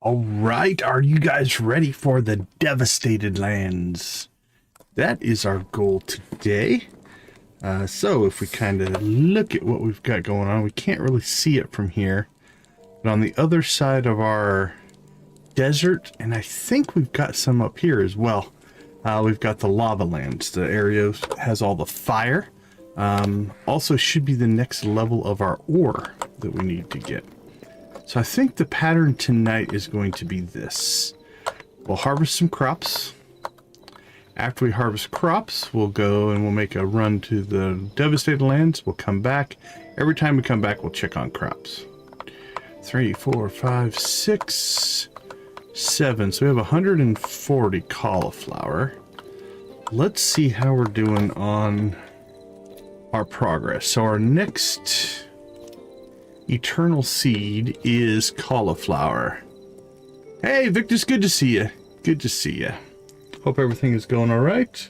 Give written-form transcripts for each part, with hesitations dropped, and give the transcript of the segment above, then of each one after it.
All right, are you guys ready for the devastated lands? That is our goal today. So if we kind of look at what we've got going on, we can't really see it from here. But on the other side of our desert, and I think we've got some up here as well. We've got the lava lands. The area has all the fire. Also should be the next level of our ore that we need to get. So I think the pattern tonight is going to be this. We'll harvest some crops. After we harvest crops, we'll go and we'll make a run to the devastated lands. We'll come back. Every time we come back, we'll check on crops. 3, 4, 5, 6, 7. So we have 140 cauliflower. Let's see how we're doing on our progress. So our next eternal seed is cauliflower. Hey, Victor's good to see you. Good to see you. Hope everything is going all right.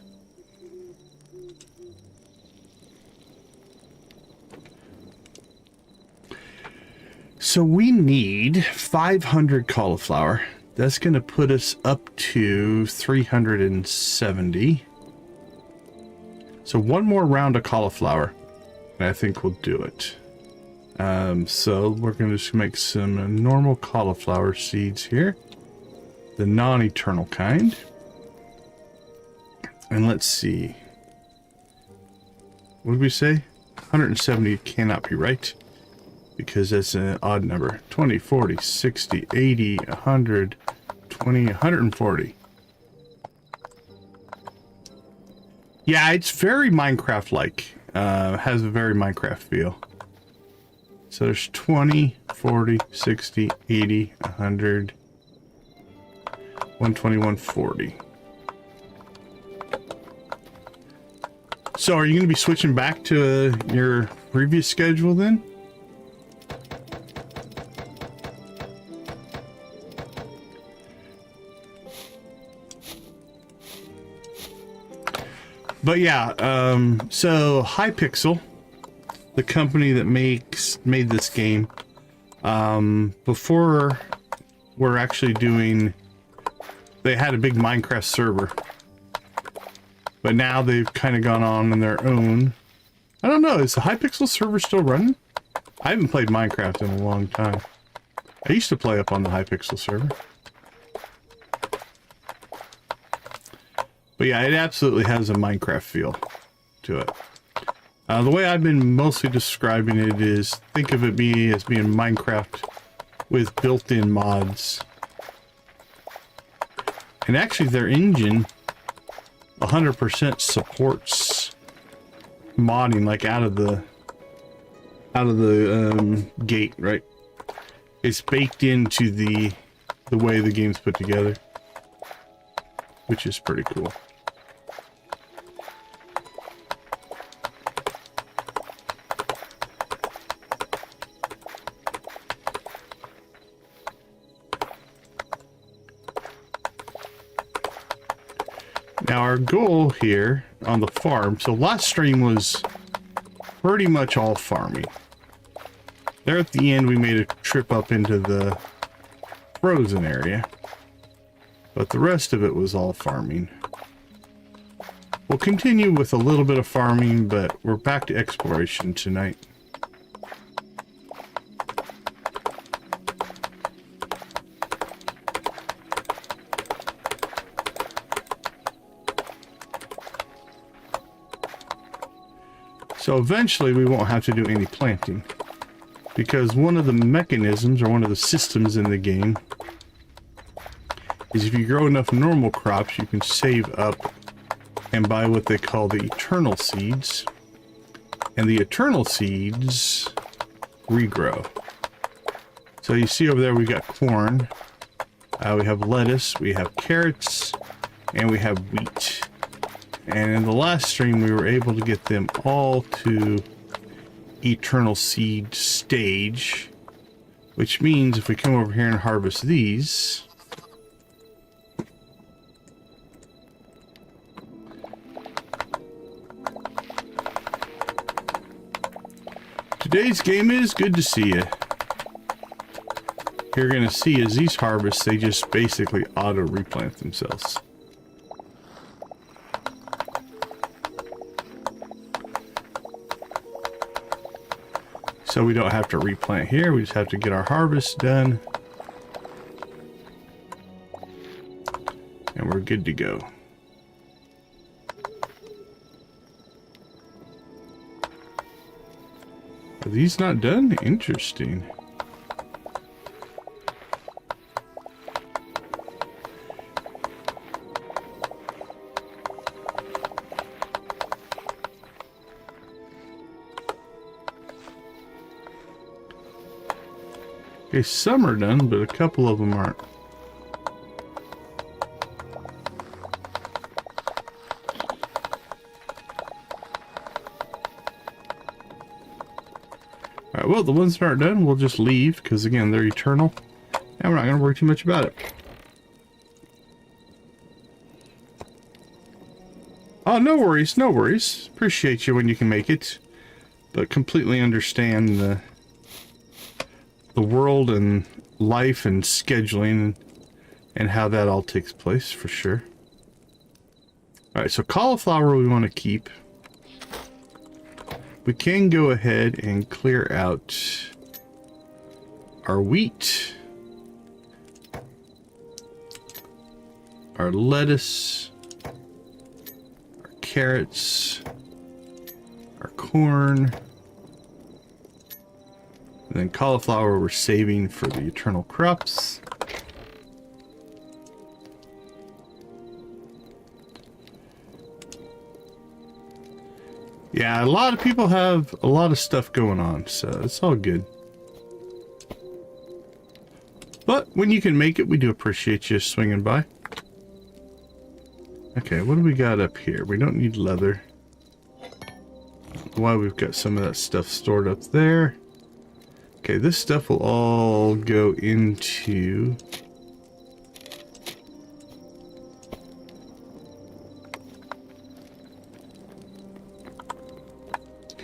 So we need 500 cauliflower. That's going to put us up to 370. So one more round of cauliflower, and I think we'll do it. So we're going to just make some normal cauliflower seeds here. The non-eternal kind. And let's see. What did we say? 170 cannot be right, because that's an odd number. 20, 40, 60, 80, 100, 20, 140. Yeah, it's very Minecraft-like. Has a very Minecraft feel. So there's 20, 40, 60, 80, 100, 120, 140. So are you going to be switching back to your previous schedule then? But yeah, so Hypixel, the company that made this game, before we're actually doing, they had a big Minecraft server, but now they've kind of gone on their own. I don't know, is the Hypixel server still running? I haven't played Minecraft in a long time. I used to play up on the Hypixel server. But yeah, it absolutely has a Minecraft feel to it. The way I've been mostly describing it is, think of it as being Minecraft with built-in mods. And actually their engine 100% supports modding, like out of the gate, right? It's baked into the way the game's put together, which is pretty cool. Now our goal here on the farm, so last stream was pretty much all farming. There at the end we made a trip up into the frozen area, but the rest of it was all farming. We'll continue with a little bit of farming, but we're back to exploration tonight. So eventually we won't have to do any planting, because one of the mechanisms, or one of the systems in the game, is if you grow enough normal crops, you can save up and buy what they call the eternal seeds. And the eternal seeds regrow. So you see over there we got corn, we have lettuce, we have carrots, and we have wheat. And in the last stream, we were able to get them all to eternal seed stage, which means if we come over here and harvest these, today's game is good to see you. you're going to see is these harvests, they just basically auto-replant themselves. So we don't have to replant here, we just have to get our harvest done. And we're good to go. Are these not done? Interesting. Okay, some are done, but a couple of them aren't. Alright, well, the ones that aren't done, we'll just leave, because again, they're eternal, and we're not going to worry too much about it. Oh, no worries, no worries. Appreciate you when you can make it, but completely understand the world and life and scheduling and how that all takes place, for sure. Alright, so cauliflower we want to keep. We can go ahead and clear out our wheat, our lettuce, our carrots, our corn, and then cauliflower we're saving for the eternal crops. Yeah, a lot of people have a lot of stuff going on, so it's all good. But when you can make it, we do appreciate you swinging by. Okay, what do we got up here? We don't need leather. Why we've got some of that stuff stored up there. Okay, this stuff will all go into...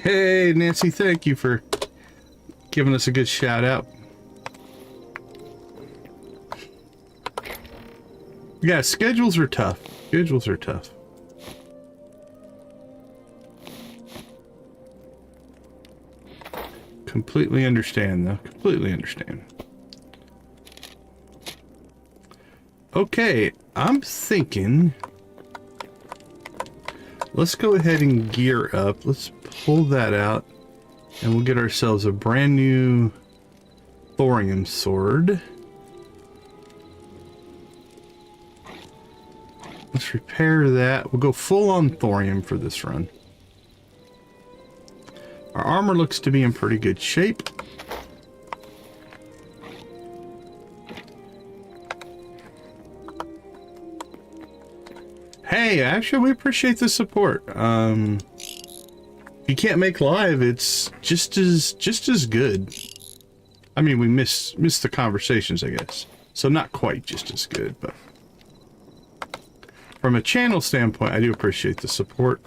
Hey, Nancy, thank you for giving us a good shout out. Yeah, schedules are tough. Schedules are tough. Completely understand, though. Completely understand. Okay, I'm thinking... Let's go ahead and gear up. Let's pull that out. And we'll get ourselves a brand new Thorium sword. Let's repair that. We'll go full on Thorium for this run. Our armor looks to be in pretty good shape. Hey, actually, we appreciate the support. If you can't make live, it's just as good. I mean, we miss the conversations, I guess. So not quite just as good, but from a channel standpoint, I do appreciate the support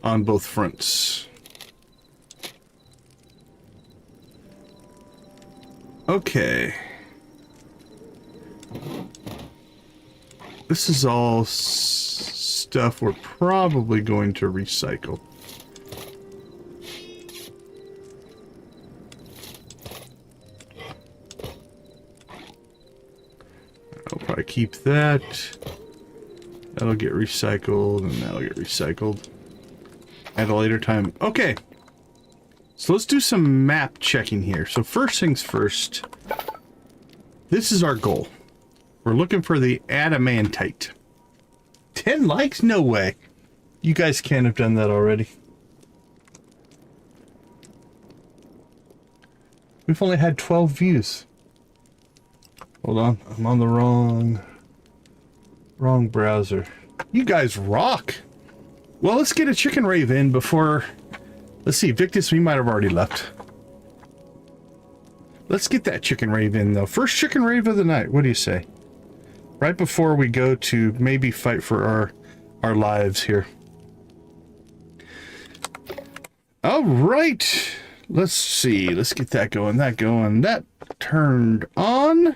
on both fronts. Okay. This is all stuff we're probably going to recycle. I'll probably keep that. That'll get recycled, and that'll get recycled at a later time. Okay. So let's do some map checking here. So first things first, this is our goal. We're looking for the Adamantite. 10 likes? No way. You guys can't have done that already. We've only had 12 views. Hold on, I'm on the wrong browser. You guys rock. Well, let's get a chicken rave in before... Let's see, Victus, we might have already left. Let's get that chicken rave in, though. First chicken rave of the night. What do you say? Right before we go to maybe fight for our lives here. All right. let's see. Let's get that going. That turned on.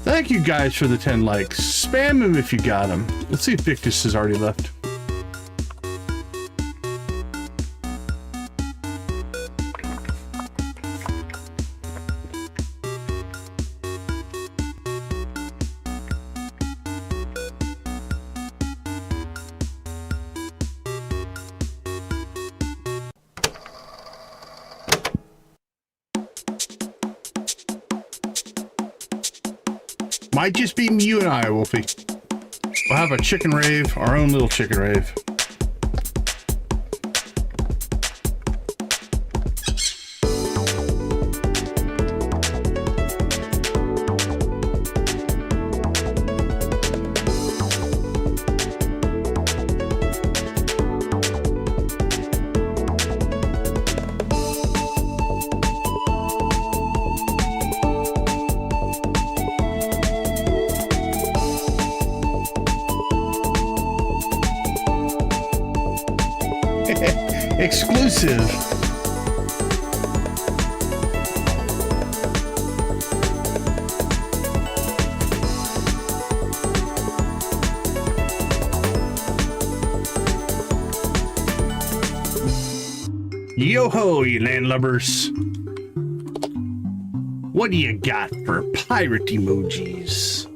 Thank you guys for the 10 likes. Spam them if you got them. Let's see if Victus has already left. Might just be you and I, Wolfie. We'll have a chicken rave, our own little chicken rave. Exclusive. Yo-ho, you landlubbers. What do you got for pirate emojis?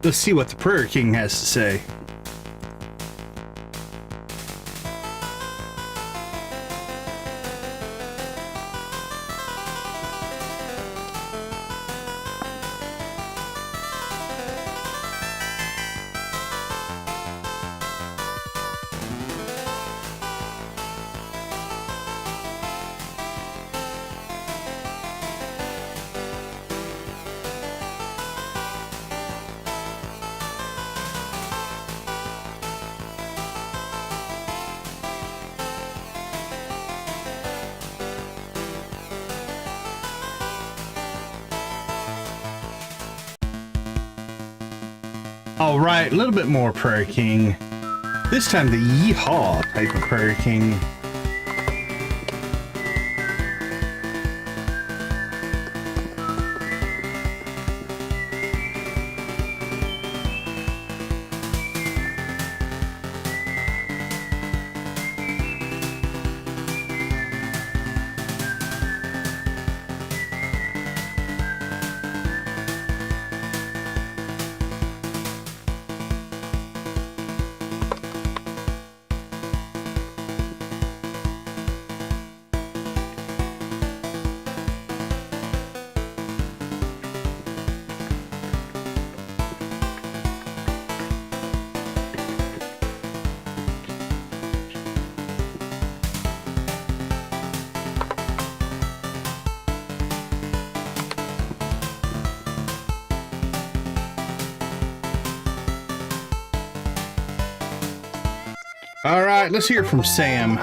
Let's see what the Prairie King has to say. All right, a little bit more Prairie King. This time the yeehaw type of Prairie King. All right, let's hear from Sam.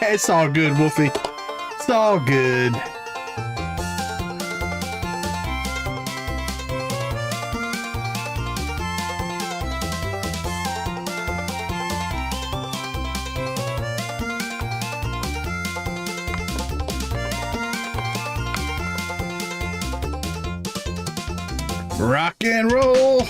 It's all good, Wolfie. It's all good. Rock and roll.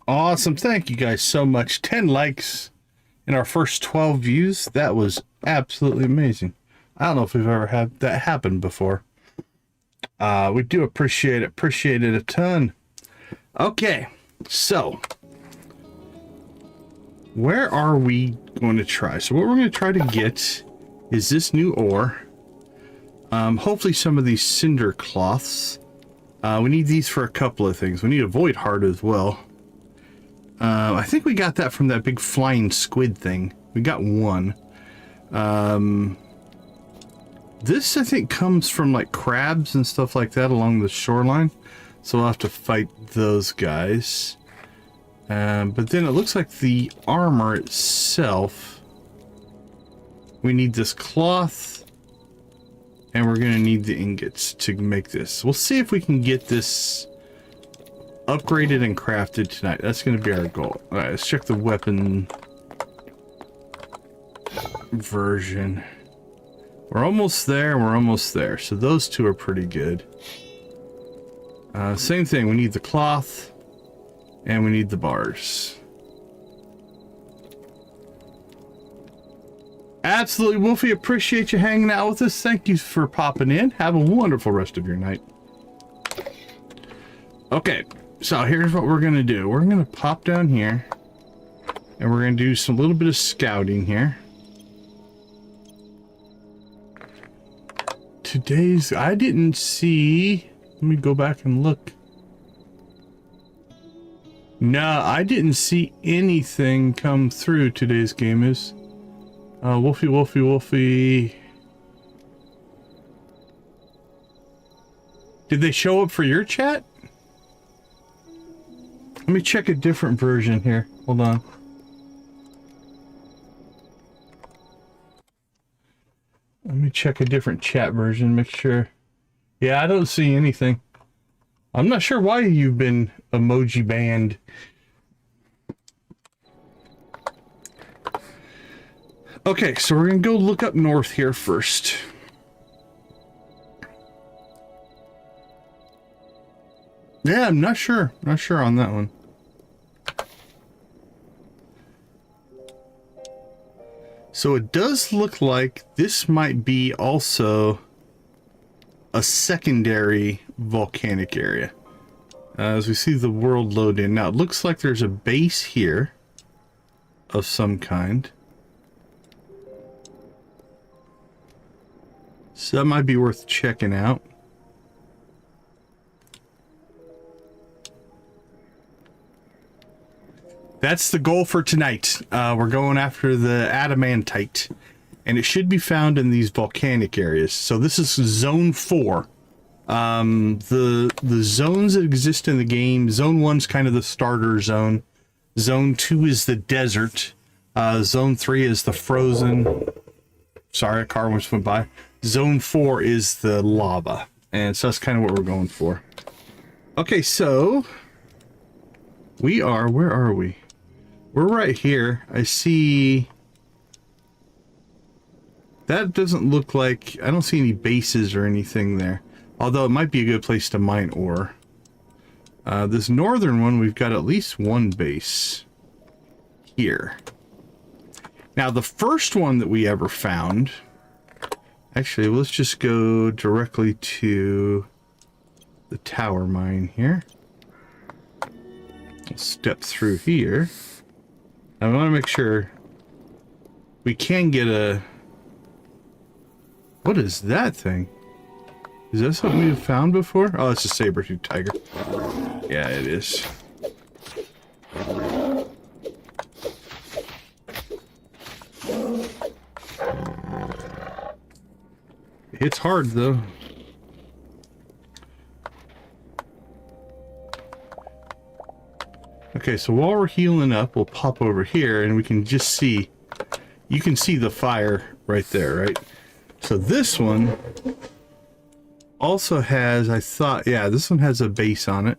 Awesome. Thank you guys so much. 10 likes in our first 12 views. That was absolutely amazing. I don't know if we've ever had that happen before. We do appreciate it. Appreciate it a ton. Okay. So, where are we going to try? So what we're going to try to get is this new ore. Hopefully some of these cinder cloths. We need these for a couple of things. We need a void heart as well. I think we got that from that big flying squid thing. We got one. This, I think, comes from like crabs and stuff like that along the shoreline. So we'll have to fight those guys. But then it looks like the armor itself. We need this cloth. And we're going to need the ingots to make this. We'll see if we can get this upgraded and crafted tonight. That's going to be our goal. All right, let's check the weapon version. We're almost there. We're almost there. So those two are pretty good. Same thing. We need the cloth and we need the bars. Absolutely, Wolfie. Appreciate you hanging out with us. Thank you for popping in. Have a wonderful rest of your night. Okay. So here's what we're going to do. We're going to pop down here and we're going to do some little bit of scouting here. Today's, I didn't see, let me go back and look. No, I didn't see anything come through today's game is. Wolfie, Wolfie, Wolfie. Did they show up for your chat? Let me check a different version here. Hold on. Let me check a different chat version, make sure. Yeah, I don't see anything. I'm not sure why you've been emoji banned. Okay, so we're gonna go look up north here first. Yeah, I'm not sure. Not sure on that one. So it does look like this might be also a secondary volcanic area. As we see the world load in. Now it looks like there's a base here of some kind. So that might be worth checking out. That's the goal for tonight. We're going after the Adamantite, and it should be found in these volcanic areas. So this is Zone 4. The zones that exist in the game, Zone 1's kind of the starter zone. Zone 2 is the desert. Zone 3 is the frozen. Sorry, a car just went by. Zone 4 is the lava. And so that's kind of what we're going for. Okay, so we are, where are we? We're right here. I see. That doesn't look like, I don't see any bases or anything there. Although it might be a good place to mine ore. This northern one, we've got at least one base here. Now the first one that we ever found, actually let's just go directly to the tower mine here. Step through here. I want to make sure we can get a... What is that thing? Is that something we've found before? Oh, it's a saber-toothed tiger. Yeah, it is. It's hard, though. Okay, so while we're healing up, we'll pop over here and we can just see... You can see the fire right there, right? So this one also has, I thought, yeah, this one has a base on it.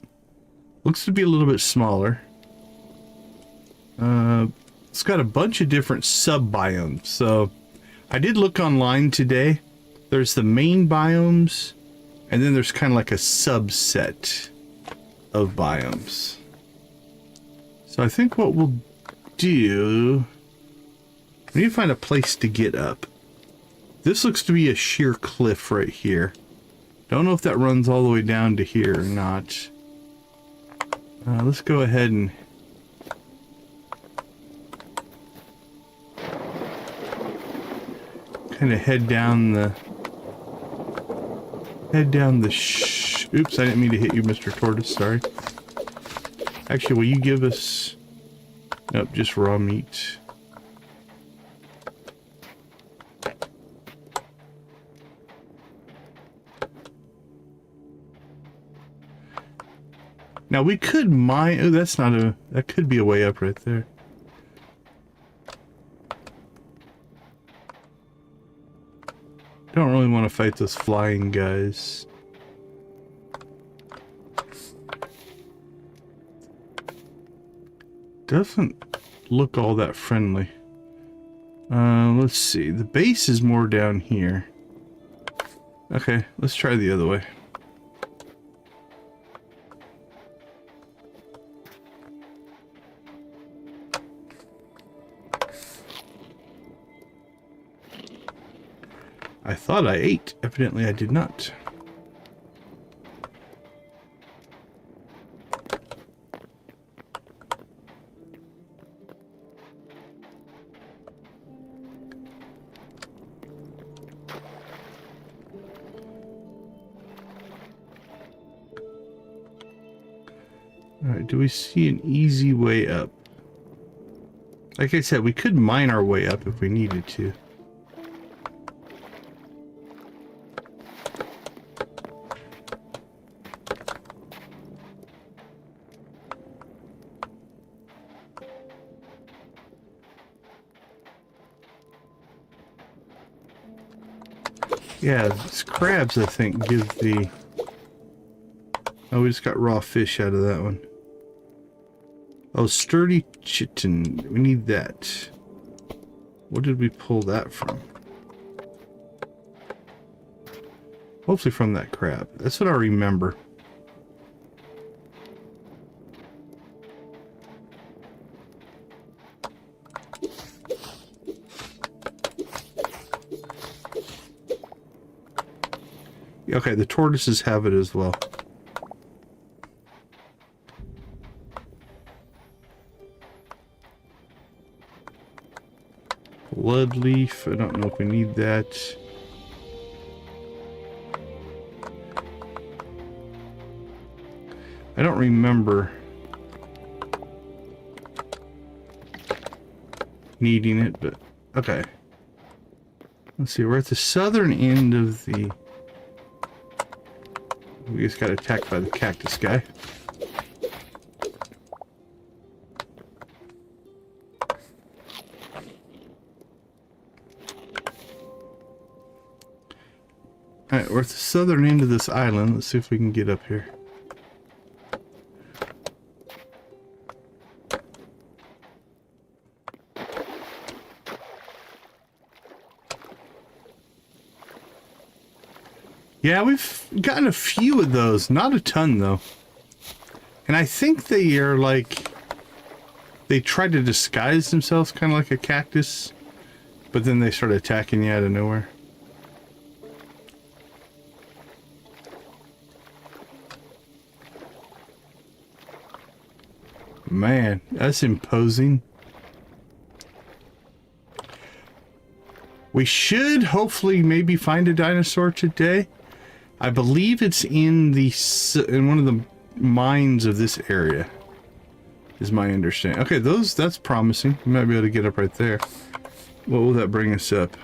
Looks to be a little bit smaller. It's got a bunch of different sub-biomes. So I did look online today. There's the main biomes, and then there's kind of like a subset of biomes. So I think what we'll do... We need to find a place to get up. This looks to be a sheer cliff right here. Don't know if that runs all the way down to here or not. Let's go ahead and... kind of head down the... Oops, I didn't mean to hit you, Mr. Tortoise, sorry. Actually, will you give us... Nope, just raw meat. Now we could mine... Oh, that's not a... That could be a way up right there. Don't really want to fight those flying guys. Doesn't look all that friendly. Let's see. The base is more down here. Okay, let's try the other way. I thought I ate. Evidently I did not. Alright, do we see an easy way up? Like I said, we could mine our way up if we needed to. Yeah, these crabs, I think, give the... Oh, we just got raw fish out of that one. Oh, sturdy chitin. We need that. What did we pull that from? Hopefully from that crab. That's what I remember. Okay, the tortoises have it as well. Blood leaf, I don't know if we need that. I don't remember needing it, but okay. Let's see, we're at the southern end of the... We just got attacked by the cactus guy. Alright, we're at the southern end of this island. Let's see if we can get up here. Yeah, we've gotten a few of those. Not a ton, though. And I think they are like... They try to disguise themselves kind of like a cactus. But then they start attacking you out of nowhere. Man, that's imposing. We should hopefully maybe find a dinosaur today. I believe it's in one of the mines of this area, is my understanding. Okay, that's promising. We might be able to get up right there. What will that bring us up?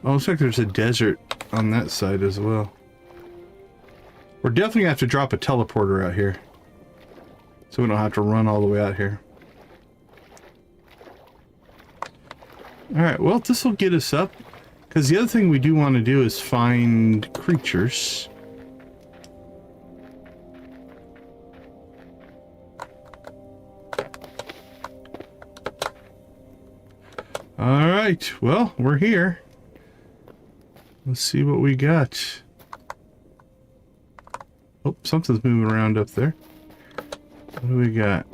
Oh, looks like there's a desert on that side as well. We're definitely gonna have to drop a teleporter out here, so we don't have to run all the way out here. Alright, well, this will get us up, because the other thing we do want to do is find creatures. Alright, well, we're here. Let's see what we got. Oh, something's moving around up there. What do we got?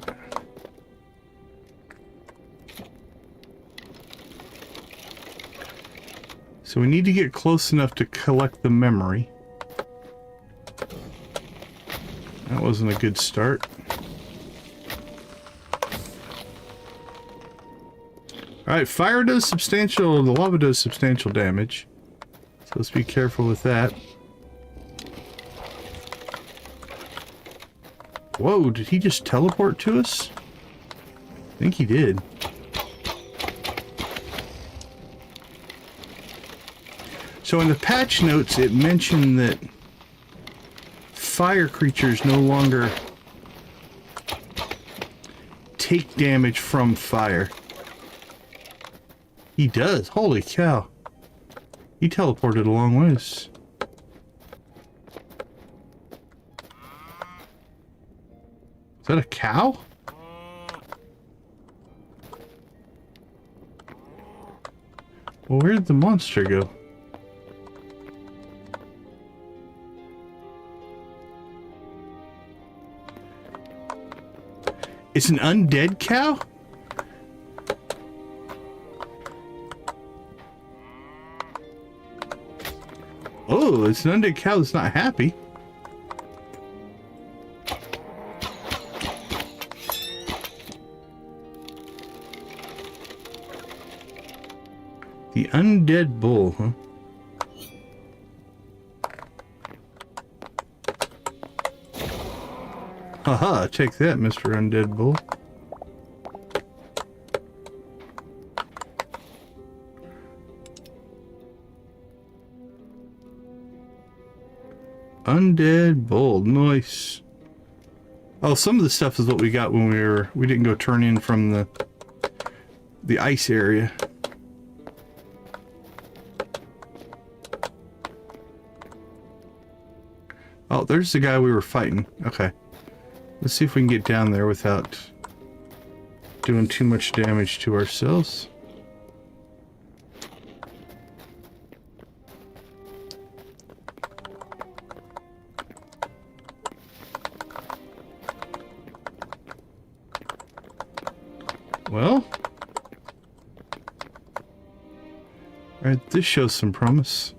So we need to get close enough to collect the memory. That wasn't a good start. Alright, fire does substantial, the lava does substantial damage. So let's be careful with that. Whoa, did he just teleport to us? I think he did. So in the patch notes, it mentioned that fire creatures no longer take damage from fire. He does. Holy cow. He teleported a long ways. Is that a cow? Well, where did the monster go? It's an undead cow? Oh, it's an undead cow that's not happy. The undead bull, huh? Haha, take that, Mr. Undead Bull. Undead Bull, nice. Oh, some of the stuff is what we got when we didn't go turn in from the ice area. Oh, there's the guy we were fighting. Okay. Let's see if we can get down there without doing too much damage to ourselves. Well, alright, this shows some promise.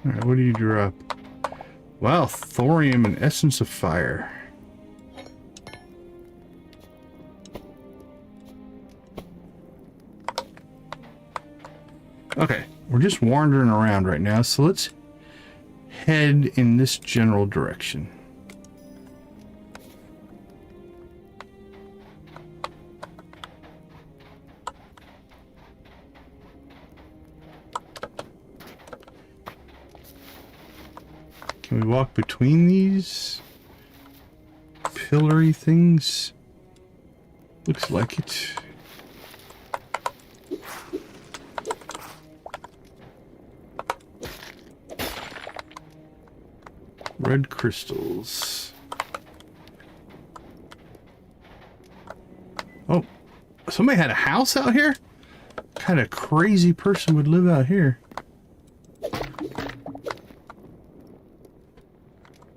Alright, what do you drop? Wow, thorium and essence of fire. Okay, we're just wandering around right now, so let's head in this general direction. Can we walk between these pillory things? Looks like it. Red crystals. Somebody had a house out here? What kind of crazy person would live out here?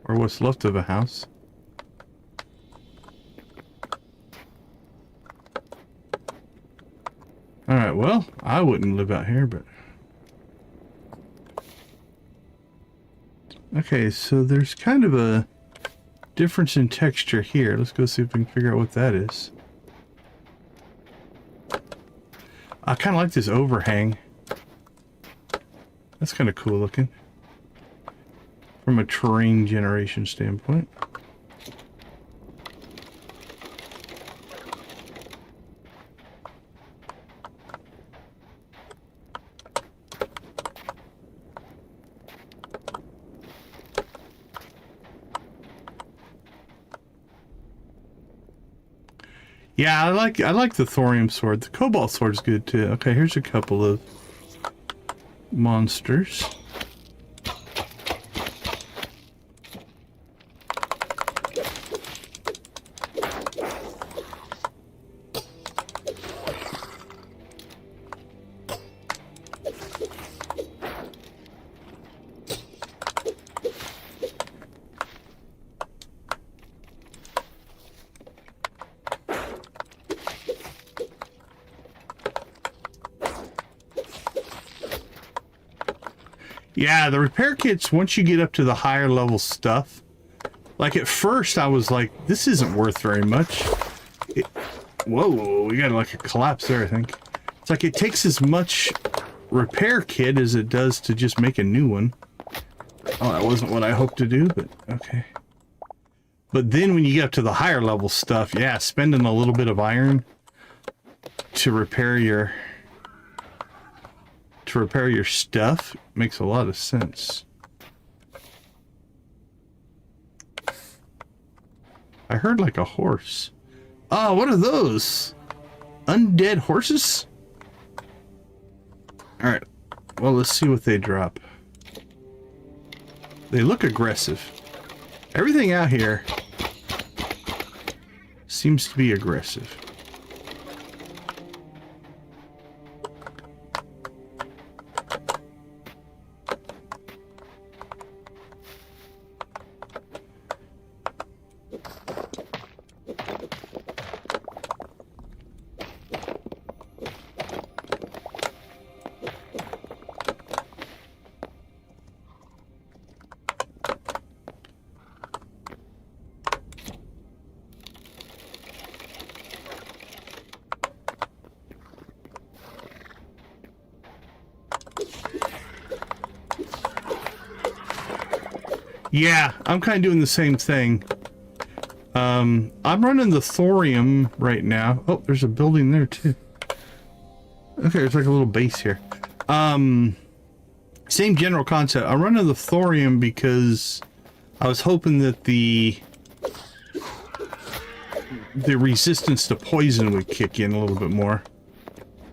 Or what's left of a house. Alright, well, I wouldn't live out here, but... Okay, so there's kind of a difference in texture here. Let's go see if we can figure out what that is. I kind of like this overhang. That's kind of cool looking. From a terrain generation standpoint. Yeah, I like the thorium sword. The cobalt sword's good too. Okay, here's a couple of monsters. Yeah, the repair kits, once you get up to the higher level stuff, like at first I was like, this isn't worth very much. Whoa, we got like a collapse there, I think. It's like it takes as much repair kit as it does to just make a new one. Oh, that wasn't what I hoped to do, but okay. But then when you get up to the higher level stuff, yeah, spending a little bit of iron to repair your stuff makes a lot of sense. I heard like a horse. Oh, what are those? Undead horses? Alright, well, let's see what they drop. They look aggressive. Everything out here seems to be aggressive. Yeah, I'm kind of doing the same thing. I'm running the thorium right now. Oh, there's a building there too. Okay, there's like a little base here. Same general concept. I'm running the thorium because I was hoping that the resistance to poison would kick in a little bit more.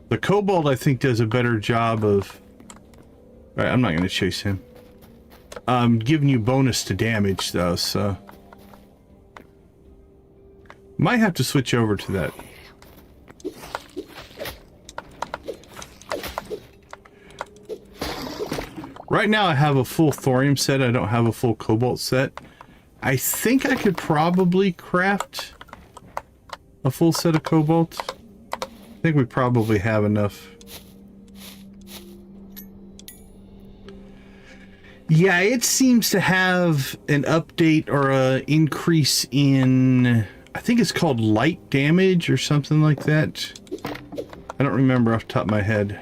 The cobalt, I think, does a better job of... All right, I'm not going to chase him. Giving you bonus to damage, though, so... Might have to switch over to that. Right now I have a full thorium set. I don't have a full cobalt set. I think I could probably craft a full set of cobalt. I think we probably have enough. Yeah, it seems to have an update or a increase in, I think it's called light damage or something like that. I don't remember off the top of my head.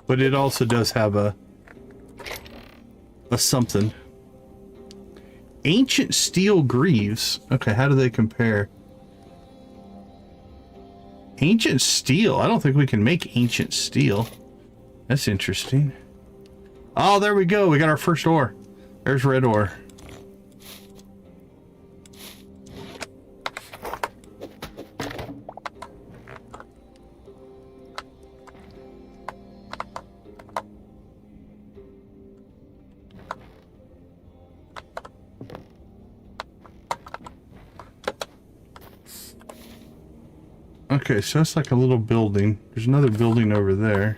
But it also does have a something. Ancient steel greaves. Okay, how do they compare? Ancient steel. I don't think we can make ancient steel. That's interesting. Oh, there we go. We got our first ore. There's red ore. Okay, so that's like a little building. There's another building over there.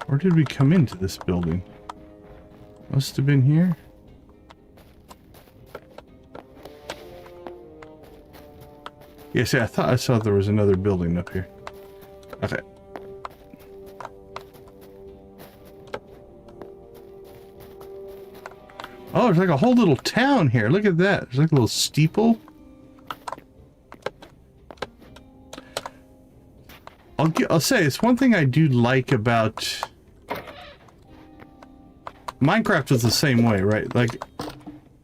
Where did we come into this building? Must have been here. Yeah, see, I thought I saw there was another building up here. Okay. Oh, there's like a whole little town here. Look at that. There's like a little steeple. I'll say it's one thing I do like about Minecraft is the same way, right? Like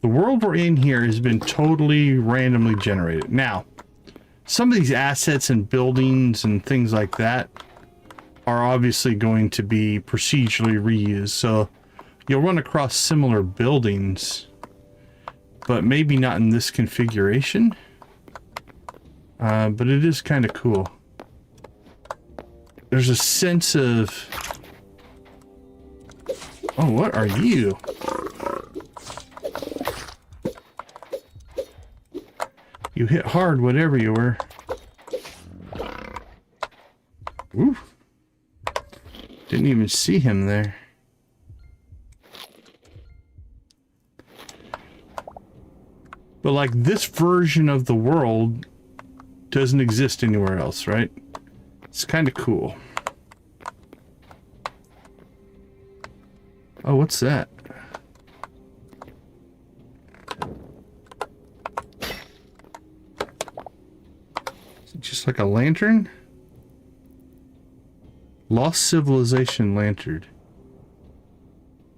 the world we're in here has been totally randomly generated. Now, some of these assets and buildings and things like that are obviously going to be procedurally reused. So you'll run across similar buildings, but maybe not in this configuration. But it is kind of cool. There's a sense of... Oh, what are you? You hit hard, whatever you were. Ooh. Didn't even see him there. But like this version of the world doesn't exist anywhere else, right? It's kind of cool. Oh, what's that? Is it just like a lantern? Lost Civilization Lantern.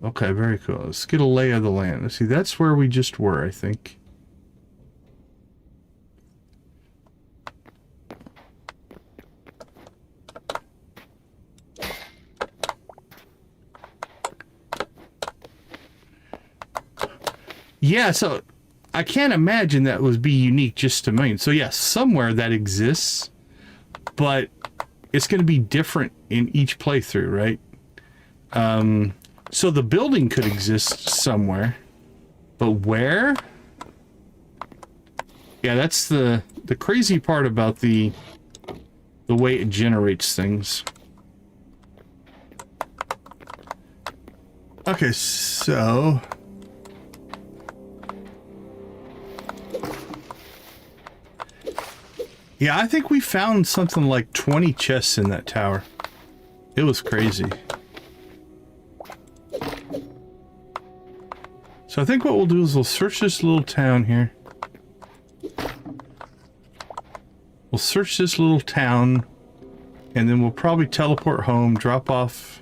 Okay, very cool. Let's get a lay of the land. Let's see, that's where we just were, I think. Yeah, so I can't imagine that would be unique just to Maine. So yes, somewhere that exists, but it's going to be different in each playthrough, right? So the building could exist somewhere, but where? Yeah, that's the crazy part about the way it generates things. Okay, so... Yeah, I think we found something like 20 chests in that tower. It was crazy. So I think what we'll do is we'll search this little town here. We'll search this little town, and then we'll probably teleport home, drop off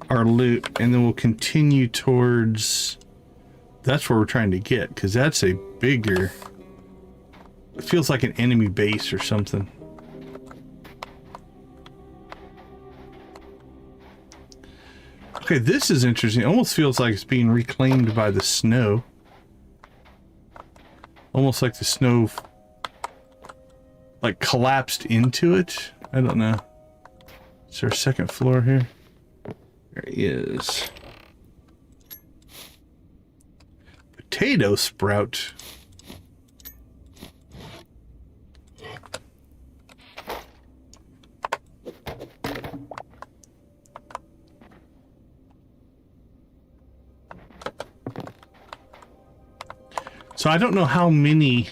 our loot, and then we'll continue towards... That's where we're trying to get, because that's a bigger... It feels like an enemy base or something. Okay, this is interesting. It almost feels like it's being reclaimed by the snow. Almost like the snow like collapsed into it. I don't know. Is there a second floor here? There is. Potato sprout. So I don't know how many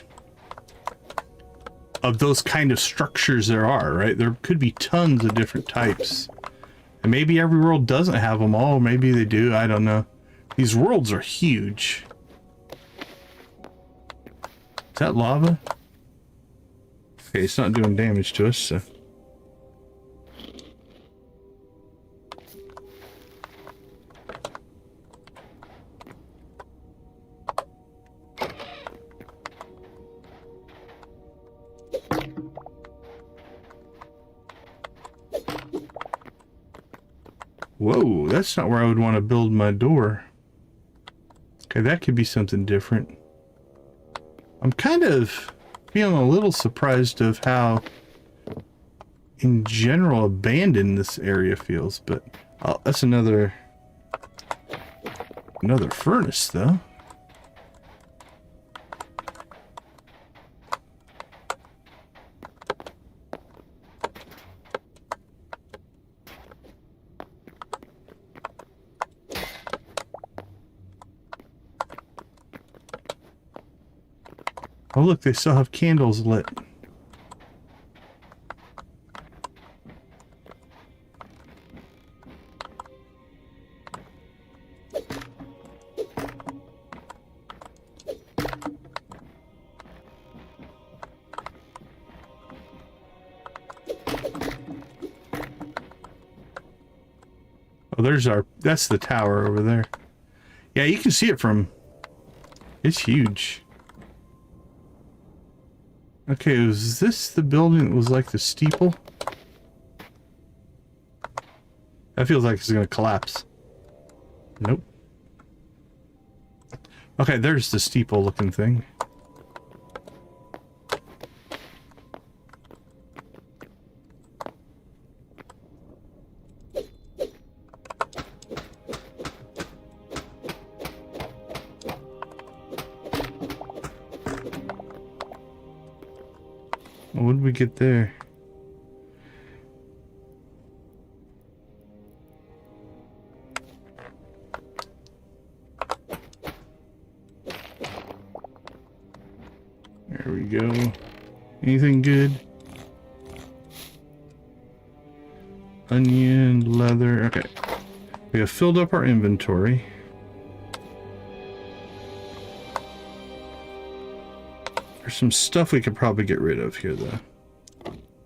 of those kind of structures there are, right? There could be tons of different types. And maybe every world doesn't have them all. Maybe they do. I don't know. These worlds are huge. Is that lava? Okay, it's not doing damage to us, so... Whoa, that's not where I would want to build my door. Okay, that could be something different. I'm kind of feeling a little surprised of how, in general, abandoned this area feels, but that's another Another furnace, though. Oh, look, they still have candles lit. Oh, that's the tower over there. Yeah, you can see it from, it's huge. Okay, was this the building that was like the steeple? That feels like it's gonna collapse. Nope. Okay, there's the steeple looking thing. What did we get there? There we go. Anything good? Onion, leather. Okay. We have filled up our inventory. There's some stuff we could probably get rid of here, though.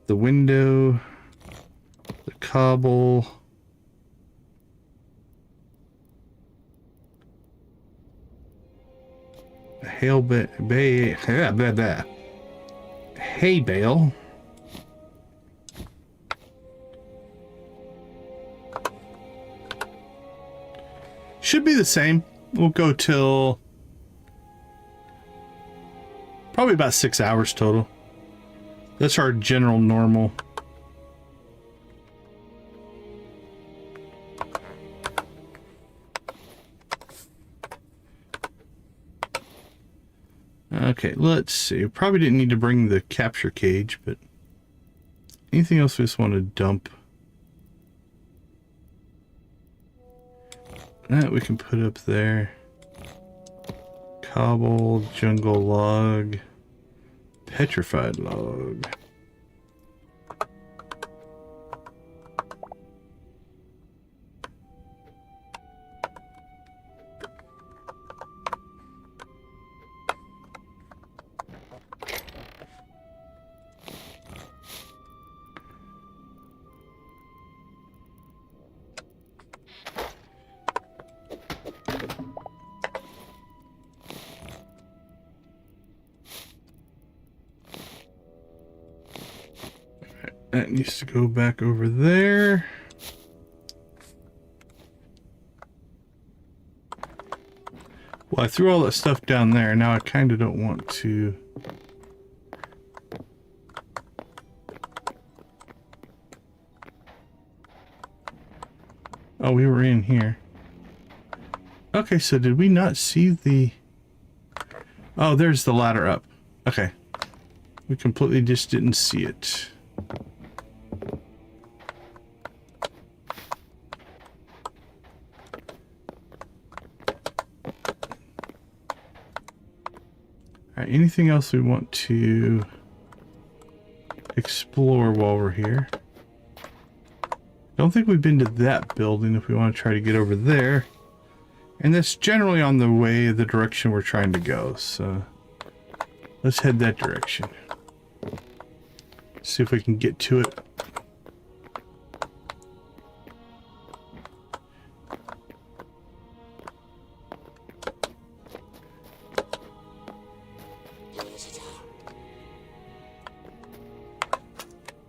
The window, the cobble, the hay bale. Should be the same. We'll go till probably about 6 hours total. That's our general normal. Okay, let's see. Probably didn't need to bring the capture cage, but anything else we just want to dump? That we can put up there. Cobble, jungle log, petrified log. That needs to go back over there. Well, I threw all that stuff down there. Now I kind of don't want to. Oh, we were in here. Okay, so did we not see the... Oh, there's the ladder up. Okay. We completely just didn't see it. Anything else we want to explore while we're here? Don't think we've been to that building if we want to try to get over there. And that's generally on the way, the direction we're trying to go. So let's head that direction. See if we can get to it.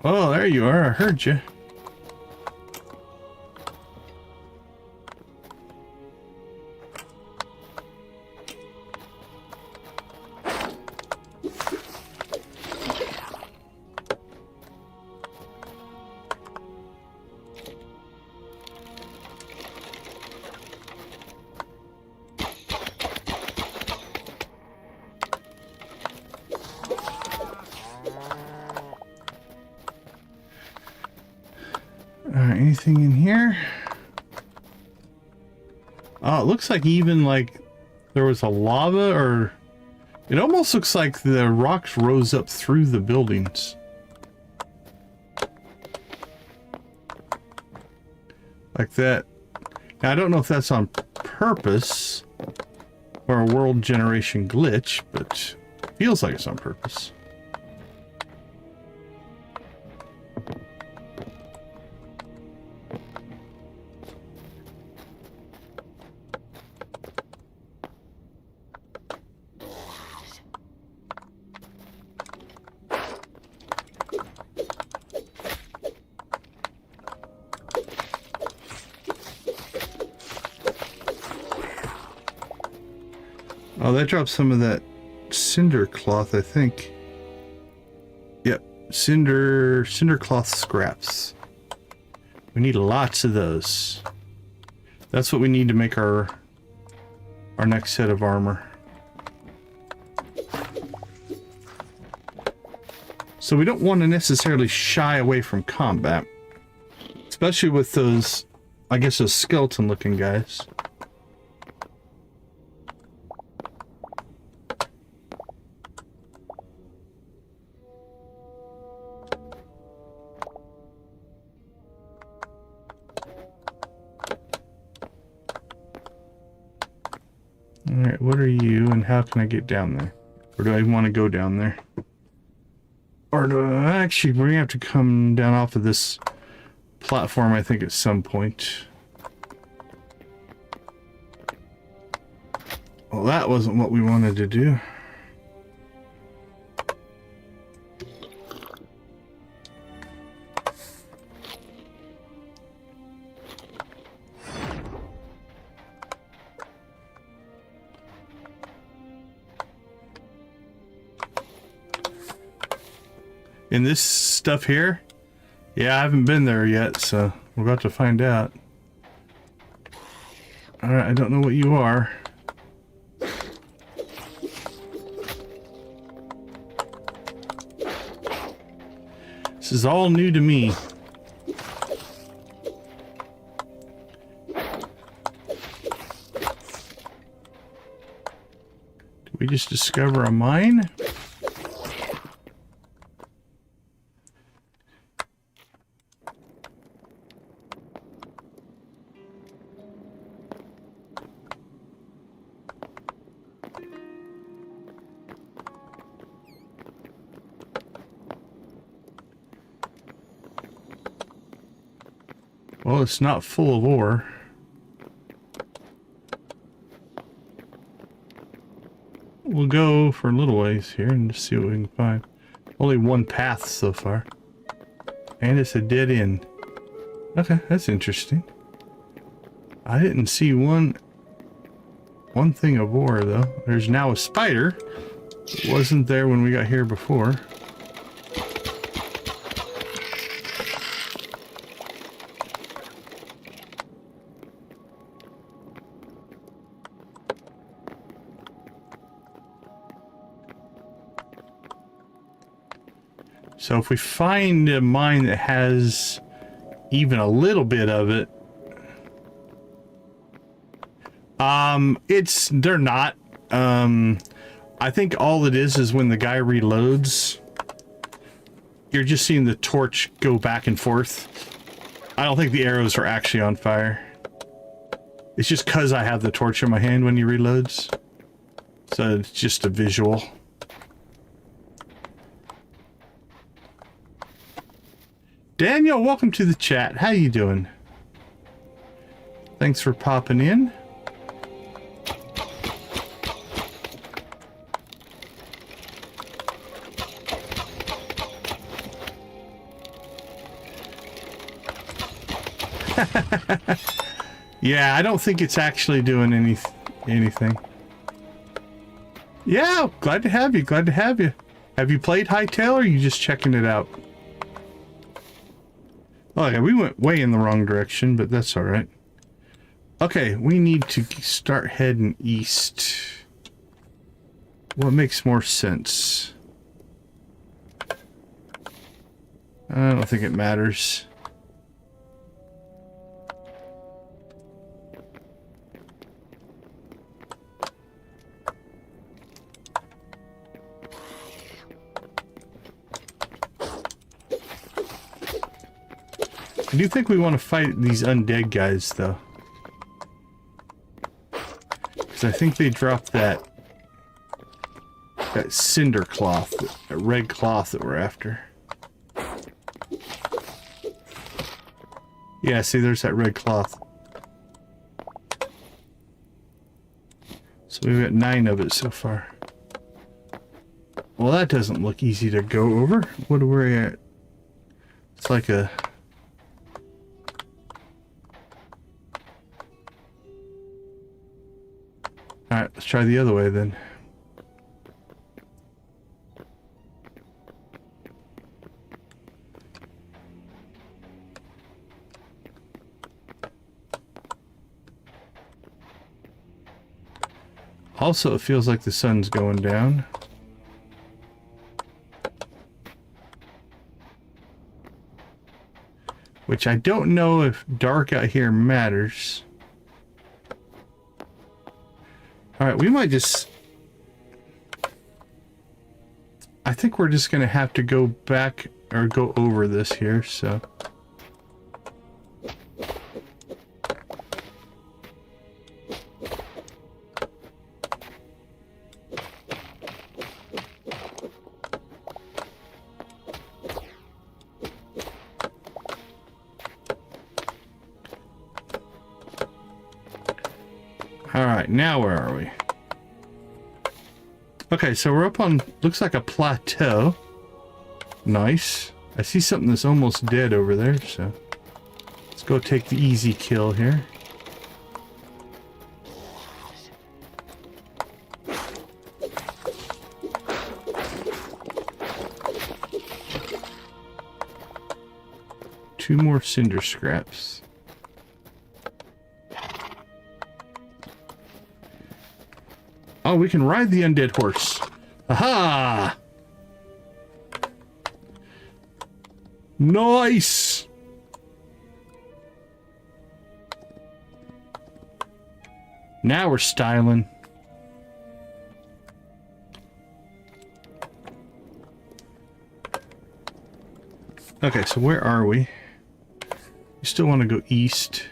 Oh, there you are. I heard you. anything in here? Oh, it looks like even like there was a lava, or it almost looks like the rocks rose up through the buildings. Like that. Now, I don't know if that's on purpose or a world generation glitch, but it feels like it's on purpose. Oh, that dropped some of that cinder cloth, I think. Yep, cinder cloth scraps. We need lots of those. That's what we need to make our next set of armor. So we don't want to necessarily shy away from combat, especially with those, I guess, those skeleton looking guys. Alright, what are you and how can I get down there? Or do I want to go down there? Or do I actually, we're gonna have to come down off of this platform, I think, at some point. Well, that wasn't what we wanted to do. In this stuff here? Yeah, I haven't been there yet, so we're about to find out. Alright, I don't know what you are. This is all new to me. Did we just discover a mine? Well, it's not full of ore. We'll go for a little ways here and just see what we can find. Only one path so far. And it's a dead end. Okay, that's interesting. I didn't see one thing of ore though. There's now a spider. It wasn't there when we got here before. So if we find a mine that has even a little bit of it, they're not. I think all it is when the guy reloads, you're just seeing the torch go back and forth. I don't think the arrows are actually on fire. It's just because I have the torch in my hand when he reloads. So it's just a visual. Daniel, welcome to the chat. How you doing? Thanks for popping in. Yeah, I don't think it's actually doing anything. Yeah, glad to have you. Glad to have you. Have you played Hytale or are you just checking it out? Oh yeah, we went way in the wrong direction, but that's all right. Okay, we need to start heading east. What makes more sense? I don't think it matters. I do think we want to fight these undead guys, though. Because I think they dropped that cinder cloth, that red cloth that we're after. Yeah, see, there's that red cloth. So we've got 9 of it so far. Well, that doesn't look easy to go over. What are we at? It's like a... Alright, let's try the other way then. Also, it feels like the sun's going down. Which I don't know if dark out here matters. Alright, we might just... I think we're just going to have to go back or go over this here, so... Alright, now where are we? Okay, so we're up on, looks like a plateau. Nice. I see something that's almost dead over there, so let's go take the easy kill here. Two more cinder scraps. Oh, we can ride the undead horse. Aha! Nice! Now we're styling. Okay, so where are we? You still want to go east.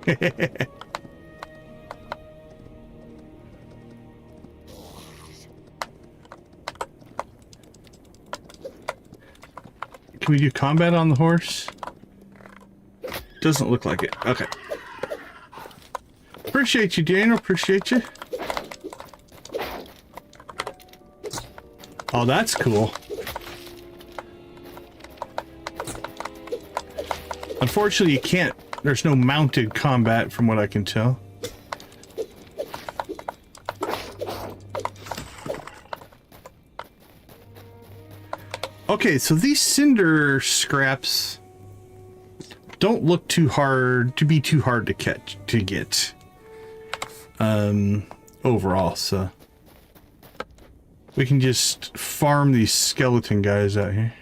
Can we do combat on the horse? Doesn't look like it. Okay. Appreciate you, Daniel. Appreciate you. Oh, that's cool. Unfortunately, you can't. There's no mounted combat from what I can tell. Okay, so these cinder scraps don't look too hard to get overall, so we can just farm these skeleton guys out here.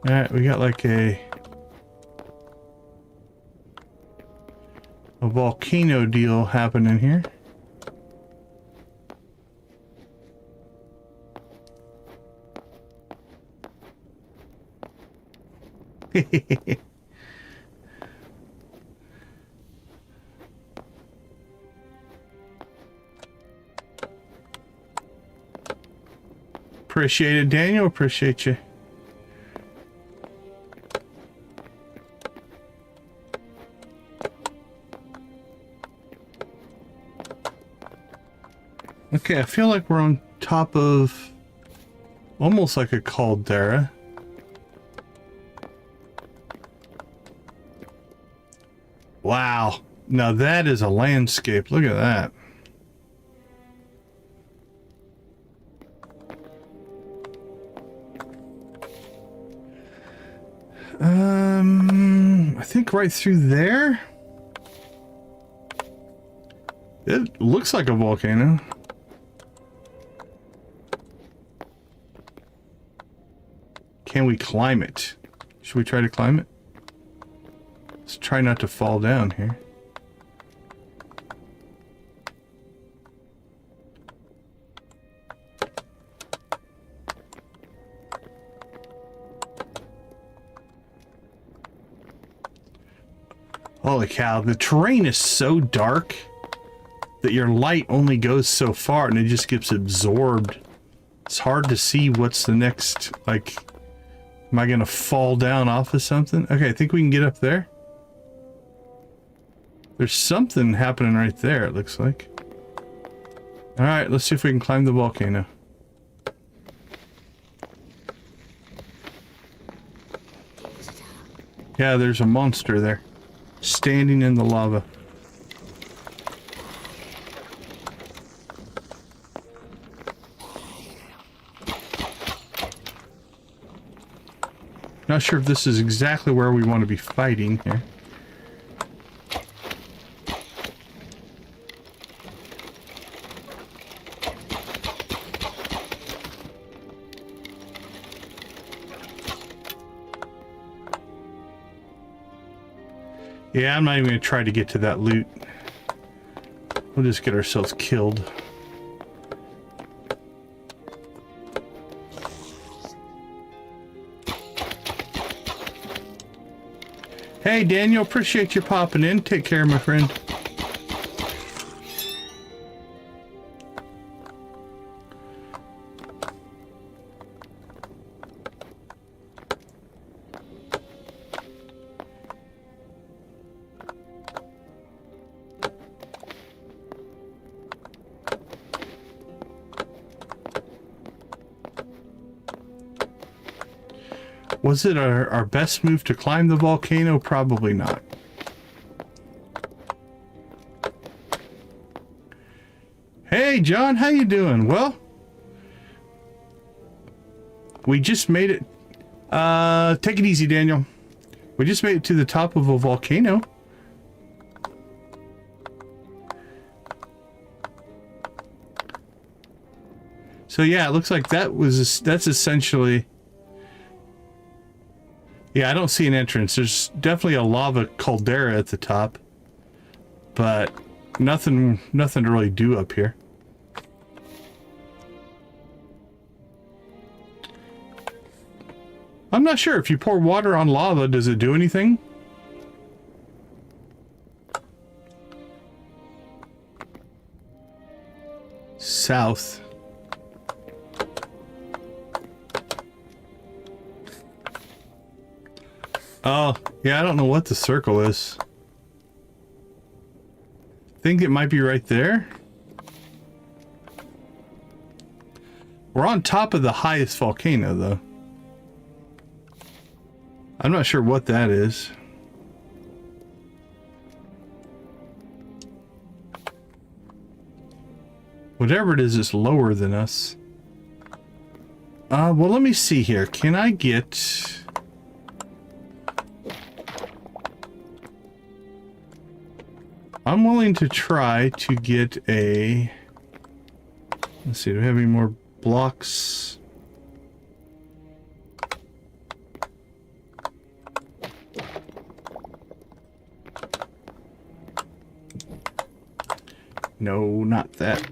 Alright, we got like a volcano deal happening here. Appreciate it, Daniel. Appreciate you. Okay, I feel like we're on top of almost like a caldera. Wow. Now that is a landscape. Look at that. I think right through there. It looks like a volcano. Can we climb it? Should we try to climb it? Let's try not to fall down here. Holy cow, the terrain is so dark that your light only goes so far and it just gets absorbed. It's hard to see what's the next, like, am I gonna fall down off of something? Okay, I think we can get up there. There's something happening right there, it looks like. Alright, let's see if we can climb the volcano. Yeah, there's a monster there, standing in the lava. Not sure if this is exactly where we want to be fighting here. Yeah, I'm not even going to try to get to that loot. We'll just get ourselves killed. Hey, Daniel, appreciate you popping in. Take care, my friend. Was it our best move to climb the volcano? Probably not. Hey, John, how you doing? Well, we just made it. Take it easy, Daniel. We just made it to the top of a volcano. So yeah, it looks like that's essentially. Yeah, I don't see an entrance. There's definitely a lava caldera at the top, but nothing to really do up here. I'm not sure if you pour water on lava, does it do anything? South. Oh, yeah, I don't know what the circle is. I think it might be right there. We're on top of the highest volcano, though. I'm not sure what that is. Whatever it is, it's lower than us. Well, let me see here. Can I get... I'm willing to try to get a... Let's see, do we have any more blocks? No, not that.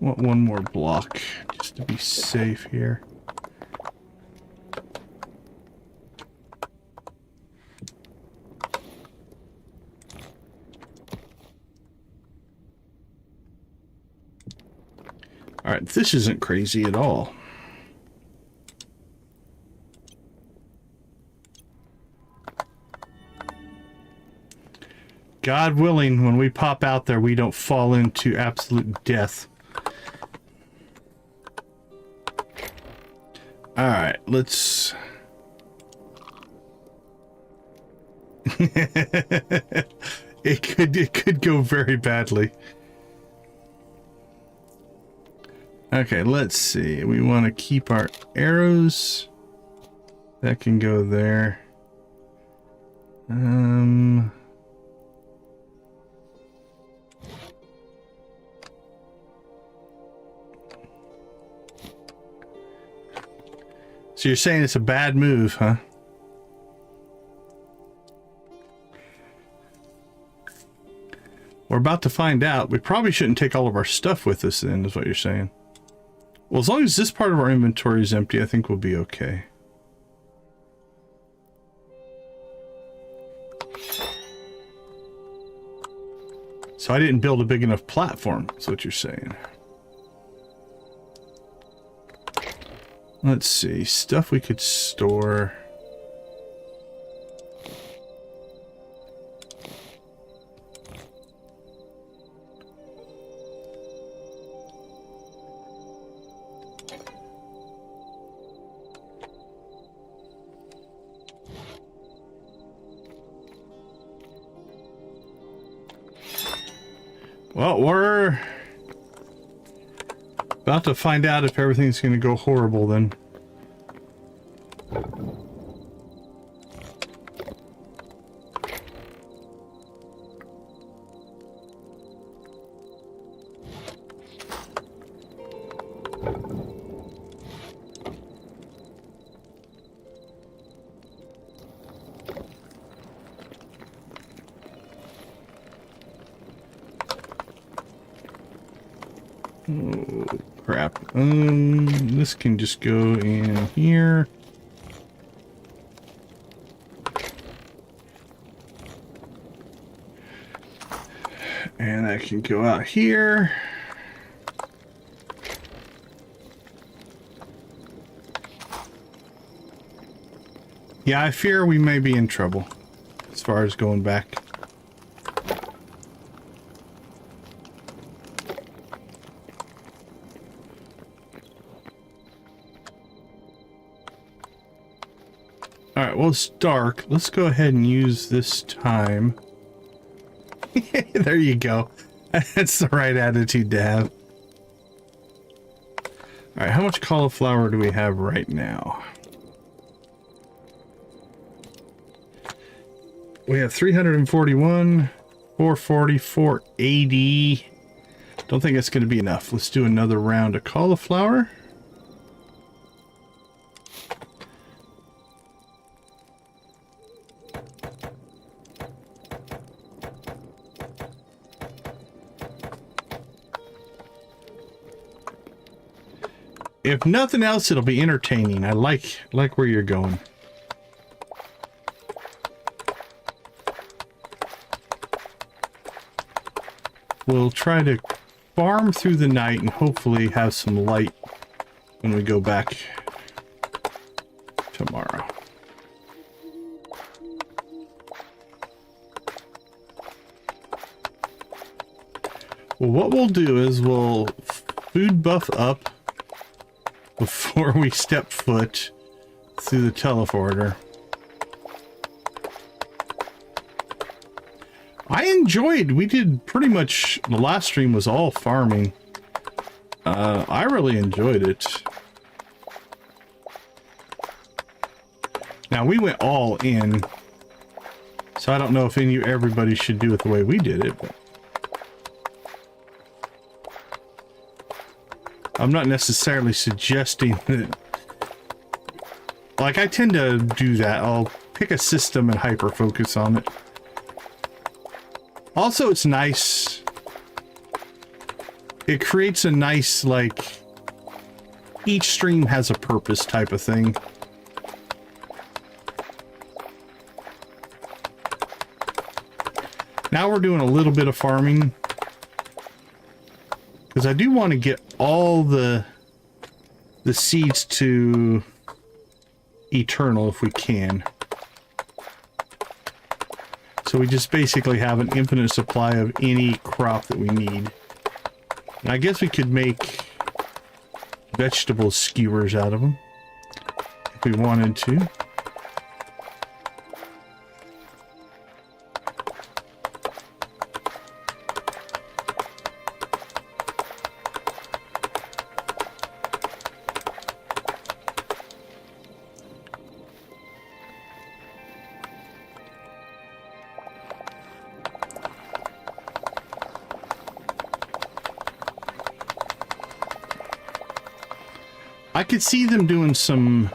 Want one more block just to be safe here. All right, this isn't crazy at all. God willing, when we pop out there, we don't fall into absolute death. All right, let's... it could go very badly. Okay, let's see. We want to keep our arrows. That can go there. So you're saying it's a bad move, huh? We're about to find out. We probably shouldn't take all of our stuff with us then, is what you're saying. Well, as long as this part of our inventory is empty, I think we'll be okay. So I didn't build a big enough platform, is what you're saying. Let's see, stuff we could store. Well, we're about to find out if everything's going to go horrible then. Oh, crap. This can just go in here. And that can go out here. Yeah, I fear we may be in trouble as far as going back. Alright, well, it's dark. Let's go ahead and use this time. There you go. That's the right attitude to have. Alright, how much cauliflower do we have right now? We have 341, 440, 480. Don't think that's going to be enough. Let's do another round of cauliflower. If nothing else, it'll be entertaining. I like where you're going. We'll try to farm through the night and hopefully have some light when we go back tomorrow. Well, what we'll do is we'll food buff up before we step foot through the teleporter. We did pretty much, the last stream was all farming. I really enjoyed it. Now we went all in, so I don't know if everybody should do it the way we did it, but I'm not necessarily suggesting that. Like, I tend to do that. I'll pick a system and hyper focus on it. Also, it's nice. It creates a nice, like, each stream has a purpose type of thing. Now we're doing a little bit of farming, because I do want to get all the seeds to eternal if we can. So we just basically have an infinite supply of any crop that we need. And I guess we could make vegetable skewers out of them if we wanted to. I could see them doing some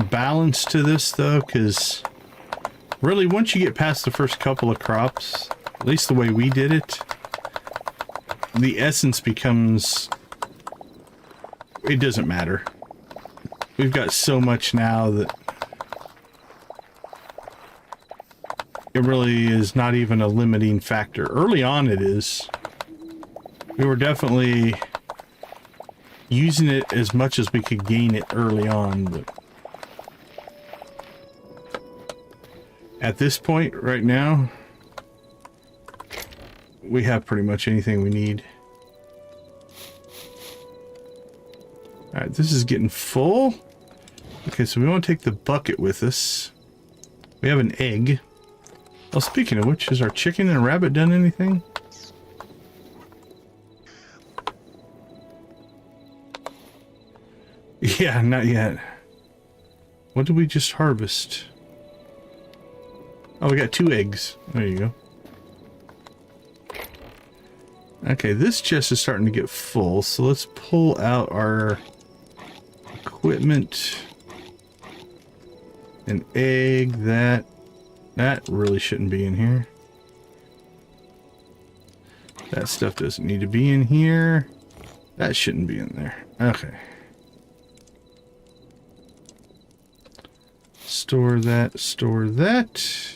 balance to this, though, because really, once you get past the first couple of crops, at least the way we did it, the essence becomes it doesn't matter. We've got so much now that it really is not even a limiting factor. Early on it is. We were definitely using it as much as we could gain it early on, but at this point right now, we have pretty much anything we need. Alright, this is getting full. Okay, so we want to take the bucket with us. We have an egg. Well, speaking of which, has our chicken and rabbit done anything? Yeah, not yet. What did we just harvest? Oh, we got 2 eggs. There you go. Okay, this chest is starting to get full, so let's pull out our equipment. An egg, that really shouldn't be in here. That stuff doesn't need to be in here. That shouldn't be in there. Okay. Store that, store that.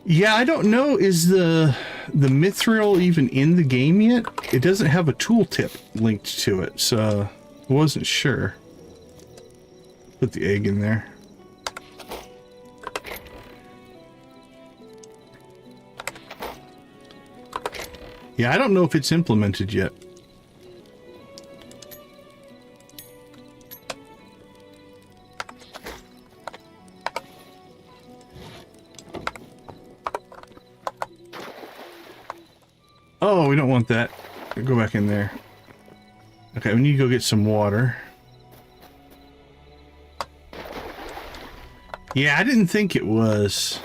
Yeah, I don't know, is the mithril even in the game yet? It doesn't have a tooltip linked to it, so I wasn't sure. Put the egg in there. Yeah, I don't know if it's implemented yet. Oh, we don't want that. Go back in there. Okay, we need to go get some water. Yeah, I didn't think it was.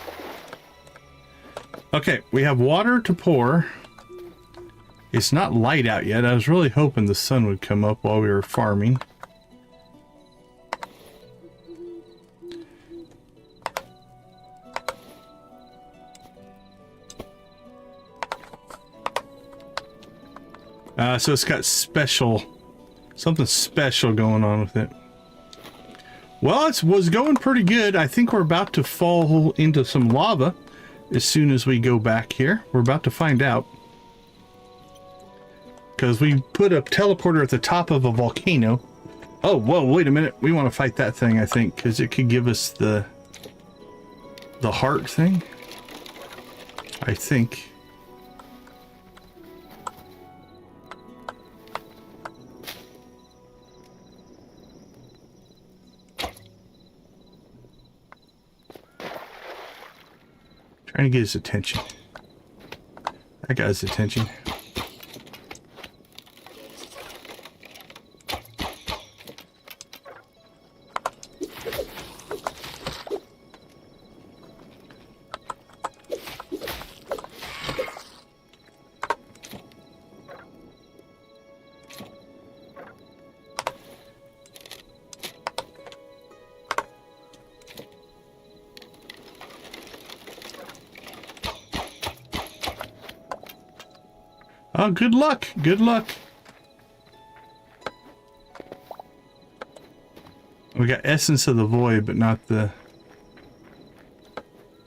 Okay, we have water to pour. It's not light out yet. I was really hoping the sun would come up while we were farming. So it's got something special going on with it. Well, it was going pretty good. I think we're about to fall into some lava as soon as we go back here. We're about to find out. Because we put a teleporter at the top of a volcano. Oh, whoa, wait a minute. We want to fight that thing, I think, because it could give us the heart thing. I think. Trying to get his attention. I got his attention. Oh, good luck. Good luck. We got Essence of the Void, but not the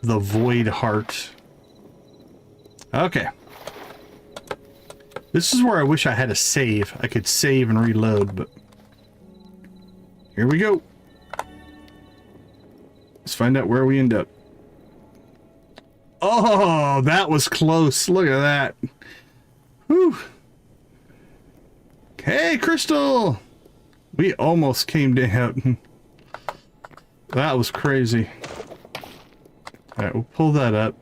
Void Heart. Okay. This is where I wish I had a save. I could save and reload, but here we go. Let's find out where we end up. Oh, that was close. Look at that. Whew. Hey, Crystal! We almost came down. That was crazy. Alright, we'll pull that up.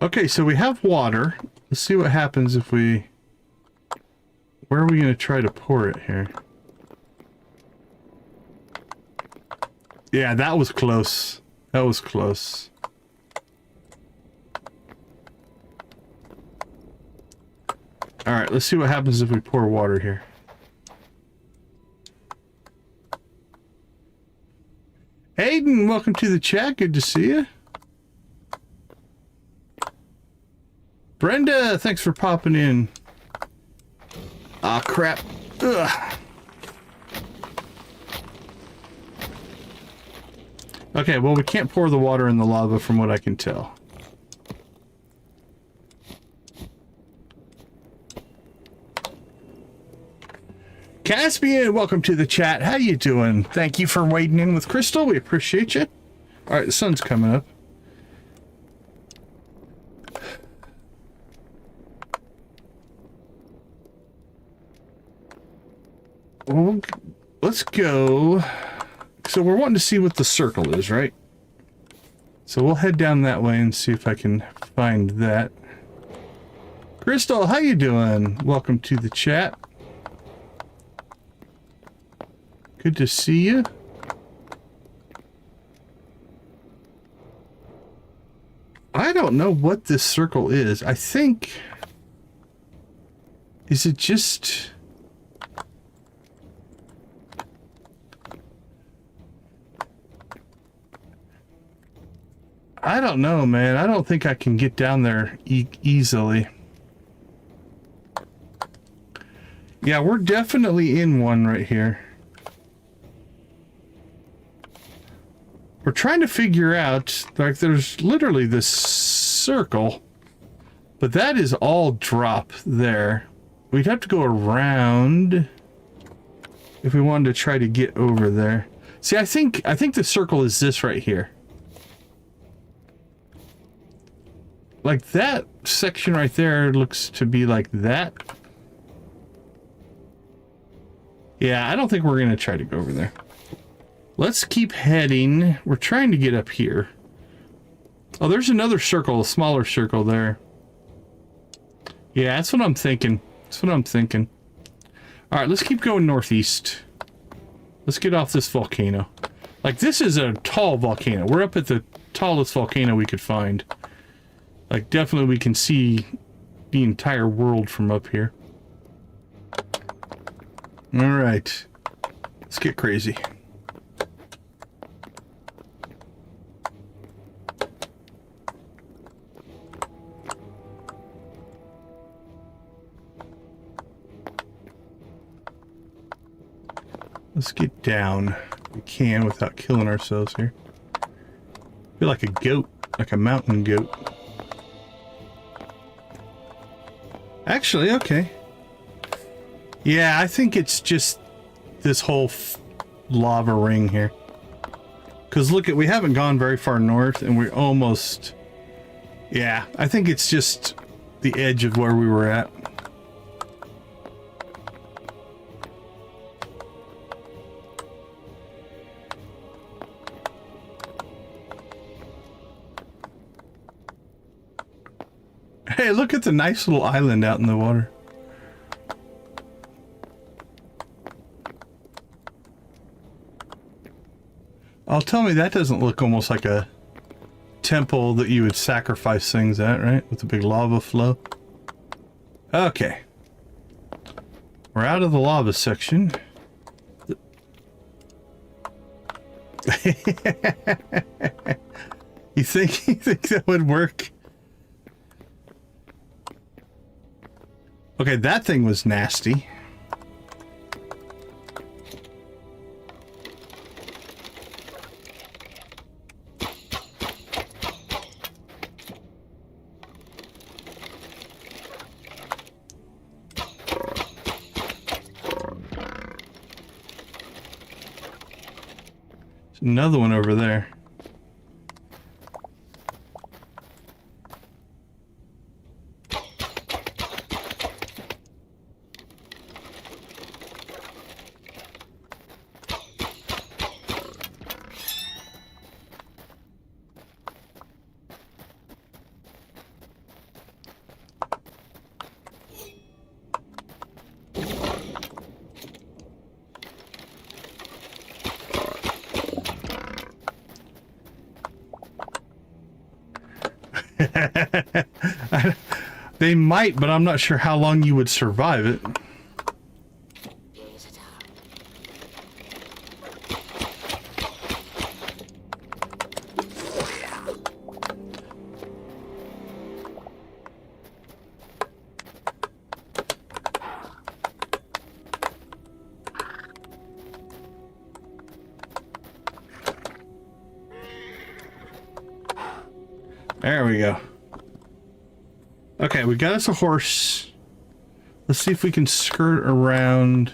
Okay, so we have water. Let's see what happens if we... Where are we going to try to pour it here? Yeah, that was close. That was close. Alright, let's see what happens if we pour water here. Hayden, welcome to the chat. Good to see you. Brenda, thanks for popping in. Ah, crap. Ugh. Okay, well, we can't pour the water in the lava from what I can tell. Caspian, welcome to the chat. How you doing? Thank you for wading in with Crystal. We appreciate you. All right, the sun's coming up. Well, let's go. So we're wanting to see what the circle is, right? So we'll head down that way and see if I can find that. Crystal, how you doing? Welcome to the chat. Good to see you. I don't know what this circle is. I think... Is it just... I don't know, man. I don't think I can get down there easily. Yeah, we're definitely in one right here. We're trying to figure out, like, there's literally this circle, but that is all drop there. We'd have to go around if we wanted to try to get over there. See, I think the circle is this right here. Like, that section right there looks to be like that. Yeah, I don't think we're gonna try to go over there. Let's keep heading. We're trying to get up here. Oh, there's another circle, a smaller circle there. Yeah, that's what I'm thinking. That's what I'm thinking. All right, let's keep going northeast. Let's get off this volcano. Like, this is a tall volcano. We're up at the tallest volcano we could find. Like, definitely we can see the entire world from up here. All right. Let's get crazy. Let's get down if we can without killing ourselves here. I feel like a goat, like a mountain goat. Actually, okay. Yeah, I think it's just this whole lava ring here. Because look at, we haven't gone very far north and we're almost... Yeah, I think it's just the edge of where we were at. Hey, look at the nice little island out in the water. Oh, tell me that doesn't look almost like a temple that you would sacrifice things at, right? With the big lava flow. Okay. We're out of the lava section. You think that would work? Okay, that thing was nasty. There's another one over there. They might, but I'm not sure how long you would survive it. There we go. Okay, we got us a horse. Let's see if we can skirt around.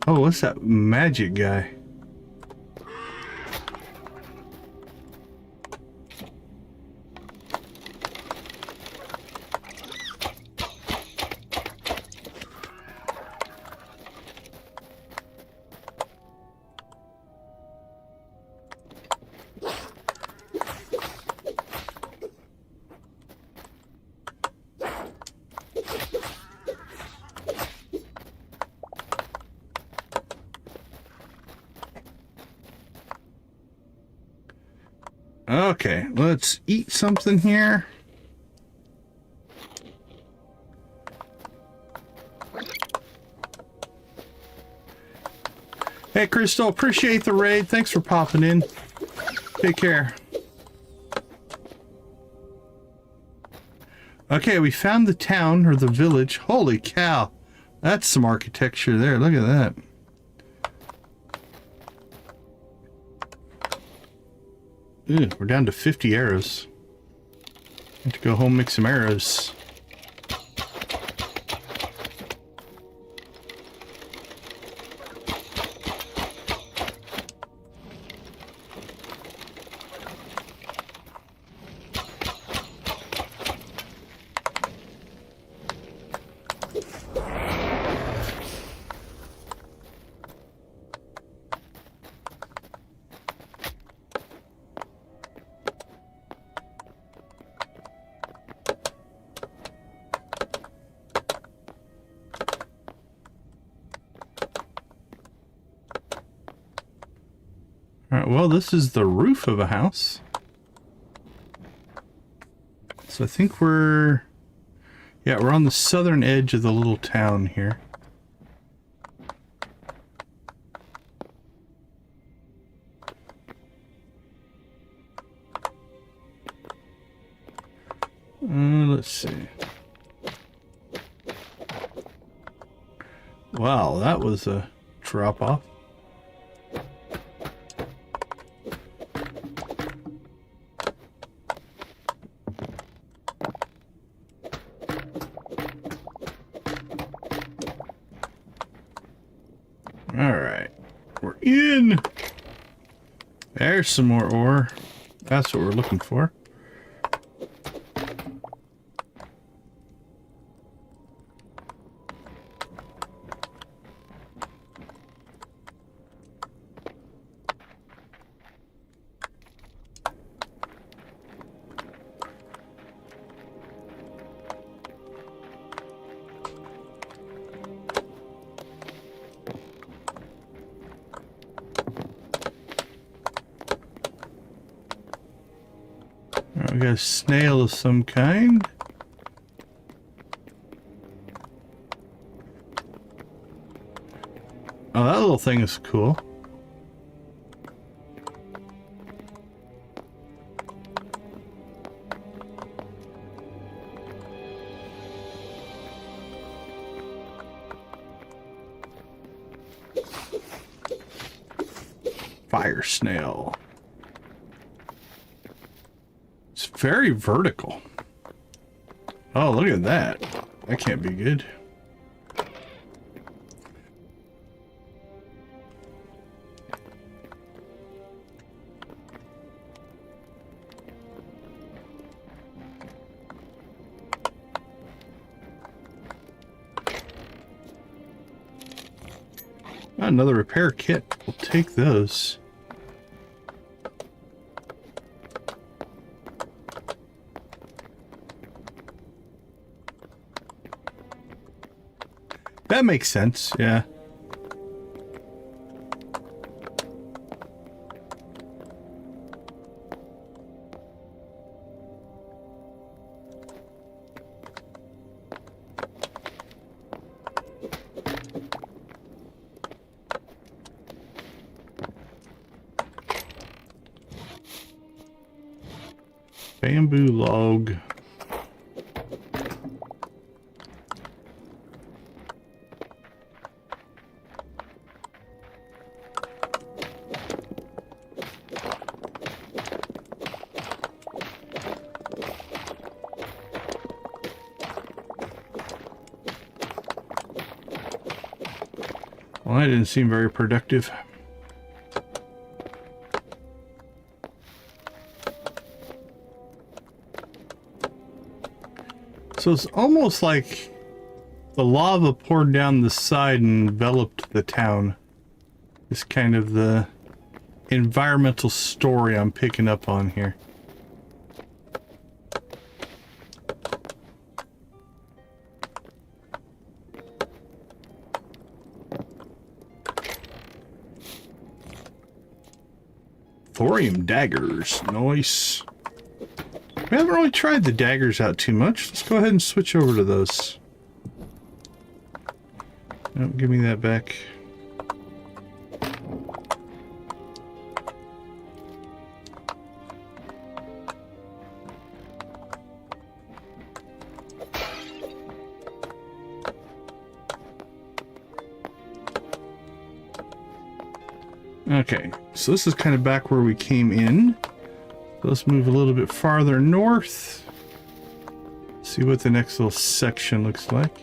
Oh, what's that magic guy? Okay, let's eat something here. Hey, Crystal, appreciate the raid. Thanks for popping in. Take care. Okay, we found the town, or the village. Holy cow. That's some architecture there. Look at that. Ew, we're down to 50 arrows. Need to go home, make some arrows. Alright, well, this is the roof of a house. So I think we're on the southern edge of the little town here. Let's see. Wow, that was a drop off. Alright, we're in. There's some more ore. That's what we're looking for. We got a snail of some kind. Oh, that little thing is cool. Fire snail. Very vertical. Oh, look at that. That can't be good. Another repair kit. We'll take those. That makes sense, yeah. Bamboo log. Well, that didn't seem very productive. So it's almost like the lava poured down the side and enveloped the town. It's kind of the environmental story I'm picking up on here. Thorium daggers. Nice. We haven't really tried the daggers out too much. Let's go ahead and switch over to those. Oh, give me that back. Okay, so this is kind of back where we came in. So let's move a little bit farther north. See what the next little section looks like.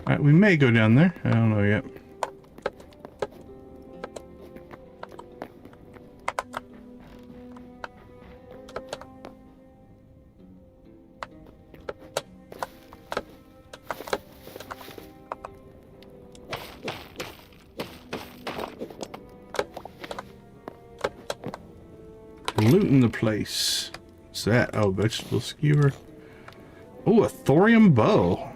Alright, we may go down there. I don't know yet. Looting the place. What's that? Oh, vegetable skewer. Oh, a thorium bow.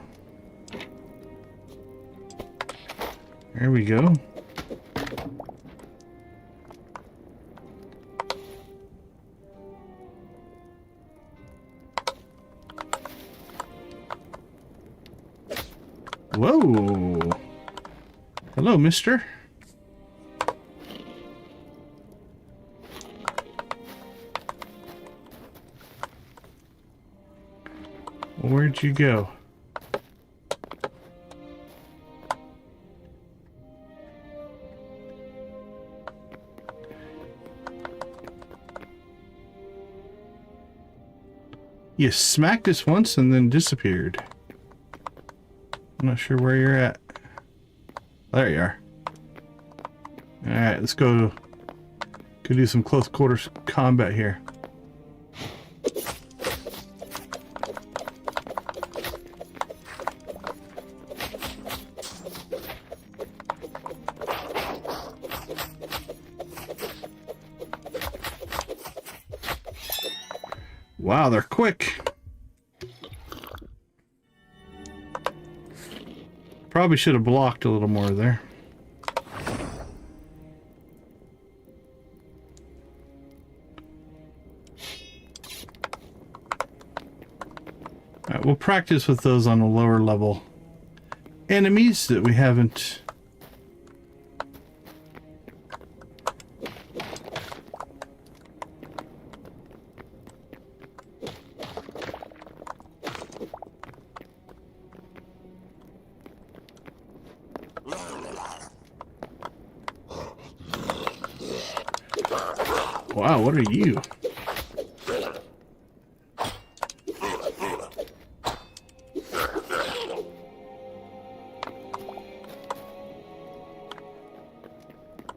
There we go. Whoa. Hello, mister. Where'd you go? You smacked us once and then disappeared. I'm not sure where you're at. There you are. Alright, let's go do some close quarters combat here. Wow, they're quick. Probably should have blocked a little more there. All right, we'll practice with those on a lower level enemies that we haven't. Wow, what are you?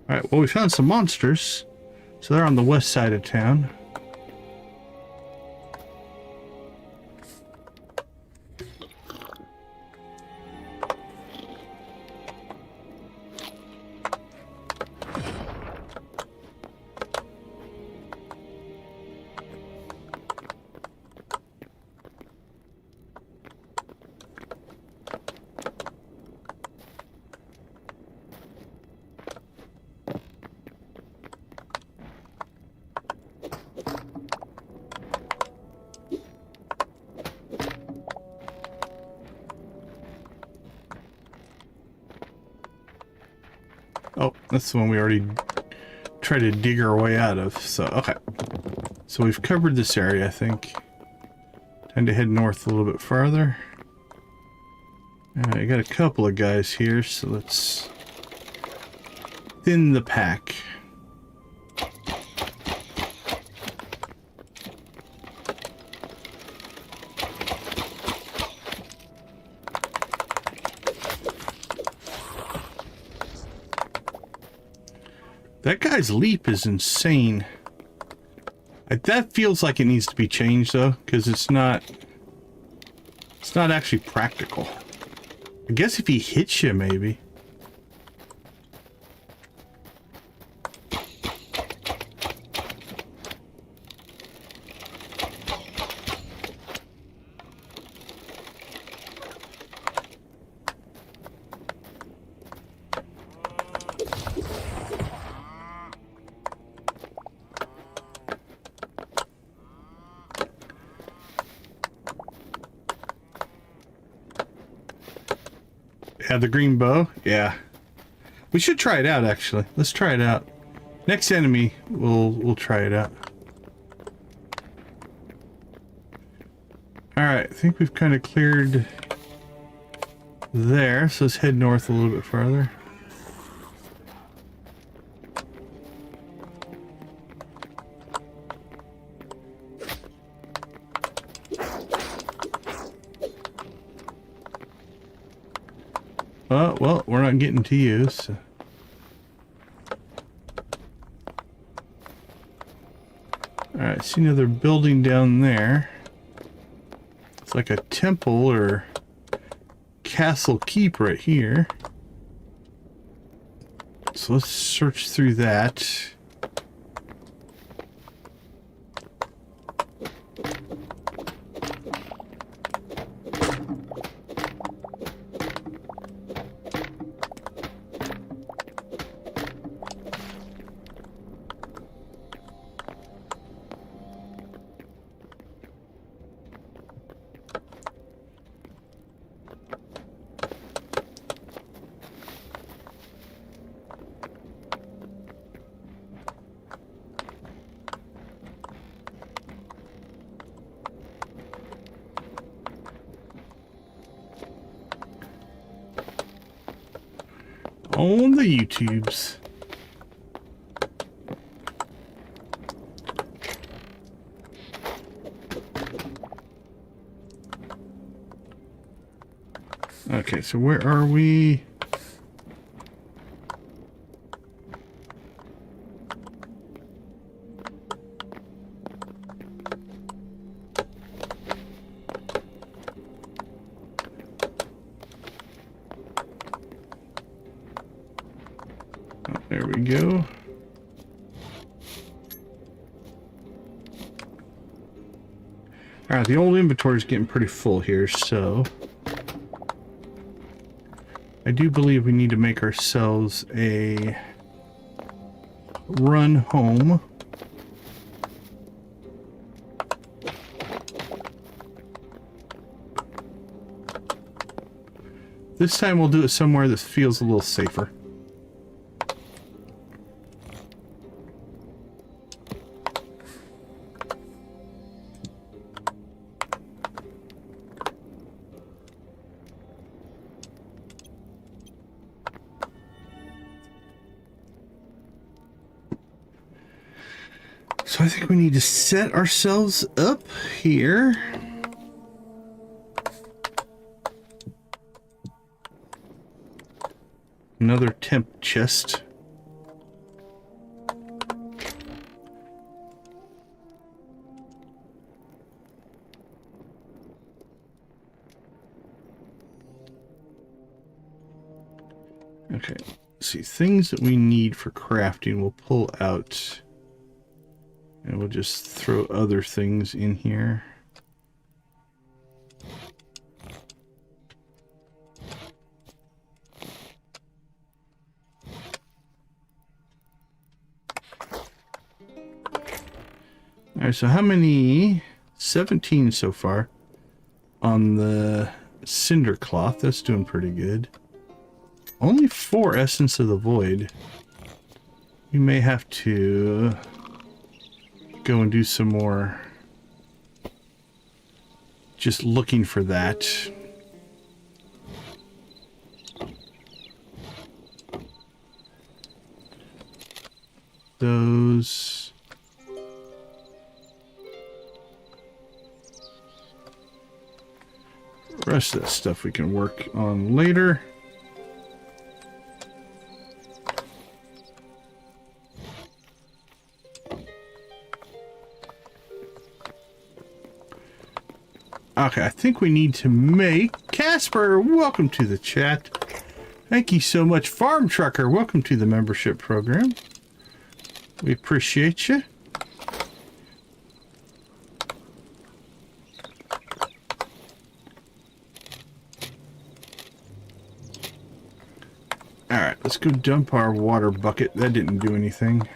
Alright, well, we found some monsters. So they're on the west side of town. Oh, that's the one we already tried to dig our way out of. So, okay. So we've covered this area, I think. Time to head north a little bit farther. I got a couple of guys here, so let's thin the pack. That guy's leap is insane. That feels like it needs to be changed though, because it's not actually practical. I guess if he hits you, maybe. Have the green bow? Yeah. We should try it out, actually. Let's try it out. Next enemy, we'll try it out. Alright, I think we've kind of cleared there, so let's head north a little bit farther. Oh, well, we're not getting to you, so. Alright, see another building down there. It's like a temple or castle keep right here. So let's search through that. On the YouTubes. Okay, so where are we? There we go. Alright, the old inventory is getting pretty full here, so I do believe we need to make ourselves a run home. This time we'll do it somewhere that feels a little safer. So I think we need to set ourselves up here. Another temp chest. Okay, let's see, things that we need for crafting we'll pull out. And we'll just throw other things in here. Alright, so how many? 17 so far on the cinder cloth. That's doing pretty good. Only 4 Essence of the Void. We may have to go and do some more just looking for that. Those. The rest of that stuff we can work on later. Okay, I think we need to make Casper. Welcome to the chat. Thank you so much, Farm Trucker. Welcome to the membership program. We appreciate you. All right, let's go dump our water bucket. That didn't do anything.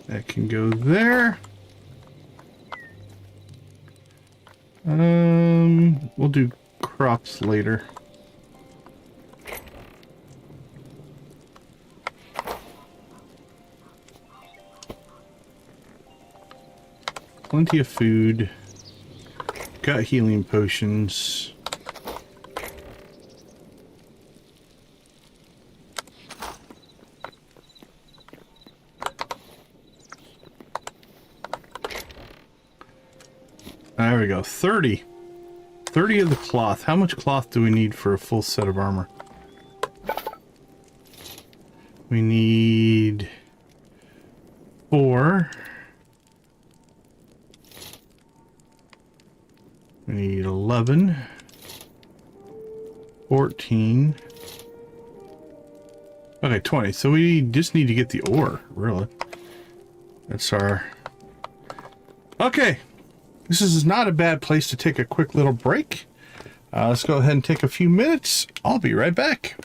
That can go there. We'll do crops later. Plenty of food. Got healing potions. There we go. 30 of the cloth. How much cloth do we need for a full set of armor? We need 4. We need 11, 14. Okay, 20. So we just need to get the ore, really. That's our... Okay. This is not a bad place to take a quick little break. Let's go ahead and take a few minutes. I'll be right back.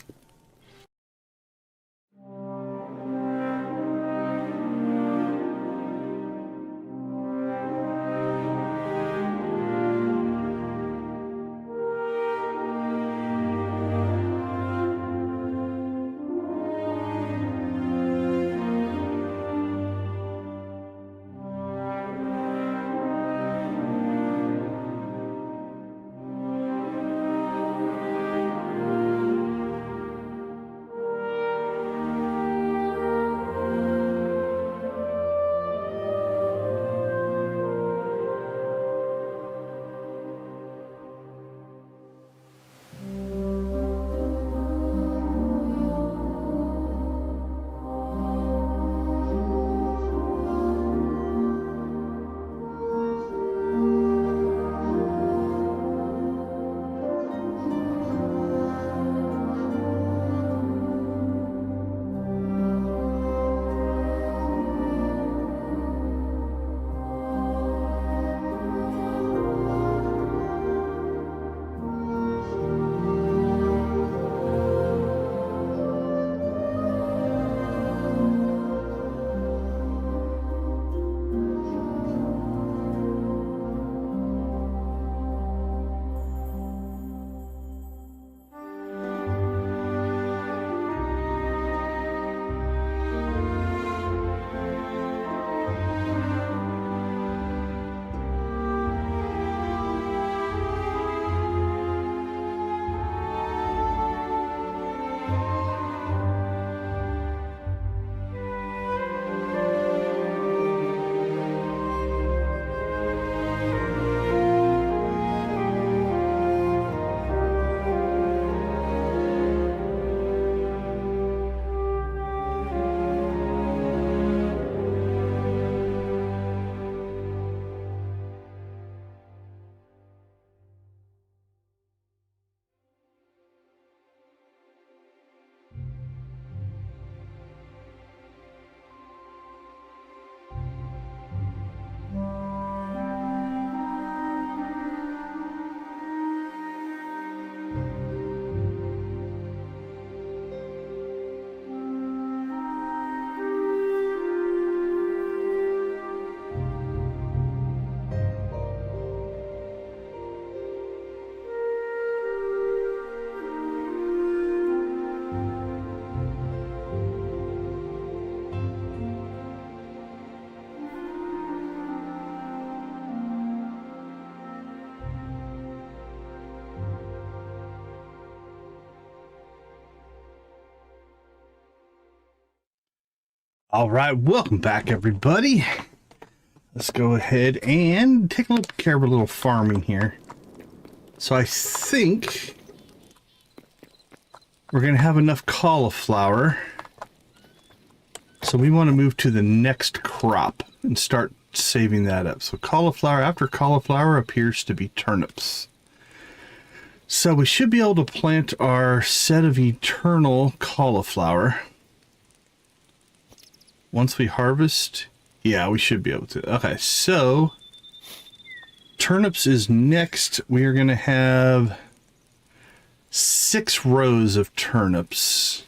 All right, welcome back, everybody. Let's go ahead and take a look care of a little farming here. So I think we're going to have enough cauliflower. So we want to move to the next crop and start saving that up. So cauliflower, after cauliflower appears to be turnips. So we should be able to plant our set of eternal cauliflower. Once we harvest, yeah, we should be able to. Okay, so turnips is next. We are going to have 6 rows of turnips.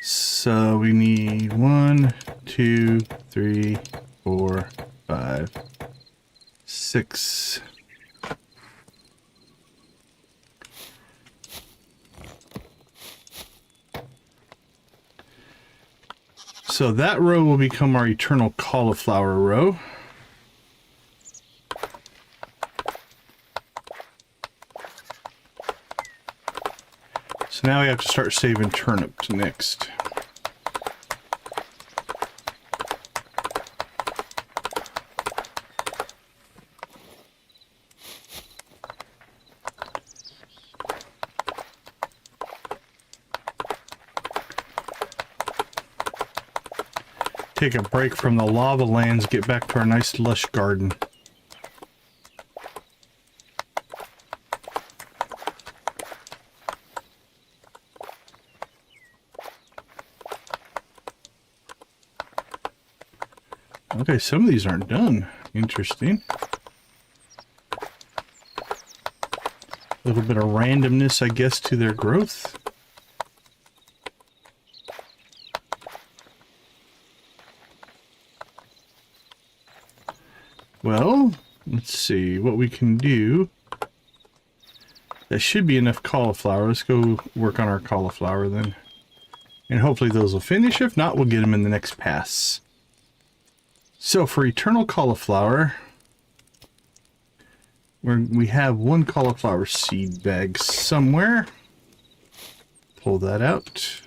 So we need 1, 2, 3, 4, 5, 6. So that row will become our eternal cauliflower row. So now we have to start saving turnips next. Take a break from the lava lands, get back to our nice lush garden. Okay, some of these aren't done. Interesting. A little bit of randomness, I guess, to their growth. Well, let's see what we can do. That should be enough cauliflower. Let's go work on our cauliflower then. And hopefully those will finish. If not, we'll get them in the next pass. So for eternal cauliflower, we have 1 cauliflower seed bag somewhere. Pull that out.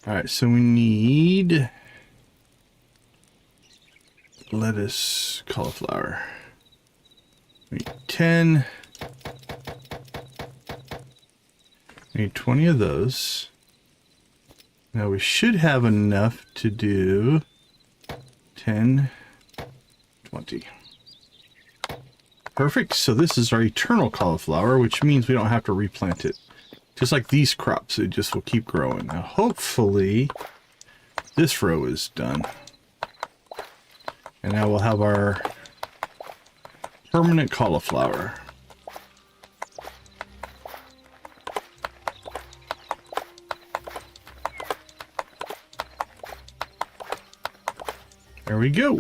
Alright, so we need lettuce, cauliflower. We need 10. We need 20 of those. Now we should have enough to do 10, 20. Perfect. So this is our eternal cauliflower, which means we don't have to replant it. Just like these crops, it just will keep growing. Now hopefully this row is done. And now we'll have our permanent cauliflower. There we go.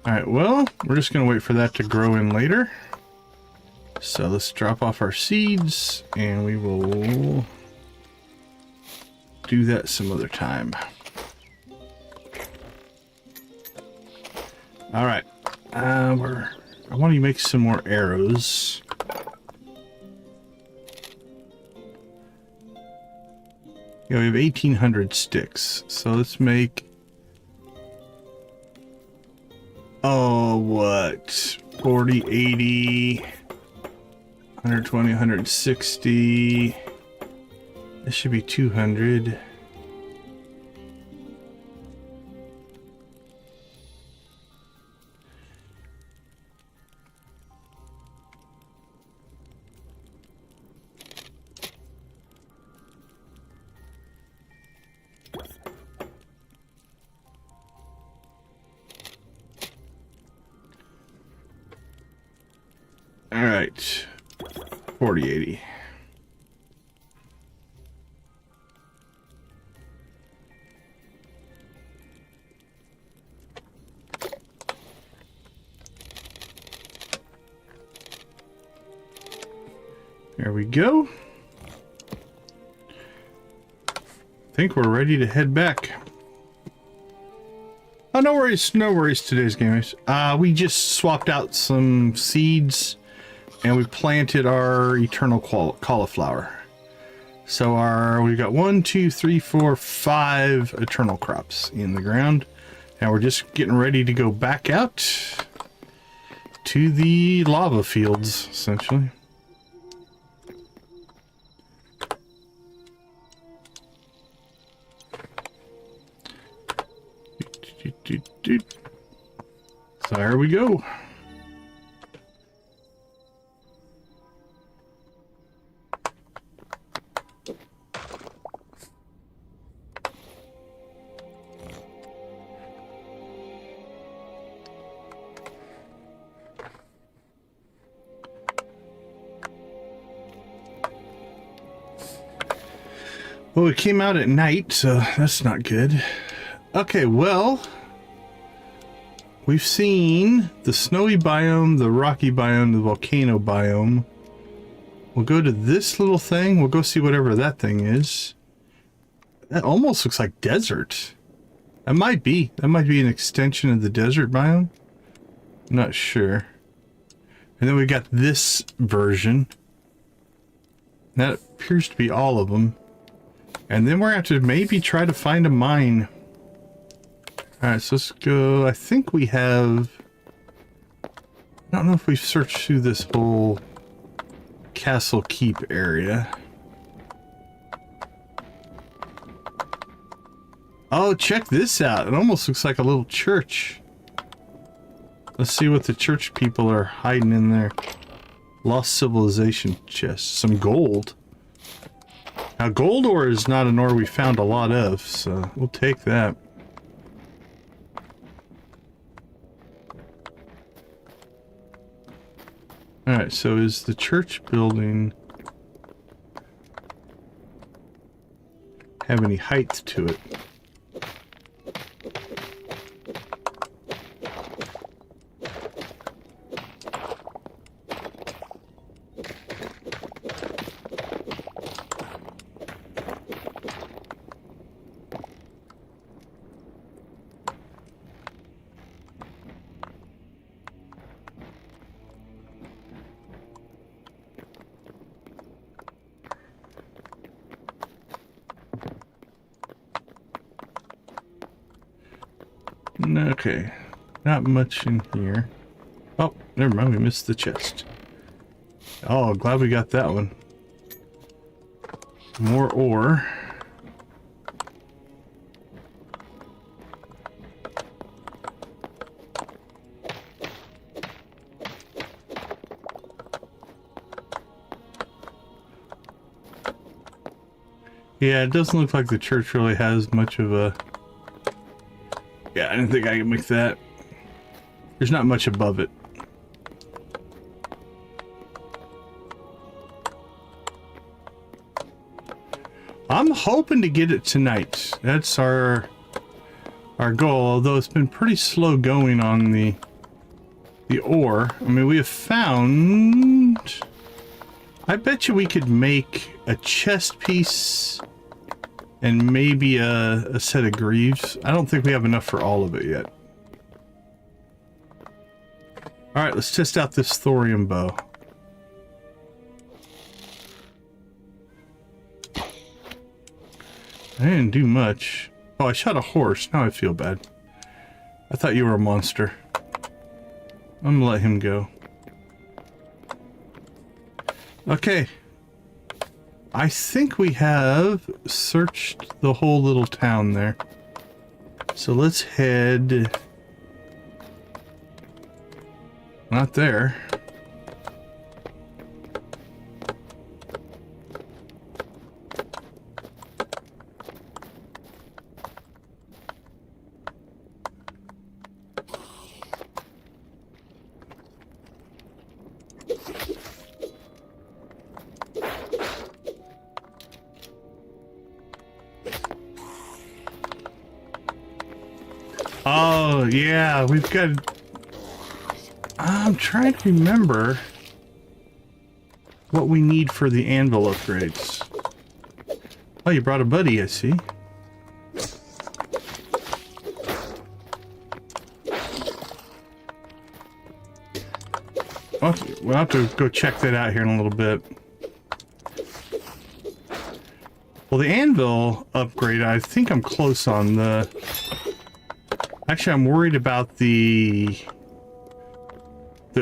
Alright, well, we're just going to wait for that to grow in later. So let's drop off our seeds and we will do that some other time. Alright, I want to make some more arrows. Yeah, we have 1,800 sticks, so let's make, oh, what, 40, 80, 120, 160, this should be 200. All right, 40, 80. There we go. I think we're ready to head back. Oh, no worries today's gamers. We just swapped out some seeds and we planted our eternal cauliflower. So we got 1, 2, 3, 4, 5 eternal crops in the ground. Now we're just getting ready to go back out to the lava fields, essentially. So here we go. Well, it came out at night, so that's not good. Okay, well, we've seen the snowy biome, the rocky biome, the volcano biome. We'll go to this little thing. We'll go see whatever that thing is. That almost looks like desert. That might be. That might be an extension of the desert biome. I'm not sure. And then we got this version. That appears to be all of them. And then we're going to have to maybe try to find a mine. Alright, so let's go. I think we have... I don't know if we've searched through this whole castle keep area. Oh, check this out. It almost looks like a little church. Let's see what the church people are hiding in there. Lost civilization chest. Some gold. Now, gold ore is not an ore we found a lot of, so we'll take that. Alright, so is the church building have any height to it? Okay, not much in here. Oh, never mind, we missed the chest. Oh, glad we got that one. More ore. Yeah, it doesn't look like the church really has much of a... Yeah, I didn't think I could make that. There's not much above it. I'm hoping to get it tonight. That's our goal, although it's been pretty slow going on the ore. I mean, we have found... I bet you we could make a chest piece and maybe a set of greaves. I don't think we have enough for all of it yet. Alright, let's test out this thorium bow. I didn't do much. Oh, I shot a horse. Now I feel bad. I thought you were a monster. I'm gonna let him go. Okay. I think we have searched the whole little town there. So let's head... Not there. Oh, yeah, we've got... I'm trying to remember what we need for the anvil upgrades. Oh, you brought a buddy, I see. We'll have to go check that out here in a little bit. Well, the anvil upgrade, I think I'm close on the... Actually, I'm worried about the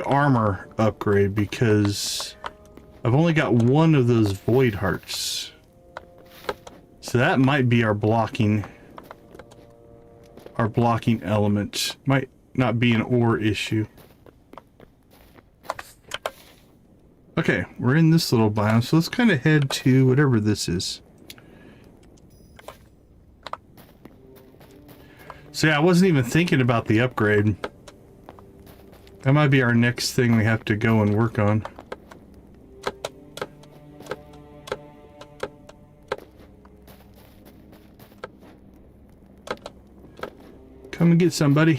armor upgrade because I've only got one of those void hearts. So that might be our blocking element. Might not be an ore issue. Okay, we're in this little biome, so let's kind of head to whatever this is. So yeah, I wasn't even thinking about the upgrade. That might be our next thing we have to go and work on. Come and get somebody.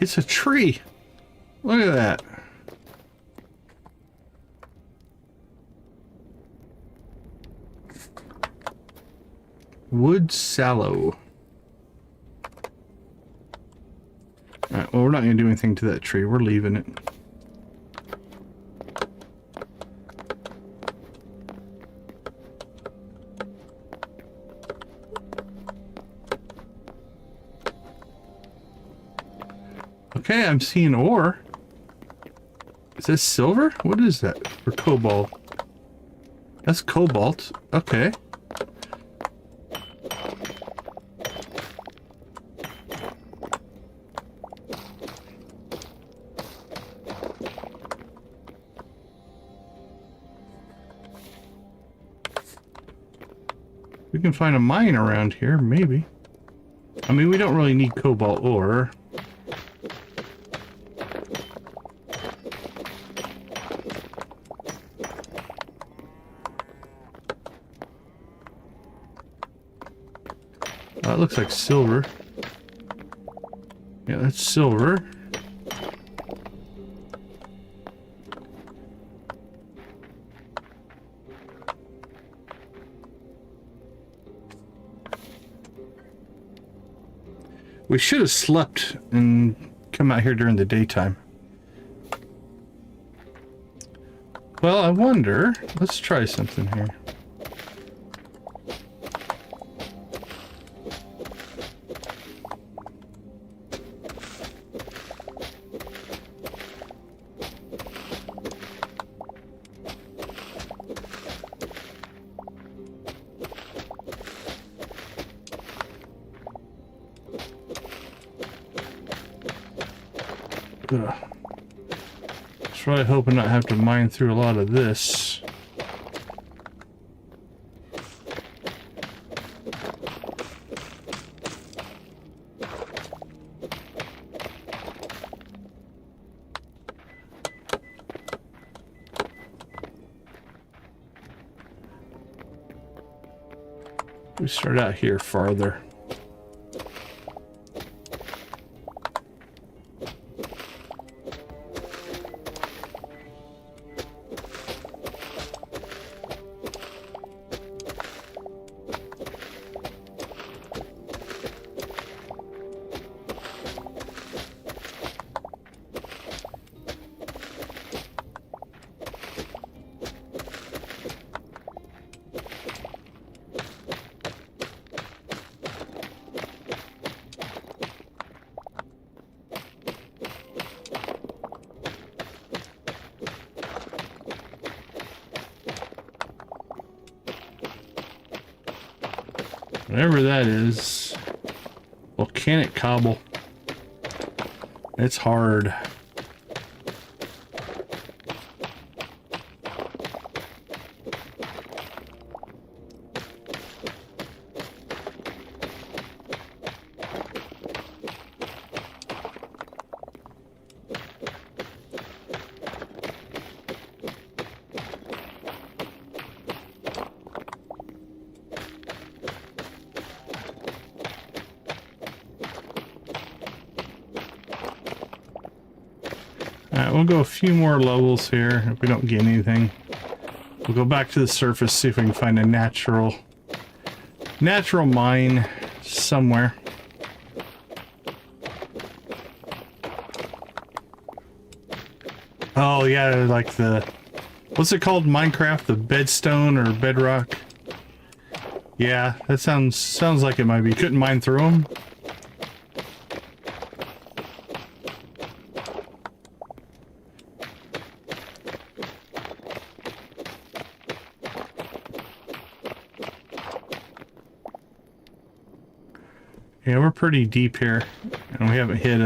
It's a tree. Look at that. Wood sallow. Alright, well, we're not going to do anything to that tree. We're leaving it. Okay, I'm seeing ore. Is this silver? What is that? Or cobalt? That's cobalt. Okay. We can find a mine around here, maybe. I mean, we don't really need cobalt ore. That looks like silver. Yeah, that's silver. We should have slept and come out here during the daytime. Well, I wonder. Let's try something here. Just really hoping not have to mine through a lot of this. We start out here farther. Whatever that is, volcanic cobble. It's hard. Alright, we'll go a few more levels here if we don't get anything. We'll go back to the surface, see if we can find a natural mine somewhere. Oh yeah, like the, what's it called in Minecraft? The bedstone or bedrock? Yeah, that sounds like it might be. Couldn't mine through them. Yeah, we're pretty deep here, and we haven't hit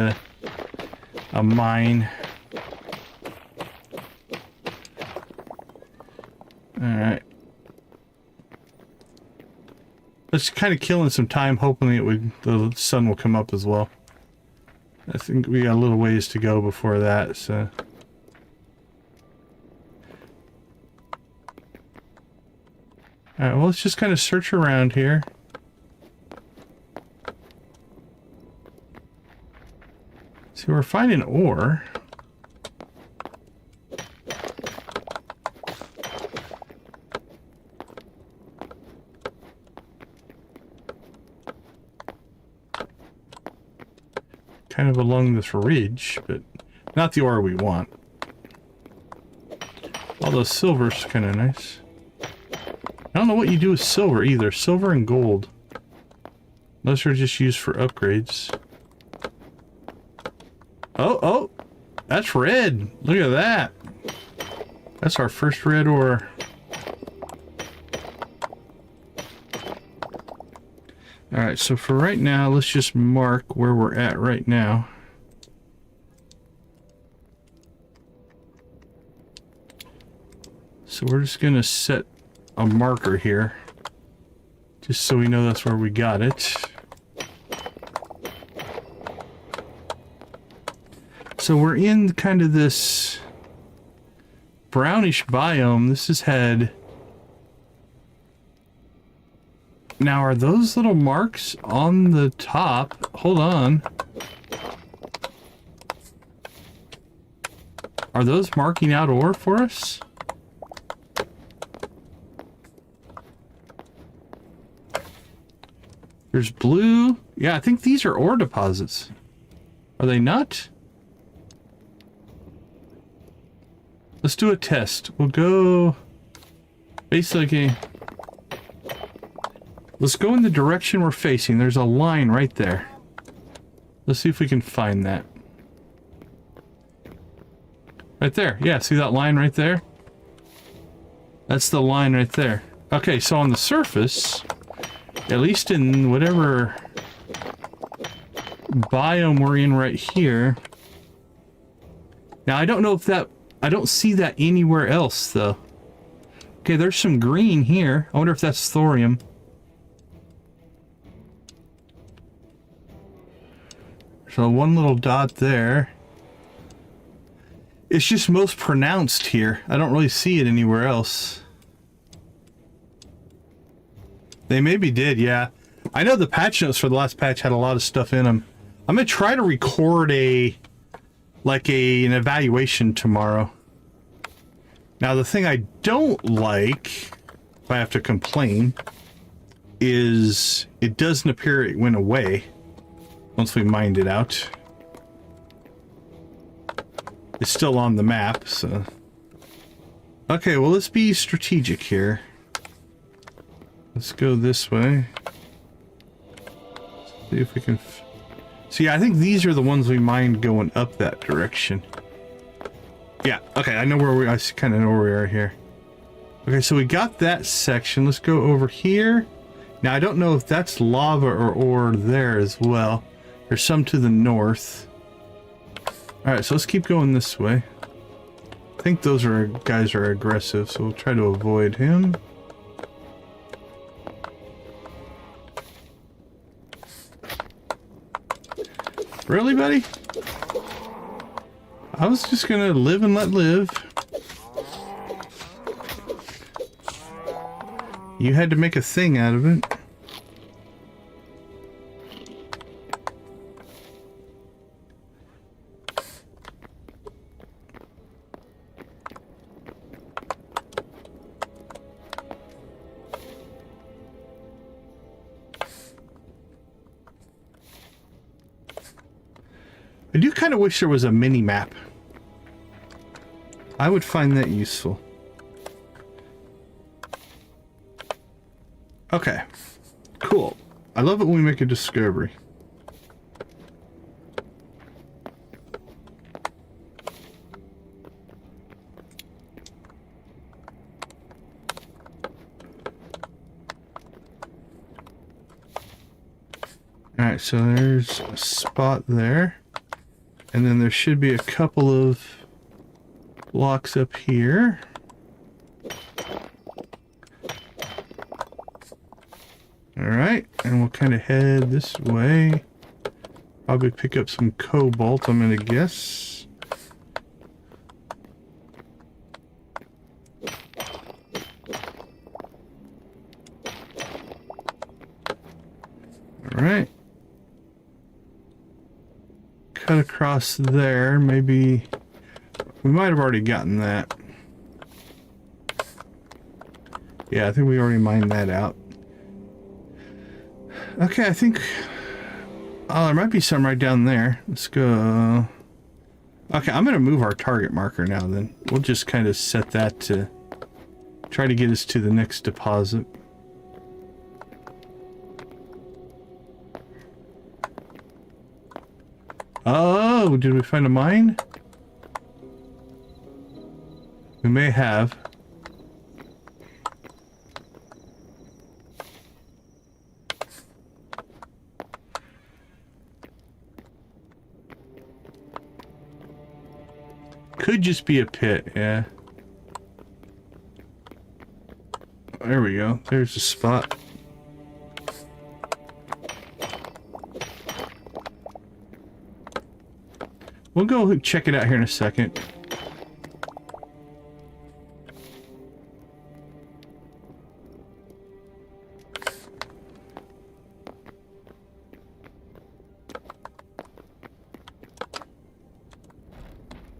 a mine. Alright. Let's kind of killing some time, hoping the sun will come up as well. I think we got a little ways to go before that, so... Alright, well, let's just kind of search around here. See, we're finding ore. Kind of along this ridge, but not the ore we want. Although silver's kind of nice. I don't know what you do with silver either. Silver and gold. Those are just used for upgrades. Oh, that's red. Look at that. That's our first red ore. Alright, so for right now, let's just mark where we're at right now. So we're just going to set a marker here, just so we know that's where we got it. So we're in kind of this brownish biome. This has had... Now, are those little marks on the top? Hold on. Are those marking out ore for us? There's blue. Yeah, I think these are ore deposits. Are they not? Let's do a test. We'll go... Basically... Let's go in the direction we're facing. There's a line right there. Let's see if we can find that. Right there. Yeah, see that line right there? That's the line right there. Okay, so on the surface, at least in whatever biome we're in right here. Now, I don't know if that... I don't see that anywhere else, though. Okay, there's some green here. I wonder if that's thorium. So one little dot there. It's just most pronounced here. I don't really see it anywhere else. They maybe did, yeah. I know the patch notes for the last patch had a lot of stuff in them. I'm gonna try to record an evaluation tomorrow. Now the thing I don't like, if I have to complain, is it doesn't appear it went away. Once we mined it out. It's still on the map, so... Okay, well, let's be strategic here. Let's go this way. See if we can... See, I think these are the ones we mined going up that direction. Yeah, okay, I know where we... I kind of know where we are here. Okay, so we got that section. Let's go over here. Now, I don't know if that's lava or ore there as well. There's some to the north. Alright, so let's keep going this way. I think those guys are aggressive, so we'll try to avoid him. Really, buddy? I was just gonna live and let live. You had to make a thing out of it. I do kind of wish there was a mini map. I would find that useful. Okay, cool. I love it when we make a discovery. Alright, so there's a spot there. And then there should be a couple of blocks up here. Alright, and we'll kind of head this way. Probably pick up some cobalt, I'm gonna guess. Alright. Cut across there, maybe we might have already gotten that. Yeah, I think we already mined that out. Okay, I think oh, there might be some right down there. Let's go. Okay, I'm gonna move our target marker now then. We'll just kind of set that to try to get us to the next deposit. Oh, did we find a mine? We may have. Could just be a pit, yeah. There we go. There's a spot. We'll go check it out here in a second.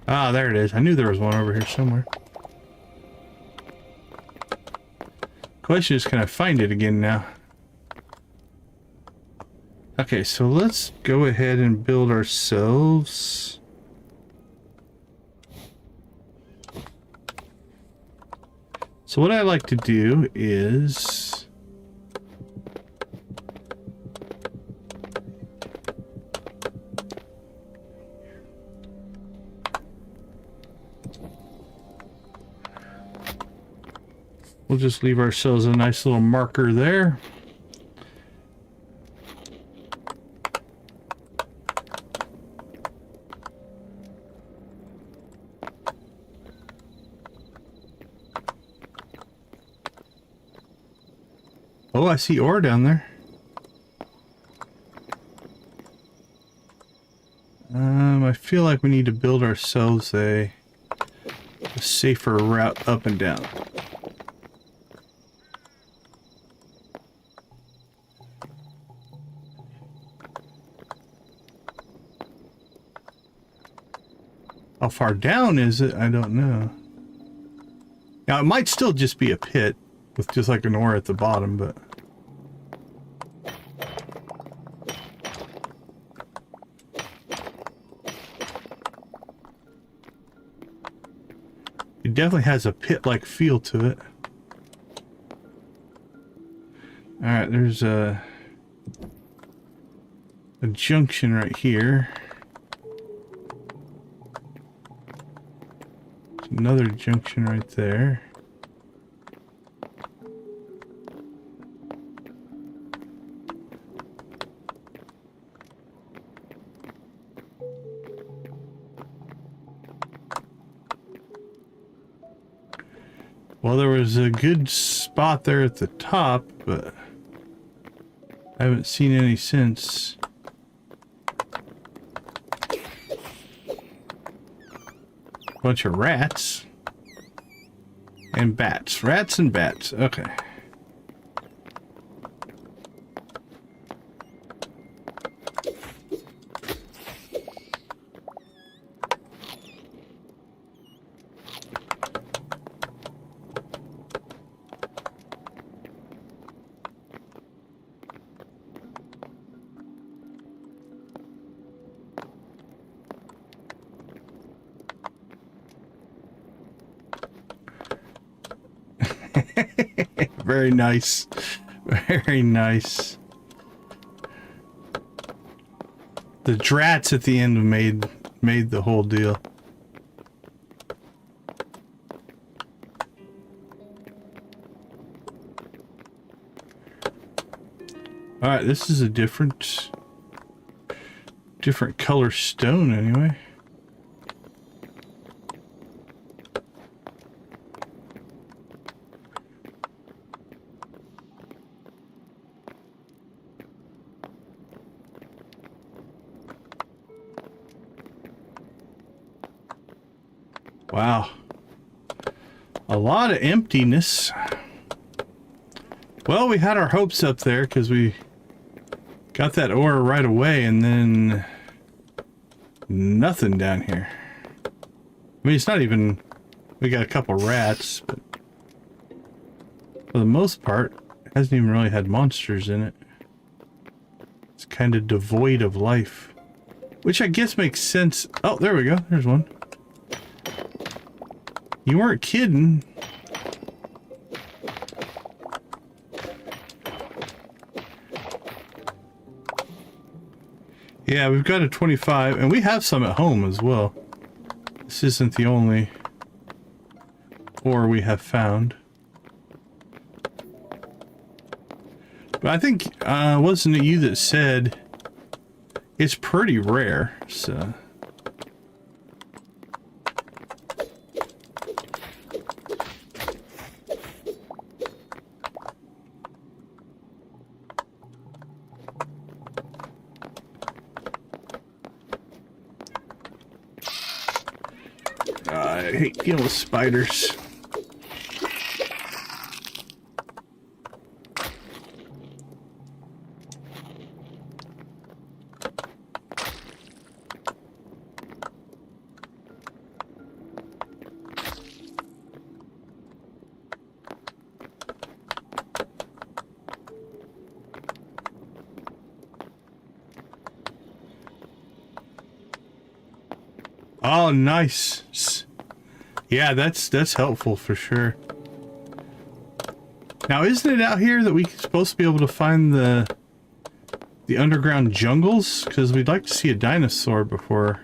Ah, there it is. I knew there was one over here somewhere. Question is, can I find it again now? Okay, so let's go ahead and build ourselves. So what I like to do is we'll just leave ourselves a nice little marker there. Oh, I see ore down there. I feel like we need to build ourselves a safer route up and down. How far down is it? I don't know. Now, it might still just be a pit with just like an ore at the bottom, but... it definitely has a pit-like feel to it. Alright, there's a junction right here. There's another junction right there. Well, there was a good spot there at the top, but I haven't seen any since. Bunch of rats and bats. Rats and bats. Okay. Very nice. Very nice. The drats at the end made the whole deal. All right, this is a different color stone anyway. Wow. A lot of emptiness. Well, we had our hopes up there because we got that ore right away, and then nothing down here. I mean, it's not even... We got a couple rats, but for the most part, it hasn't even really had monsters in it. It's kind of devoid of life. Which I guess makes sense. Oh, there we go. There's one. You weren't kidding. Yeah, we've got a 25, and we have some at home as well. This isn't the only ore we have found. But I think, wasn't it you that said it's pretty rare, so... I hate dealing with spiders. Oh, nice. Yeah, that's helpful for sure. Now, isn't it out here that we're supposed to be able to find the underground jungles? Because we'd like to see a dinosaur before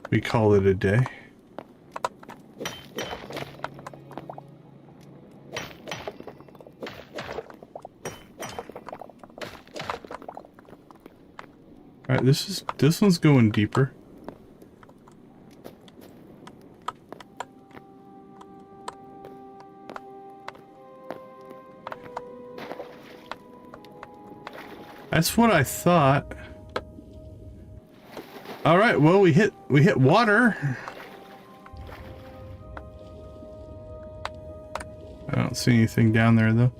we call it a day. All right, this one's going deeper. That's what I thought. All right, well, we hit water. I don't see anything down there though.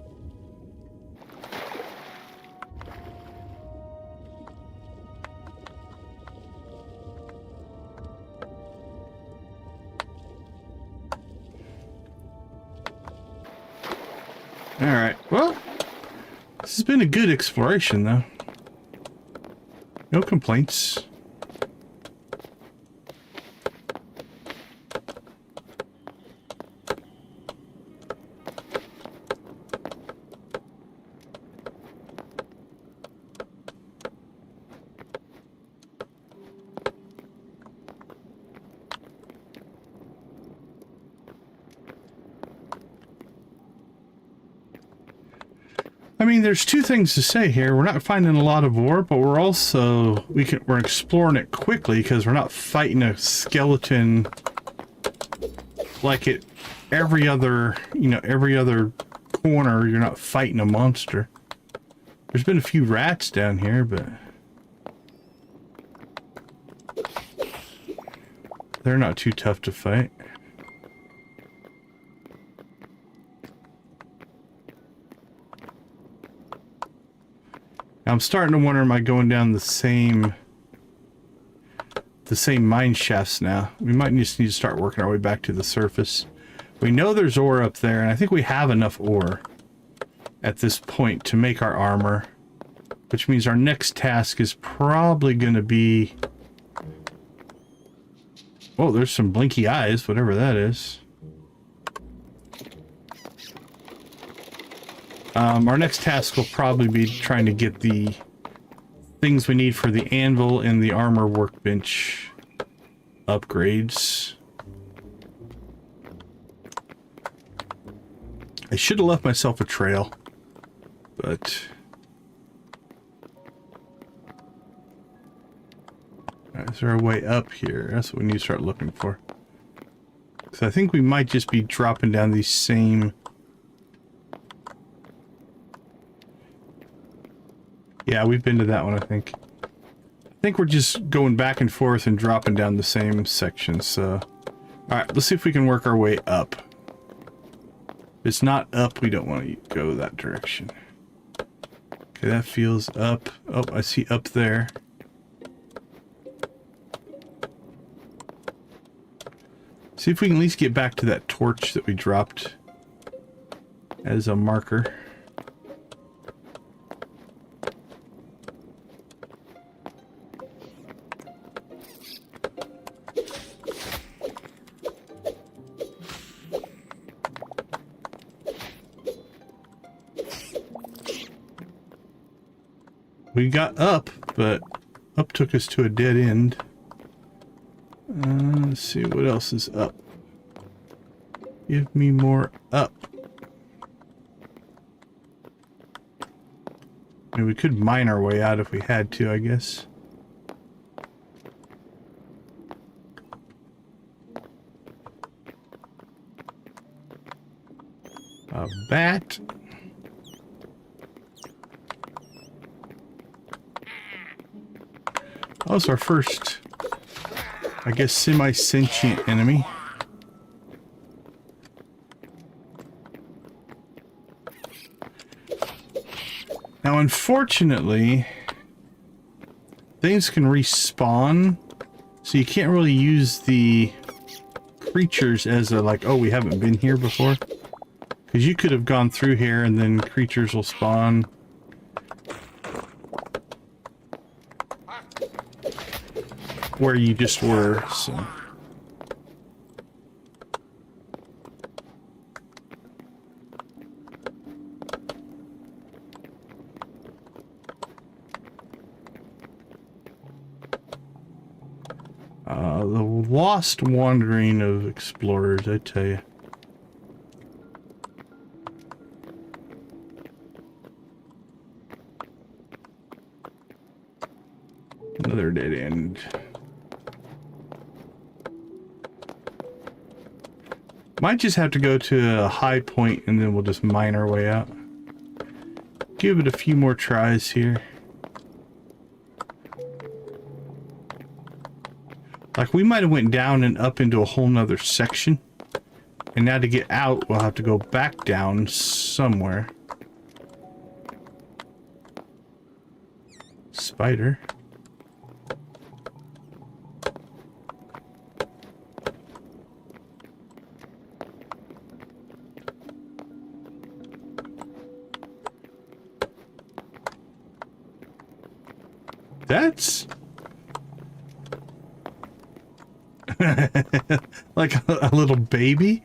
All right, well, this has been a good exploration though. No complaints. I mean, there's two things to say here. We're not finding a lot of ore, but we're also we're exploring it quickly because we're not fighting a skeleton like it every other corner. You're not fighting a monster. There's been a few rats down here, but they're not too tough to fight. I'm starting to wonder, am I going down the same mine shafts now? We might just need to start working our way back to the surface. We know there's ore up there, and I think we have enough ore at this point to make our armor, which means our next task is probably going to be... Oh, there's some blinky eyes, whatever that is. Our next task will probably be trying to get the things we need for the anvil and the armor workbench upgrades. I should have left myself a trail, but... Is there a way up here? That's what we need to start looking for. So I think we might just be dropping down these same... Yeah, we've been to that one, I think. I think we're just going back and forth and dropping down the same sections, so... Alright, let's see if we can work our way up. If it's not up, we don't want to go that direction. Okay, that feels up. Oh, I see up there. See if we can at least get back to that torch that we dropped as a marker. We got up, but up took us to a dead end. Let's see what else is up. Give me more up. I mean, we could mine our way out if we had to, I guess. A bat. That was our first, I guess, semi-sentient enemy. Now, unfortunately, things can respawn, so you can't really use the creatures as a, like, oh, we haven't been here before. Because you could have gone through here and then creatures will spawn. Where you just were, so... the lost wandering of explorers, I tell you. Another dead end. Might just have to go to a high point and then we'll just mine our way out. Give it a few more tries here. Like, we might have went down and up into a whole nother section. And now to get out, we'll have to go back down somewhere. Spider. That's... like a little baby.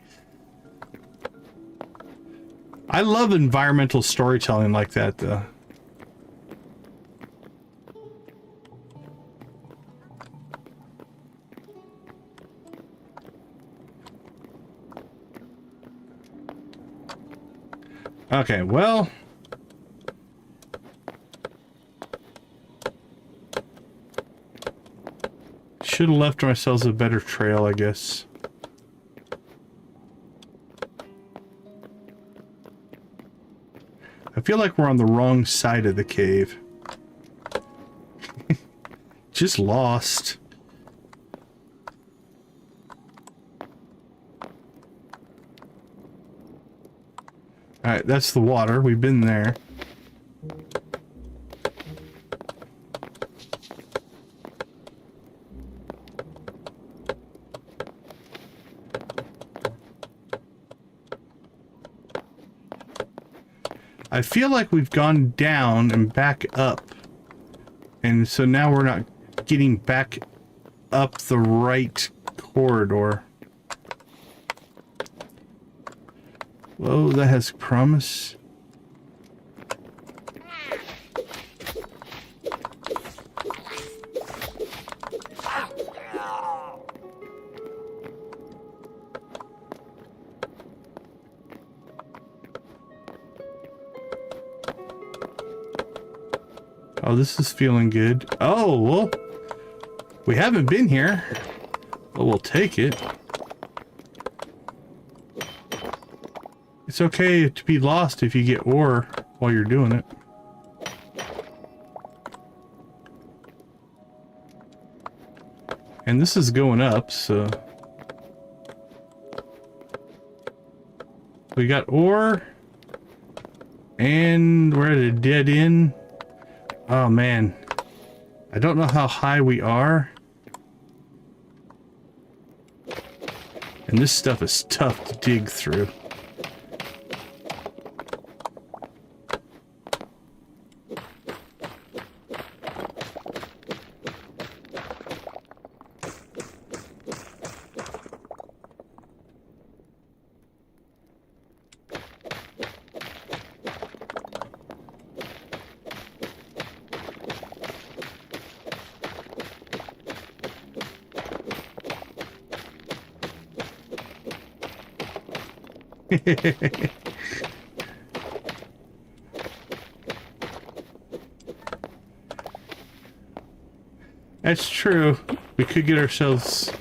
I love environmental storytelling like that, though. Okay, well... should have left ourselves a better trail, I guess. I feel like we're on the wrong side of the cave. Just lost. Alright, that's the water. We've been there. I feel like we've gone down and back up. And so now we're not getting back up the right corridor. Whoa, that has promise. Oh, this is feeling good. Oh, well, we haven't been here, but we'll take it. It's okay to be lost if you get ore while you're doing it. And this is going up, so... We got ore. And we're at a dead end. Oh man. I don't know how high we are. And this stuff is tough to dig through. That's true. We could get ourselves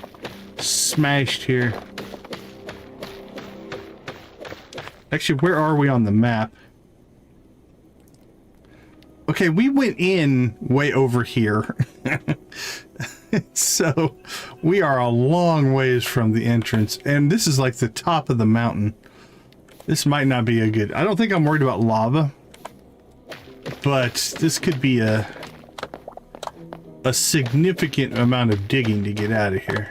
smashed here. Actually, where are we on the map? Okay, we went in way over here. So we are a long ways from the entrance, and this is like the top of the mountain. This might not be a good... I don't think I'm worried about lava, but this could be a significant amount of digging to get out of here.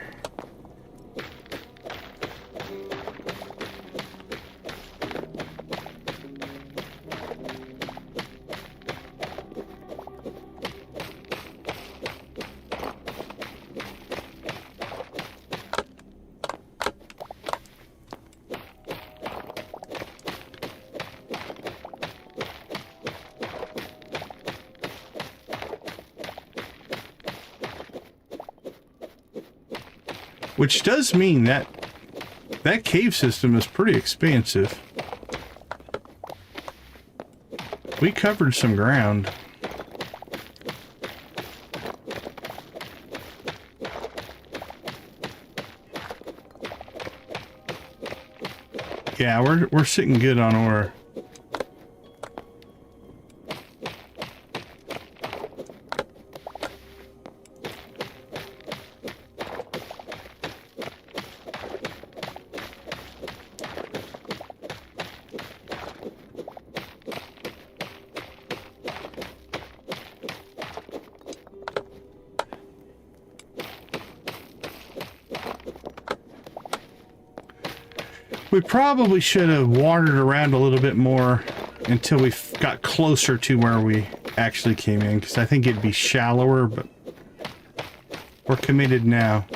Which does mean that that cave system is pretty expansive. We covered some ground. Yeah, we're sitting good on ore. We probably should have wandered around a little bit more until we got closer to where we actually came in, because I think it'd be shallower, but we're committed now.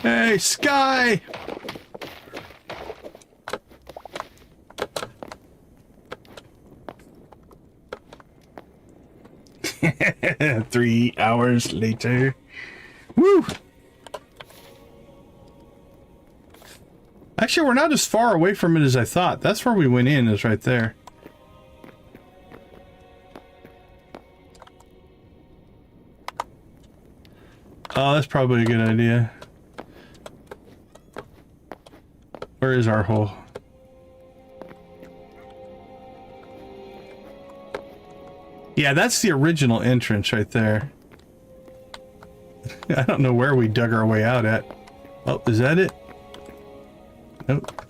Hey, Sky! Three hours later. Woo! Actually, we're not as far away from it as I thought. That's where we went in, is right there. Oh, that's probably a good idea. Where is our hole? Yeah, that's the original entrance right there. I don't know where we dug our way out at. Oh, is that it? Nope.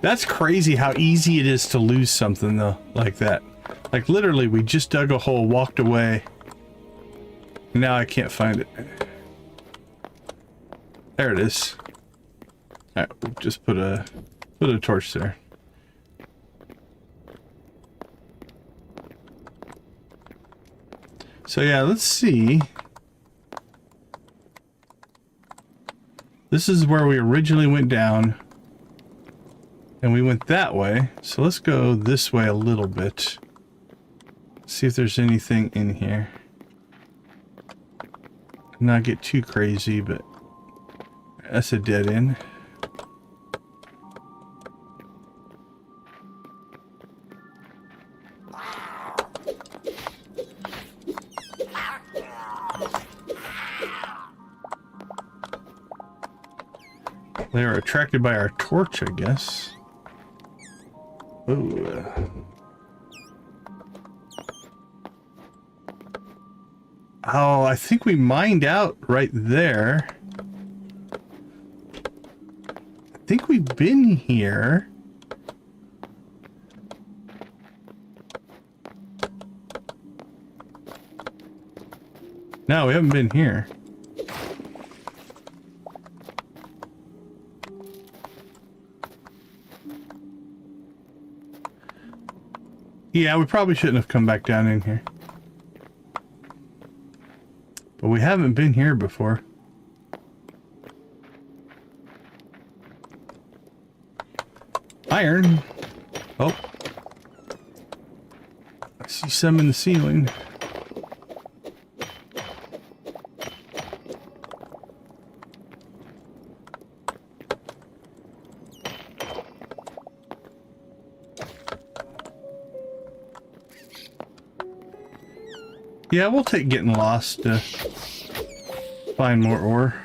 That's crazy how easy it is to lose something though, like that. Like literally we just dug a hole, walked away. Now I can't find it. There it is. Alright, we'll just put a torch there. So yeah, let's see. This is where we originally went down. And we went that way. So let's go this way a little bit. See if there's anything in here. Not get too crazy, but that's a dead end. They are attracted by our torch, I guess. Ooh. Oh, I think we mined out right there. I think we've been here. No, we haven't been here. Yeah, we probably shouldn't have come back down in here. But we haven't been here before. Iron. Oh. I see some in the ceiling. Yeah, we'll take getting lost to find more ore.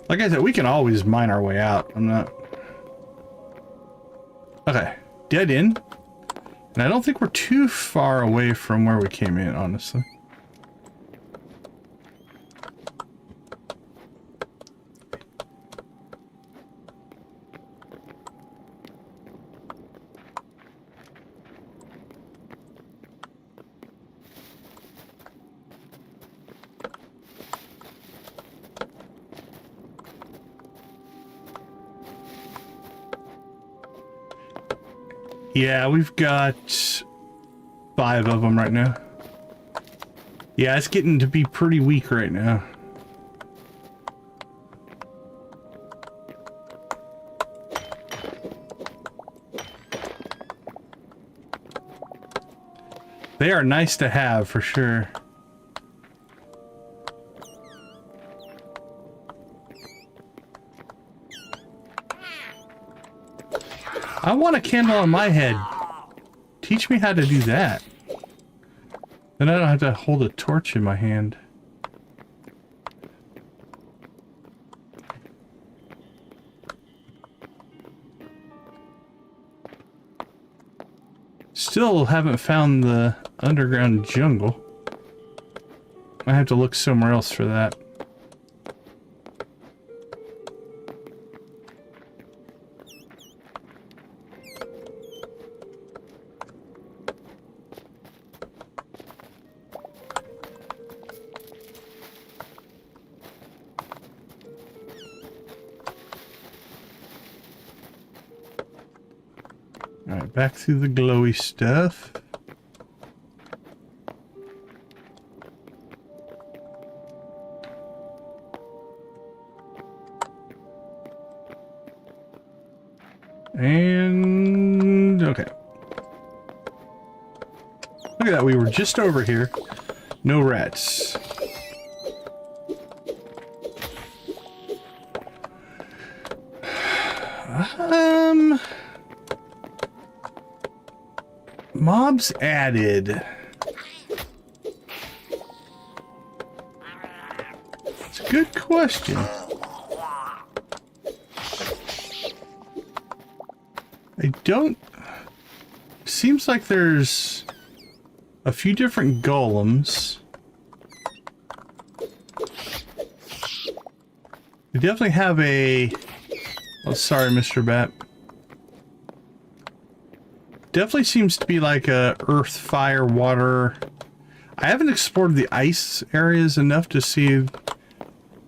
Like I said, we can always mine our way out. I'm not... Okay, dead end. And I don't think we're too far away from where we came in, honestly. Yeah, we've got 5 of them right now. Yeah, it's getting to be pretty weak right now. They are nice to have for sure. I want a candle on my head. Teach me how to do that. Then I don't have to hold a torch in my hand. Still haven't found the underground jungle. I have to look somewhere else for that. Alright, back through the glowy stuff. And... okay. Look at that, we were just over here. No rats. Mobs added. It's a good question. I don't... Seems like there's a few different golems. We definitely have a... Oh, sorry, Mr. Bat. Definitely seems to be like a earth, fire, water. I haven't explored the ice areas enough to see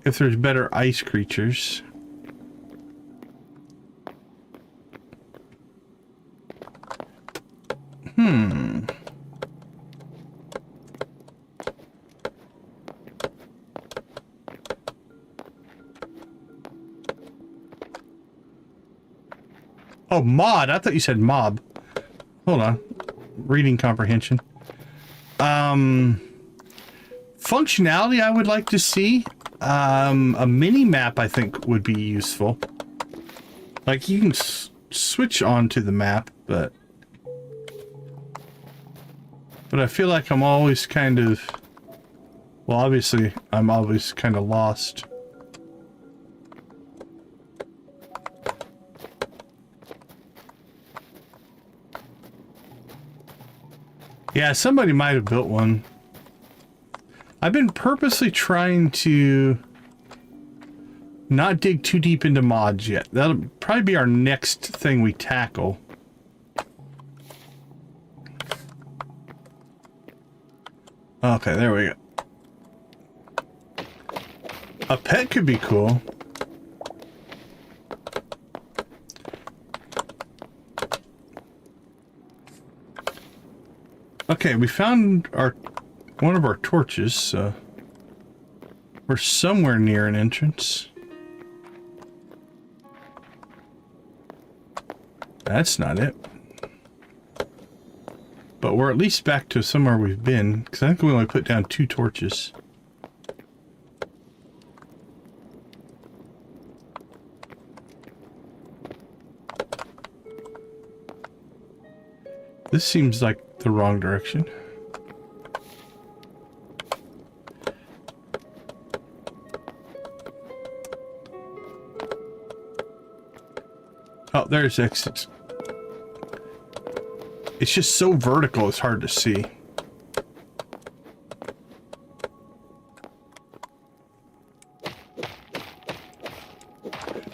if there's better ice creatures. Oh, mod. I thought you said mob. Hold on. Reading comprehension. Functionality I would like to see. A mini map I think would be useful. Like you can switch on to the map, but I feel like I'm always kind of, well, obviously I'm always kind of lost. Yeah, somebody might have built one. I've been purposely trying to not dig too deep into mods yet. That'll probably be our next thing we tackle. Okay, there we go. A pet could be cool. Okay, we found one of our torches, so we're somewhere near an entrance. That's not it. But we're at least back to somewhere we've been, because I think we only put down 2 torches. This seems like the wrong direction. Oh, there's exits. It's just so vertical, it's hard to see.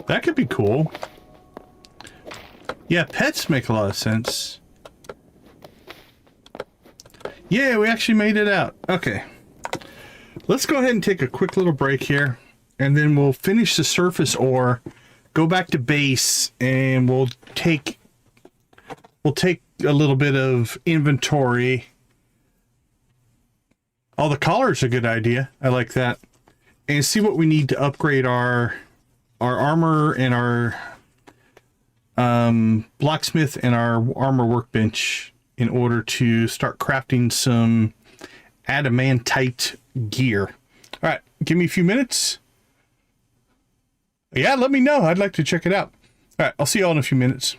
That could be cool. Yeah, pets make a lot of sense. Yeah, we actually made it out. Okay. Let's go ahead and take a quick little break here, and then we'll finish the surface ore, go back to base, and we'll take a little bit of inventory. Oh, the collar's a good idea. I like that. And see what we need to upgrade our armor and our blacksmith and our armor workbench in order to start crafting some adamantite gear. All right, give me a few minutes. Yeah, let me know. I'd like to check it out. All right, I'll see you all in a few minutes.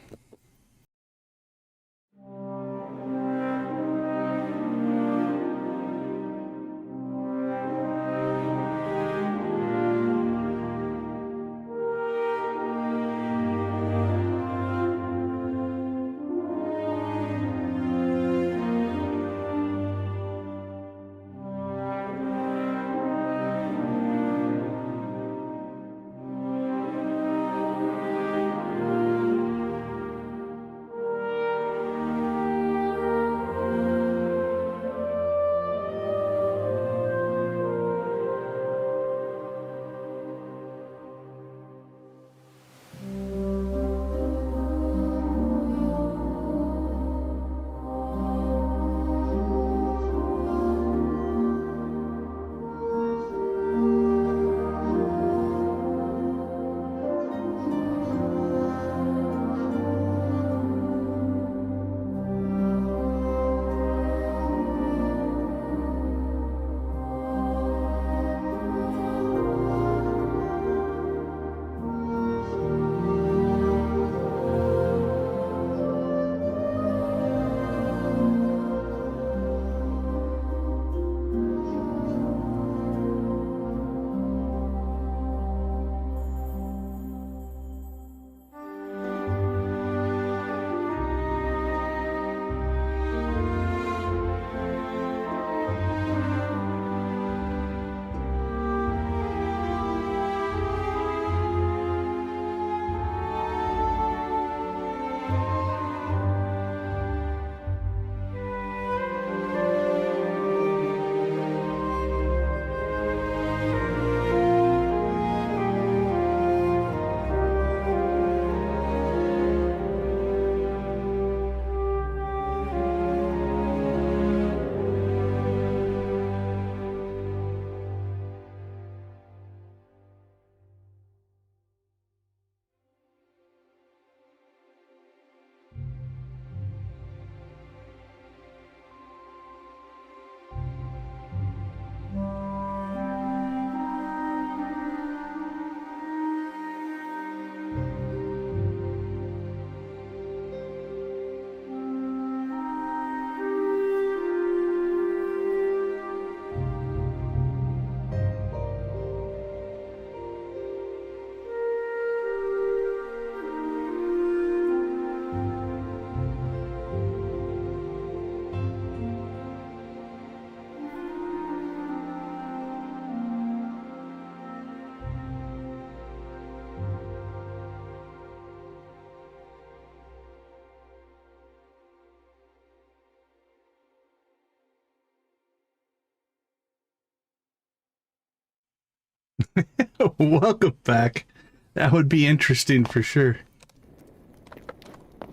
Welcome back. That would be interesting for sure.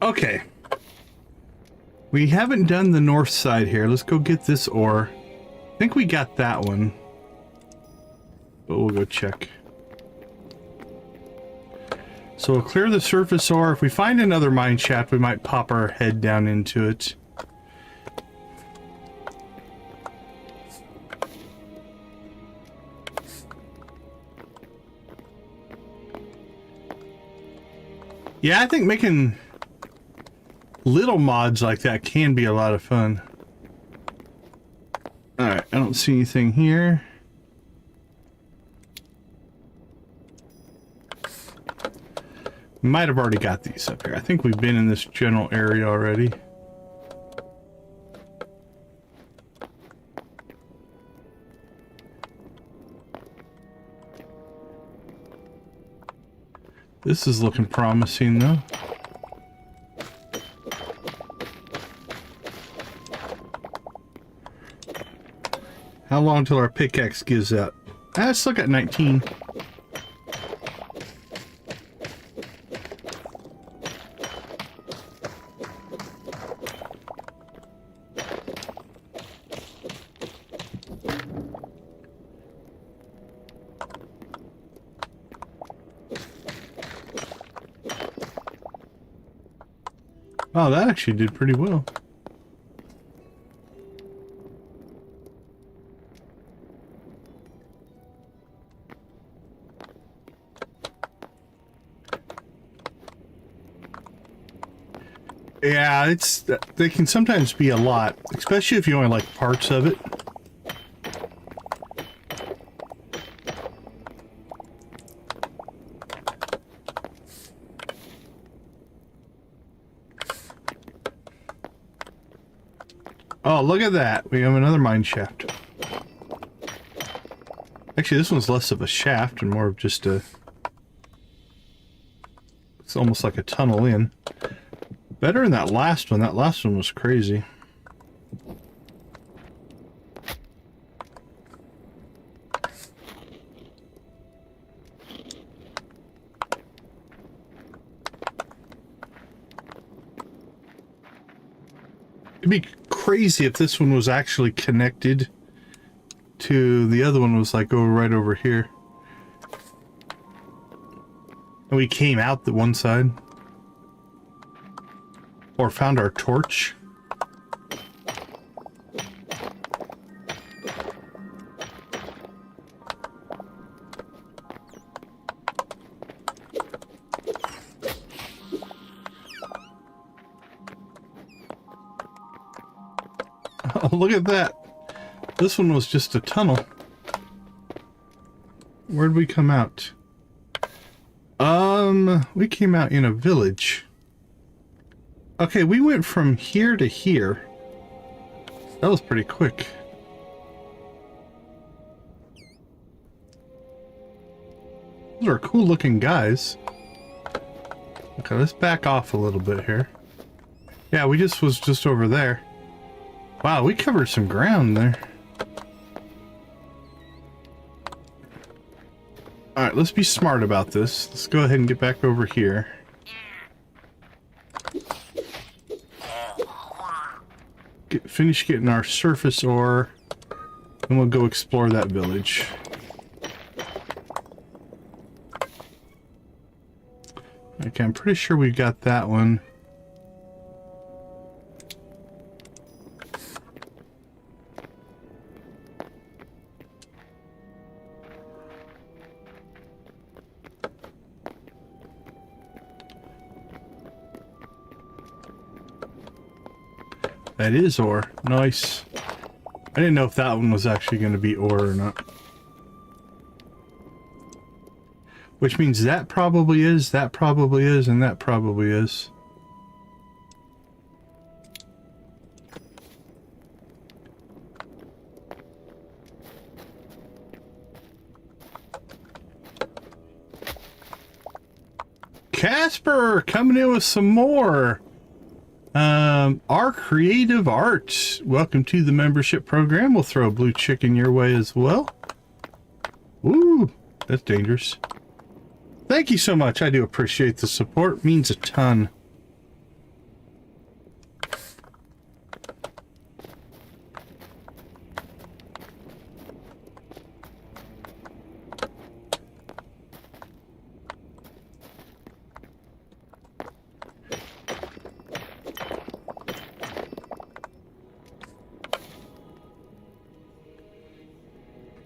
Okay. We haven't done the north side here. Let's go get this ore. I think we got that one. But we'll go check. So we'll clear the surface ore. If we find another mine shaft, we might pop our head down into it. Yeah, I think making little mods like that can be a lot of fun. Alright, I don't see anything here. Might have already got these up here. I think we've been in this general area already. This is looking promising though. How long till our pickaxe gives out? Let's look at 19. Oh, that actually did pretty well. Yeah, they can sometimes be a lot, especially if you only like parts of it. Oh, look at that. We have another mine shaft. Actually, this one's less of a shaft and more of just a... It's almost like a tunnel in. Better than that last one. That last one was crazy. It'd be crazy if this one was actually connected to the other one was like right over here. And we came out the one side. Or found our torch. Oh, look at that. This one was just a tunnel. Where'd we come out? We came out in a village. Okay, we went from here to here. That was pretty quick. Those are cool looking guys. Okay, let's back off a little bit here. Yeah, we was just over there. Wow, we covered some ground there. Alright, let's be smart about this. Let's go ahead and get back over here. Finish getting our surface ore, and we'll go explore that village. Okay, I'm pretty sure we got that one. That is ore. Nice. I didn't know if that one was actually going to be ore or not. Which means that probably is, and that probably is. Casper coming in with some more. Our creative art. Welcome to the membership program. We'll throw a blue chicken your way as well. Woo! that's dangerous. Thank you so much. I do appreciate the support. It means a ton.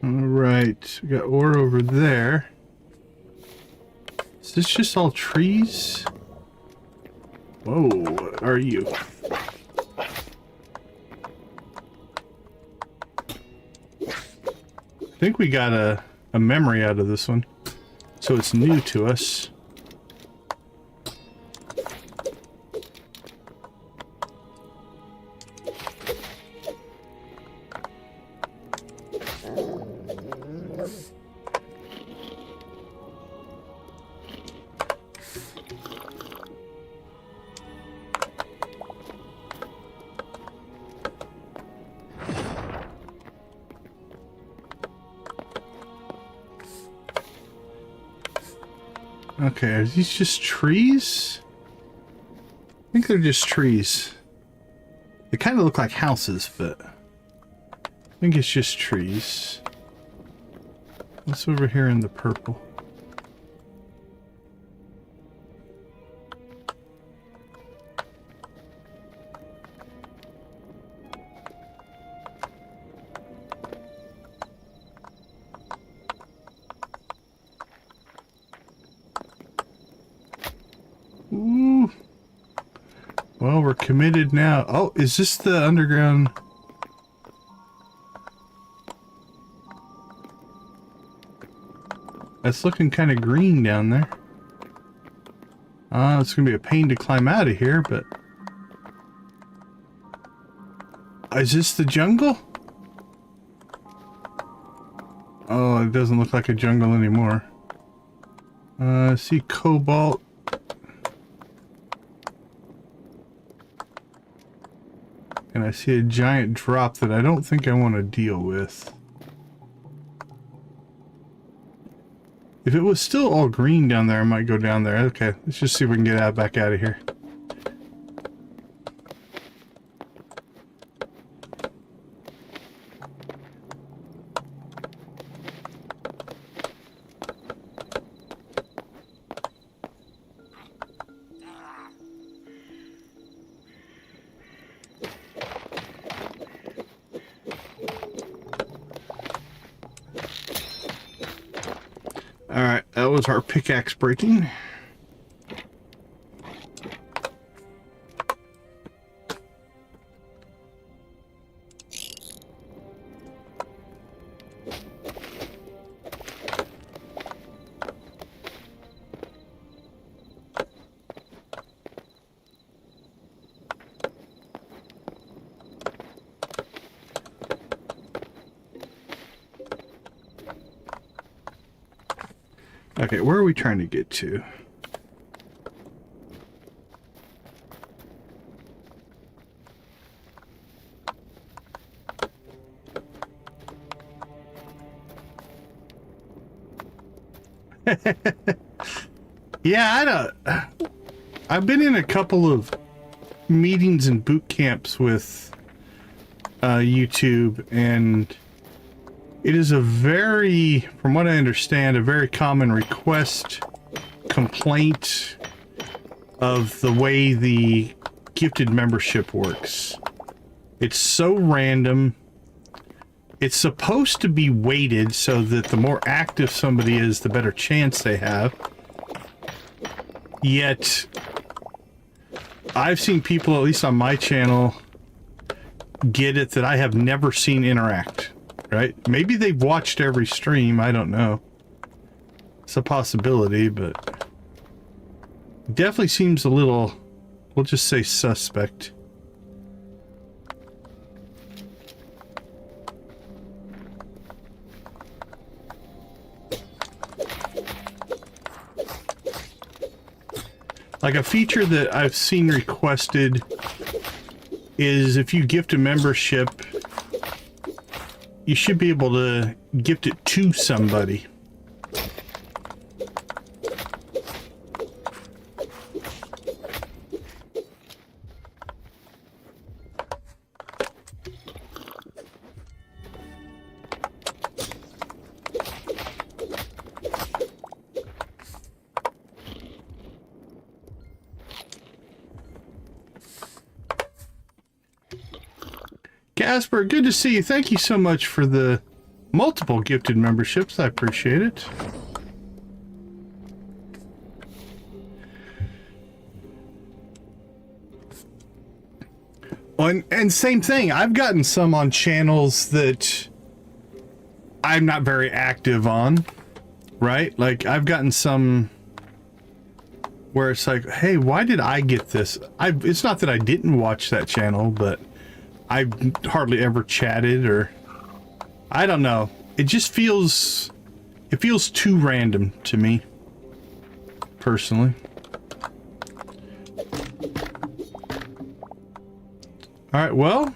Alright, we got ore over there. Is this just all trees? Whoa, what are you? I think we got a memory out of this one, so it's new to us. Okay, are these just trees? I think they're just trees. They kind of look like houses, but I think it's just trees. What's over here in the purple? Ooh. Well, we're committed now. Oh, is this the underground? It's looking kind of green down there. It's gonna be a pain to climb out of here, but... Is this the jungle? Oh, it doesn't look like a jungle anymore. I see cobalt. And I see a giant drop that I don't think I want to deal with. If it was still all green down there, I might go down there. Okay, let's just see if we can get back out of here. Alright, that was our pickaxe breaking. Okay, where are we trying to get to? Yeah, I've been in a couple of meetings and boot camps with YouTube, and it is a very, from what I understand, a very common request, complaint of the way the gifted membership works. It's so random. It's supposed to be weighted so that the more active somebody is, the better chance they have. Yet, I've seen people, at least on my channel, get it that I have never seen interact. Right? Maybe they've watched every stream, I don't know. It's a possibility, but it definitely seems a little, we'll just say suspect. Like a feature that I've seen requested is if you gift a membership, you should be able to gift it to somebody. Casper, good to see you. Thank you so much for the multiple gifted memberships. I appreciate it. And same thing, I've gotten some on channels that I'm not very active on, right? Like, I've gotten some where it's like, hey, why did I get this? It's not that I didn't watch that channel, but I've hardly ever chatted, or I don't know. It just feels, it feels too random to me, personally. Alright, well,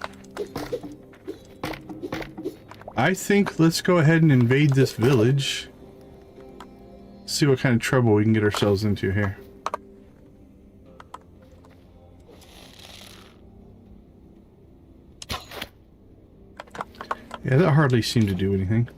I think let's go ahead and invade this village. See what kind of trouble we can get ourselves into here. Yeah, that hardly seemed to do anything.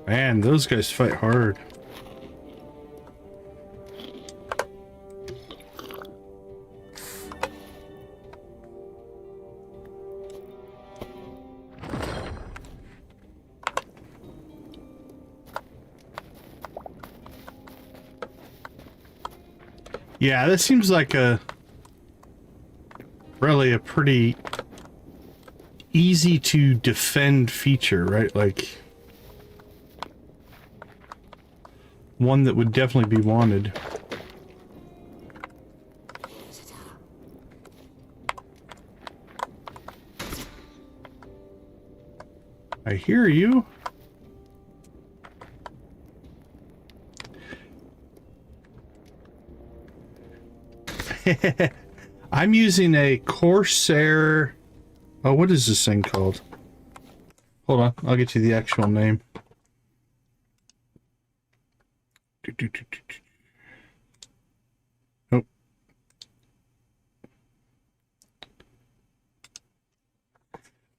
Man, those guys fight hard. Yeah, this seems like a really a pretty easy to defend feature, right? Like one that would definitely be wanted. I hear you. I'm using a Corsair. Oh, what is this thing called? Hold on, I'll get you the actual name. Nope.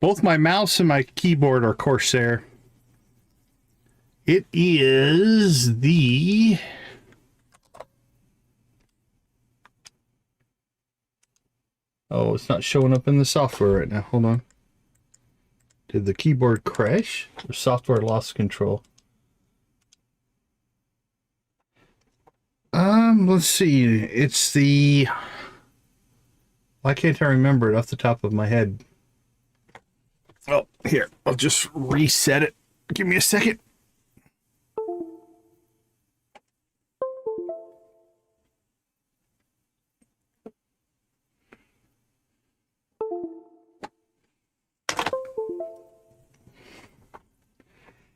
Both my mouse and my keyboard are Corsair. It is the... Oh, it's not showing up in the software right now. Hold on. Did the keyboard crash? Or software lost control? Let's see. It's the... Why can't I remember it off the top of my head? Oh, here. I'll just reset it. Give me a second.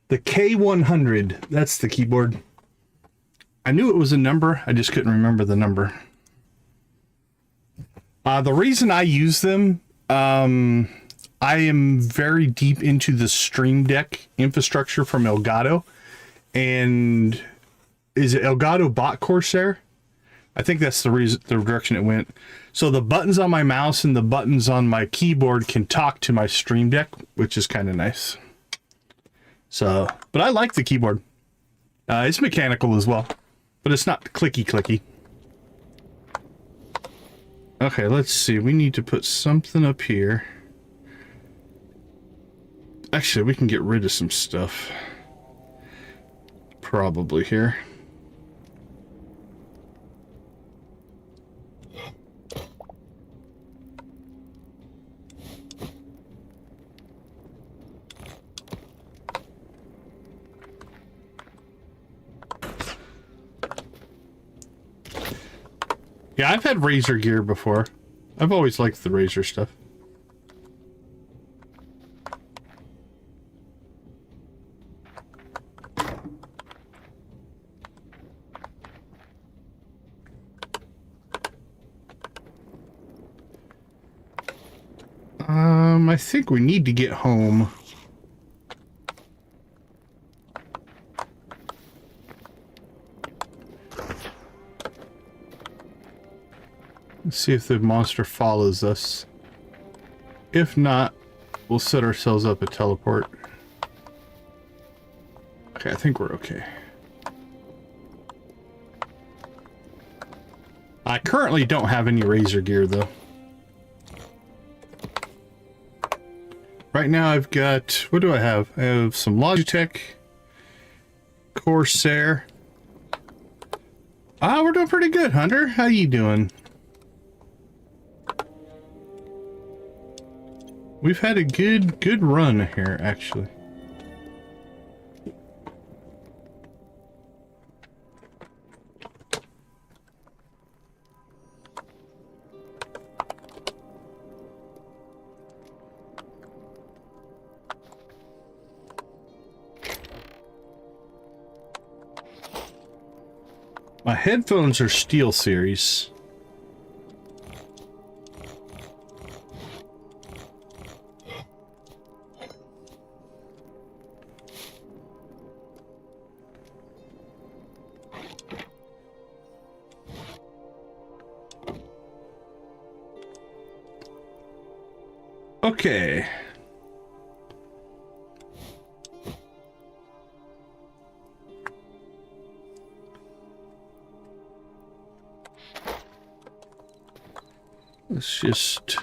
The K100. That's the keyboard. I knew it was a number. I just couldn't remember the number. The reason I use them, I am very deep into the Stream Deck infrastructure from Elgato. And is it Elgato bought Corsair? I think that's the reason, the direction it went. So the buttons on my mouse and the buttons on my keyboard can talk to my Stream Deck, which is kind of nice. So, but I like the keyboard. It's mechanical as well, but it's not clicky. Okay, let's see. We need to put something up here. Actually, we can get rid of some stuff. Probably here. Yeah, I've had Razor gear before. I've always liked the Razor stuff. I think we need to get home. Let's see if the monster follows us. If not, we'll set ourselves up a teleport. Okay, I think we're okay. I currently don't have any razor gear, though. Right now I've got... What do I have? I have some Logitech. Corsair. Ah, we're doing pretty good, Hunter. How you doing? We've had a good run here, actually. My headphones are Steel Series. Okay. Let's just...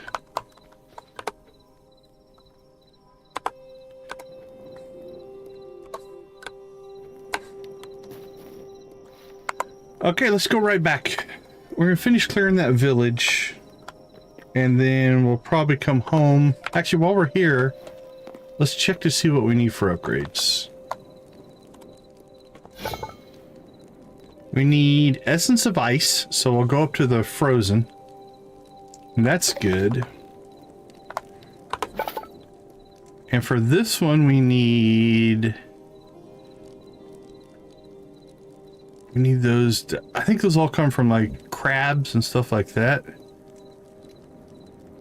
Okay, let's go right back. We're gonna finish clearing that village. And then we'll probably come home. Actually, while we're here, let's check to see what we need for upgrades. We need Essence of Ice, so we'll go up to the Frozen. And that's good. And for this one, we need those. I think those all come from like crabs and stuff like that.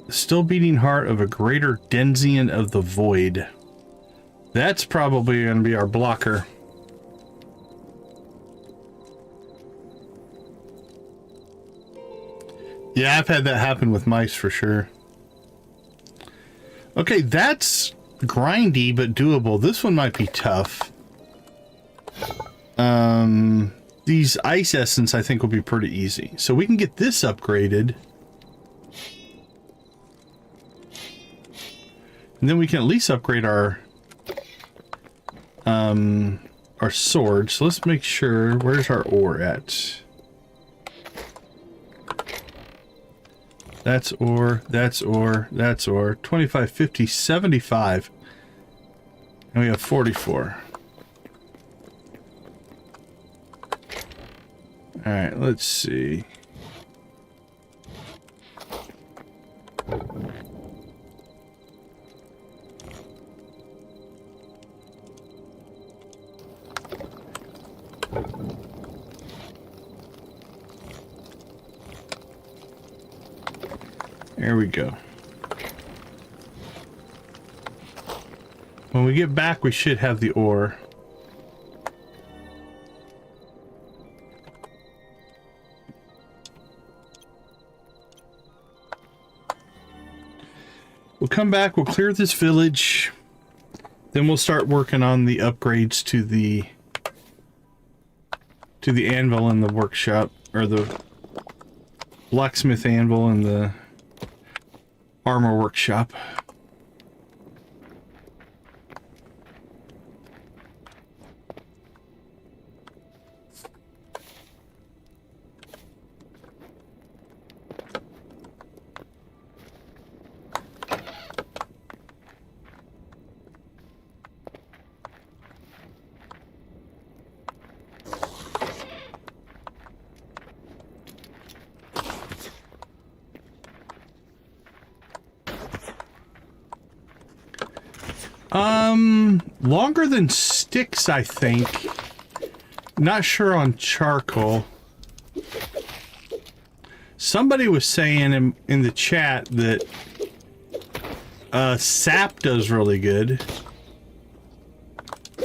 Still beating heart of a greater denizen of the void. That's probably going to be our blocker. Yeah, I've had that happen with mice for sure. Okay, that's grindy but doable. This one might be tough. These ice essence I think will be pretty easy. So we can get this upgraded. And then we can at least upgrade our sword. So let's make sure, where's our ore at? That's ore, that's ore, that's ore. 25, 50, 75. And we have 44. Alright, let's see. There we go. When we get back, we should have the ore. We'll come back, we'll clear this village, then we'll start working on the upgrades to the anvil in the workshop, or the blacksmith anvil in the armor workshop. Longer than sticks, I think. Not sure on charcoal. Somebody was saying in the chat that sap does really good.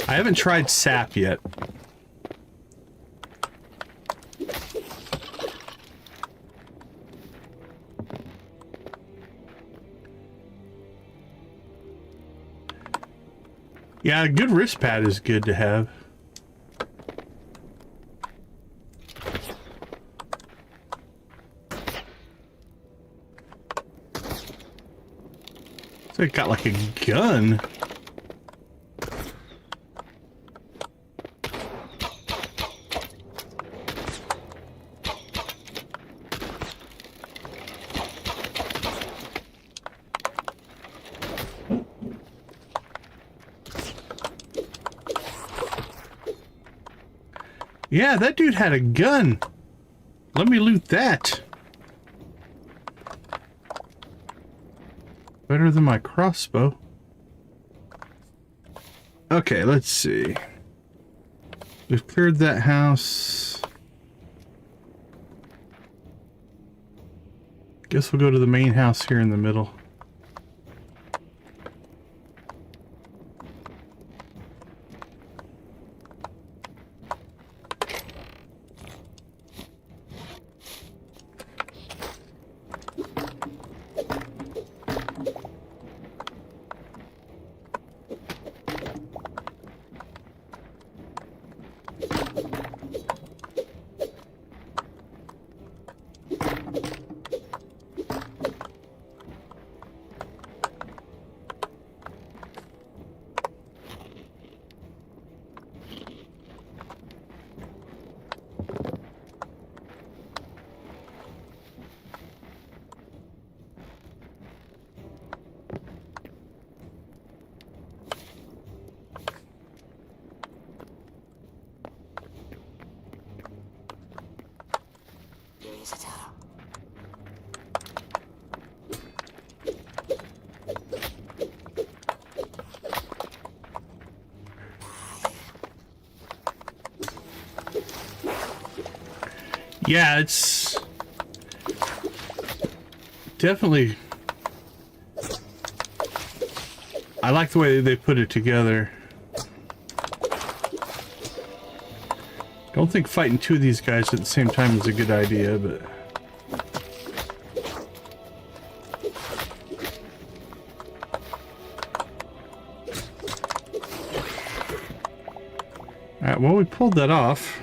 I haven't tried sap yet. Yeah, a good wrist pad is good to have. So it got like a gun. Yeah, that dude had a gun. Let me loot that. Better than my crossbow. Okay, let's see. We've cleared that house. Guess we'll go to the main house here in the middle. Yeah, it's definitely, I like the way they put it together. Don't think fighting two of these guys at the same time is a good idea, but alright, well, we pulled that off.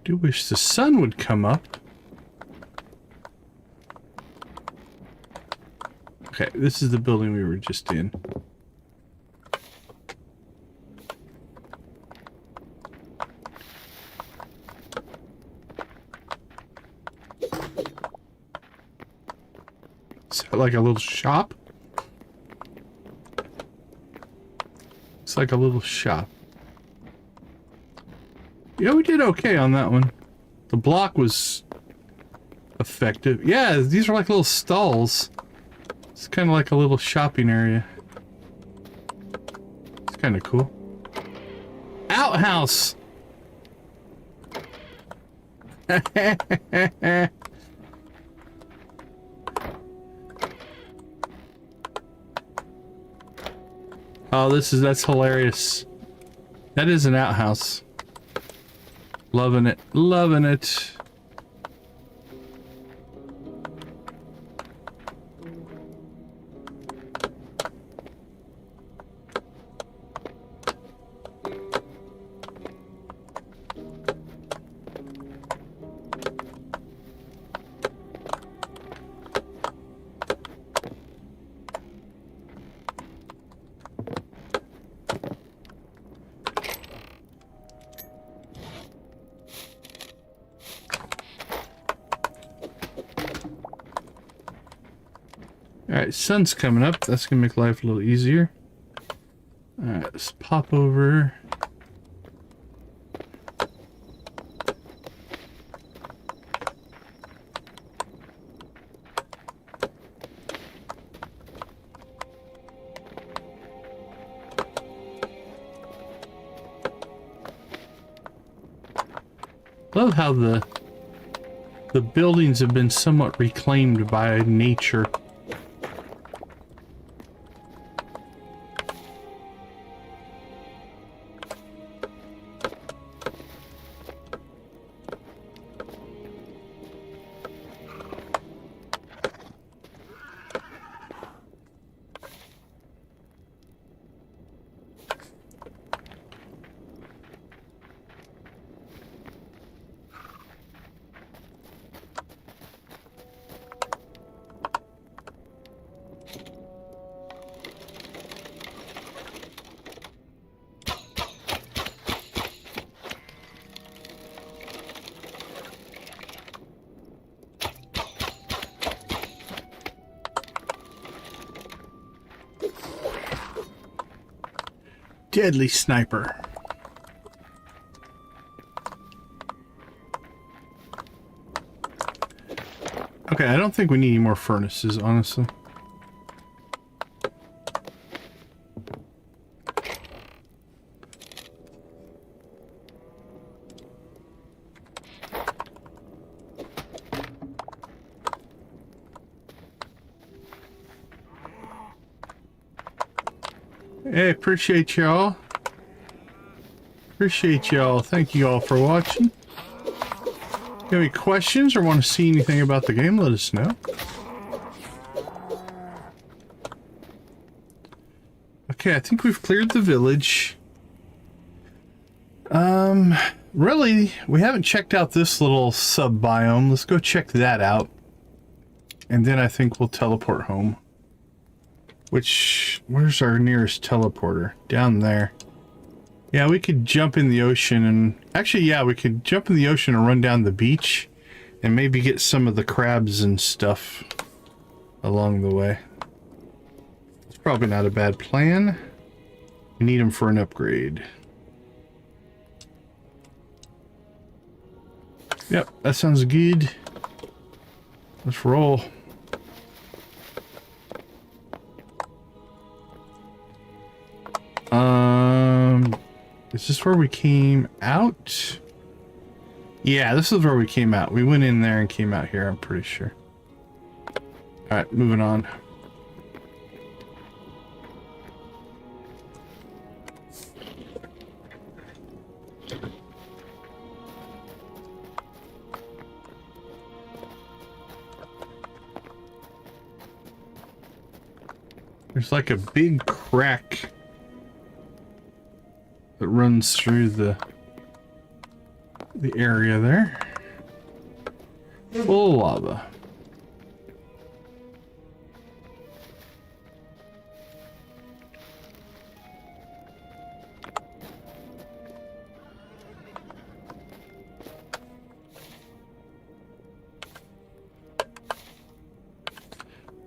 Do wish the sun would come up. Okay, this is the building we were just in. Is that like a little shop? It's like a little shop. Yeah, we did okay on that one. The block was effective. Yeah, these are like little stalls. It's kind of like a little shopping area. It's kind of cool. Outhouse! Oh, that's hilarious. That is an outhouse. Loving it, loving it. Alright, sun's coming up. That's gonna make life a little easier. Alright, let's pop over. Love how the buildings have been somewhat reclaimed by nature. deadly sniper. Okay, I don't think we need any more furnaces, honestly. Hey, appreciate y'all. Appreciate y'all. Thank you all for watching. If you have any questions or want to see anything about the game, let us know. Okay, I think we've cleared the village. Really, we haven't checked out this little sub-biome. Let's go check that out. And then I think we'll teleport home. Where's our nearest teleporter? Down there. Yeah, we could jump in the ocean and... Actually, yeah, we could jump in the ocean and run down the beach. And maybe get some of the crabs and stuff along the way. It's probably not a bad plan. We need them for an upgrade. Yep, that sounds good. Let's roll. Is this where we came out? Yeah, this is where we came out. We went in there and came out here, I'm pretty sure. Alright, moving on. There's like a big crack that runs through the area there. Full of lava.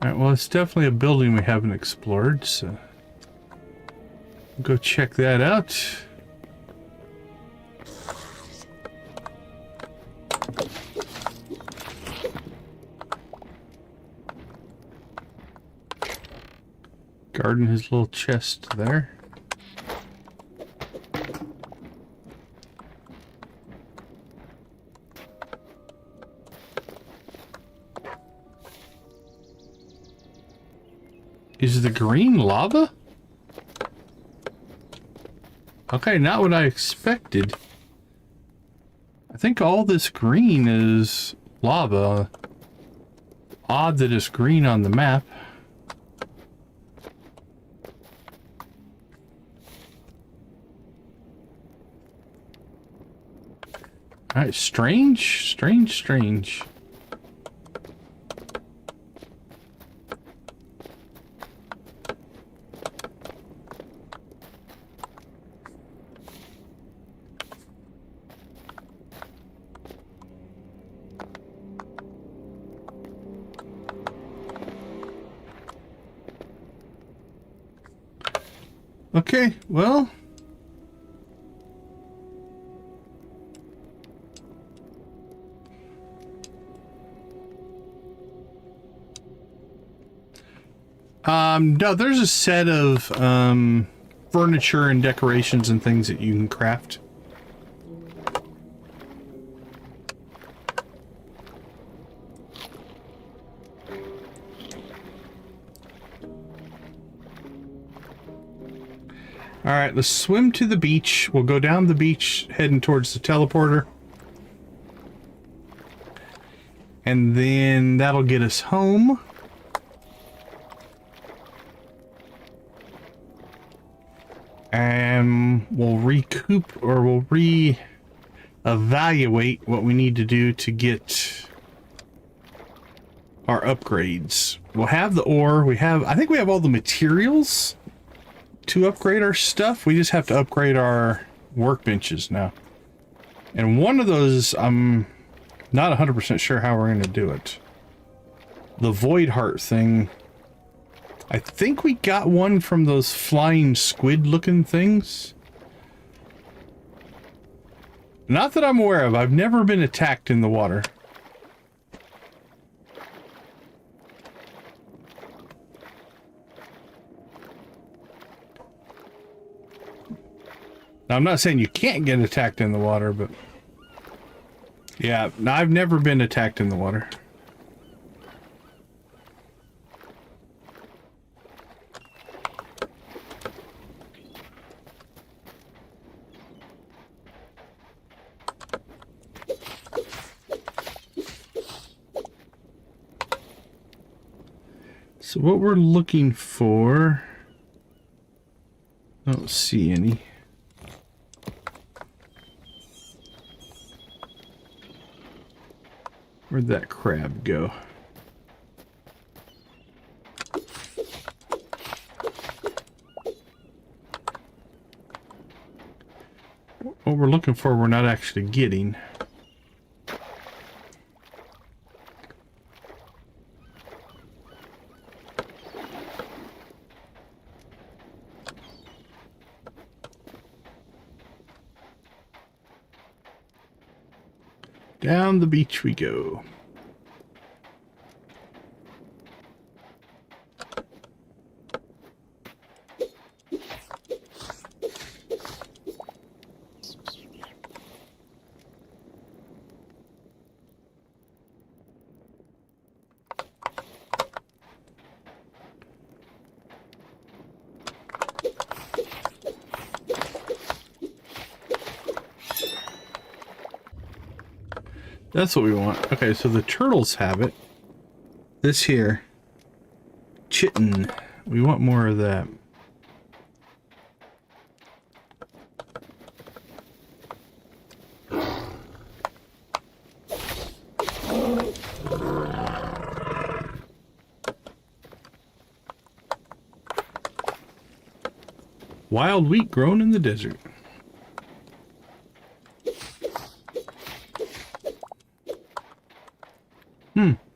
Alright, well, it's definitely a building we haven't explored, so go check that out. Guarding his little chest there. Is the green lava? Okay, not what I expected. I think all this green is lava. Odd that it's green on the map. Alright, strange. Okay, well... no, there's a set of furniture and decorations and things that you can craft. Alright, let's swim to the beach. We'll go down the beach heading towards the teleporter. And then that'll get us home. And we'll recoup, or we'll re-evaluate what we need to do to get our upgrades. We'll have the ore. I think we have all the materials to upgrade our stuff. We just have to upgrade our workbenches now. And one of those, I'm not 100% sure how we're going to do it. The Void Heart thing I think we got one from those flying squid looking things. Not that I'm aware of. I've never been attacked in the water. Now, I'm not saying you can't get attacked in the water, but... yeah, I've never been attacked in the water. So what we're looking for... I don't see any. Where'd that crab go? What we're looking for, we're not actually getting. Down the beach we go. That's what we want. Okay, so the turtles have it. This here. Chitin. We want more of that. Wild wheat grown in the desert.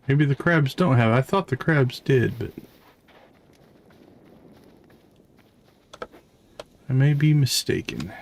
Maybe the crabs don't have it. I thought the crabs did, but I may be mistaken.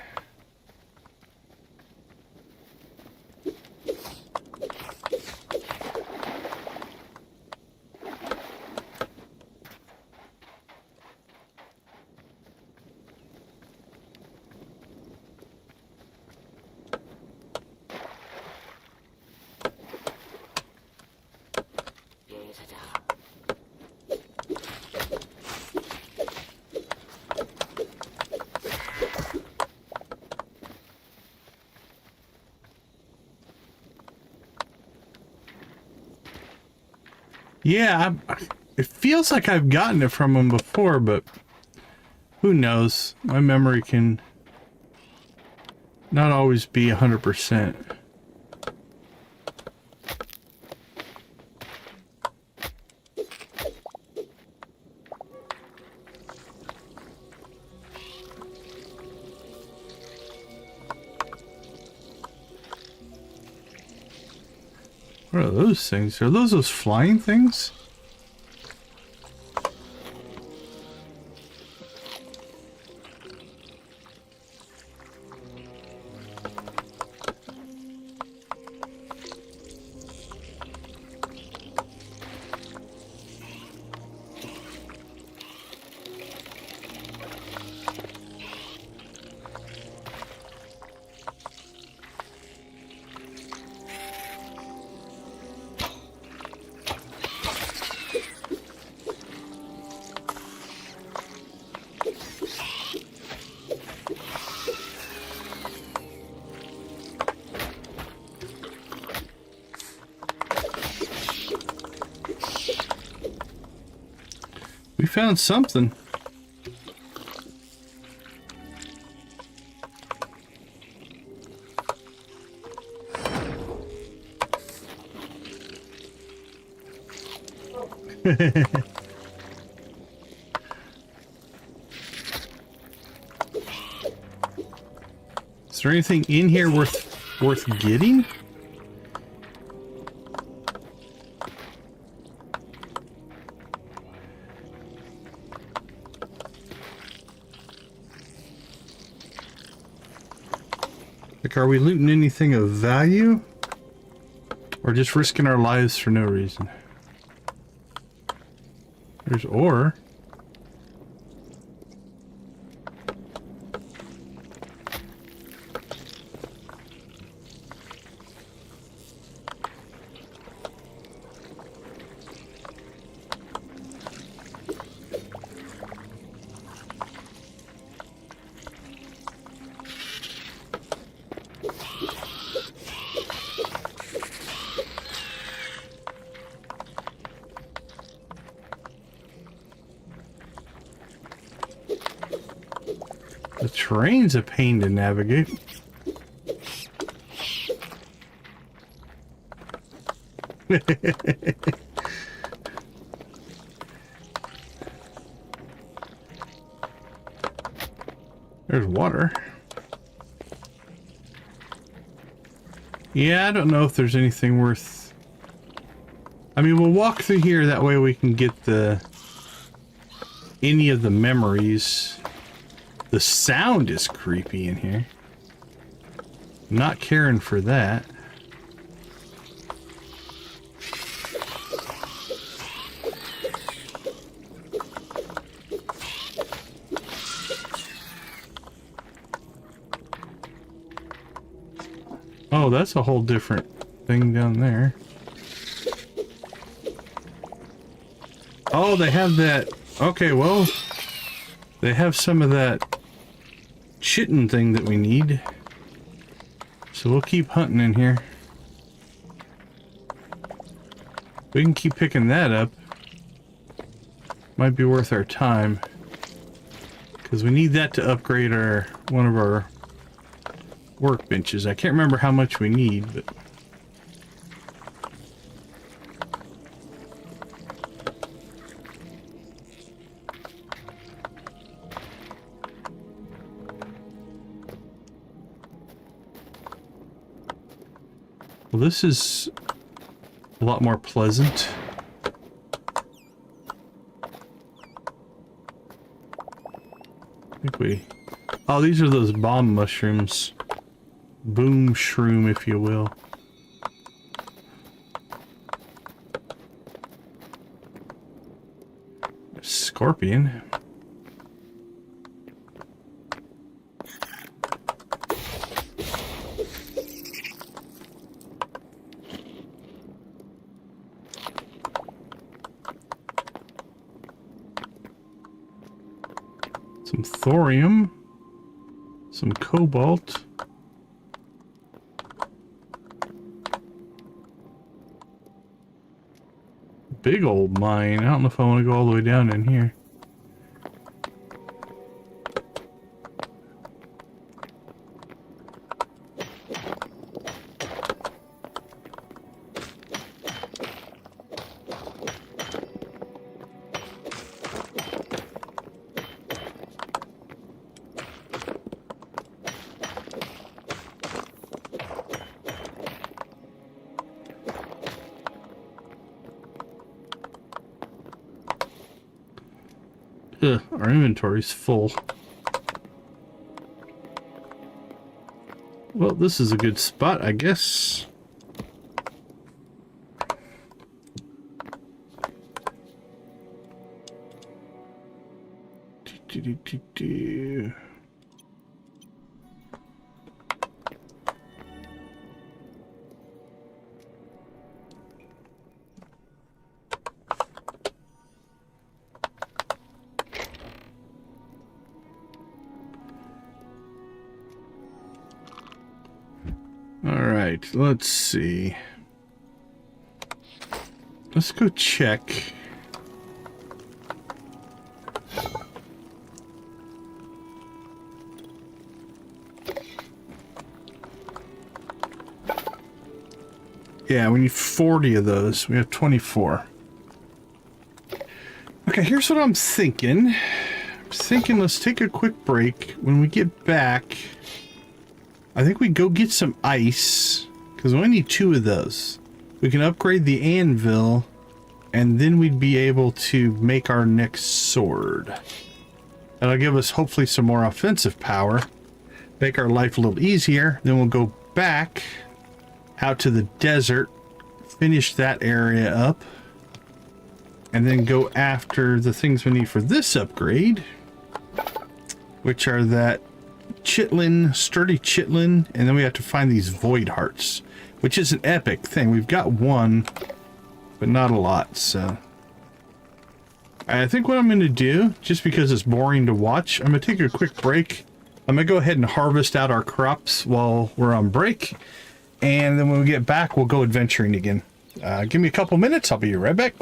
Yeah, it feels like I've gotten it from them before, but who knows? My memory can not always be 100%. What are those things? Are those flying things? We found something. Is there anything in here worth getting? Like, are we looting anything of value? Or just risking our lives for no reason? There's ore. The terrain's a pain to navigate. There's water. Yeah, I don't know if there's anything worth... I mean, we'll walk through here, that way we can get any of the memories. The sound is creepy in here. Not caring for that. Oh, that's a whole different thing down there. Oh, they have that. Okay, well, they have some of that chitin thing that we need. So we'll keep hunting in here. We can keep picking that up. Might be worth our time. Because we need that to upgrade one of our workbenches. I can't remember how much we need, but... Well, this is a lot more pleasant. I think we... Oh, these are those bomb mushrooms. Boom shroom, if you will. Scorpion. Some thorium. Some cobalt. Big old mine. I don't know if I want to go all the way down in here. Ugh, our inventory's full. Well, this is a good spot, I guess. Alright, let's see. Let's go check. Yeah, we need 40 of those. We have 24. Okay, here's what I'm thinking. I'm thinking let's take a quick break. When we get back, I think we go get some ice, because we only need 2 of those. We can upgrade the anvil, and then we'd be able to make our next sword. That'll give us hopefully some more offensive power. make our life a little easier. Then we'll go back out to the desert, finish that area up, and then go after the things we need for this upgrade, which are that chitlin, sturdy chitlin, and then we have to find these void hearts, which is an epic thing. We've got one, but not a lot, so I think what I'm going to do, just because it's boring to watch, I'm going to take a quick break. I'm going to go ahead and harvest out our crops while we're on break, and then when we get back, we'll go adventuring again. Give me a couple minutes, I'll be right back.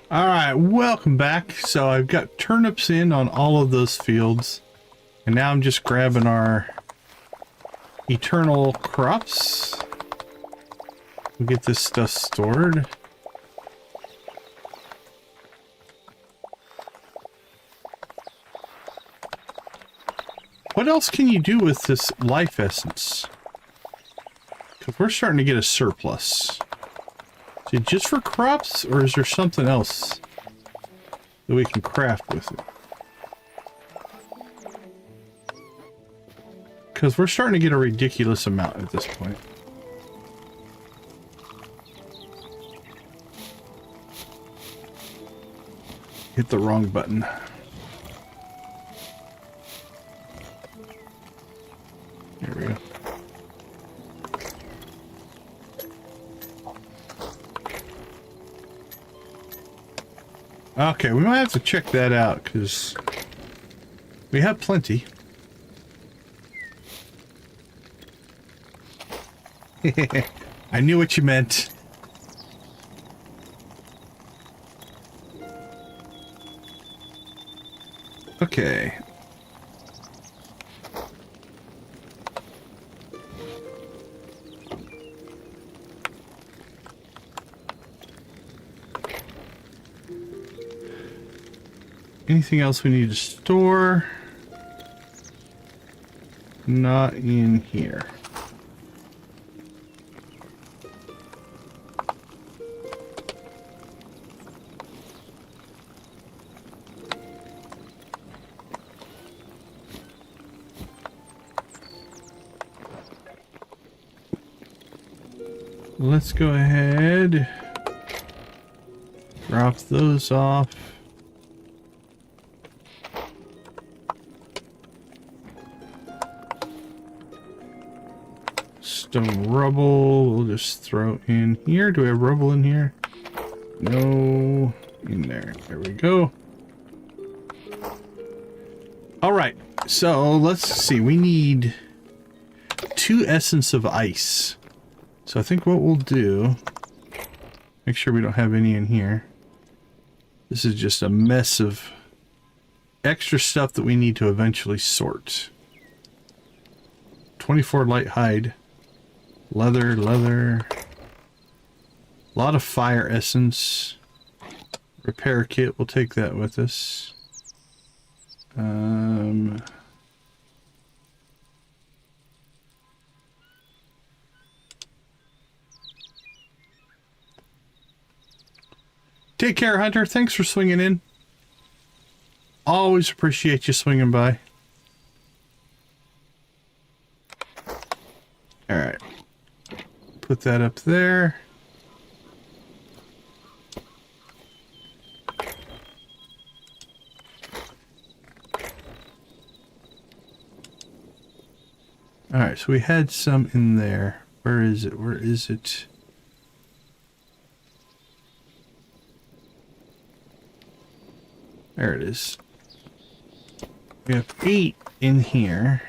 All right, welcome back. So I've got turnips in on all of those fields, and now I'm just grabbing our eternal crops. We'll get this stuff stored. What else can you do with this life essence? Because we're starting to get a surplus. Is it just for crops, or is there something else that we can craft with it? Because we're starting to get a ridiculous amount at this point. Hit the wrong button. There we go. Okay, we might have to check that out, because we have plenty. I knew what you meant. Okay, Anything else we need to store? Not in here. Let's go ahead, drop those off. Stone rubble, we'll just throw in here. Do we have rubble in here? No, in there. There we go. All right, so let's see. We need 2 essence of ice. So I think what we'll do, make sure we don't have any in here. This is just a mess of extra stuff that we need to eventually sort. 24 light hide. Leather. A lot of fire essence. Repair kit, we'll take that with us. Take care, Hunter. Thanks for swinging in. Always appreciate you swinging by. All right. Put that up there. All right, so we had some in there. Where is it? Where is it? There it is. We have 8 in here.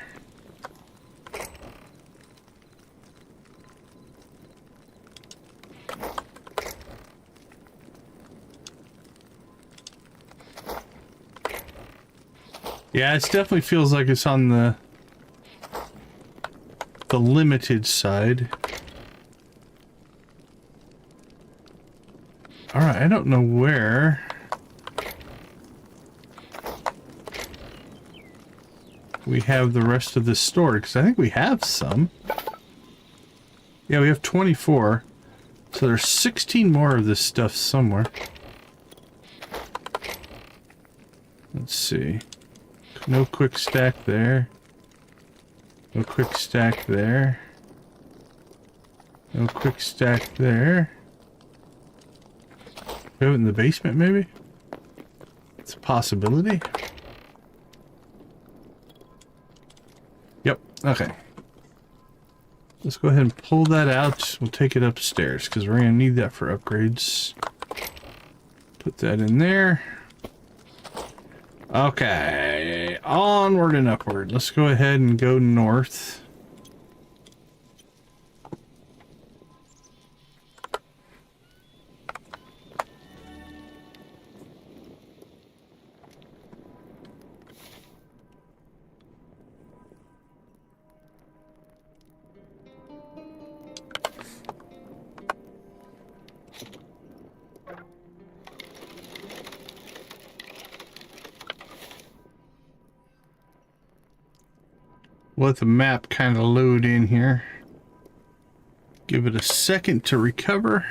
Yeah, it definitely feels like it's on the limited side. All right, I don't know where we have the rest of this stored, because I think we have some. Yeah, we have 24. So there's 16 more of this stuff somewhere. Let's see. No quick stack there. No quick stack there. No quick stack there. We have it in the basement, maybe? It's a possibility. Yep, okay. Let's go ahead and pull that out. We'll take it upstairs because we're going to need that for upgrades. Put that in there. Okay, onward and upward. Let's go ahead and go north. Let the map kind of load in here. Give it a second to recover.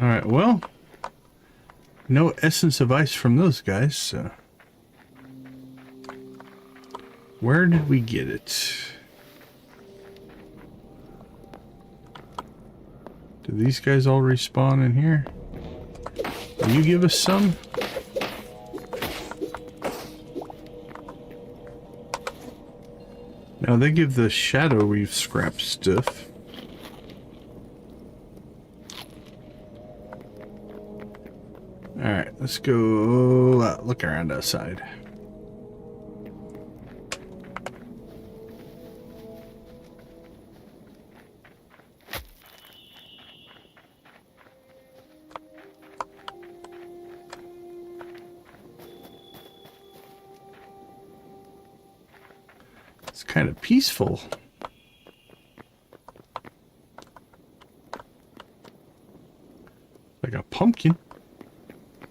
Alright, well, no essence of ice from those guys, so. Where did we get it? Do these guys all respawn in here? Will you give us some? No, they give the shadow reef scrap stuff. Alright, let's go look around outside. It's kind of peaceful. Like a pumpkin.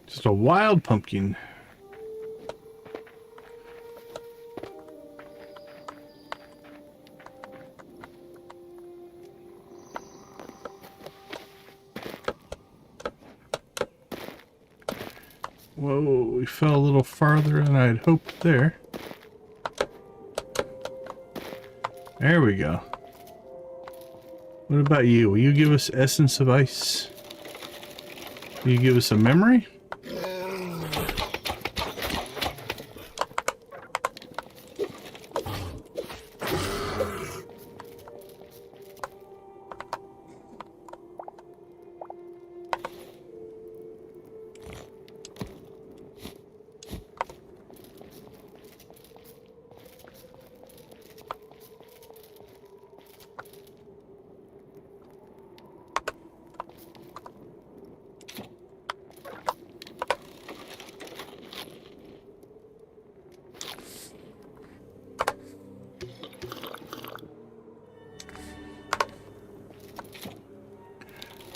Just a wild pumpkin. Whoa, we fell a little farther than I'd hoped there. There we go. What about you? Will you give us essence of ice? Will you give us a memory?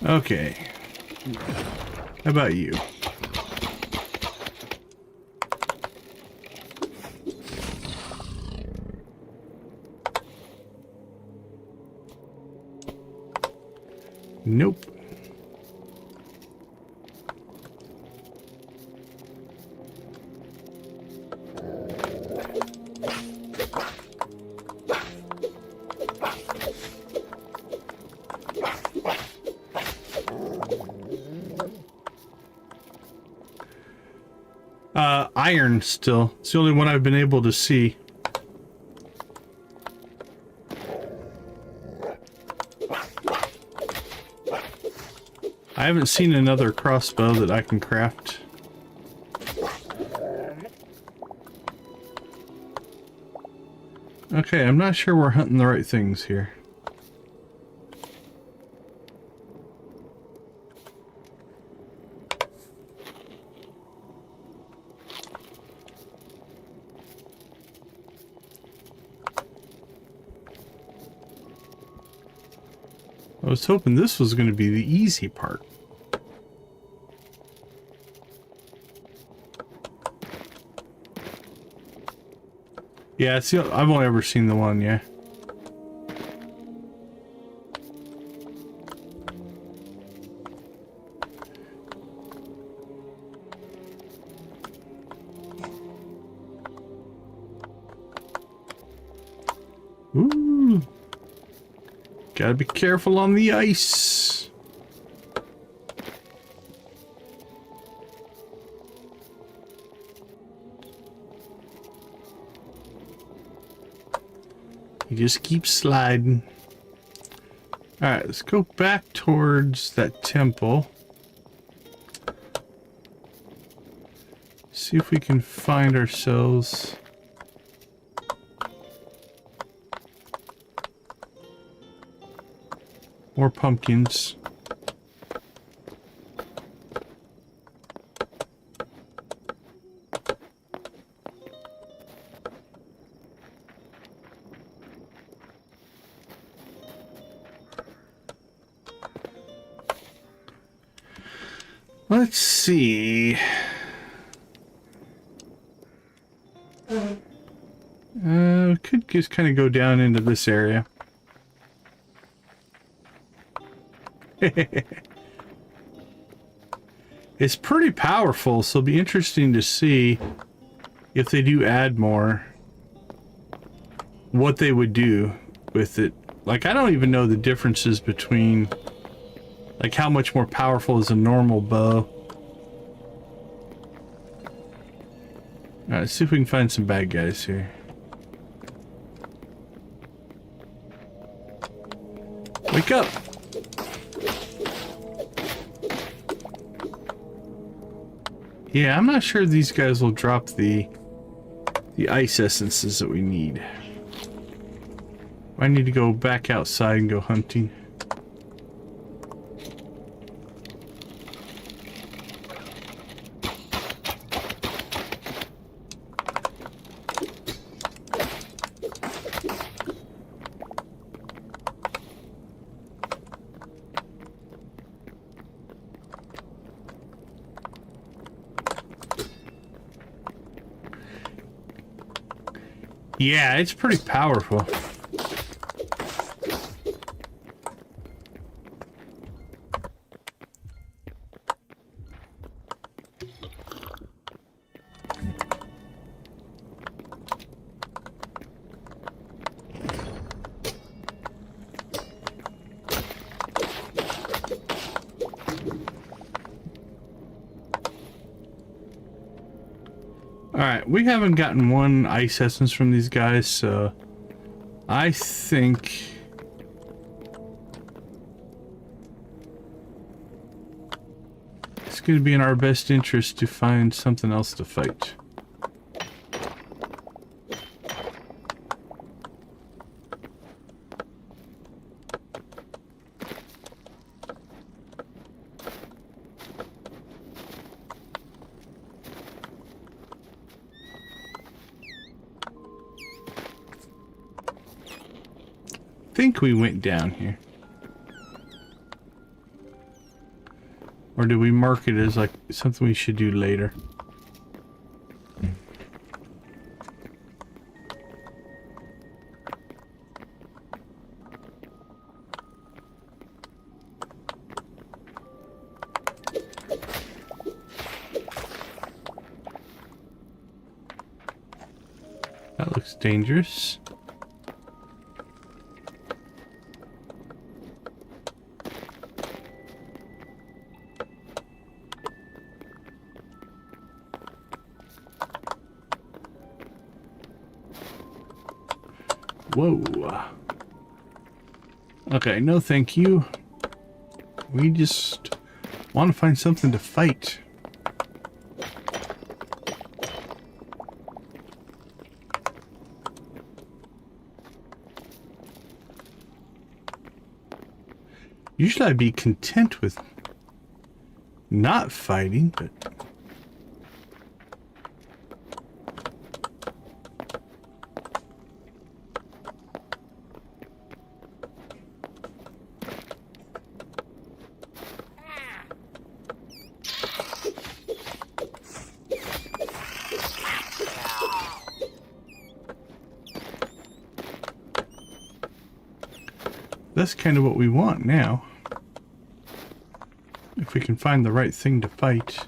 Okay. How about you? Nope. Iron still. It's the only one I've been able to see. I haven't seen another crossbow that I can craft. Okay, I'm not sure we're hunting the right things here. I was hoping this was going to be the easy part. Yeah, it's the, I've only ever seen the one, yeah. Ooh. Gotta be careful on the ice. You just keep sliding. Alright, let's go back towards that temple. See if we can find ourselves more pumpkins. Let's see. We could just kind of go down into this area. It's pretty powerful, so it'll be interesting to see if they do add more, what they would do with it. Like, I don't even know the differences between, like, how much more powerful is a normal bow. Alright, let's see if we can find some bad guys here. Wake up! Yeah, I'm not sure these guys will drop the ice essences that we need. I need to go back outside and go hunting. Yeah, it's pretty powerful. Alright, we haven't gotten one ice essence from these guys, so I think it's going to be in our best interest to find something else to fight. I think we went down here. Or do we mark it as like something we should do later? That looks dangerous. Whoa. Okay, no thank you. We just want to find something to fight. Usually I'd be content with not fighting, but... that's kind of what we want now. If we can find the right thing to fight.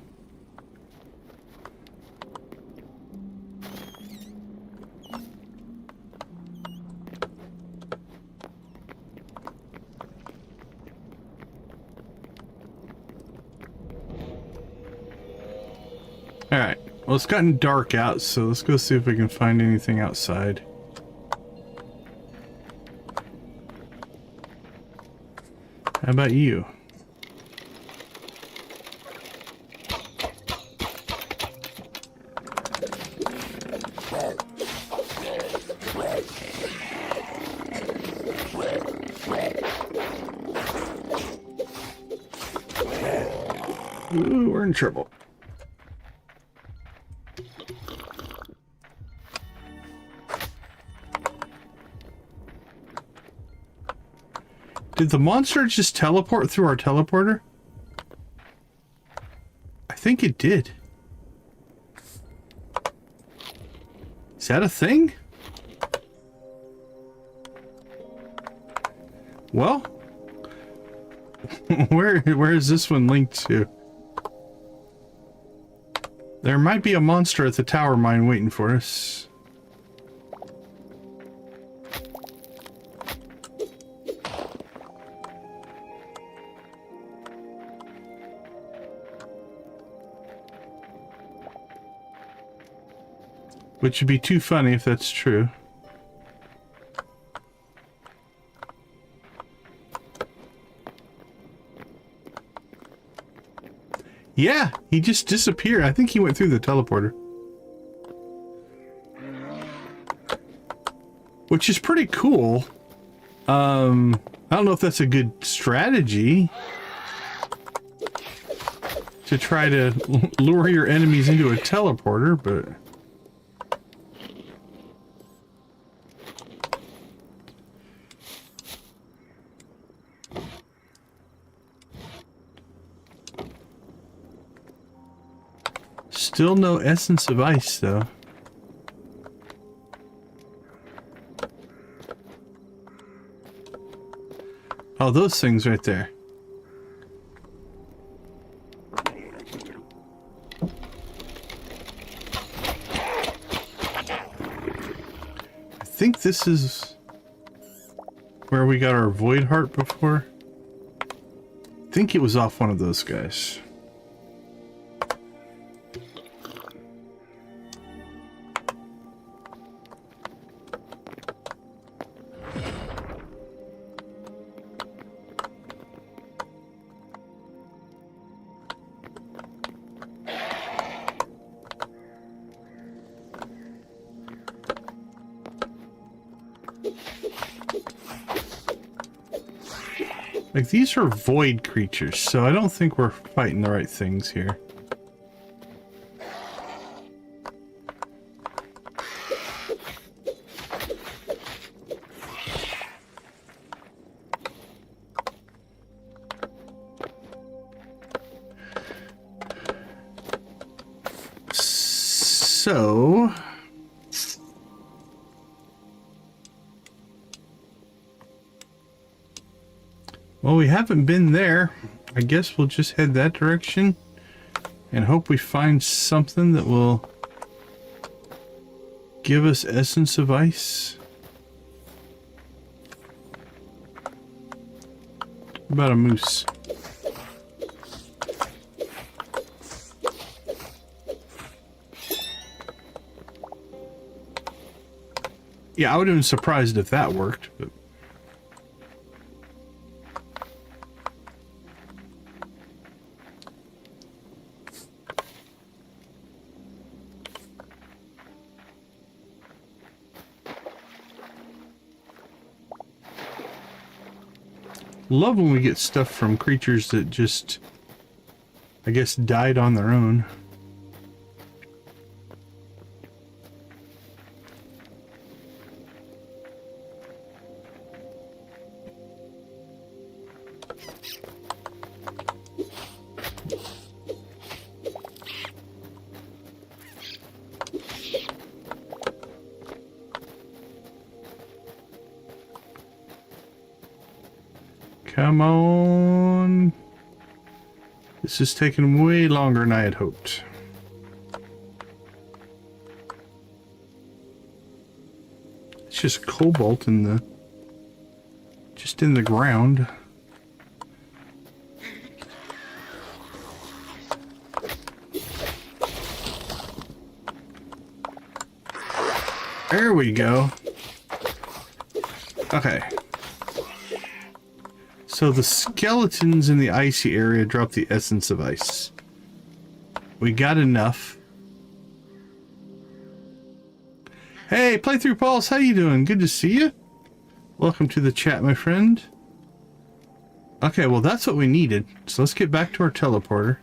Alright, well it's gotten dark out, so let's go see if we can find anything outside. How about you? Ooh, we're in trouble. Did the monster just teleport through our teleporter? I think it did. Is that a thing? Well, where is this one linked to? There might be a monster at the tower mine waiting for us. Which would be too funny if that's true. Yeah, he just disappeared. I think he went through the teleporter. Which is pretty cool. I don't know if that's a good strategy. To try to lure your enemies into a teleporter, but... Still no essence of ice, though. Oh, those things right there. I think this is where we got our void heart before. I think it was off one of those guys. Like, these are void creatures, so I don't think we're fighting the right things here. So... well, we haven't been there. I guess we'll just head that direction and hope we find something that will give us essence of ice. What about a moose? Yeah, I would have been surprised if that worked, but... love when we get stuff from creatures that just, I guess, died on their own. Come on. This is taking way longer than I had hoped. It's just cobalt in the... just in the ground. There we go. Okay. So the skeletons in the icy area drop the essence of ice. We got enough. Hey, Playthrough Pulse, how you doing? Good to see you. Welcome to the chat, my friend. Okay, well that's what we needed. So let's get back to our teleporter.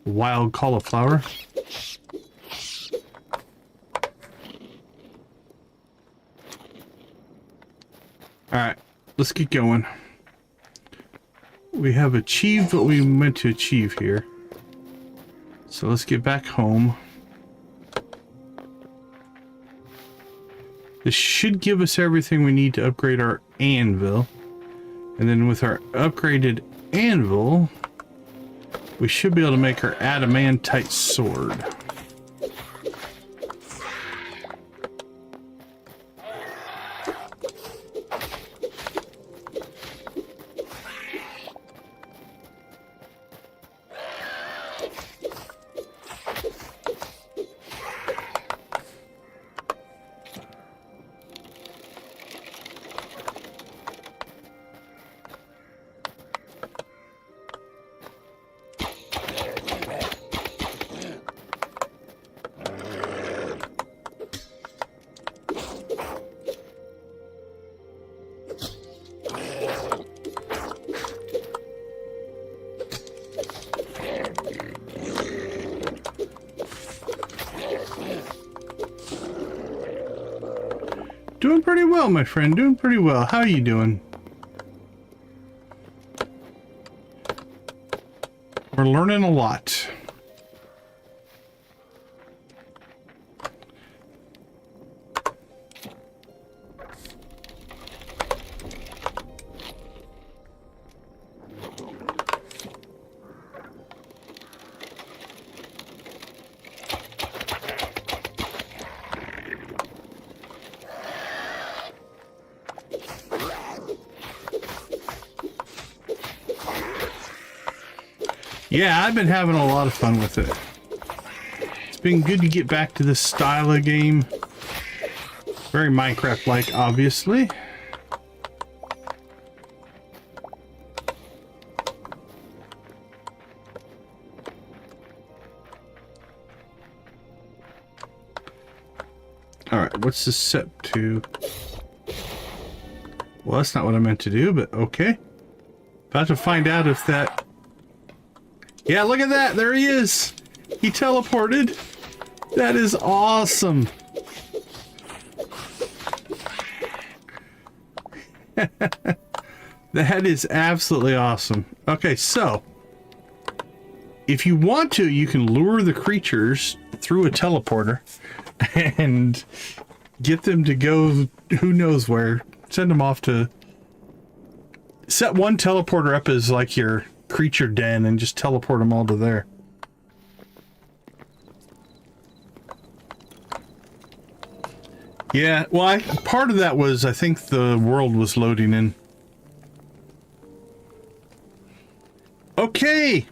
Wild cauliflower. Alright, let's get going. We have achieved what we meant to achieve here. So let's get back home. This should give us everything we need to upgrade our anvil. And then with our upgraded anvil, we should be able to make our adamantite sword. Doing pretty well, my friend. Doing pretty well. How are you doing? We're learning a lot. Yeah, I've been having a lot of fun with it. It's been good to get back to this style of game. Very Minecraft-like, obviously. Alright, what's this set to? Well, that's not what I meant to do, but okay. About to find out if that... Yeah, look at that! There he is! He teleported! That is awesome! That is absolutely awesome. Okay, so... if you want to, you can lure the creatures through a teleporter and get them to go who knows where. Send them off to... set one teleporter up as like your creature den and just teleport them all to there. Yeah, well, part of that was, I think the world was loading in. Okay!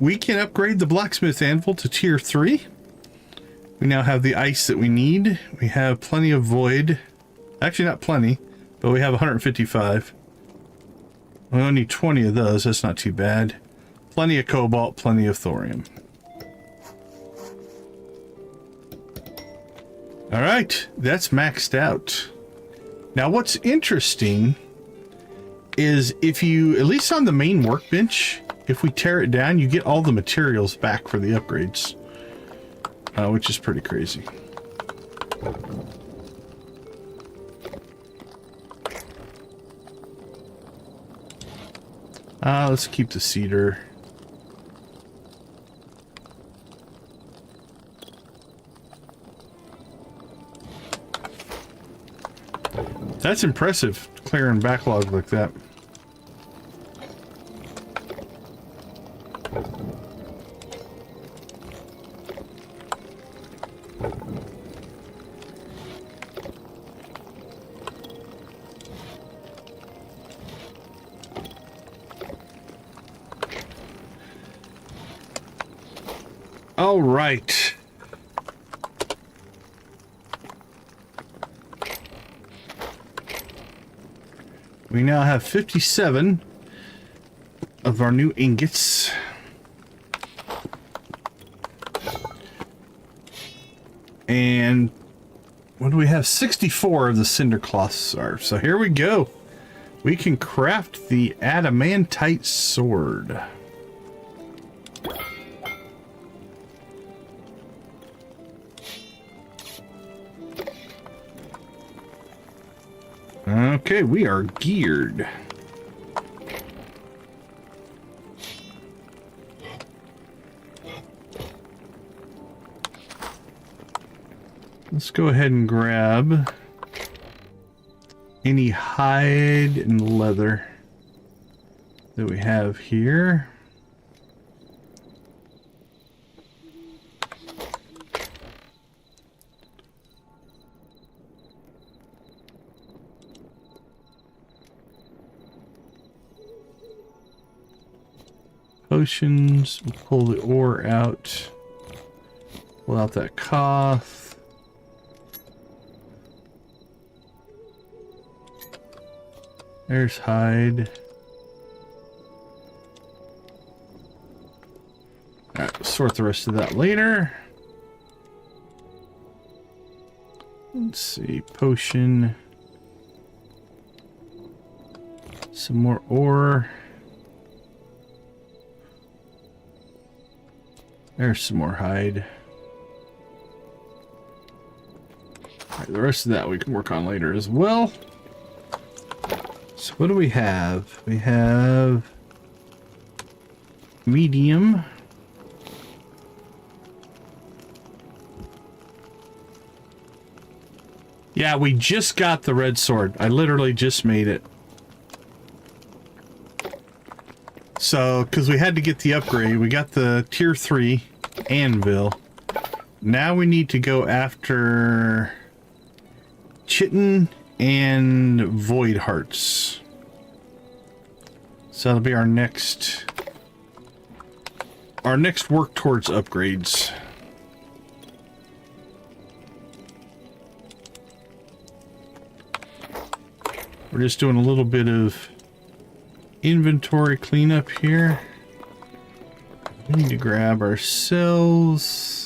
We can upgrade the blacksmith anvil to tier 3. We now have the ice that we need. We have plenty of void. Actually, not plenty, but we have 155. We only need 20 of those. That's not too bad. Plenty of cobalt, plenty of thorium. Alright, that's maxed out. Now what's interesting is if you, at least on the main workbench, if we tear it down, you get all the materials back for the upgrades. Which is pretty crazy. Let's keep the cedar. That's impressive, clearing backlog like that. All right. We now have 57 of our new ingots. And what do we have? 64 of the cinder cloths are. So here we go. We can craft the Adamantite sword. Okay, we are geared. Let's go ahead and grab any hide and leather that we have here. Potions, we'll pull the ore out, pull out that cough. There's hide. Alright, we'll sort the rest of that later. Let's see, potion. Some more ore. There's some more hide. Alright, the rest of that we can work on later as well. So what do we have? We have medium. Yeah, we just got the red sword. I literally just made it. So, because we had to get the upgrade, we got the tier 3 anvil. Now we need to go after chitin and void hearts. So that'll be our next our next work towards upgrades. We're just doing a little bit of inventory cleanup here. We need to grab ourselves.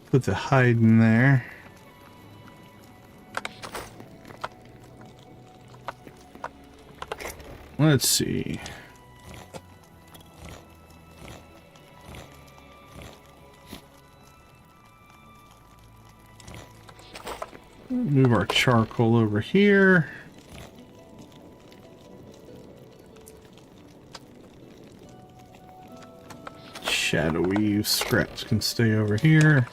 Put the hide in there. Let's see. Move our charcoal over here. Shadowy scraps can stay over here.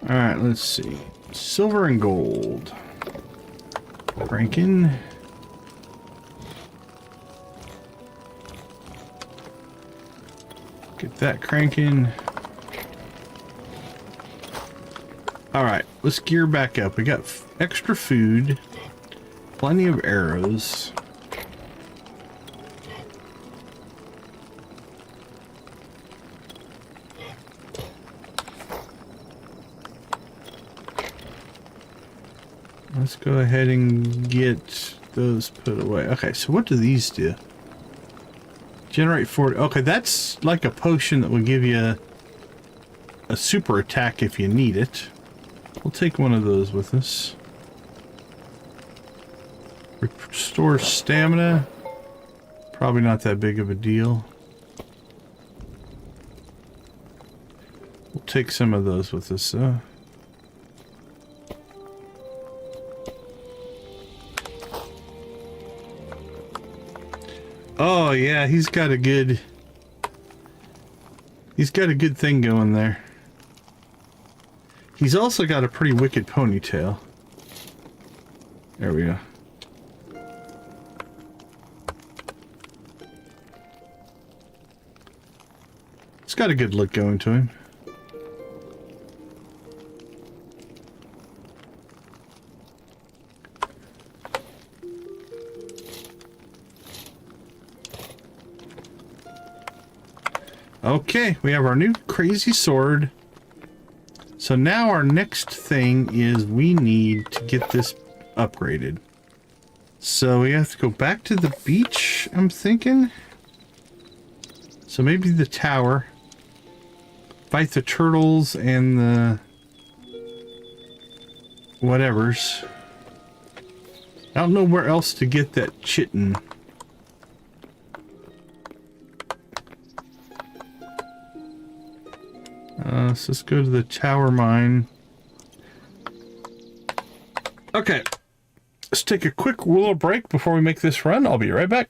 Alright, let's see. Silver and gold. Cranking. Get that cranking. Alright, let's gear back up. We got extra food. Plenty of arrows. Let's go ahead and get those put away. Okay, so what do these do? Generate 40. Okay, that's like a potion that will give you a super attack if you need it. We'll take one of those with us. Restore stamina. Probably not that big of a deal. We'll take some of those with us, though. Oh yeah, he's got a good thing going there. He's also got a pretty wicked ponytail. There we go. It's got a good look going to him. Okay, we have our new crazy sword. So now our next thing is we need to get this upgraded. So we have to go back to the beach, I'm thinking. So maybe the tower. Fight the turtles and the whatevers. I don't know where else to get that chitin. So let's go to the tower mine. Okay. Let's take a quick little break before we make this run. I'll be right back.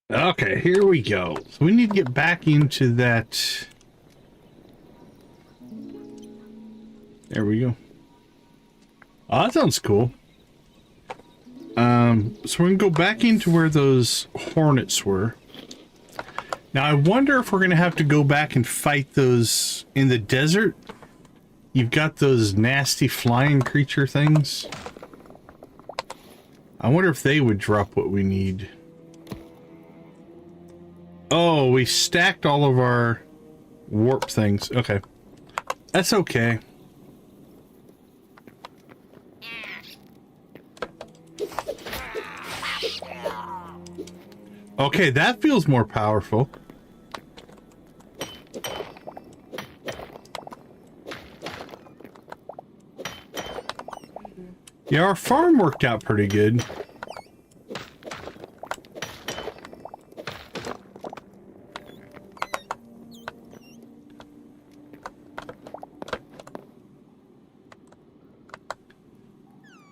Okay, here we go. So we need to get back into that. There we go. Oh, that sounds cool. So we're gonna go back into where those hornets were. Now I wonder if we're gonna have to go back and fight those in the desert. You've got those nasty flying creature things. I wonder if they would drop what we need. Oh, we stacked all of our warp things. Okay. That's okay. Okay, that feels more powerful. Yeah, our farm worked out pretty good.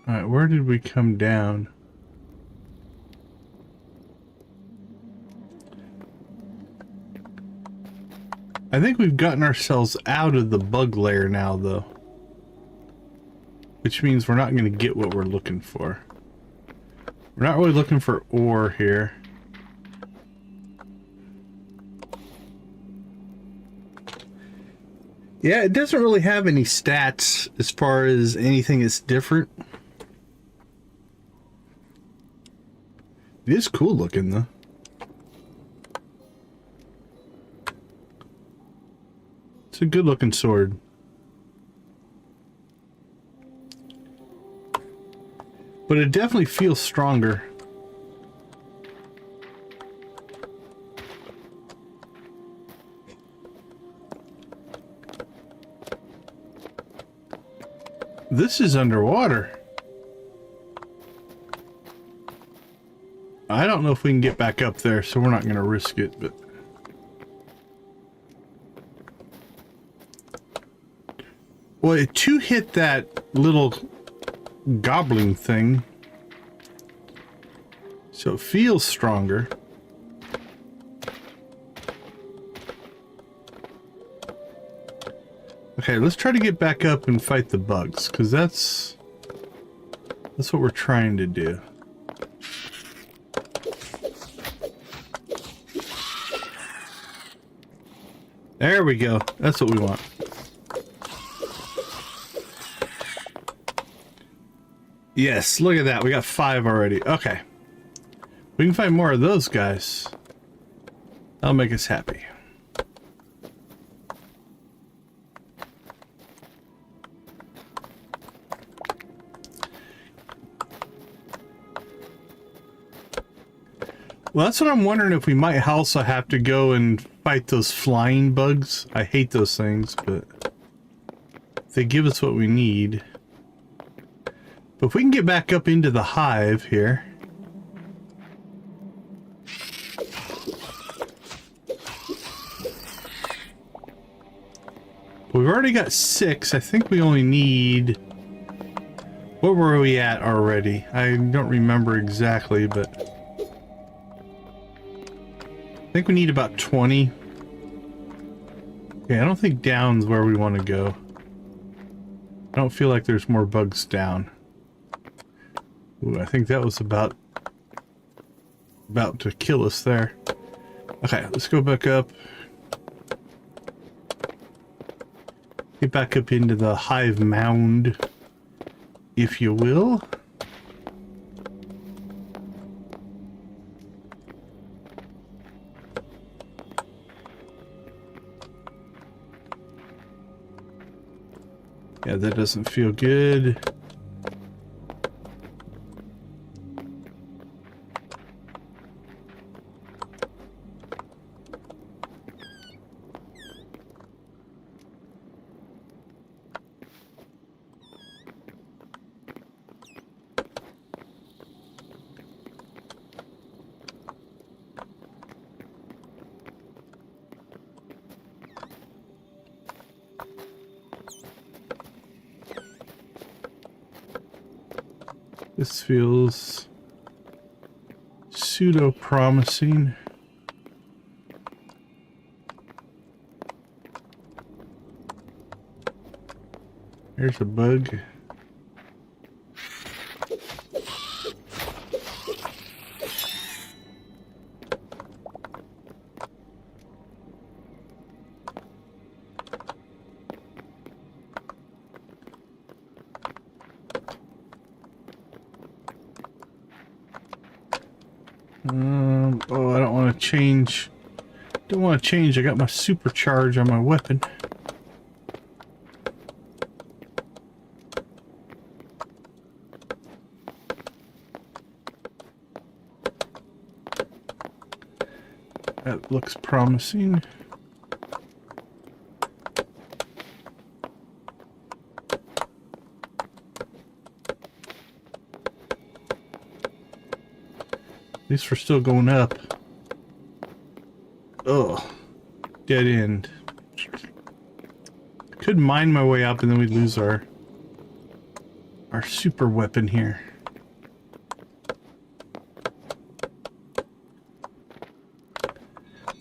Alright, where did we come down? I think we've gotten ourselves out of the bug layer now, though. Which means we're not going to get what we're looking for. We're not really looking for ore here. Yeah, it doesn't really have any stats as far as anything that's different. It is cool looking, though. It's a good looking sword. But it definitely feels stronger. This is underwater. I don't know if we can get back up there, so we're not going to risk it, but... Well, to hit that little gobbling thing, so it feels stronger. Okay, let's try to get back up and fight the bugs, because that's what we're trying to do. There we go. That's what we want. Yes, look at that. We got 5 already. Okay. We can find more of those guys. That'll make us happy. Well, that's what I'm wondering, if we might also have to go and fight those flying bugs. I hate those things, but they give us what we need. But if we can get back up into the hive here. We've already got 6. I think we only need... What were we at already? I don't remember exactly, but... I think we need about 20. Okay, I don't think down's where we want to go. I don't feel like there's more bugs down. Ooh, I think that was about to kill us there. Okay, let's go back up. Get back up into the hive mound, if you will. Yeah, that doesn't feel good. This feels pseudo-promising. There's a bug. Oh, I don't want to change. Don't want to change. I got my supercharge on my weapon. That looks promising. At least we're still going up. Oh, dead end. Could mine my way up and then we'd lose our super weapon here.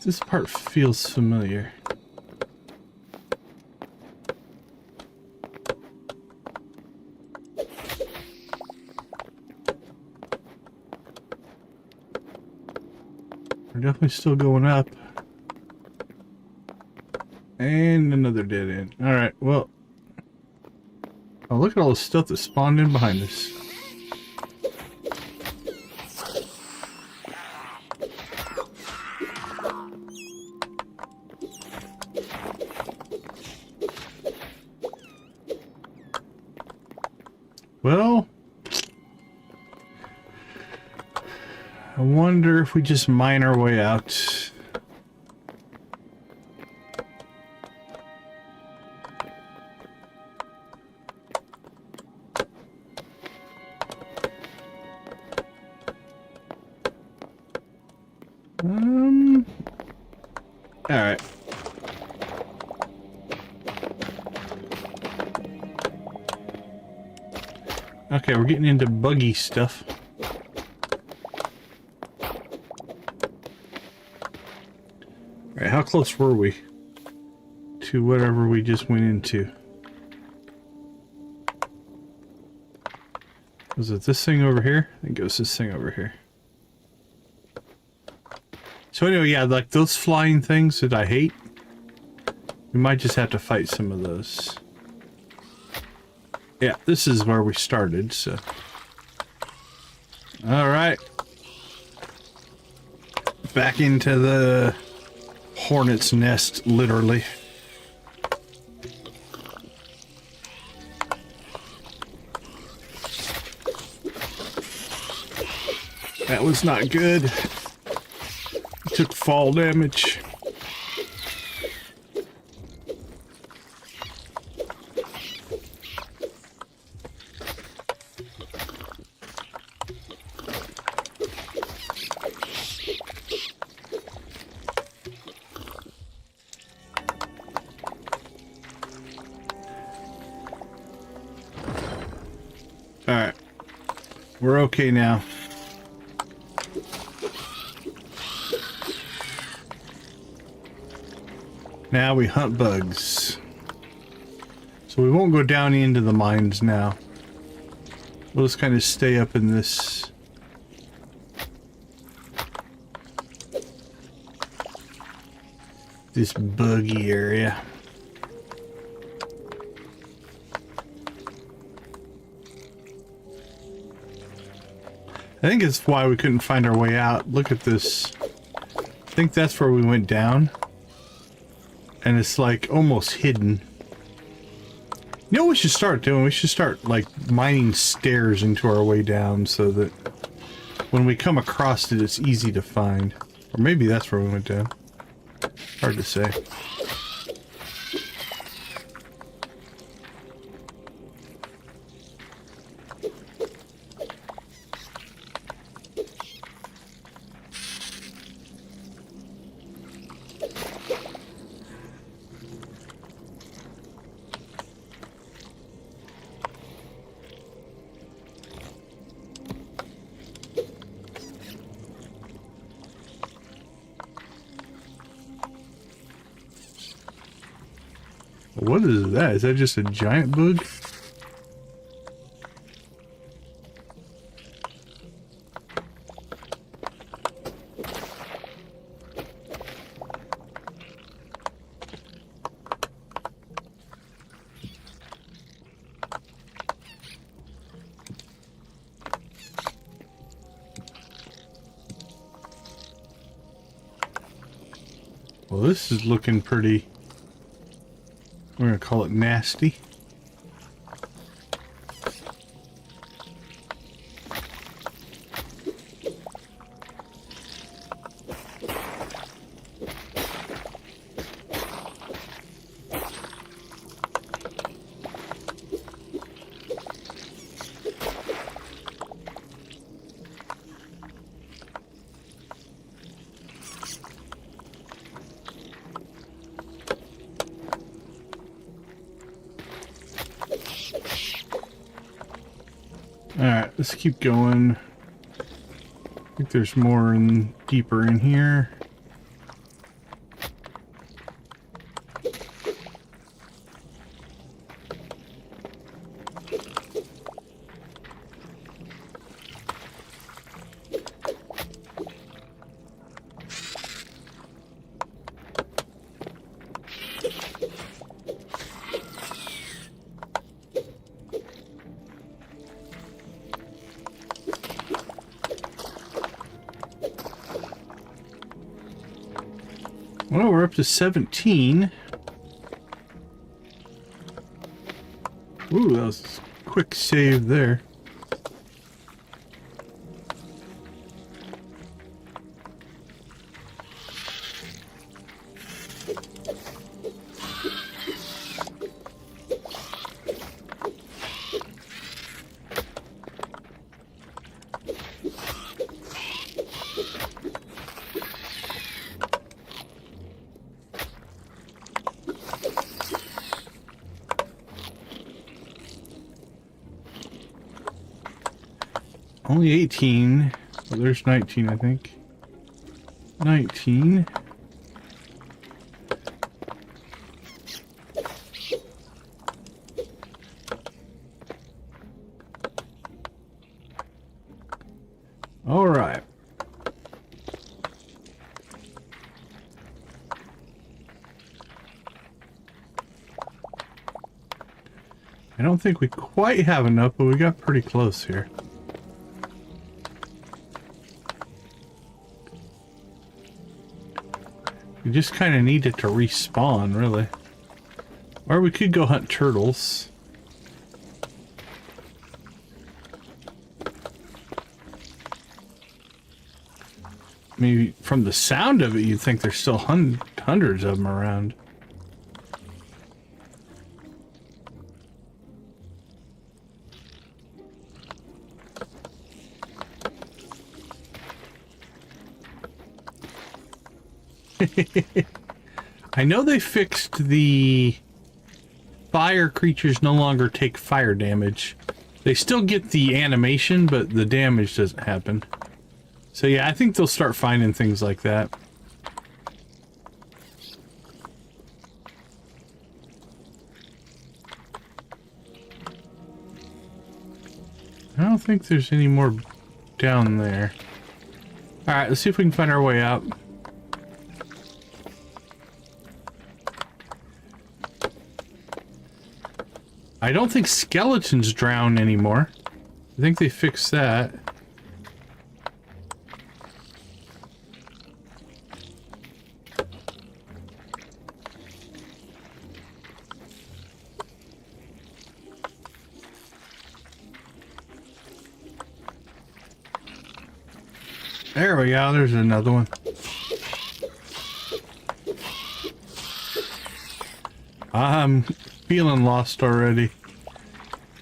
This part feels familiar. We're definitely still going up. And another dead end. Alright, well. Oh, look at all the stuff that spawned in behind us. Well, I wonder if we just mine our way out. All right. Okay, we're getting into buggy stuff. Alright, how close were we to whatever we just went into? Was it this thing over here? I think it was this thing over here. So anyway, yeah, like those flying things that I hate, we might just have to fight some of those. Yeah, this is where we started, so. Alright. Back into the hornet's nest, literally. That was not good. Took fall damage. Alright. We're okay now. Now we hunt bugs. So we won't go down into the mines now. We'll just kind of stay up in this. This buggy area. I think it's why we couldn't find our way out. Look at this. I think that's where we went down. And it's like almost hidden. You know what we should start doing? We should start like mining stairs into our way down so that when we come across it, it's easy to find. Or maybe that's where we went down. Hard to say. What is that? Is that just a giant bug? Well, this is looking pretty, we're gonna call it nasty. Alright, let's keep going. I think there's more deeper in here. Well, we're up to 17. Ooh, that was a quick save there. Only 18. Well, there's 19, I think. 19. All right. I don't think we quite have enough, but we got pretty close here. We just kind of need it to respawn, really. Or we could go hunt turtles. Maybe from the sound of it, you'd think there's still hundreds of them around. I know they fixed the fire creatures no longer take fire damage. They still get the animation, but the damage doesn't happen. So yeah, I think they'll start finding things like that. I don't think there's any more down there. Alright, let's see if we can find our way out. I don't think skeletons drown anymore. I think they fixed that. There we go, there's another one. I'm feeling lost already.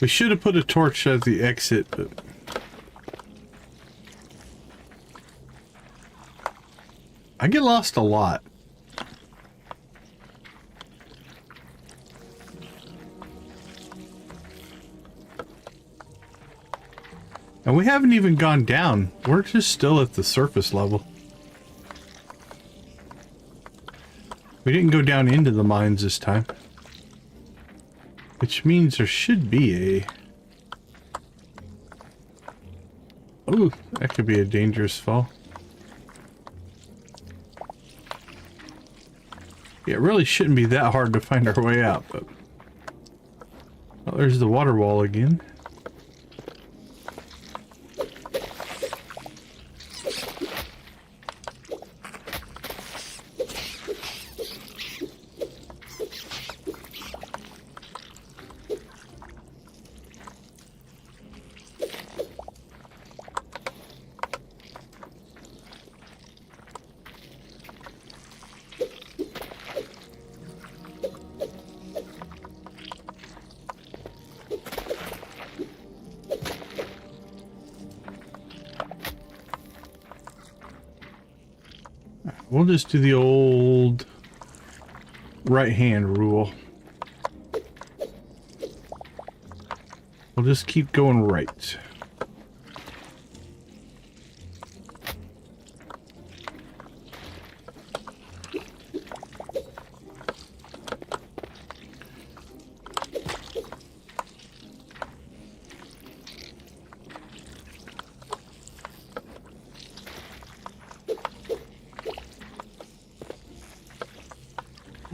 We should have put a torch at the exit, but... I get lost a lot. And we haven't even gone down. We're just still at the surface level. We didn't go down into the mines this time. Which means there should be a... Oh, that could be a dangerous fall. Yeah, it really shouldn't be that hard to find our way out, but... Oh, there's the water wall again. We'll just do the old right-hand rule. We'll just keep going right.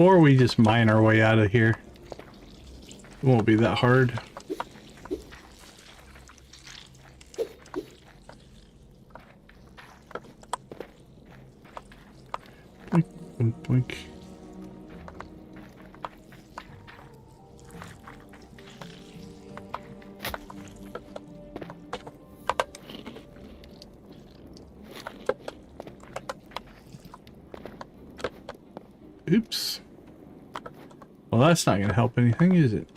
Or we just mine our way out of here. It won't be that hard. Boink, boink, boink. Oops. Well, that's not going to help anything, is it?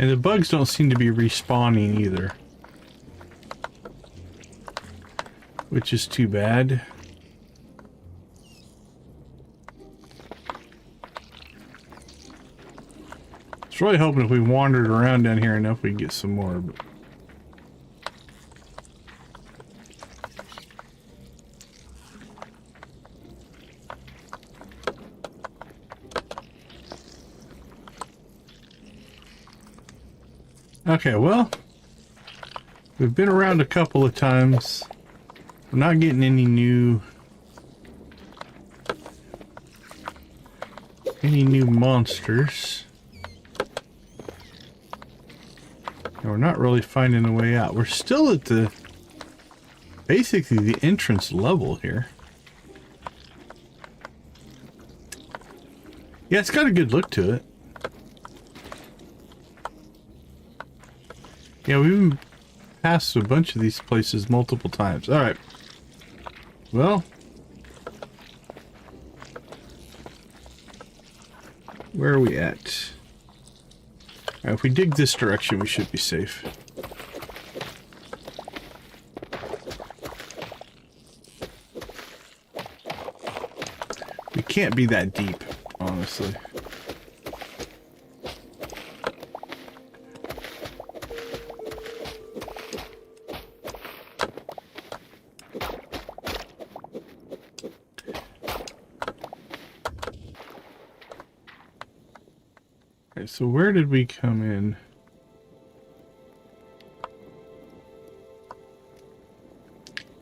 And the bugs don't seem to be respawning either. Which is too bad. I was really hoping if we wandered around down here enough we'd get some more. But... Okay, well, we've been around a couple of times. We're not getting any new monsters. And we're not really finding a way out. We're still at the basically the entrance level here. Yeah, it's got a good look to it. Yeah, we've passed a bunch of these places multiple times. All right. Well, where are we at? All right, if we dig this direction, we should be safe. We can't be that deep, honestly. So where did we come in?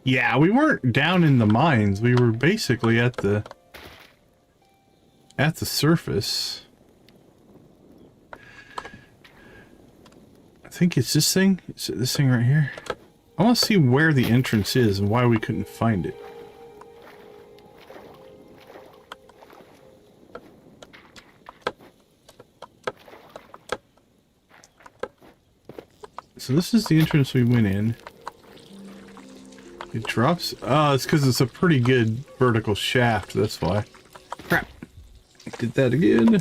Yeah, we weren't down in the mines. We were basically at the surface. I think it's this thing. Is it this thing right here? I want to see where the entrance is and why we couldn't find it. So this is the entrance we went in. It drops. Oh, it's because it's a pretty good vertical shaft. That's why. Crap. Did that again.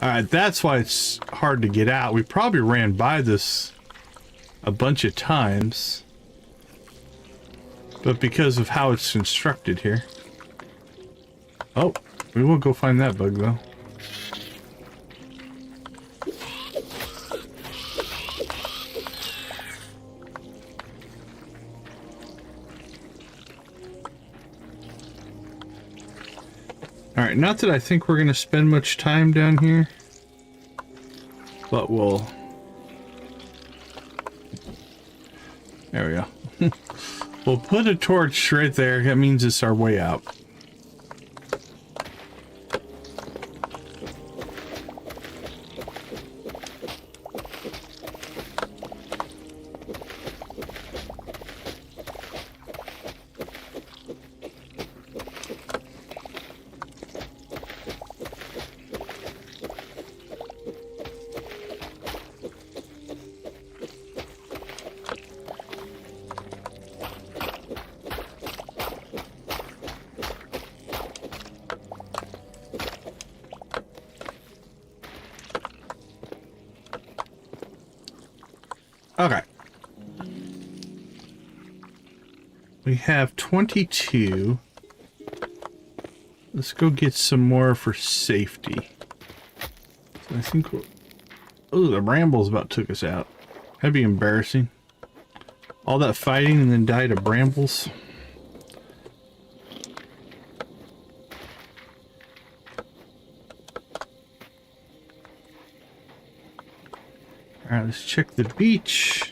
Alright, that's why it's hard to get out. We probably ran by this a bunch of times. But because of how it's constructed here. Oh, we will go find that bug though. Alright, not that I think we're going to spend much time down here. But we'll... There we go. We'll put a torch right there. That means it's our way out. Okay. We have 22. Let's go get some more for safety. So I think we'll... Oh, the brambles about took us out. That'd be embarrassing. All that fighting and then die to brambles. Alright, let's check the beach.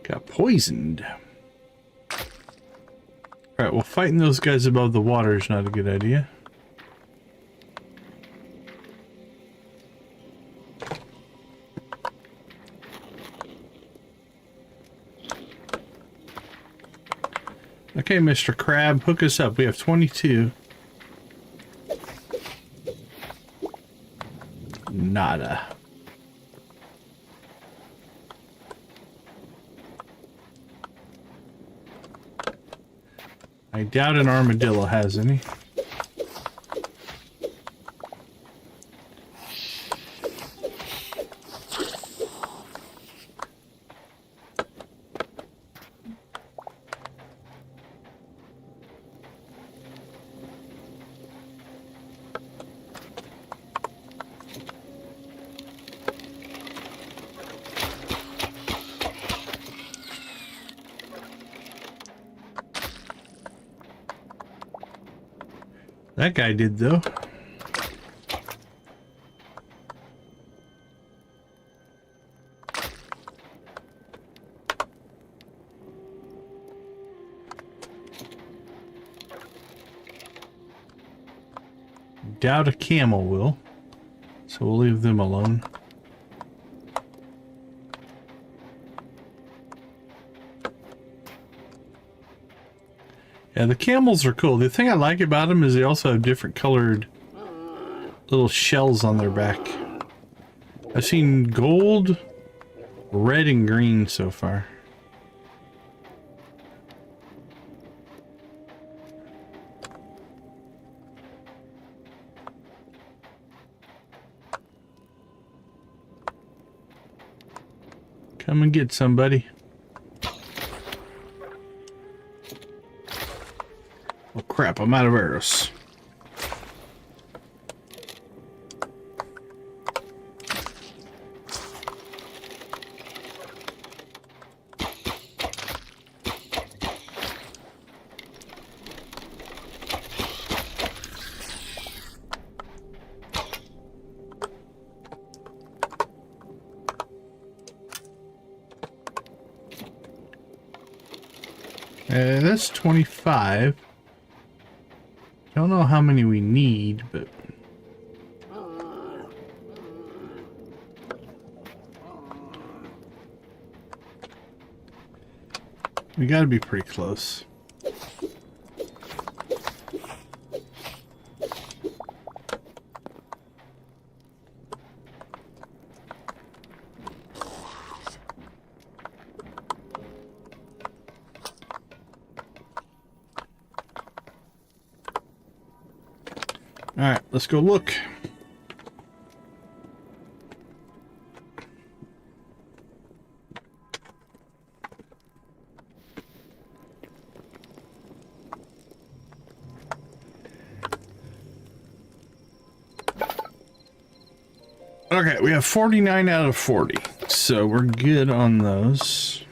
Got poisoned. Alright, well, fighting those guys above the water is not a good idea. Okay, Mr. Crab, hook us up. We have 22. Nada. I doubt an armadillo has any. That guy did, though. Doubt a camel will, so we'll leave them alone. Yeah, the camels are cool. The thing I like about them is they also have different colored little shells on their back. I've seen gold, red, and green so far. Come and get somebody. Oh crap, I'm out of arrows. That's 25. Don't know how many we need, but... We gotta be pretty close. Alright, let's go look. Okay, we have 49 out of 40, so we're good on those.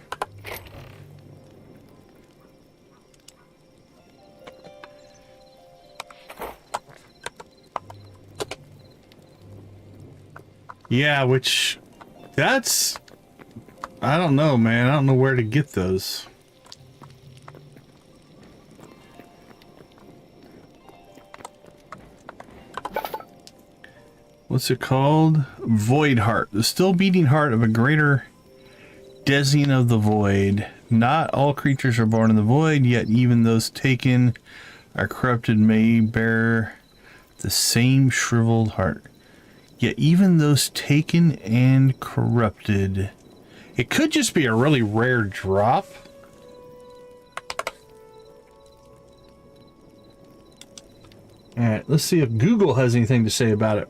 Yeah, which, that's, I don't know, man. I don't know where to get those. What's it called? Void Heart. The still beating heart of a greater Desian of the void. Not all creatures are born in the void, yet even those taken are corrupted may bear the same shriveled heart. Yet even those taken and corrupted. It could just be a really rare drop. Alright, let's see if Google has anything to say about it.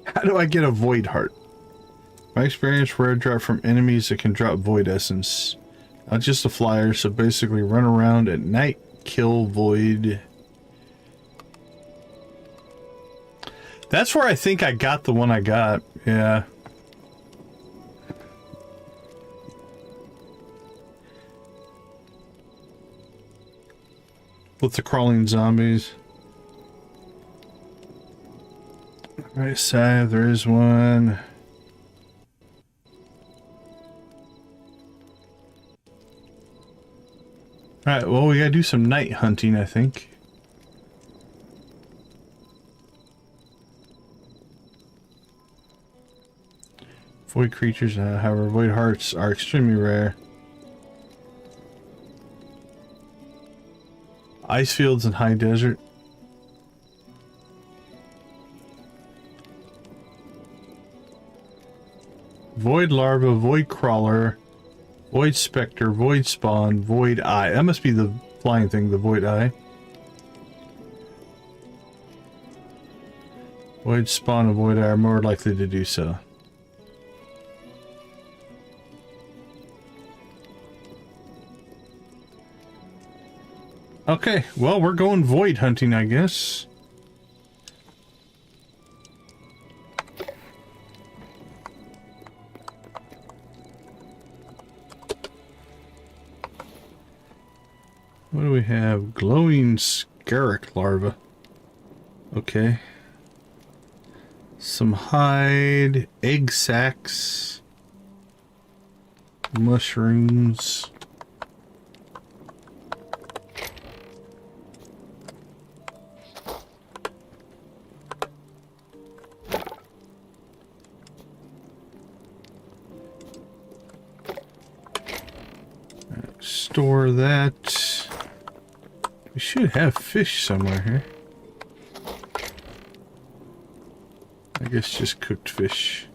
How do I get a void heart? My experience, rare drop from enemies that can drop void essence. Not just a flyer, so basically run around at night, kill void. That's where I think I got the one I got, yeah. With the crawling zombies. Right side, there is one. Alright, well, we gotta do some night hunting, I think. Void creatures, however, void hearts are extremely rare. Ice fields and high desert. Void larva, void crawler, void specter, void spawn, void eye. That must be the flying thing, the void eye. Void spawn and void eye are more likely to do so. Okay, well, we're going void hunting, I guess. What do we have? Glowing scarrick larva. Okay. Some hide, egg sacs, mushrooms. Store that. We should have fish somewhere here. I guess just cooked fish.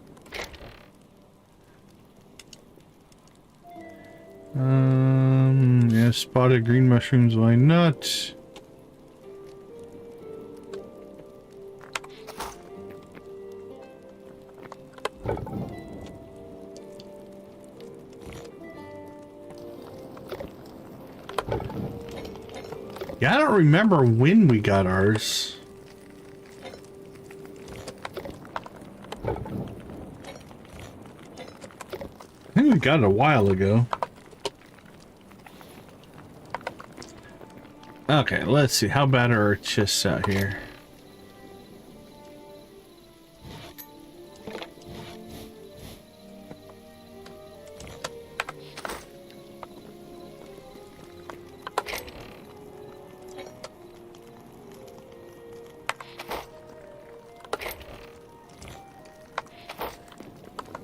Yeah, spotted green mushrooms, why not? Yeah, I don't remember when we got ours. I think we got it a while ago. Okay, let's see. How bad are our chests out here?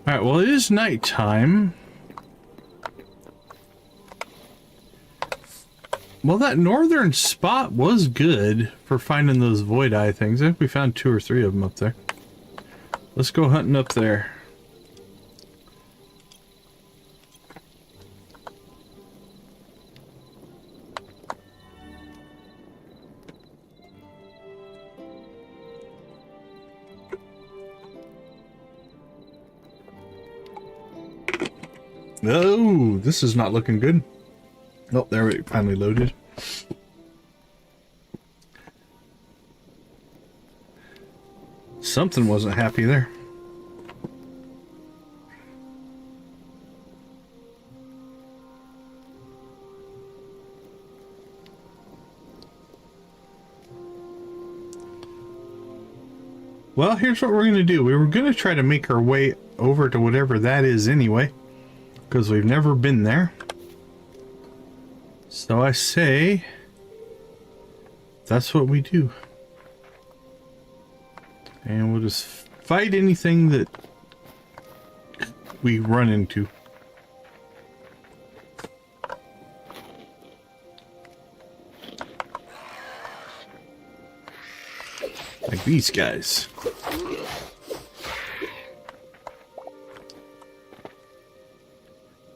Alright, well, it is nighttime. Well, that northern spot was good for finding those void eye things. I think we found 2 or 3 of them up there. Let's go hunting up there. Oh, this is not looking good. Oh, there we finally loaded. Something wasn't happy there. Well, here's what we're going to do. We were going to try to make our way over to whatever that is anyway, because we've never been there. So I say, that's what we do. And we'll just fight anything that we run into. Like these guys.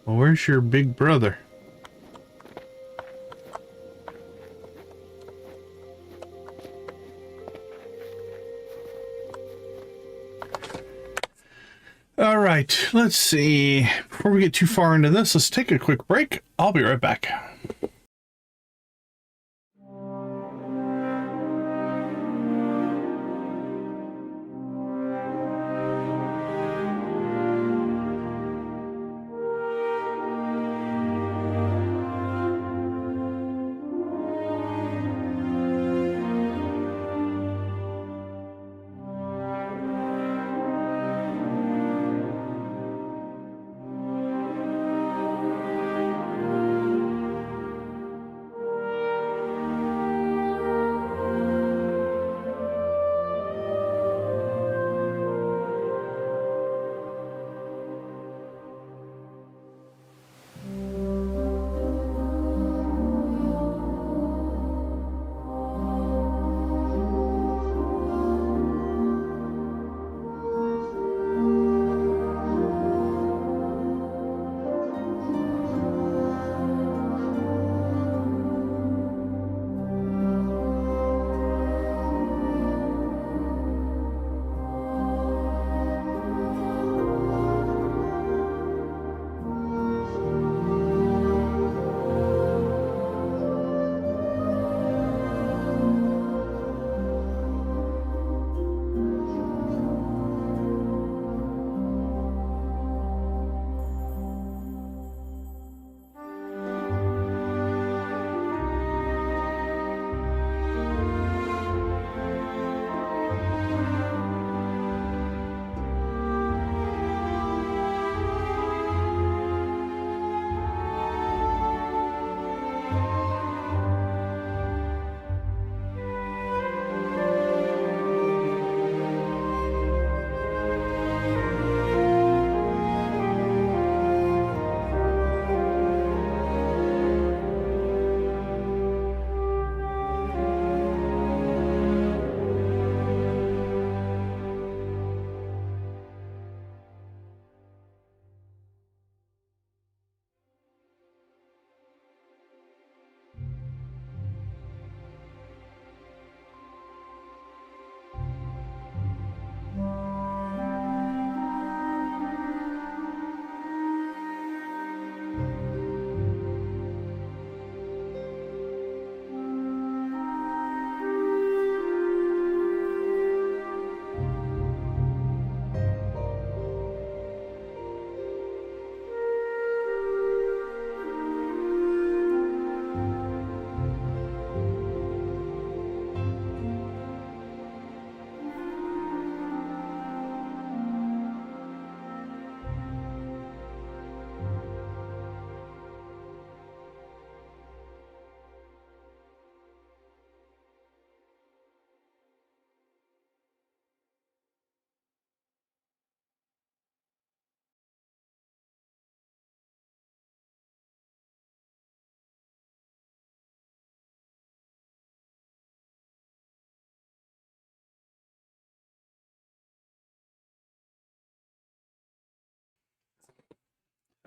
Well, where's your big brother? All right, let's see. Before we get too far into this, let's take a quick break. I'll be right back.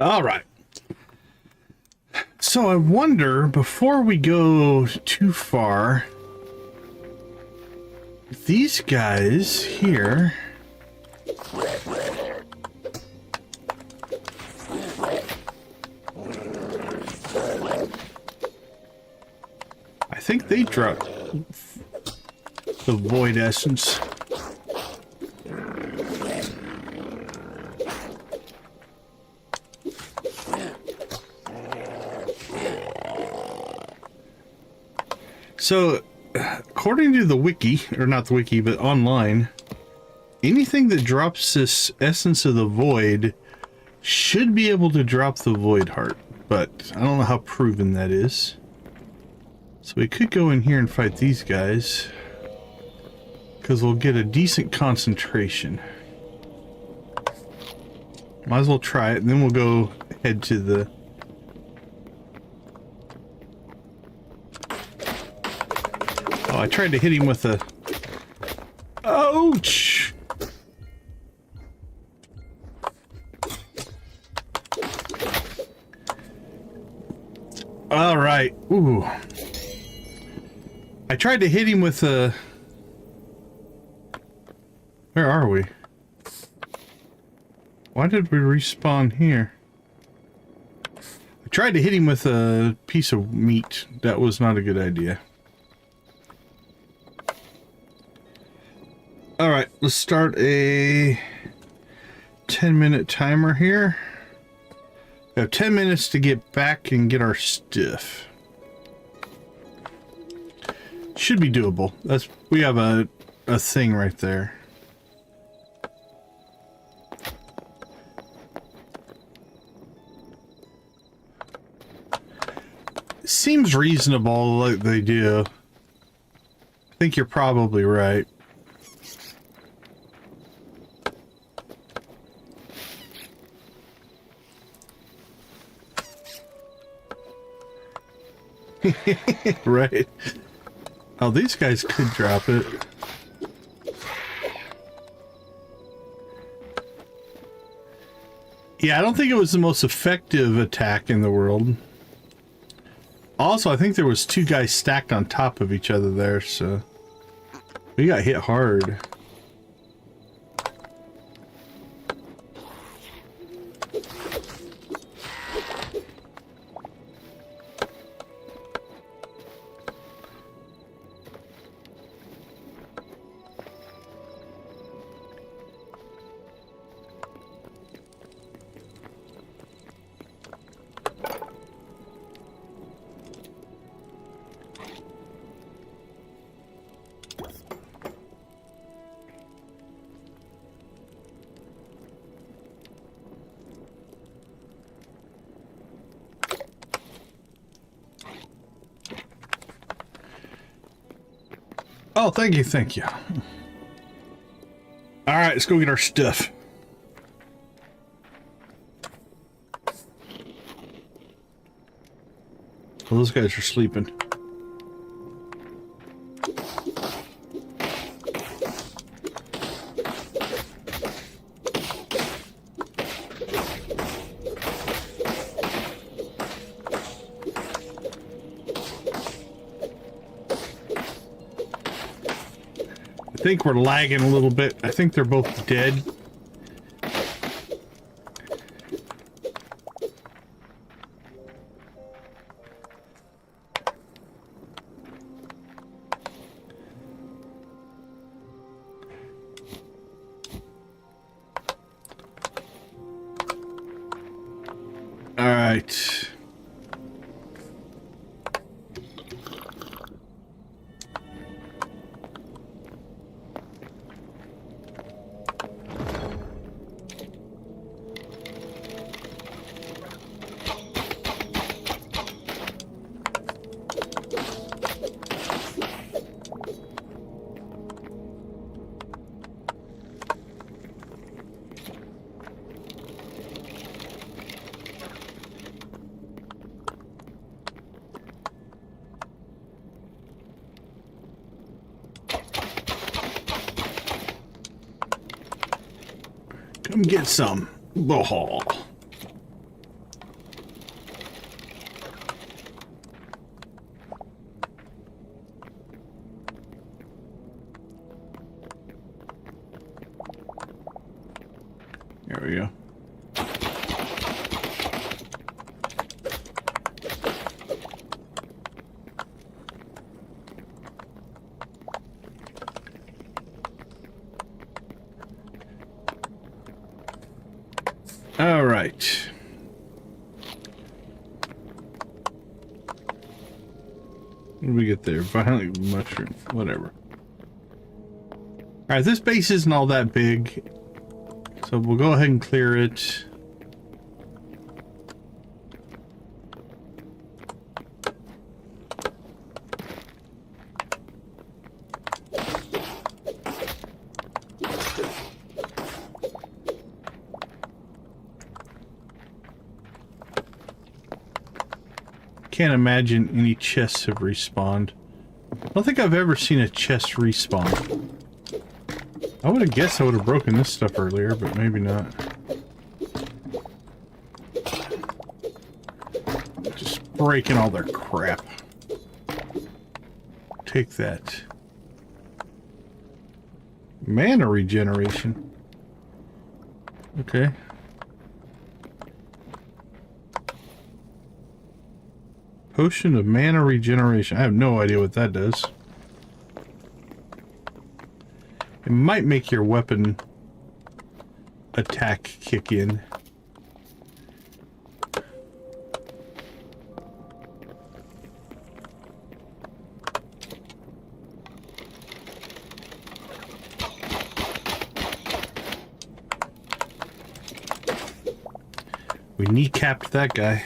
All right. So I wonder, before we go too far, these guys here... I think they drop the void essence. So, according to the wiki, or not the wiki, but online, anything that drops this essence of the void should be able to drop the void heart, but I don't know how proven that is. So we could go in here and fight these guys, because we'll get a decent concentration. Might as well try it, and then we'll go head to the... Oh, I tried to hit him with a... Ouch! All right. Ooh. I tried to hit him with a... Where are we? Why did we respawn here? I tried to hit him with a piece of meat. That was not a good idea. Alright, let's start a 10-minute timer here. We have 10 minutes to get back and get our stuff. Should be doable. We have a thing right there. Seems reasonable like they do. I think you're probably right. Right. Oh, these guys could drop it. Yeah, I don't think it was the most effective attack in the world. Also, I think there was two guys stacked on top of each other there, so we got hit hard. Oh, thank you, thank you. All right, let's go get our stuff. Well, those guys are sleeping. I think we're lagging a little bit. I think they're both dead. All right. Come get some. Oh. There we go. All right. What did we get there? Violent mushroom. Whatever. Alright, this base isn't all that big. So we'll go ahead and clear it. Can't imagine any chests have respawned. I don't think I've ever seen a chest respawn. I would have guessed I would have broken this stuff earlier, but maybe not. Just breaking all their crap. Take that. Mana regeneration. Okay. Potion of mana regeneration. I have no idea what that does. It might make your weapon attack kick in. We kneecapped that guy.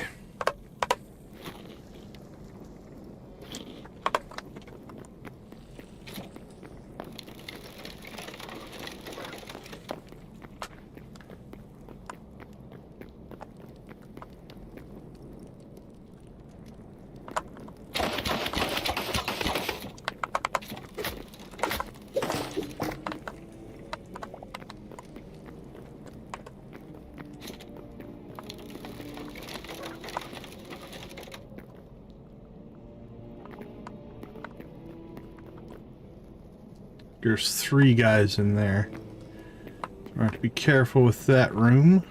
There's 3 guys in there. We have to be careful with that room.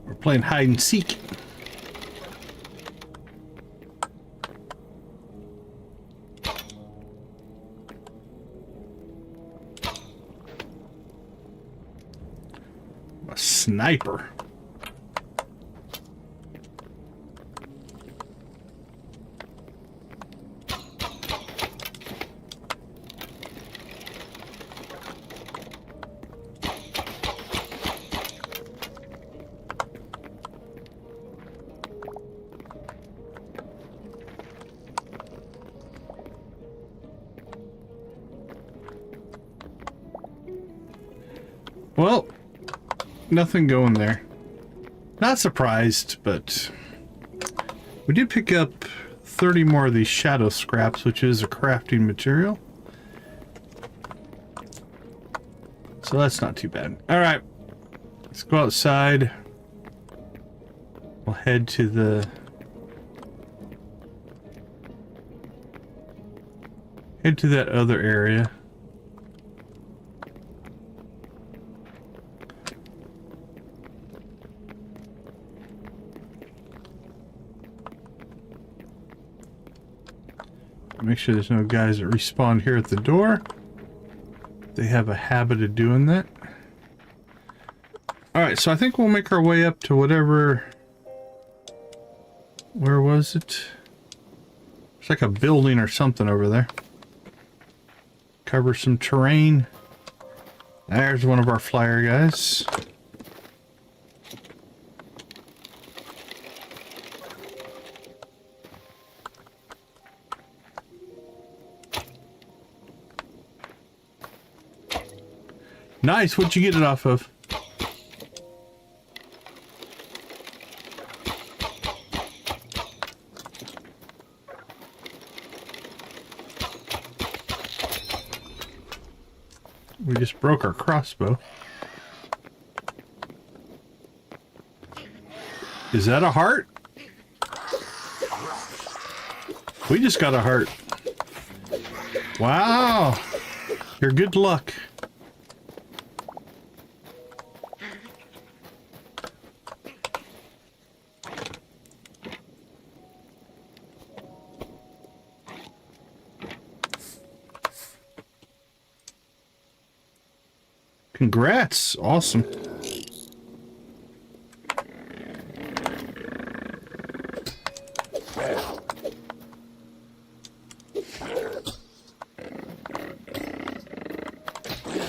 We're playing hide and seek. A sniper. Well, nothing going there. Not surprised, but we did pick up 30 more of these shadow scraps, which is a crafting material. So that's not too bad. All right, let's go outside. We'll head to that other area. Make sure there's no guys that respawn here at the door. They have a habit of doing that. Alright, so I think we'll make our way up to whatever... Where was it? It's like a building or something over there. Cover some terrain. There's one of our flyer guys. Nice, what'd you get it off of? We just broke our crossbow. Is that a heart? We just got a heart. Wow. You're good luck. Congrats! Awesome.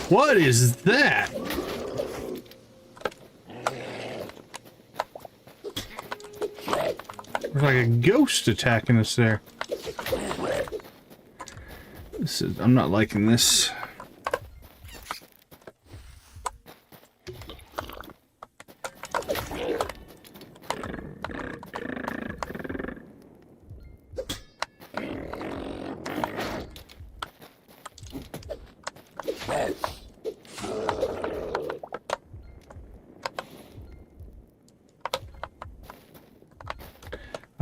What is that? There's like a ghost attacking us there. This is, I'm not liking this.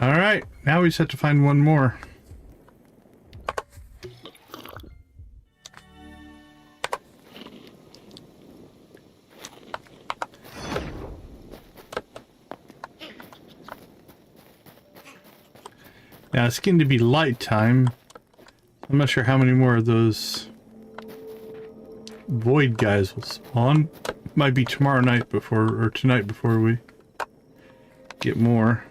Alright, now we just have to find one more. Now it's getting to be light time. I'm not sure how many more of those void guys will spawn. Might be tomorrow night before, or tonight before we get more.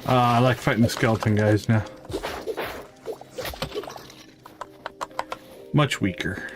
I like fighting the skeleton guys now. Much weaker.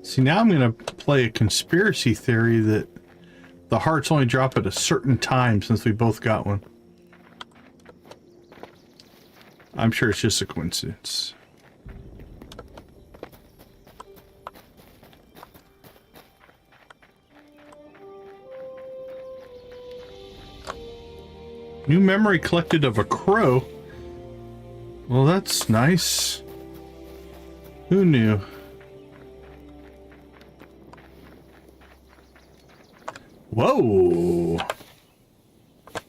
See, now I'm going to play a conspiracy theory that the hearts only drop at a certain time since we both got one. I'm sure it's just a coincidence. New memory collected of a crow. Well, that's nice. Who knew? Whoa!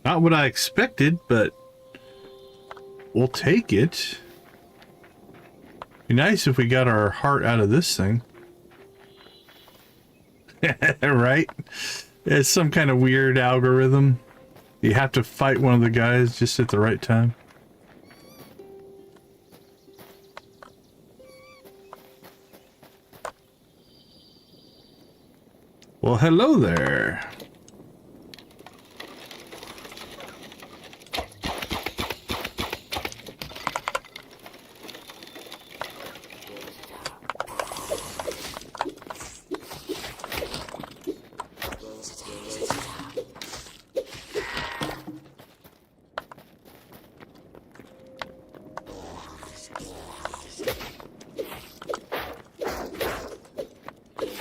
Not what I expected, but we'll take it. Be nice if we got our heart out of this thing. Right? It's some kind of weird algorithm. You have to fight one of the guys just at the right time. Well, hello there.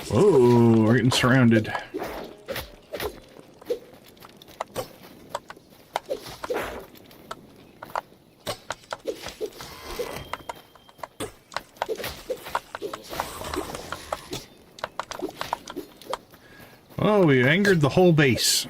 Whoa, we're getting surrounded. Oh, we angered the whole base.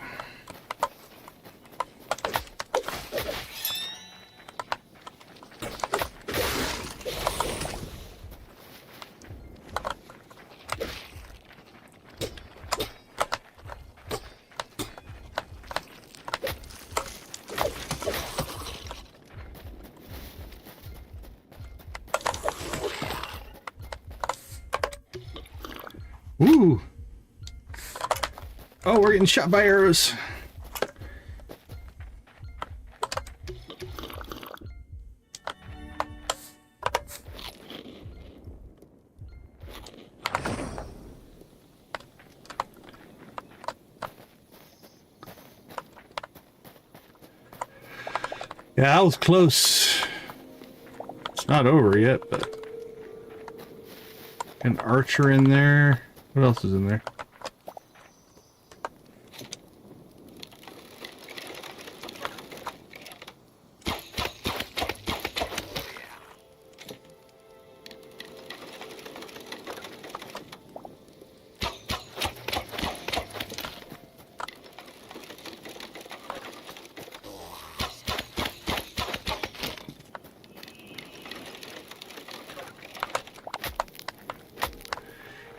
Ooh. Oh, we're getting shot by arrows. Yeah, that was close. It's not over yet, but an archer in there. What else is in there?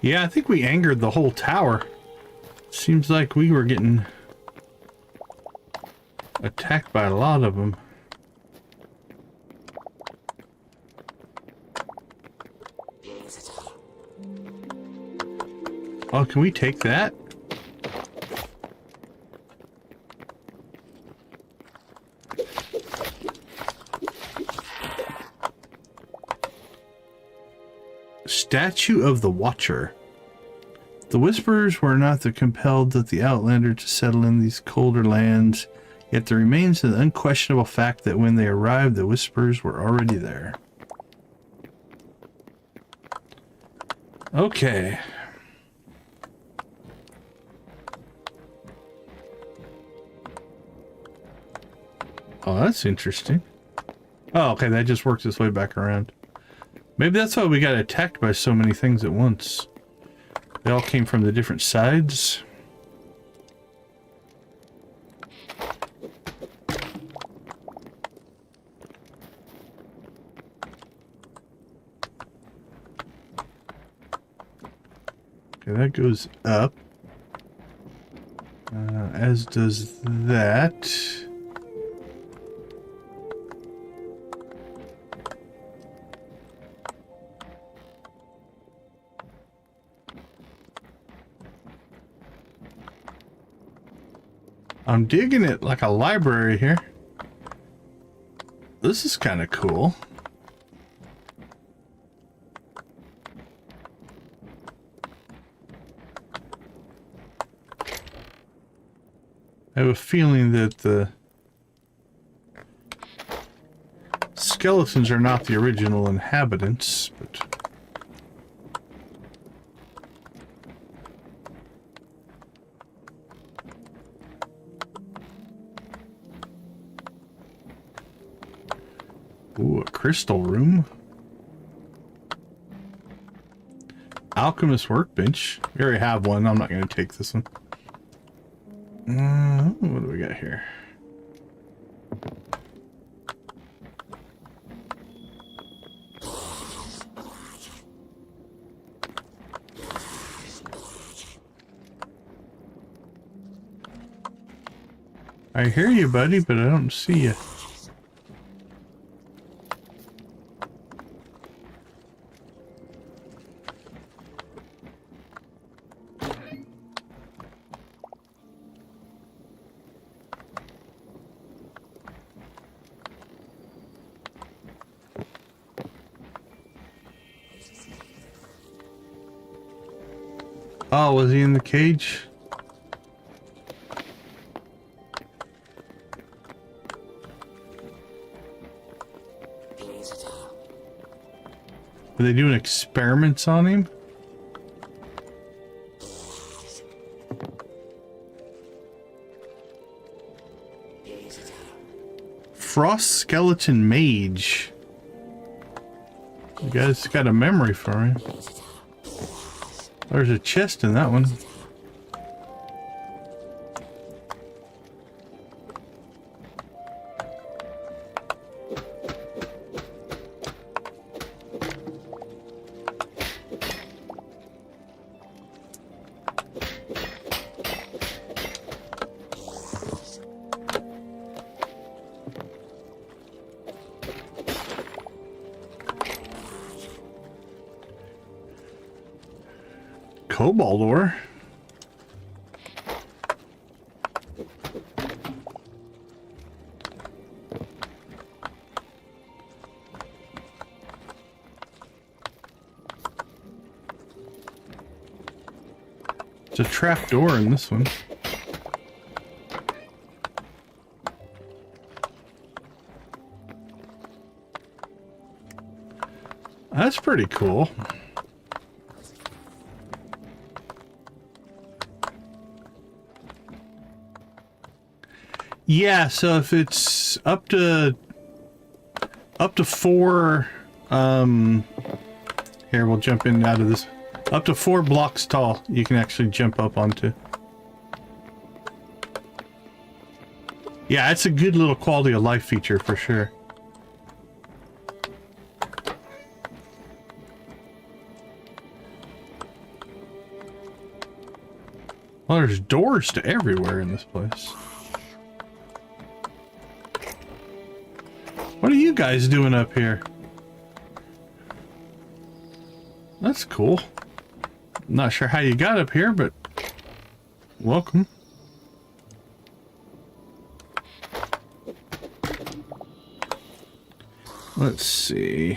Yeah, I think we angered the whole tower. Seems like we were getting attacked by a lot of them. Oh, can we take that? Statue of the Watcher. The Whisperers were not the compelled that the Outlander to settle in these colder lands, yet there remains an unquestionable fact that when they arrived, the Whisperers were already there. Okay. Oh, that's interesting. Oh, okay, that just works its way back around. Maybe that's why we got attacked by so many things at once. They all came from the different sides. Okay, that goes up. As does that. I'm digging it like a library here. This is kind of cool. I have a feeling that the skeletons are not the original inhabitants, but... Ooh, a crystal room. Alchemist workbench. We already have one. I'm not going to take this one. What do we got here? I hear you, buddy, but I don't see you. Oh, was he in the cage? Are they doing experiments on him? Frost Skeleton Mage. You guys got a memory for me. There's a chest in that one. Cobalt ore. It's a trap door in this one. That's pretty cool. Yeah, so if it's up to 4, here we'll jump in and out of this. Up to 4 blocks tall, you can actually jump up onto. Yeah, it's a good little quality of life feature for sure. Well, there's doors to everywhere in this place. What are you guys doing up here? That's cool. Not sure how you got up here, but welcome. Let's see.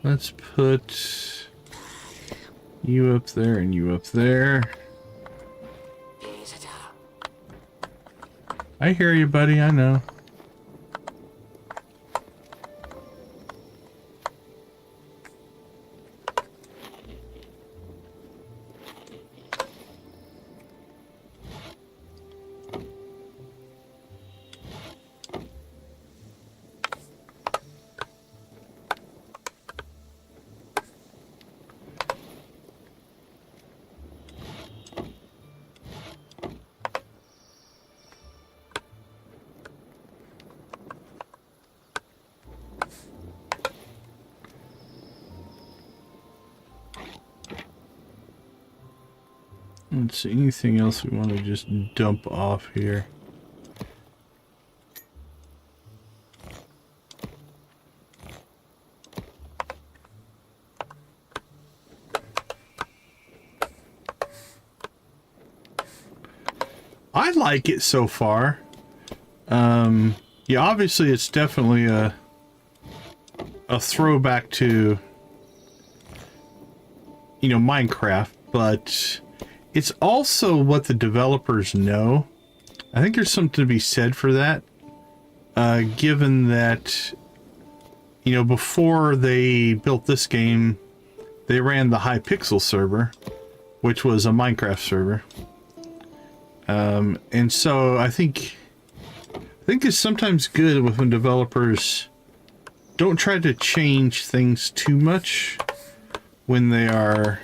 Let's put you up there and you up there. I hear you, buddy. I know. Let's see, anything else we want to just dump off here? I like it so far. Yeah, obviously it's definitely a throwback to, you know, Minecraft, but it's also what the developers know. I think there's something to be said for that, given that, you know, before they built this game, they ran the Hypixel server, which was a Minecraft server. And so I think it's sometimes good when developers don't try to change things too much when they are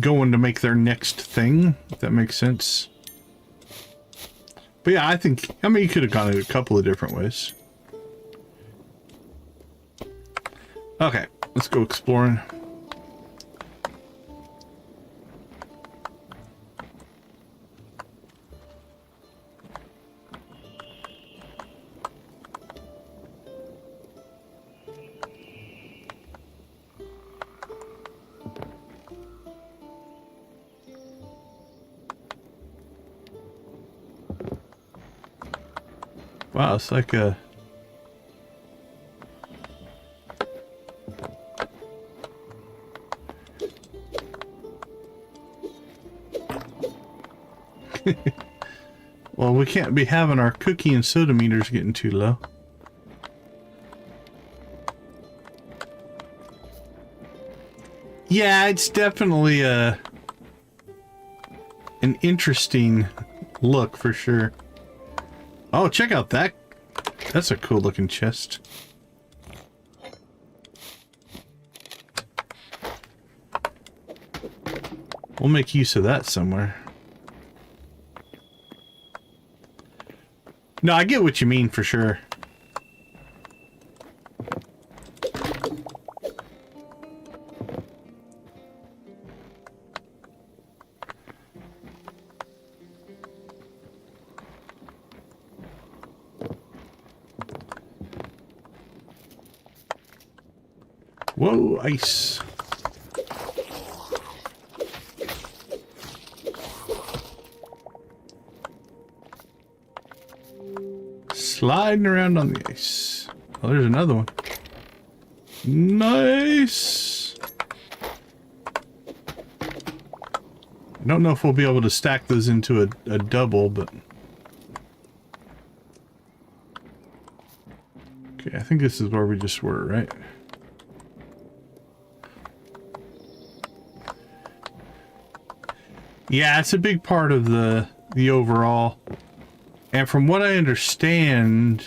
going to make their next thing, if that makes sense. But yeah, I mean, you could have gone it a couple of different ways. Okay, let's go exploring. Wow, it's like a... Well, we can't be having our cookie and soda meters getting too low. Yeah, it's definitely a... an interesting look for sure. Oh, check out that. That's a cool looking chest. We'll make use of that somewhere. No, I get what you mean for sure. Whoa, ice. Sliding around on the ice. Oh, there's another one. Nice. I don't know if we'll be able to stack those into a double, but... Okay, I think this is where we just were, right? Yeah, it's a big part of the overall. And from what I understand,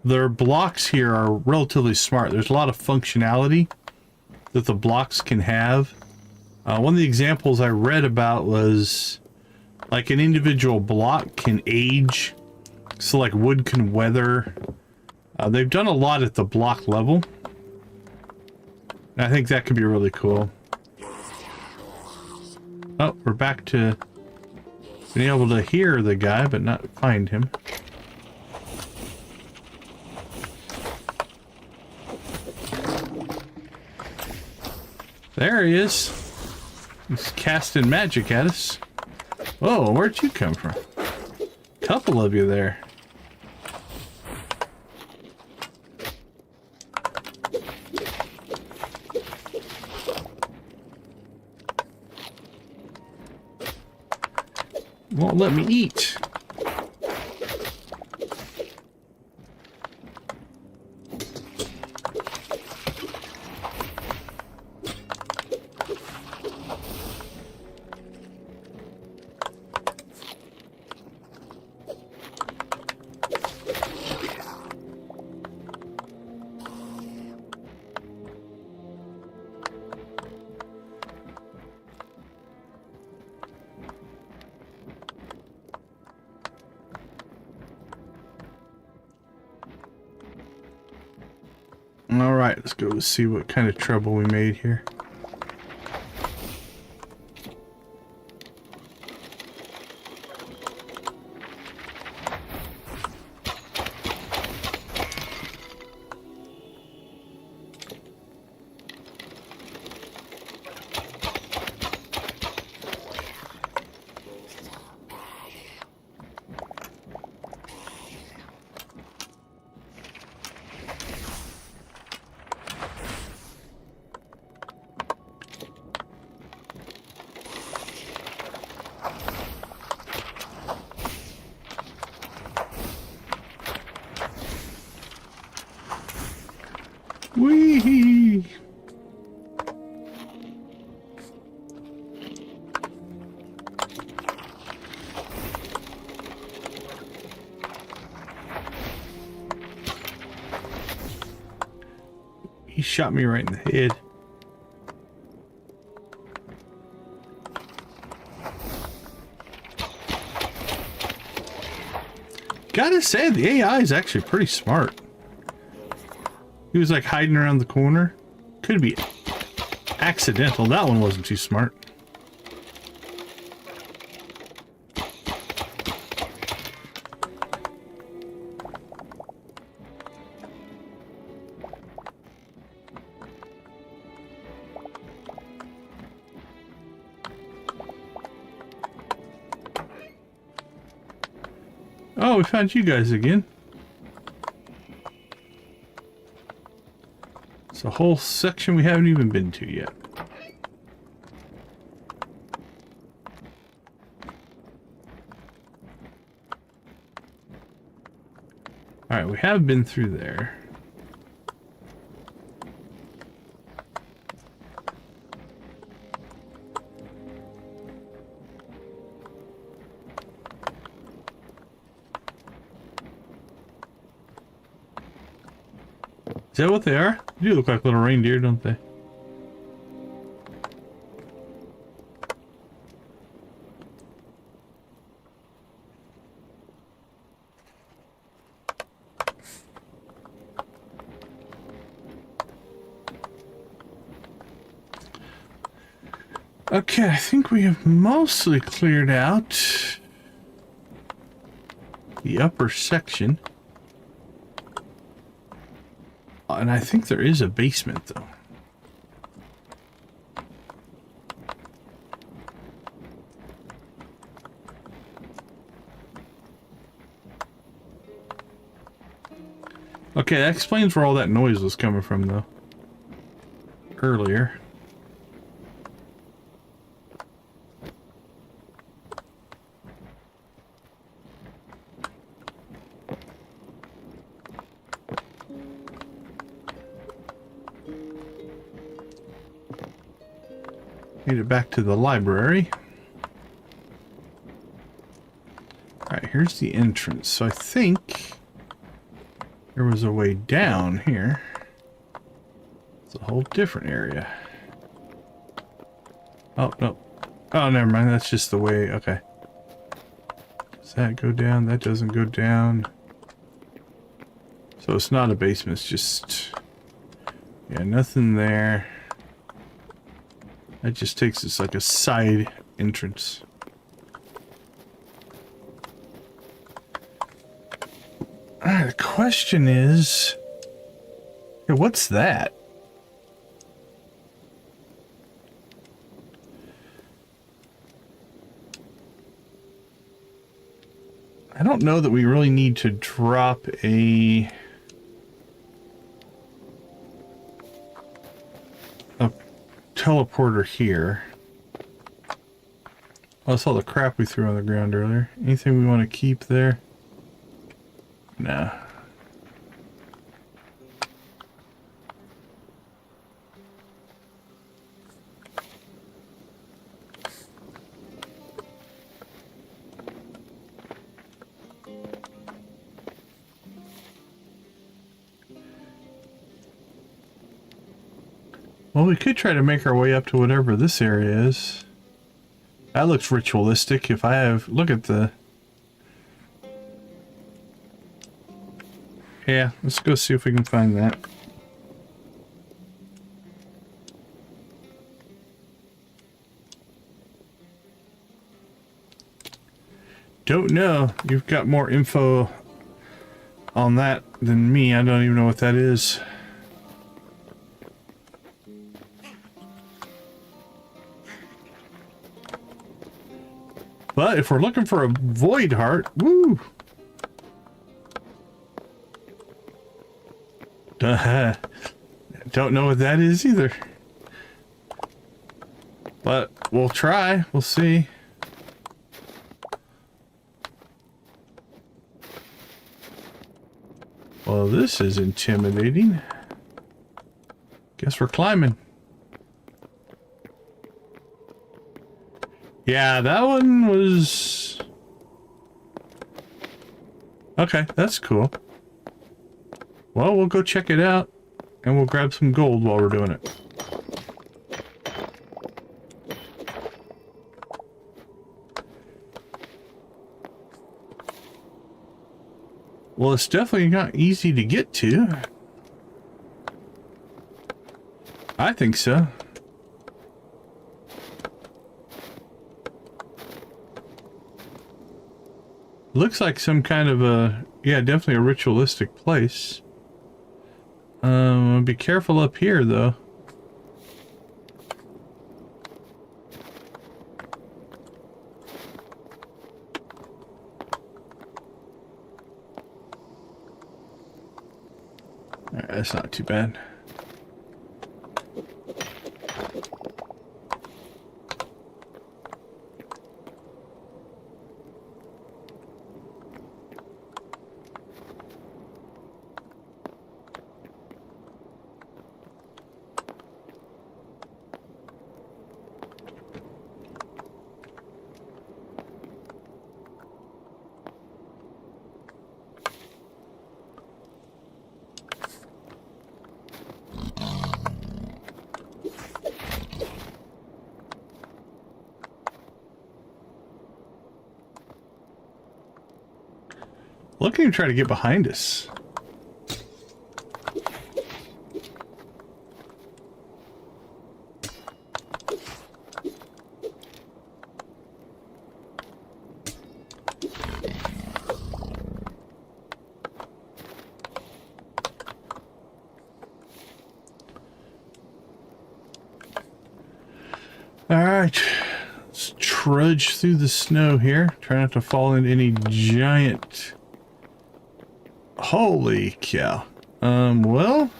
their blocks here are relatively smart. There's a lot of functionality that the blocks can have. One of the examples I read about was like an individual block can age. So like wood can weather. They've done a lot at the block level. And I think that could be really cool. Oh, we're back to being able to hear the guy, but not find him. There he is. He's casting magic at us. Whoa, where'd you come from? Couple of you there. Won't let me eat. All right, let's go see what kind of trouble we made here. Whee! He shot me right in the head. Gotta say, the AI is actually pretty smart. He was like hiding around the corner. Could be accidental. That one wasn't too smart. Oh, we found you guys again. It's a whole section we haven't even been to yet. Alright, we have been through there. Is that what they are? They do look like little reindeer, don't they? Okay, I think we have mostly cleared out the upper section. And I think there is a basement, though. Okay, that explains where all that noise was coming from, though. Earlier. Made it back to the library. Alright, here's the entrance. So I think there was a way down here. It's a whole different area. Oh, no. Oh, never mind. That's just the way. Okay. Does that go down? That doesn't go down. So it's not a basement. It's just... yeah, nothing there. That just takes us like a side entrance. Alright, the question is... hey, what's that? I don't know that we really need to drop a teleporter here. Oh, that's all the crap we threw on the ground earlier. Anything we want to keep there? No. Well, we could try to make our way up to whatever this area is. That looks ritualistic. If I have... look at the... yeah, let's go see if we can find that. Don't know. You've got more info on that than me. I don't even know what that is. But if we're looking for a void heart, woo! Don't know what that is either. But we'll try. We'll see. Well, this is intimidating. Guess we're climbing. Yeah, that one was... okay, that's cool. Well, we'll go check it out, and we'll grab some gold while we're doing it. Well, it's definitely not easy to get to. I think so. Looks like some kind of a... yeah, definitely a ritualistic place. Be careful up here, though. Alright, that's not too bad. Look at him try to get behind us. Alright, let's trudge through the snow here. Try not to fall into any giant... Holy cow. Well...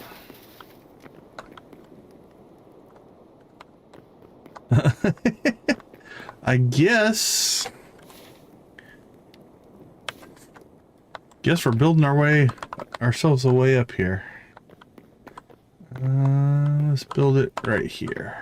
I guess we're building ourselves a way up here. Let's build it right here.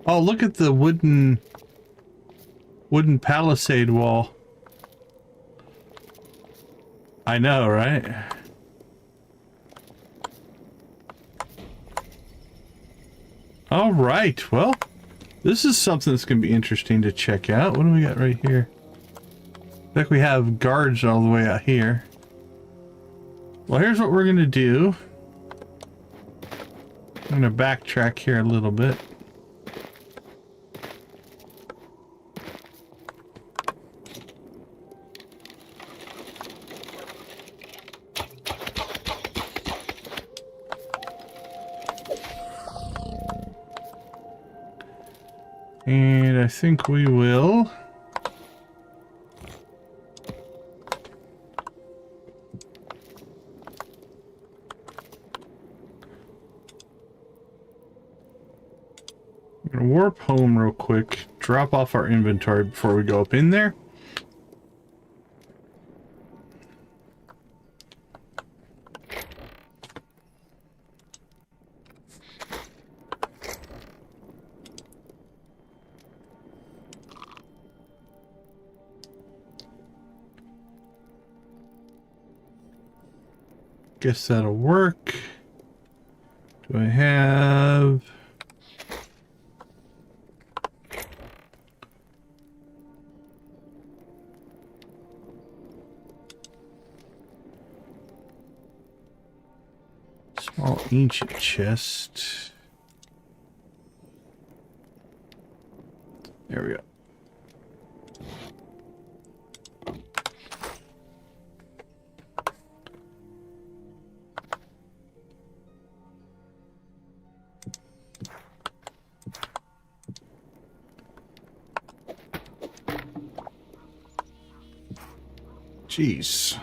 Oh, look at the wooden palisade wall. I know, right? All right. Well, this is something that's going to be interesting to check out. What do we got right here? I think we have guards all the way out here. Well, here's what we're going to do. I'm going to backtrack here a little bit. And I think we will I'm gonna warp home real quick, drop off our inventory before we go up in there. Guess that'll work. Do I have... small ancient chest. There we go. Jeez.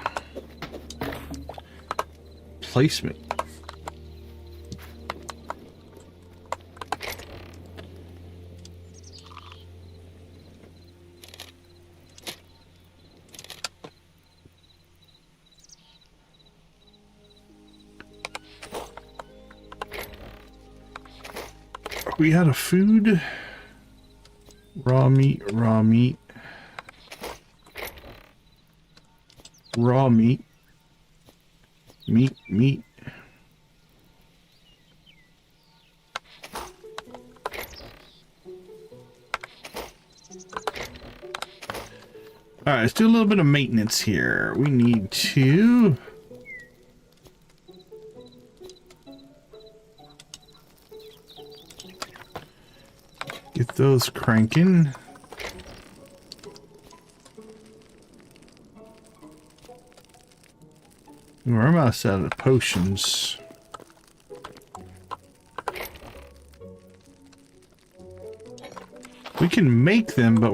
Placement. Are we out of food? Raw meat, raw meat. Raw meat. Meat. Alright, let's do a little bit of maintenance here. We need to... get those cranking. We're almost out of potions. We can make them, but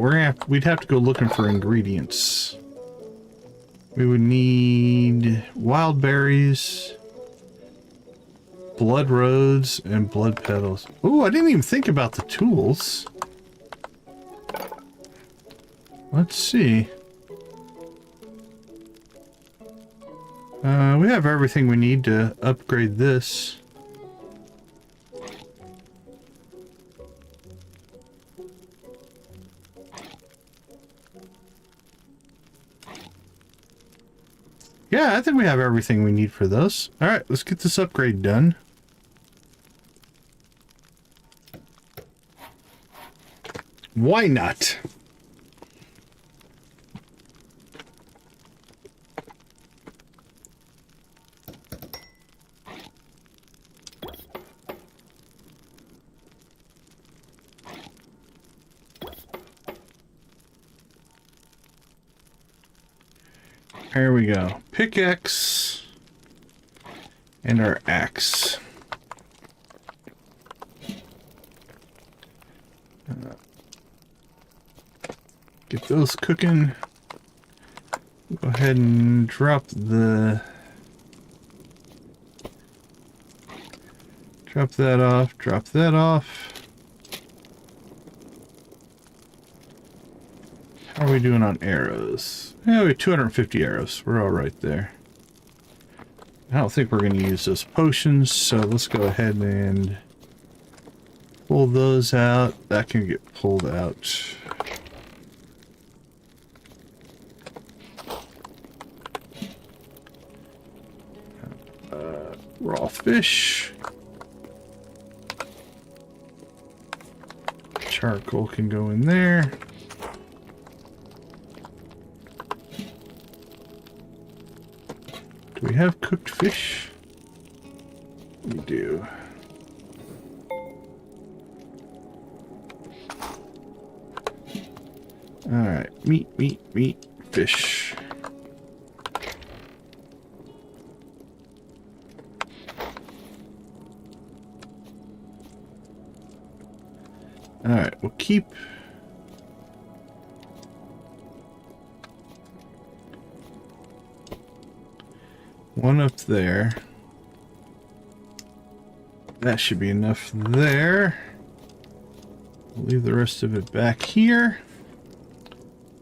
we'd have to go looking for ingredients. We would need wild berries, blood roads, and blood petals. Ooh, I didn't even think about the tools. Let's see. We have everything we need to upgrade this. Yeah, I think we have everything we need for those. All right, let's get this upgrade done. Why not? Here we go. Pickaxe and our axe. Get those cooking. Go ahead and drop that off, drop that off. How are we doing on arrows? Yeah, we have 250 arrows. We're all right there. I don't think we're going to use those potions, so let's go ahead and pull those out. That can get pulled out. Raw fish. Charcoal can go in there. Do we have cooked fish? We do. Alright, meat, fish. Alright, we'll keep one up there. That should be enough there. We'll leave the rest of it back here.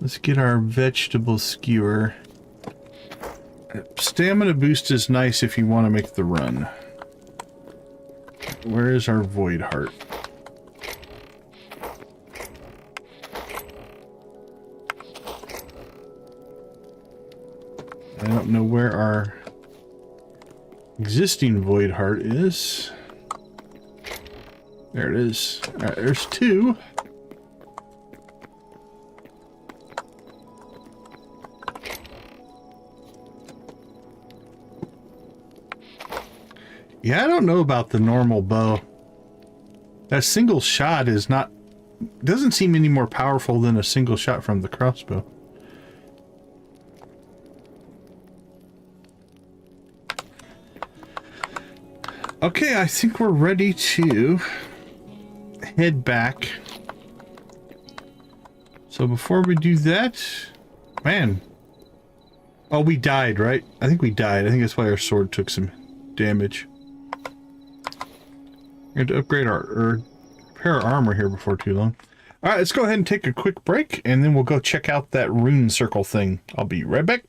Let's get our vegetable skewer. Stamina boost is nice if you want to make the run. Where is our void heart? I don't know where our existing void heart is. There it is. Alright, there's two. Yeah, I don't know about the normal bow. That single shot is not... doesn't seem any more powerful than a single shot from the crossbow. Okay, I think we're ready to head back. So before we do that, man. Oh, we died, right? I think we died. I think that's why our sword took some damage. We had to upgrade our, or repair our armor here before too long. All right, let's go ahead and take a quick break, and then we'll go check out that rune circle thing. I'll be right back.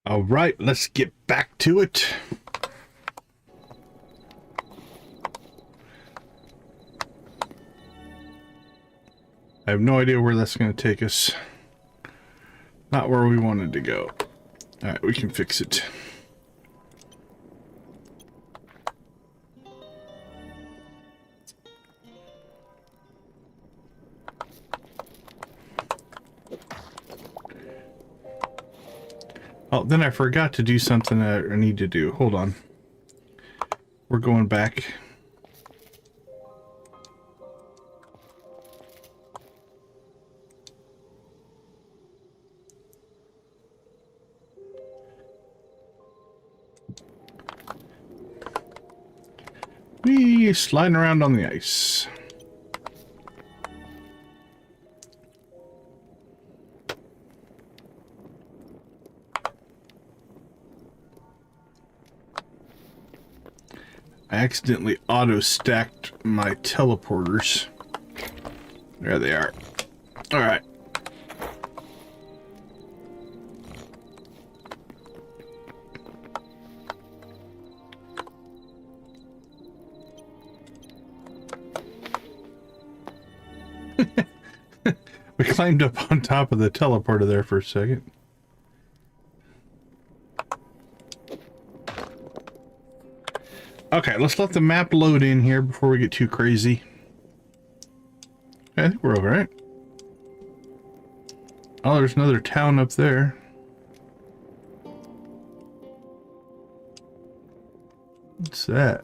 All right, let's get back to it. I have no idea where that's going to take us. Not where we wanted to go. All right, we can fix it. Oh, then I forgot to do something that I need to do. Hold on. We're going back. Whee! Sliding around on the ice. I accidentally auto-stacked my teleporters. There they are. Alright. We climbed up on top of the teleporter there for a second. Okay, let's let the map load in here before we get too crazy. I think we're all right. Oh, there's another town up there. What's that?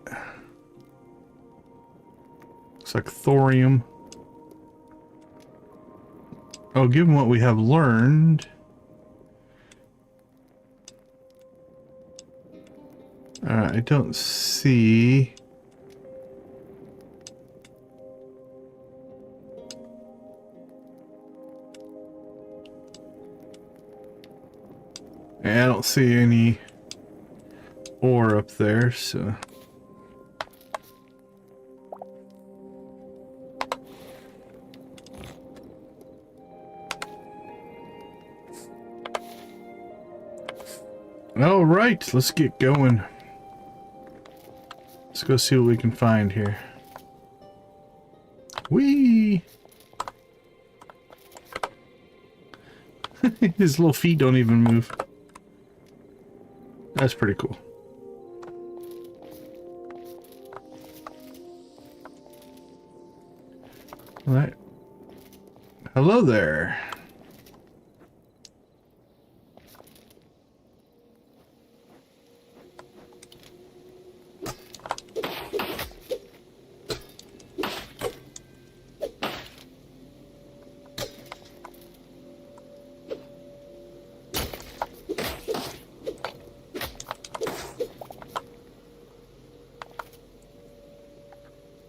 Looks like thorium. Oh, given what we have learned... I don't see... I don't see any ore up there, so... All right, let's get going. Let's go see what we can find here. Whee! His little feet don't even move. That's pretty cool. All right. Hello there.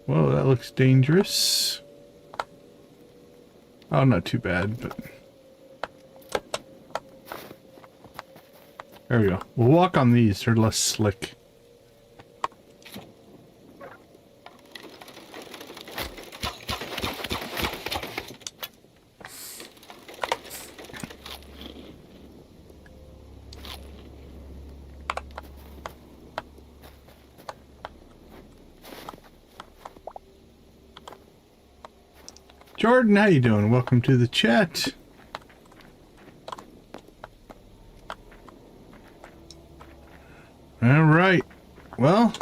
Whoa, that looks dangerous. Oh, not too bad, but... There we go. We'll walk on these, they're less slick. Jordan, how you doing? Welcome to the chat. All right. Well,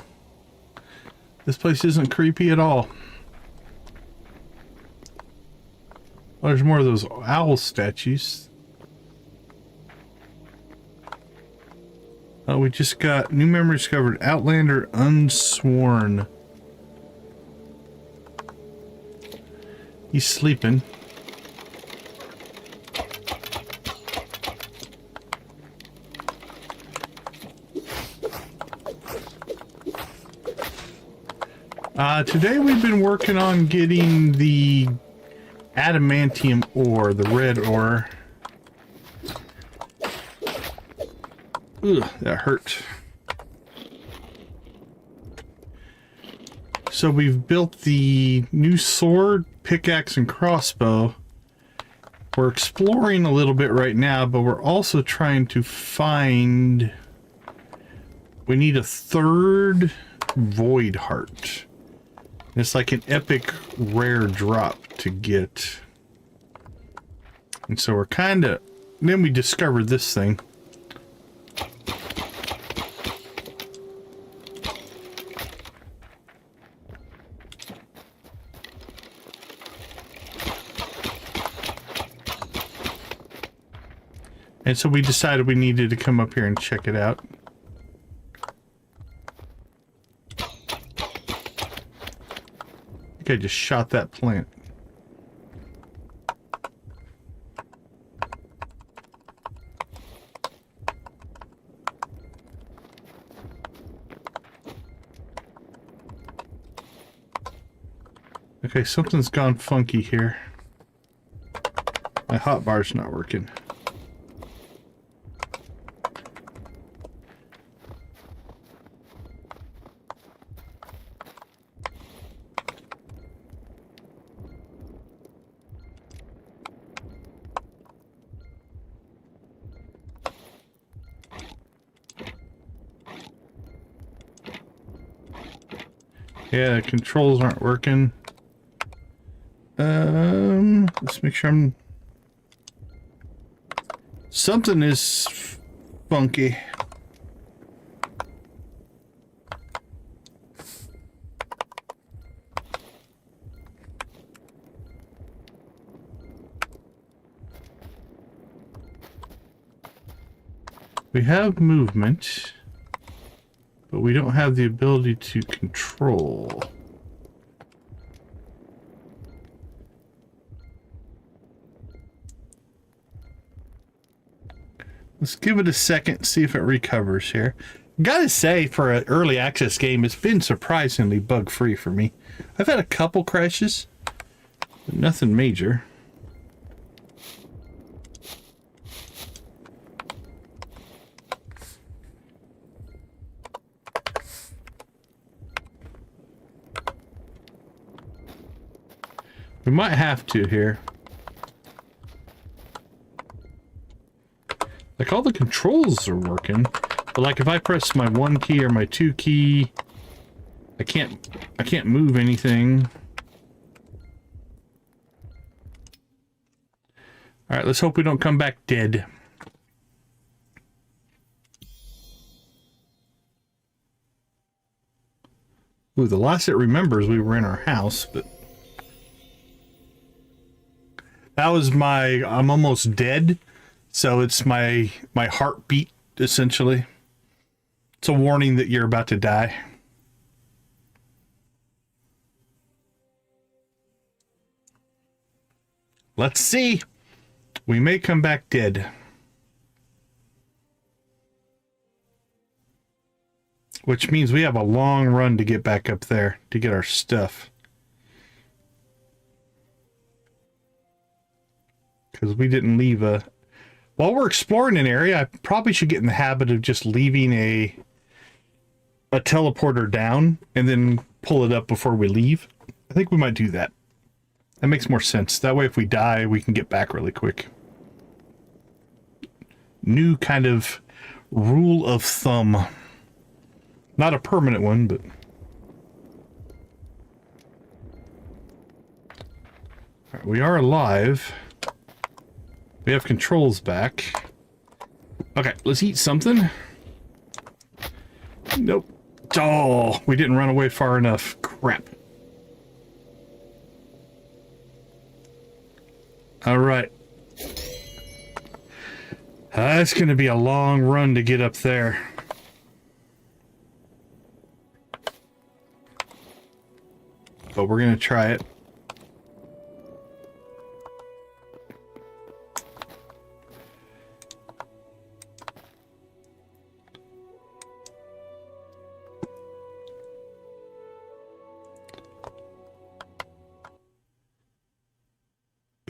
this place isn't creepy at all. Oh, there's more of those owl statues. Oh, we just got new memory discovered. Outlander Unsworn. He's sleeping. Today we've been working on getting the adamantium ore, the red ore. Ugh, that hurt. So we've built the new sword, pickaxe, and crossbow. we're exploring a little bit right now, but we're also trying to find... We need a third void heart. It's like an epic rare drop to get. And so we're kind of... Then we discovered this thing. And so we decided we needed to come up here and check it out. I think I just shot that plant. Okay, something's gone funky here. My hotbar's not working. Yeah, the controls aren't working. Let's make sure I'm... Something is funky. We have movement, but we don't have the ability to control. Let's give it a second, see if it recovers here. Gotta say, for an early access game, it's been surprisingly bug-free for me. I've had a couple crashes, but nothing major. We might have to here. Like, all the controls are working, but like if I press my 1 key or my 2 key, I can't move anything. All right, let's hope we don't come back dead. Ooh, the last it remembers we were in our house, but that was my, I'm almost dead. So it's my heartbeat, essentially. It's a warning that you're about to die. Let's see. We may come back dead. Which means we have a long run to get back up there to get our stuff. Because we didn't leave a... While we're exploring an area, I probably should get in the habit of just leaving a teleporter down and then pull it up before we leave. I think we might do that. That makes more sense. That way if we die, we can get back really quick. New kind of rule of thumb. Not a permanent one, but... All right, we are alive. We have controls back. Okay, let's eat something. Nope. Oh, we didn't run away far enough. Crap. All right. That's going to be a long run to get up there. But we're going to try it.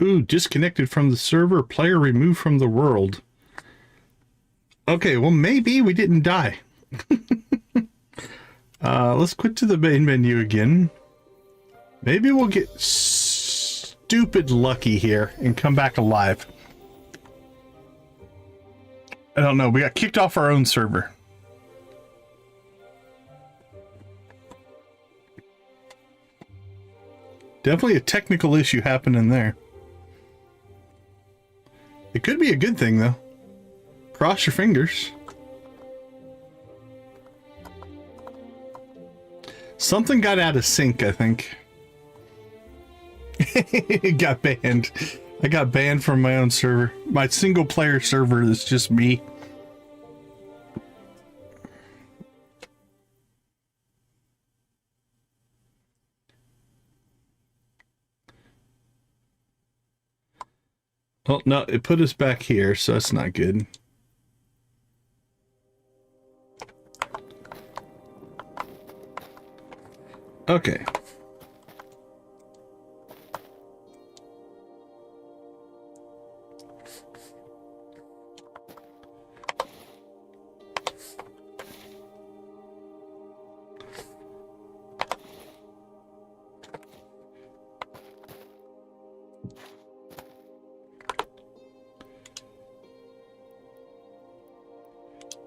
Ooh, disconnected from the server, player removed from the world. Okay, well, maybe we didn't die. Let's quit to the main menu again. Maybe we'll get stuck stupid lucky here and come back alive. I don't know. We got kicked off our own server. Definitely a technical issue happening there. It could be a good thing, though. Cross your fingers. Something got out of sync, I think. It got banned. I got banned from my own server. My single player server is just me. Oh, no, it put us back here, so that's not good. Okay.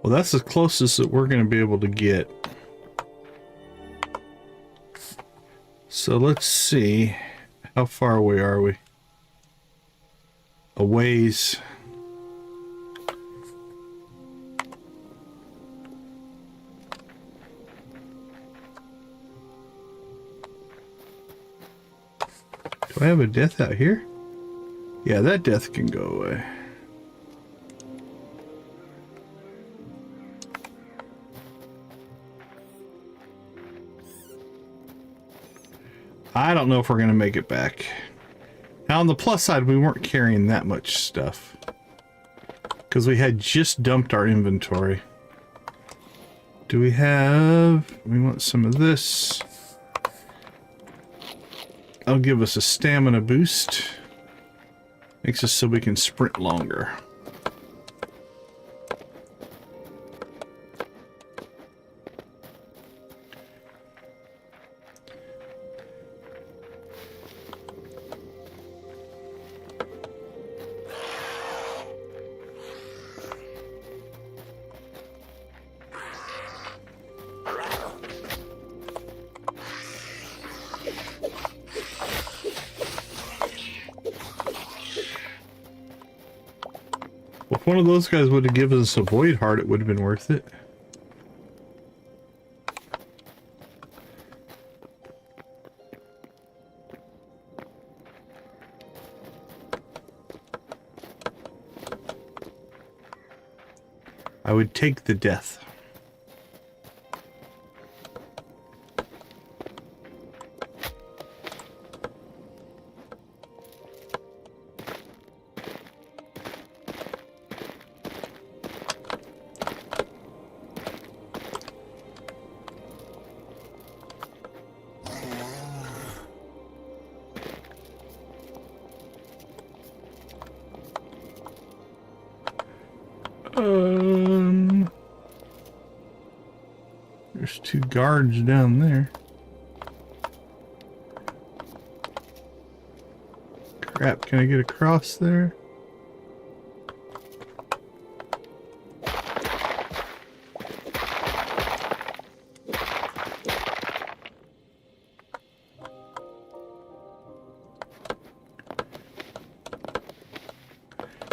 Well, that's the closest that we're going to be able to get. So let's see. How far away are we? A ways. Do I have a death out here? Yeah, that death can go away. I don't know if we're going to make it back. Now, on the plus side, we weren't carrying that much stuff, because we had just dumped our inventory. Do we have... We want some of this. That'll give us a stamina boost. Makes us so we can sprint longer. If one of those guys would have given us a void heart, it would have been worth it. I would take the death. There's two guards down there. Crap, can I get across there?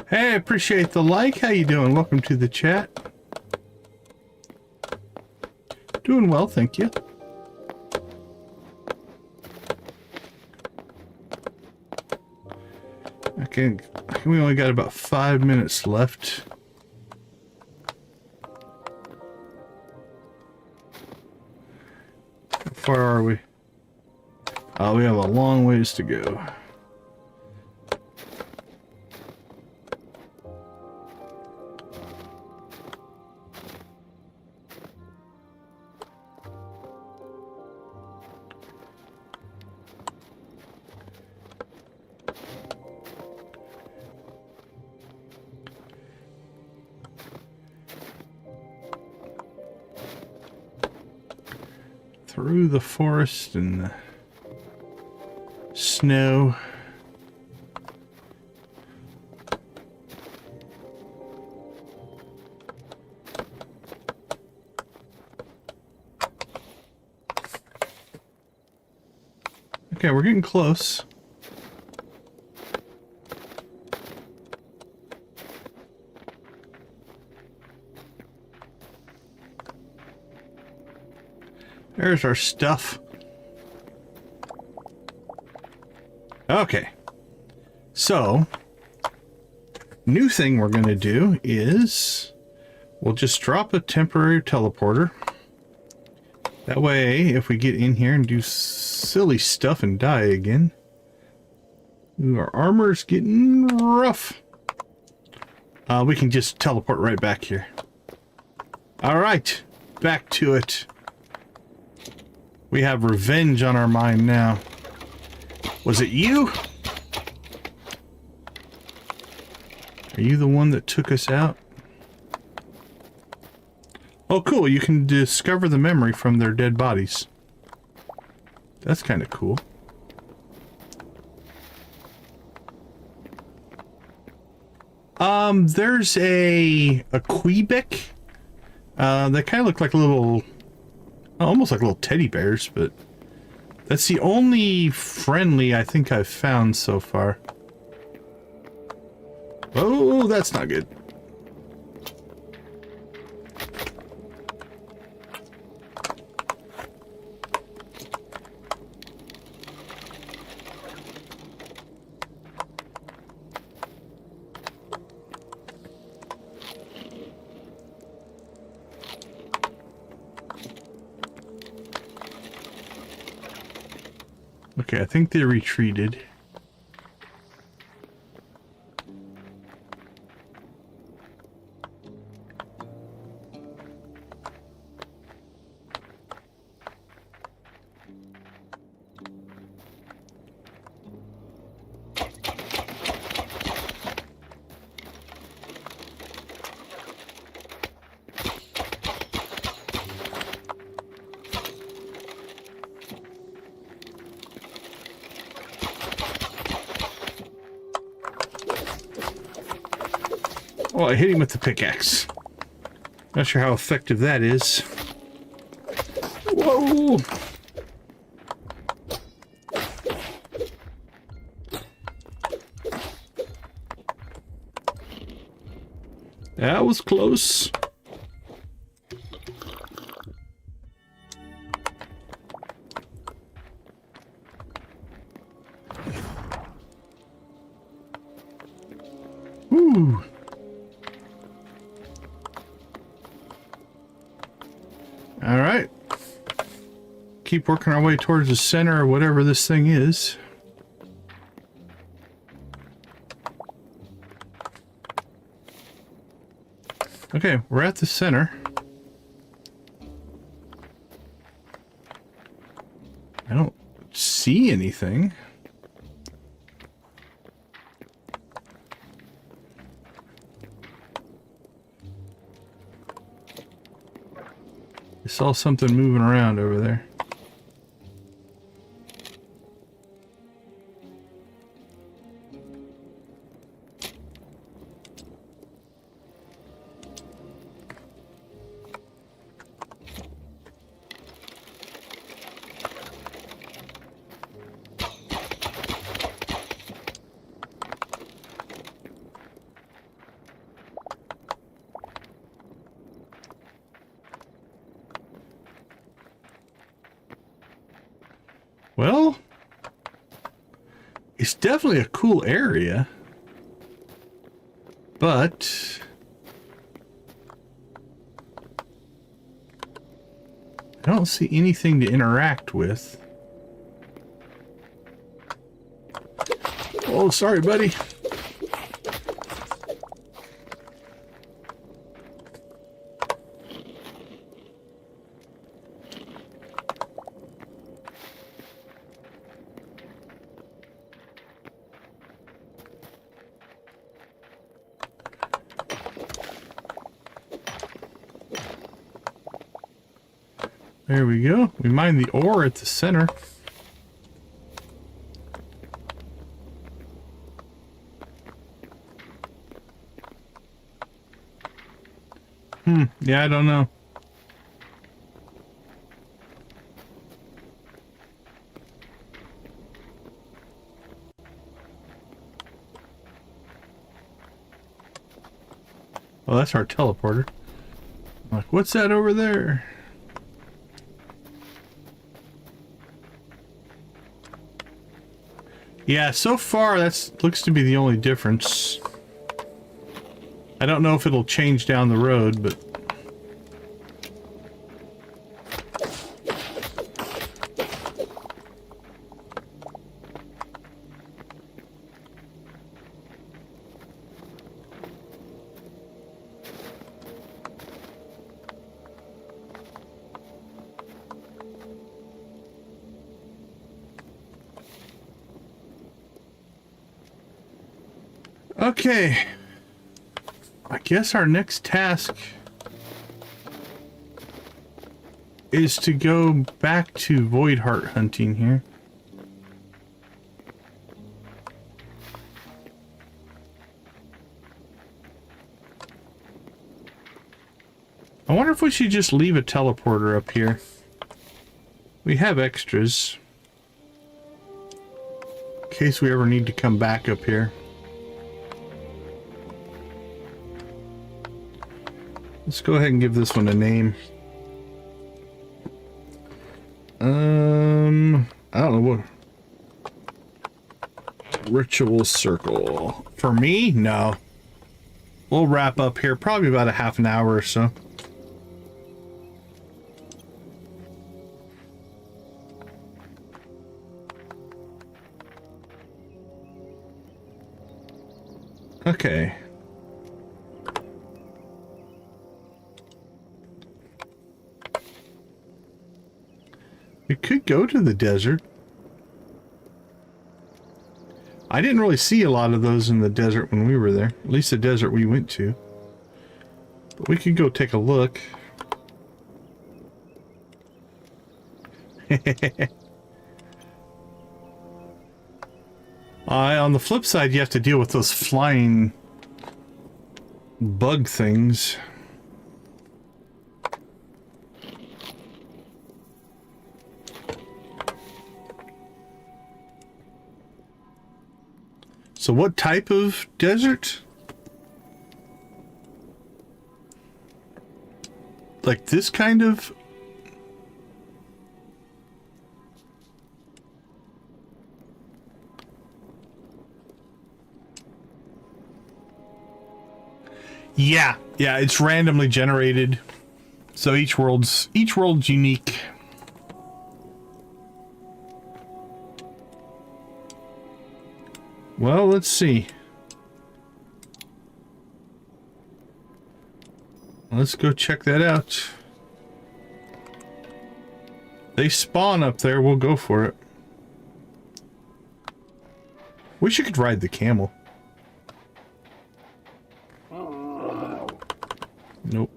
Hey, appreciate the like. How you doing? Welcome to the chat. Doing well, thank you. Okay, I think we only got about 5 minutes left. How far are we? Oh, we have a long ways to go. Through the forest and the snow. Okay, we're getting close. There's our stuff. Okay. So, new thing we're going to do is we'll just drop a temporary teleporter. That way, if we get in here and do silly stuff and die again, our armor's getting rough. We can just teleport right back here. Alright, back to it. We have revenge on our mind now. Was it you? Are you the one that took us out? Oh, cool. You can discover the memory from their dead bodies. That's kind of cool. There's a Quebec. They kind of look like little, almost like little teddy bears, but that's the only friendly I think I've found so far. Oh, that's not good. Okay, I think they retreated. Oh, I hit him with the pickaxe. Not sure how effective that is. Whoa! That was close. Woo! All right. Keep working our way towards the center or whatever this thing is. Okay, we're at the center. I don't see anything. I saw something moving around over there. Well, it's definitely a cool area, but I don't see anything to interact with. Oh, sorry, buddy. There we go. We mine the ore at the center. Yeah, I don't know. Oh, that's our teleporter. I'm like, what's that over there? Yeah, so far looks to be the only difference. I don't know if it'll change down the road, but okay. I guess our next task is to go back to void heart hunting here. I wonder if we should just leave a teleporter up here. We have extras in case we ever need to come back up here. Let's go ahead and give this one a name. I don't know what. Ritual circle. For me? No. We'll wrap up here probably about a half an hour or so. Okay. We could go to the desert. I didn't really see a lot of those in the desert when we were there. At least the desert we went to. But we could go take a look. On the flip side, you have to deal with those flying bug things. So what type of desert? Like this kind of? Yeah, it's randomly generated. So each world's unique. Well, let's see. Let's go check that out. They spawn up there, we'll go for it. Wish you could ride the camel. Nope.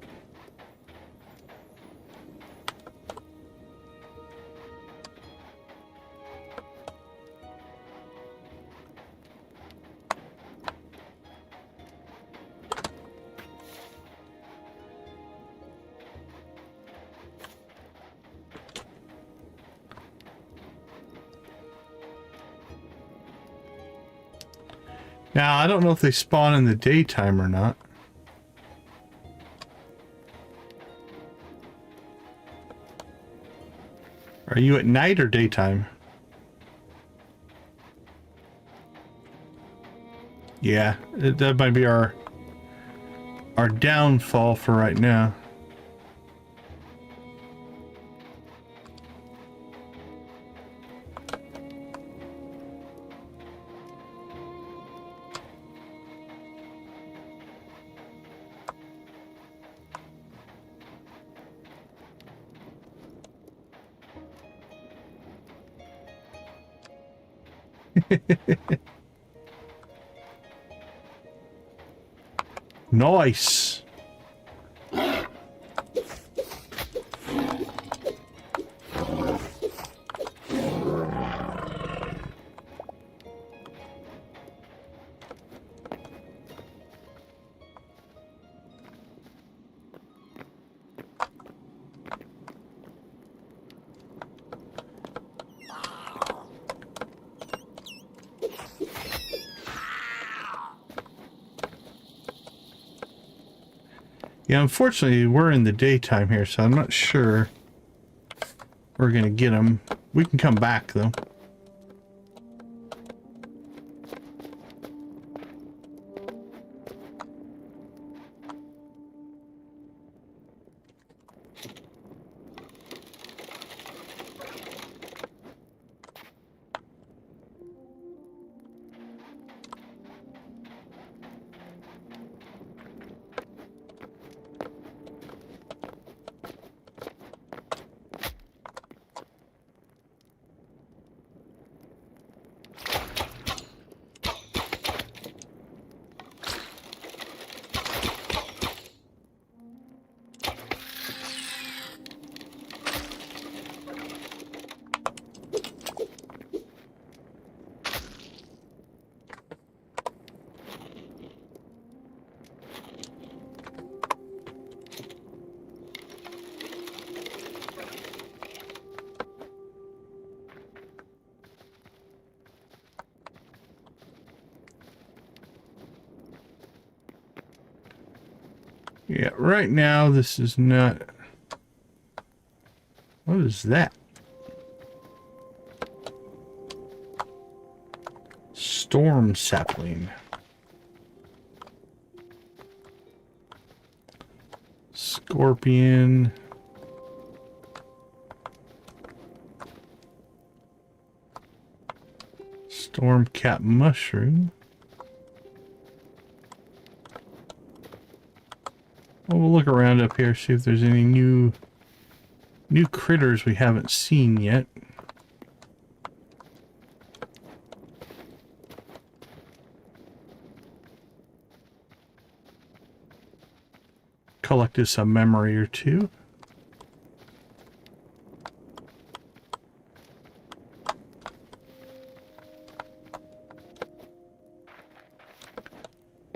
Now, I don't know if they spawn in the daytime or not. Are you at night or daytime? Yeah, that might be our downfall for right now. Nice. Yeah, unfortunately, we're in the daytime here, so I'm not sure we're going to get them. We can come back, though. Yeah, right now this is not... What is that? Storm sapling. Scorpion. Storm cap mushroom. Well, we'll look around up here, see if there's any new critters we haven't seen yet. Collect us a memory or two.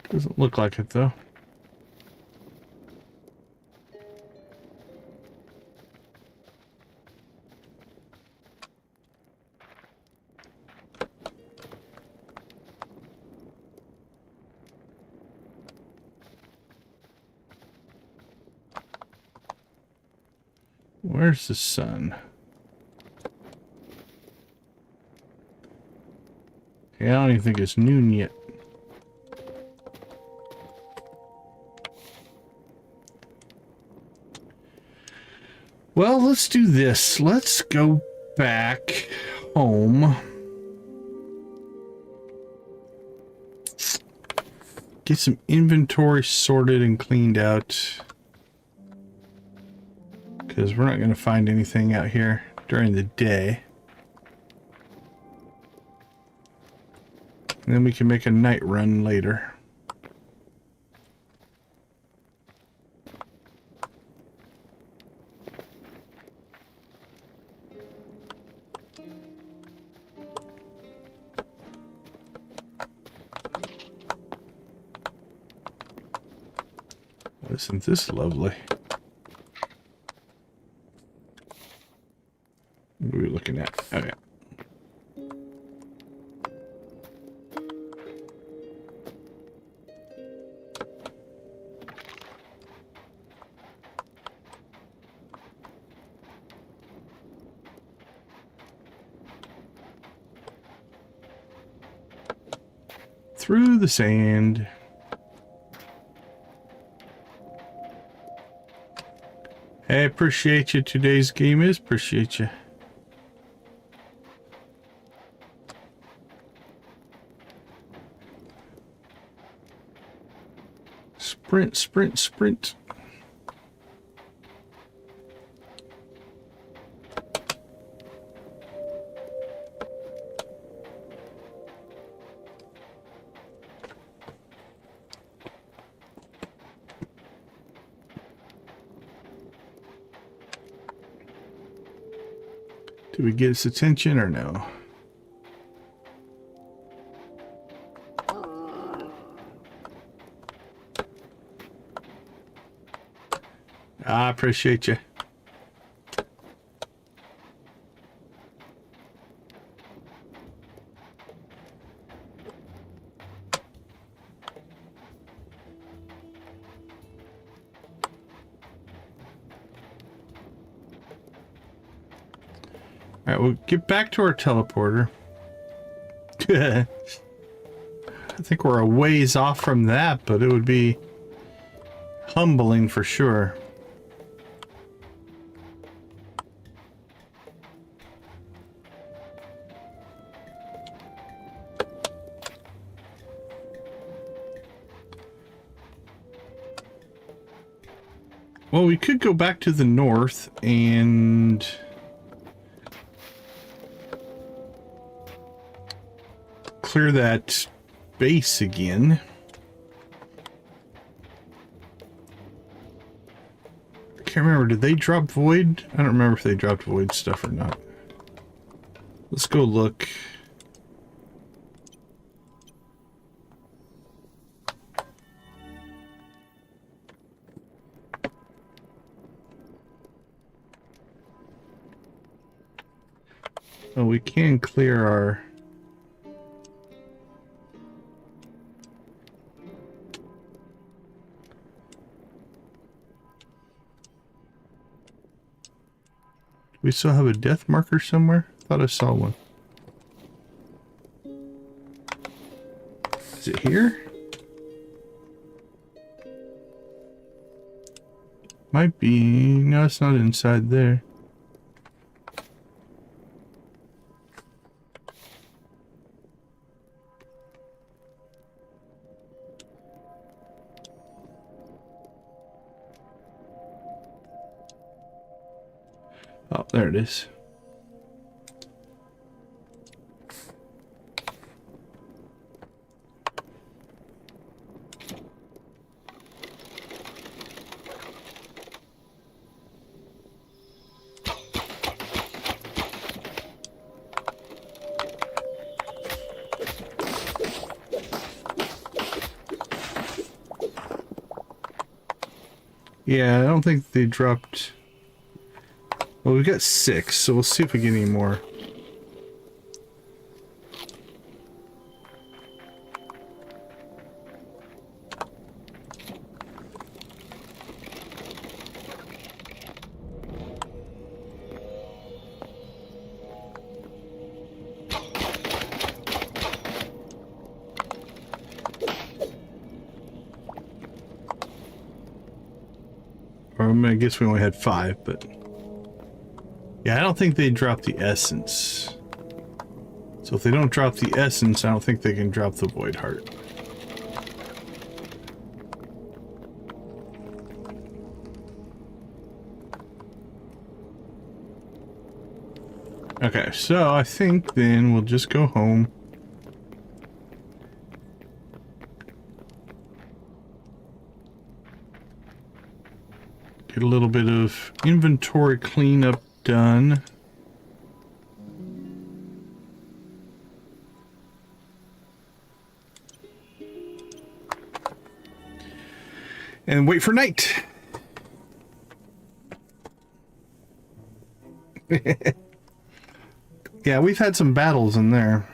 Doesn't look like it, though. Where's the sun? Yeah, I don't even think it's noon yet. Well, let's do this. Let's go back home. Get some inventory sorted and cleaned out. Because we're not going to find anything out here during the day. And then we can make a night run later. Isn't this lovely? What are we looking at? Okay. Through the sand. Hey, appreciate you. Today's game is appreciate you. Sprint, sprint, sprint. Did we get its attention or no? I appreciate you. Alright, we'll get back to our teleporter. I think we're a ways off from that, but it would be humbling for sure. Well, we could go back to the north and clear that base again. I can't remember, did they drop void? I don't remember if they dropped void stuff or not. Let's go look. Oh, we can clear our... Do we still have a death marker somewhere? Thought I saw one. Is it here? Might be. No, it's not inside there. Oh, there it is. Yeah, I don't think they dropped... Well, we got 6, so we'll see if we get any more. Or I guess we only had 5, but... Yeah, I don't think they dropped the essence. So if they don't drop the essence, I don't think they can drop the void heart. Okay, so I think then we'll just go home. Get a little bit of inventory cleanup done. And wait for night. Yeah, we've had some battles in there.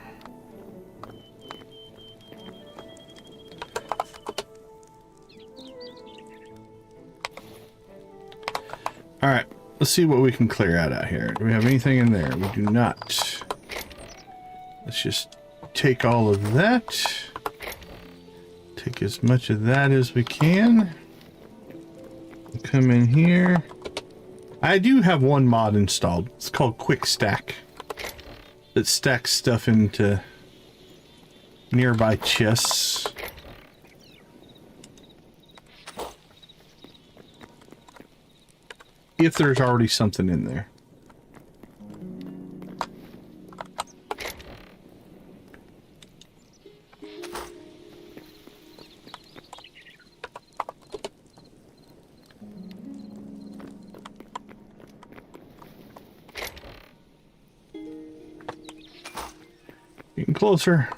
All right. Let's see what we can clear out here. Do we have anything in there? We do not. Let's just take all of that. Take as much of that as we can. Come in here. I do have one mod installed. It's called Quick Stack. That stacks stuff into nearby chests. If there's already something in there. Getting closer.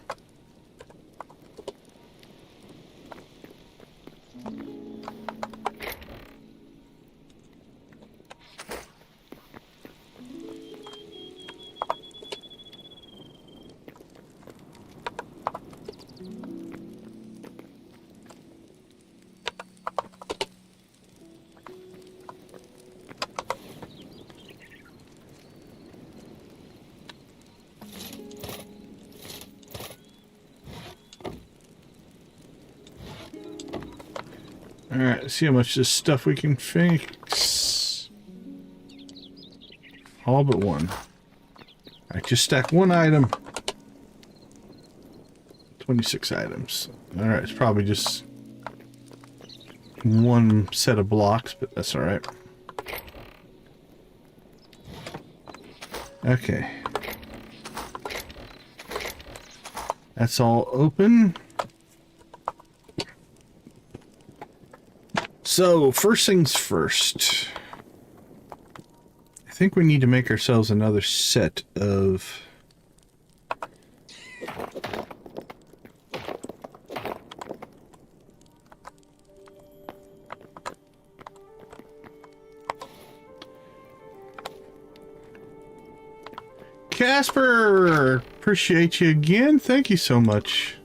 Alright, let's see how much this stuff we can fix. All but one. Alright, just stack one item. 26 items. Alright, it's probably just one set of blocks, but that's alright. Okay. That's all open. So, first things first. I think we need to make ourselves another set of... Casper! Appreciate you again. Thank you so much.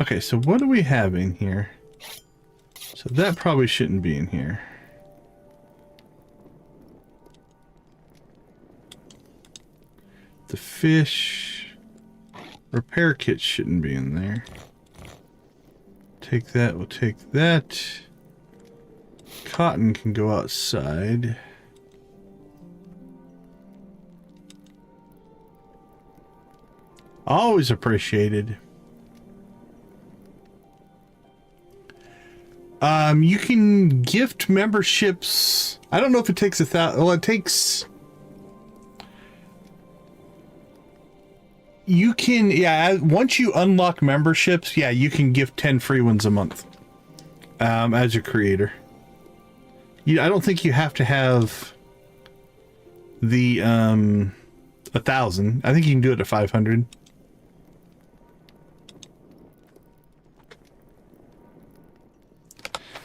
Okay, so what do we have in here? So that probably shouldn't be in here. The fish repair kit shouldn't be in there. Take that, we'll take that. Cotton can go outside. Always appreciated. You can gift memberships. I don't know if it takes 1,000. Well, it takes... You can, yeah, once you unlock memberships, yeah, you can gift 10 free ones a month. As a creator. I don't think you have to have the 1,000. I think you can do it at 500.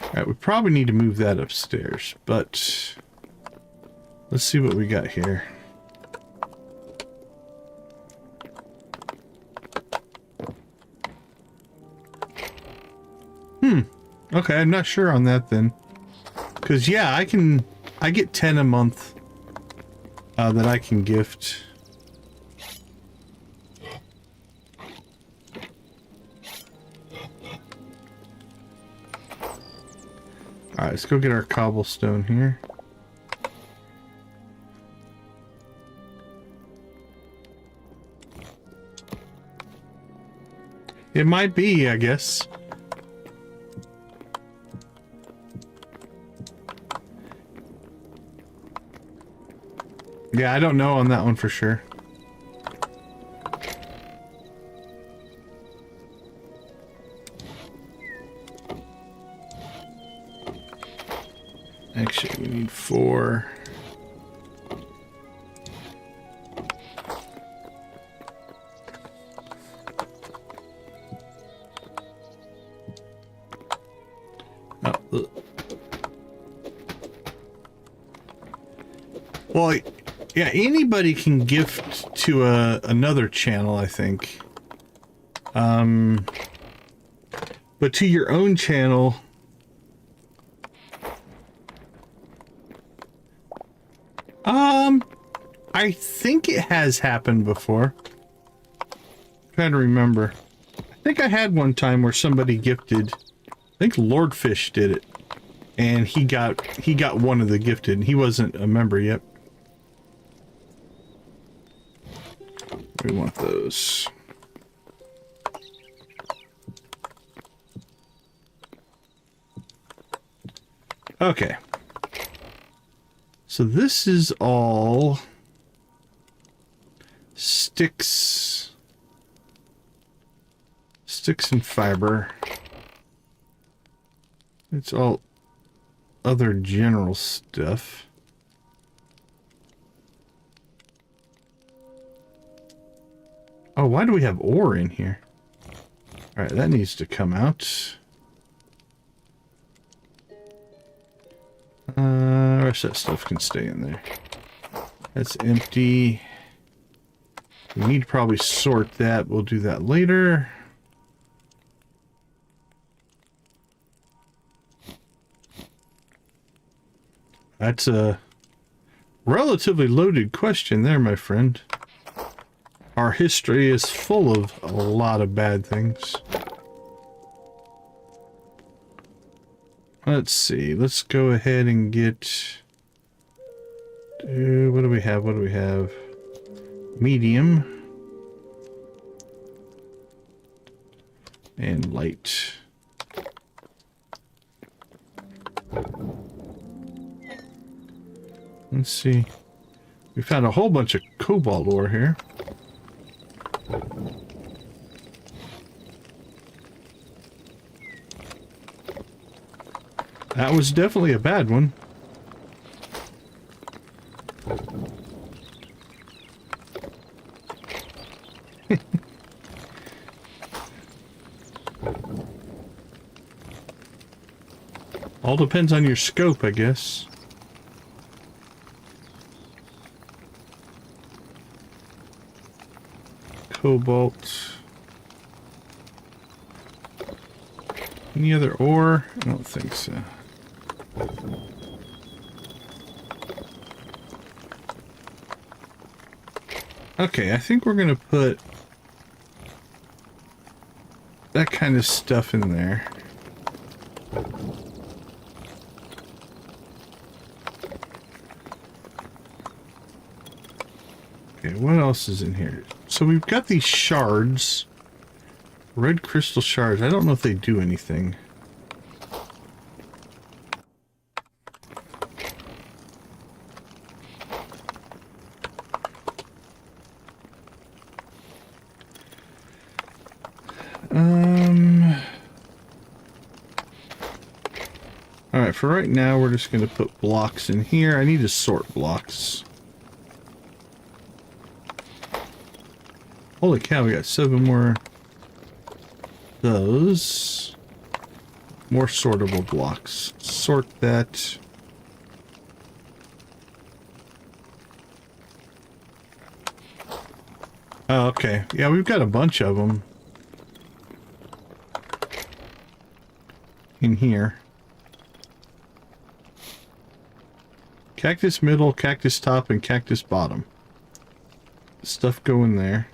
Alright, we probably need to move that upstairs, but let's see what we got here. Okay, I'm not sure on that then. Because, yeah, I get 10 a month that I can gift. Alright, let's go get our cobblestone here. It might be, I guess. Yeah, I don't know on that one for sure. Actually, we need 4. Oh, well, yeah, anybody can gift to another channel, I think. But to your own channel, I think it has happened before. I'm trying to remember. I think I had one time where somebody gifted. I think Lordfish did it, and he got one of the gifted. He wasn't a member yet. We want those. Okay. So this is all sticks and fiber. It's all other general stuff. Oh, why do we have ore in here? Alright, that needs to come out. The rest of that stuff can stay in there. That's empty. We need to probably sort that. We'll do that later. That's a relatively loaded question there, my friend. Our history is full of a lot of bad things. Let's see. Let's go ahead and get... what do we have? What do we have? Medium. And light. Let's see. We found a whole bunch of cobalt ore here. That was definitely a bad one. All depends on your scope, I guess. Cobalt. Any other ore? I don't think so. Okay, I think we're gonna put that kind of stuff in there. Okay, what else is in here? So we've got these shards. Red crystal shards. I don't know if they do anything. Alright, for right now we're just going to put blocks in here. I need to sort blocks. Holy cow, we got 7 more those. More sortable blocks. Sort that. Oh, okay. Yeah, we've got a bunch of them in here. Cactus middle, cactus top, and cactus bottom. Stuff go in there.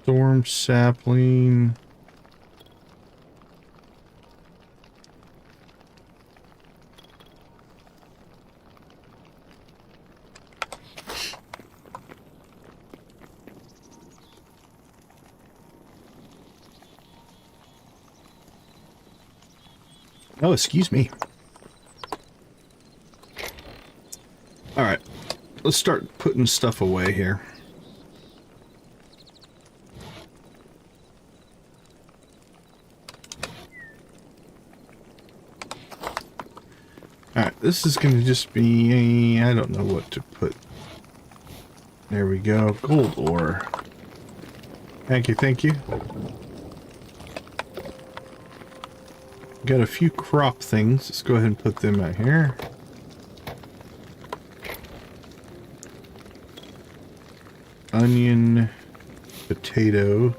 Storm sapling. Oh, excuse me. All right, let's start putting stuff away here. Alright, this is going to just be I don't know what to put. There we go. Gold ore. Thank you, thank you. Got a few crop things. Let's go ahead and put them out here. Onion, potato,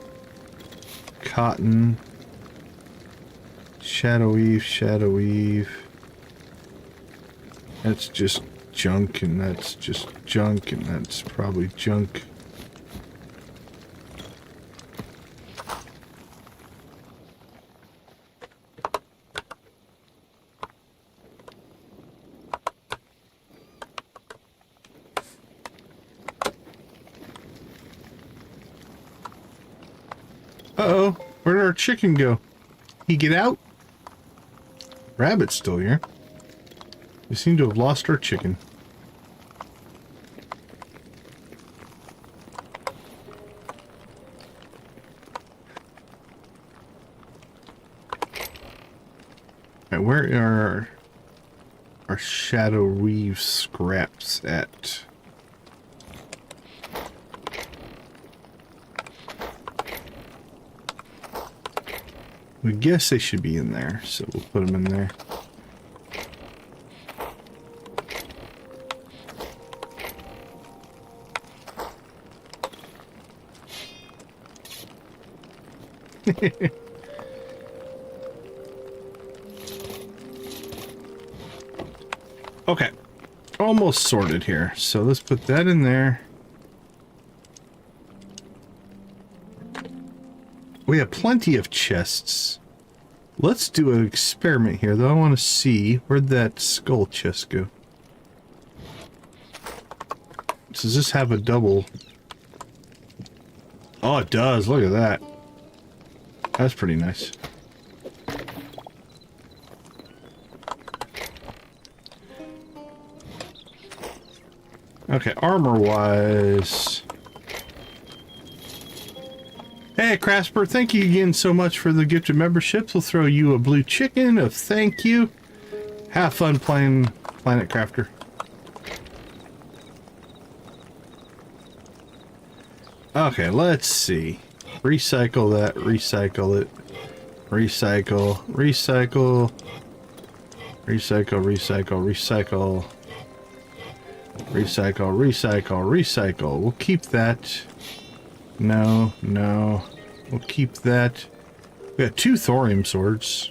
cotton, shadow weave, shadow weave. That's just junk, and that's just junk, and that's probably junk. Uh-oh, where did our chicken go? He get out? Rabbit's still here. We seem to have lost our chicken. Alright, where are our shadow weave scraps at? We guess they should be in there, so we'll put them in there. Okay, almost sorted here, so let's put that in there. We have plenty of chests. Let's do an experiment here, though. I want to see where'd that skull chest go. Does this have a double? Oh, it does. Look at that. That's pretty nice. Okay, armor-wise. Hey, Crasper, thank you again so much for the gifted memberships. We'll throw you a blue chicken of thank you. Have fun playing Planet Crafter. Okay, let's see. Recycle that, recycle it. Recycle, recycle. Recycle, recycle, recycle. Recycle, recycle, recycle. We'll keep that. No, no. We'll keep that. We got 2 thorium swords.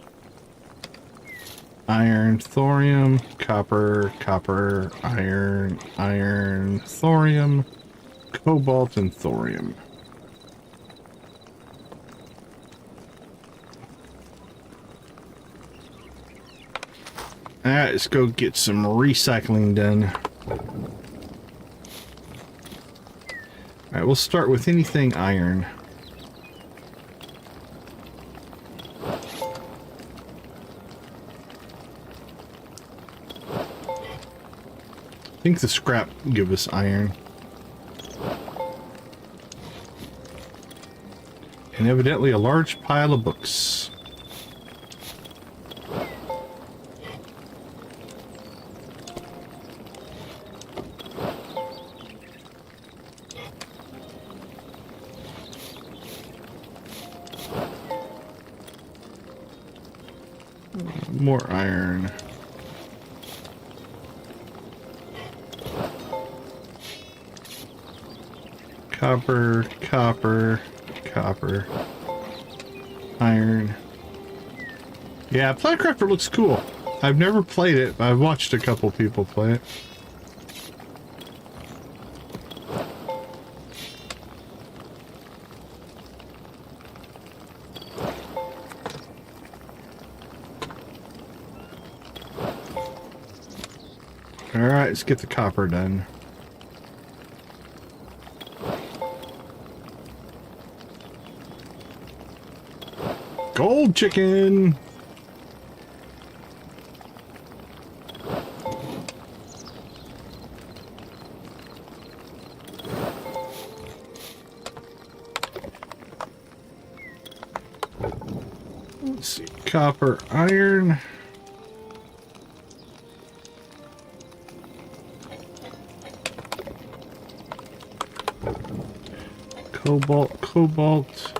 Iron, thorium, copper, copper, iron, iron, thorium, cobalt, and thorium. Alright, let's go get some recycling done. Alright, we'll start with anything iron. I think the scrap give us iron. And evidently a large pile of books. More iron. Copper, copper, copper, iron. Yeah, Planet Crafter looks cool. I've never played it, but I've watched a couple people play it. Alright, let's get the copper done. Gold chicken! Let's see, copper, iron. Cobalt, cobalt.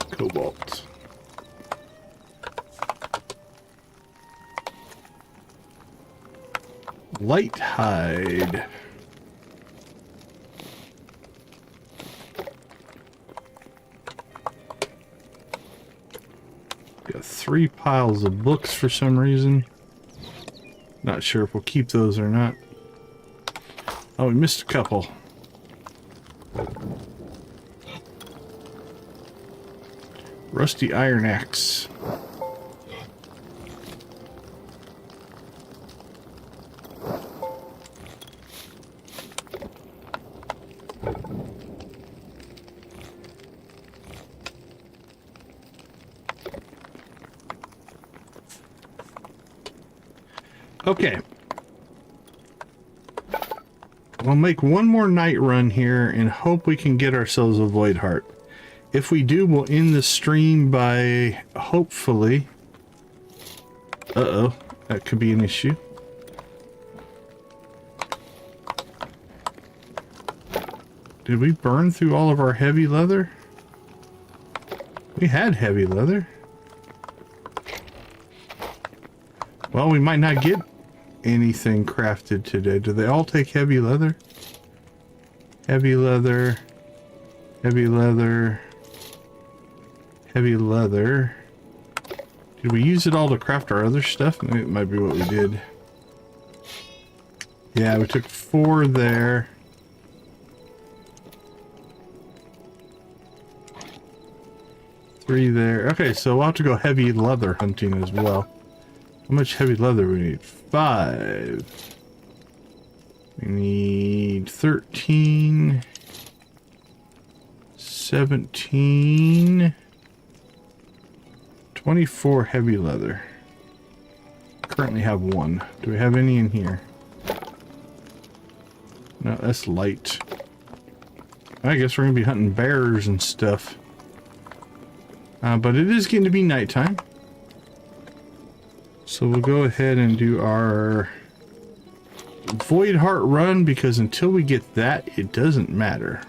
Cobalt. Light hide. Got 3 piles of books for some reason. Not sure if we'll keep those or not. Oh, we missed a couple. Rusty iron axe. Okay. We'll make one more night run here and hope we can get ourselves a void heart. If we do, we'll end the stream by hopefully... Uh-oh, that could be an issue. Did we burn through all of our heavy leather? We had heavy leather. Well, we might not get anything crafted today. Do they all take heavy leather? Heavy leather. Heavy leather. Heavy leather. Did we use it all to craft our other stuff? It might be what we did. Yeah, we took 4 there. 3 there. Okay, so we'll have to go heavy leather hunting as well. How much heavy leather we need? 5. We need 13. 17. 24 heavy leather. Currently have 1. Do we have any in here? No, that's light. I guess we're gonna be hunting bears and stuff. But it is getting to be nighttime. So we'll go ahead and do our Void Heart run, because until we get that, it doesn't matter.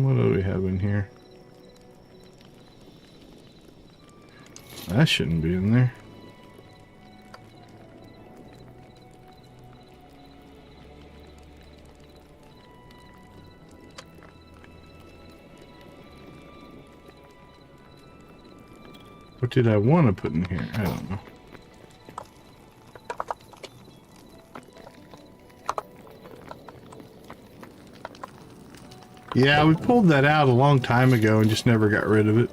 What do we have in here? That shouldn't be in there. What did I want to put in here? I don't know. Yeah, we pulled that out a long time ago and just never got rid of it.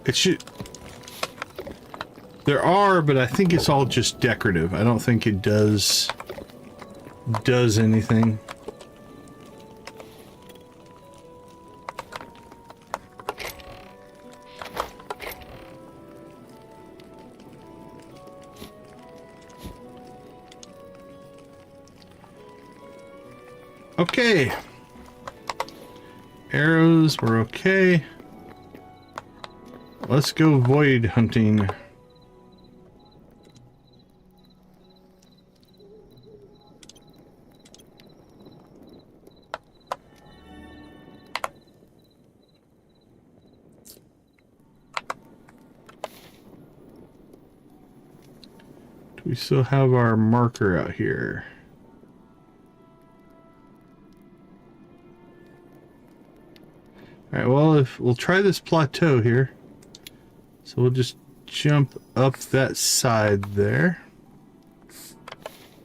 It should... There are, but I think it's all just decorative. I don't think it does anything. Okay. Arrows, we're okay. Let's go void hunting. Do we still have our marker out here? Alright, well, if we'll try this plateau here. So we'll just jump up that side there.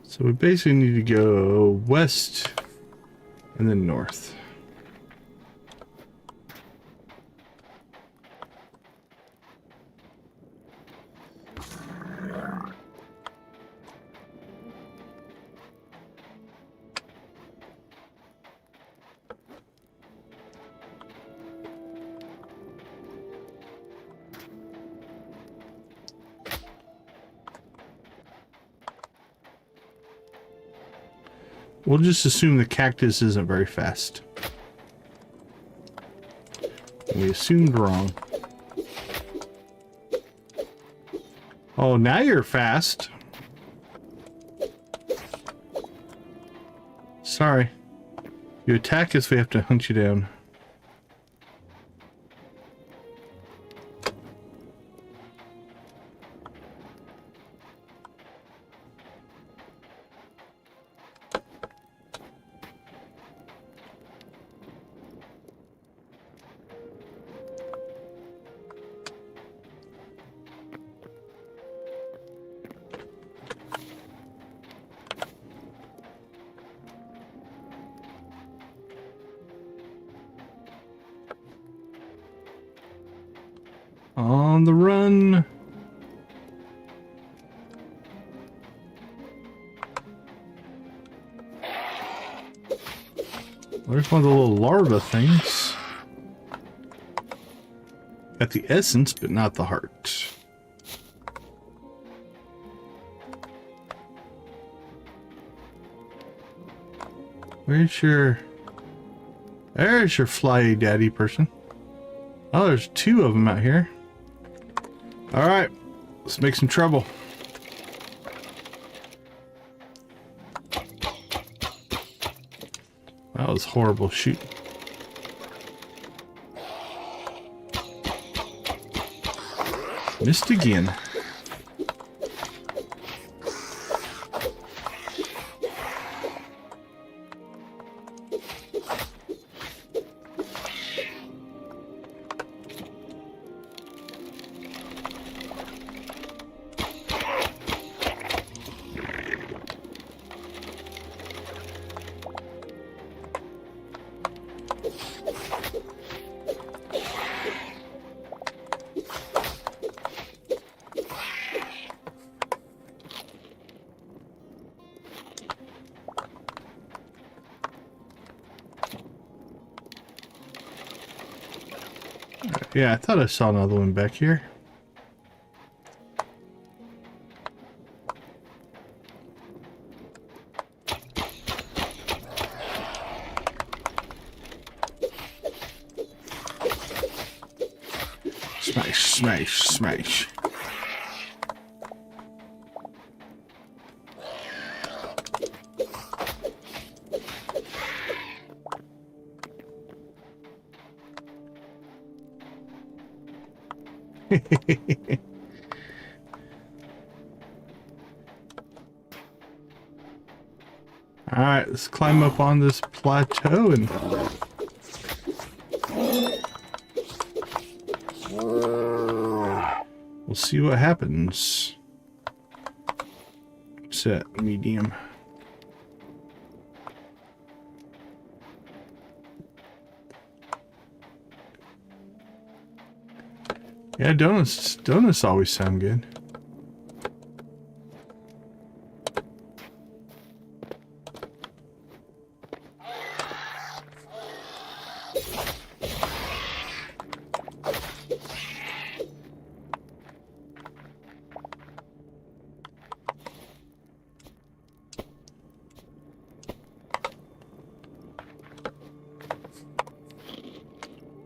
So we basically need to go west and then north. We'll just assume the cactus isn't very fast. We assumed wrong. Oh, now you're fast. Sorry. You attack us, we have to hunt you down. On the run. There's one of the little larva things. Got the essence, but not the heart. Where's your... There's your fly daddy person. Oh, there's 2 of them out here. Alright, let's make some trouble. That was horrible. Shoot. Missed again. Yeah, I thought I saw another one back here. Smash, smash, smash. Alright, let's climb up on this plateau and we'll see what happens. Set medium. Yeah, donuts always sound good.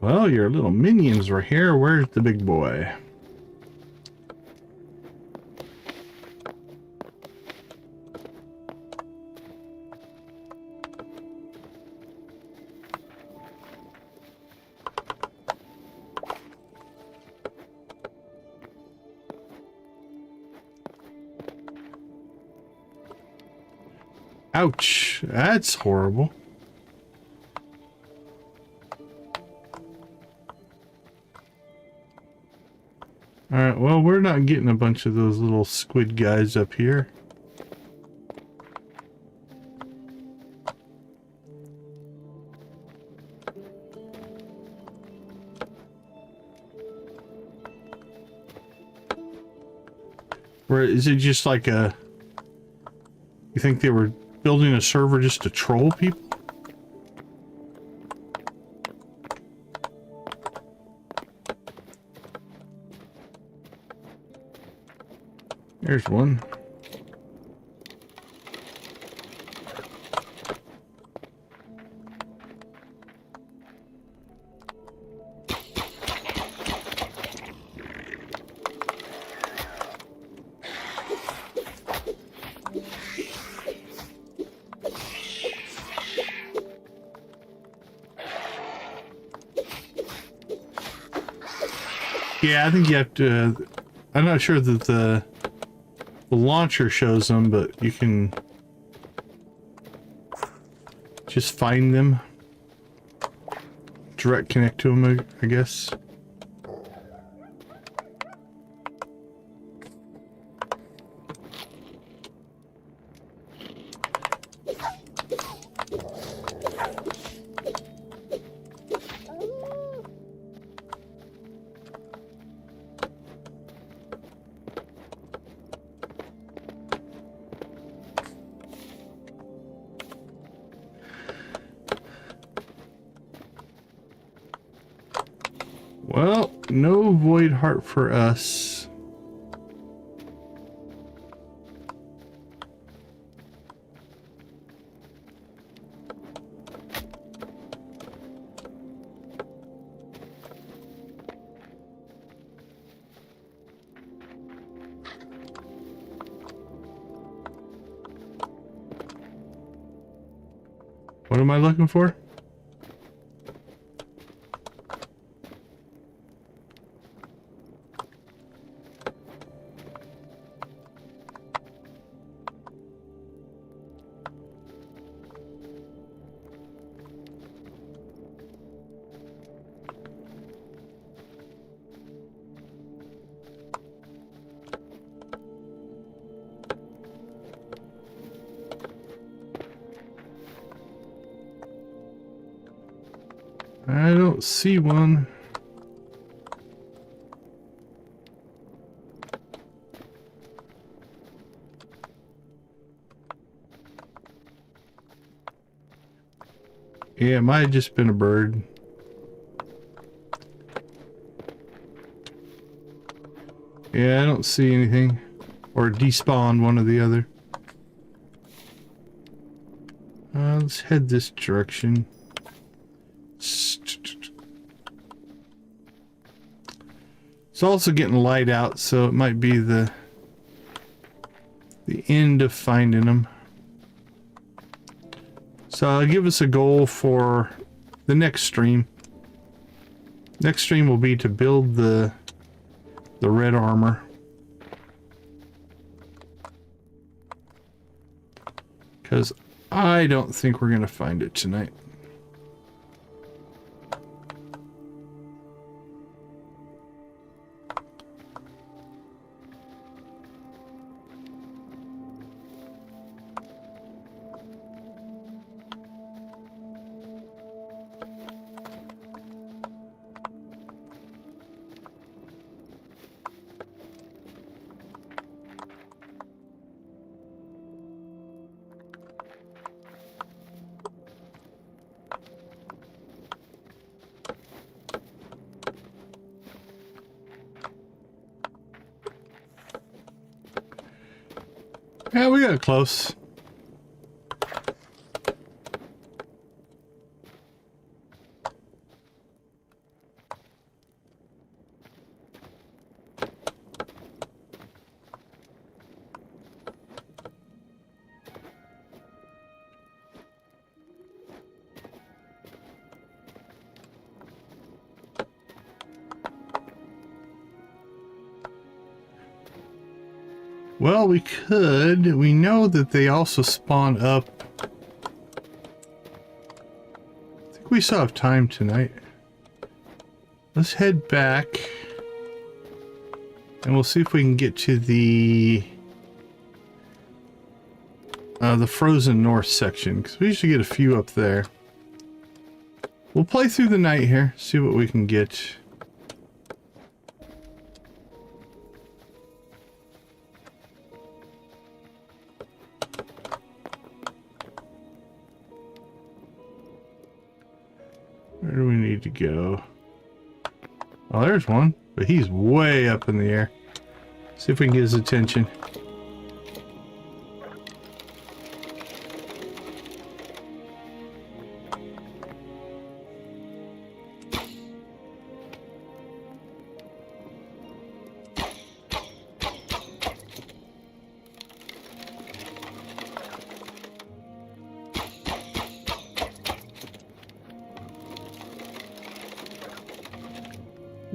Well, your little minions were here. Where's the big boy? Ouch, that's horrible. Alright, well, we're not getting a bunch of those little squid guys up here. Or is it just like a... You think they were building a server just to troll people? There's one. Yeah, I think you have to... I'm not sure that the launcher shows them, but you can just find them. Direct connect to them, I guess. Well, no void heart for us. What am I looking for? I don't see one. Yeah, it might have just been a bird. Yeah, I don't see anything. Or despawn, one or the other. Let's head this direction. It's also getting light out, so it might be the end of finding them. So I'll give us a goal for the next stream. Next stream will be to build the red armor. Because I don't think we're going to find it tonight. Yeah, we got close. Well, we could. We know that they also spawn up. I think we still have time tonight. Let's head back. And we'll see if we can get to the frozen north section. Because we usually get a few up there. We'll play through the night here. See what we can get. Where do we need to go? Oh, there's one, but he's way up in the air. See if we can get his attention.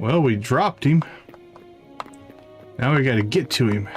Well, we dropped him. Now we gotta get to him.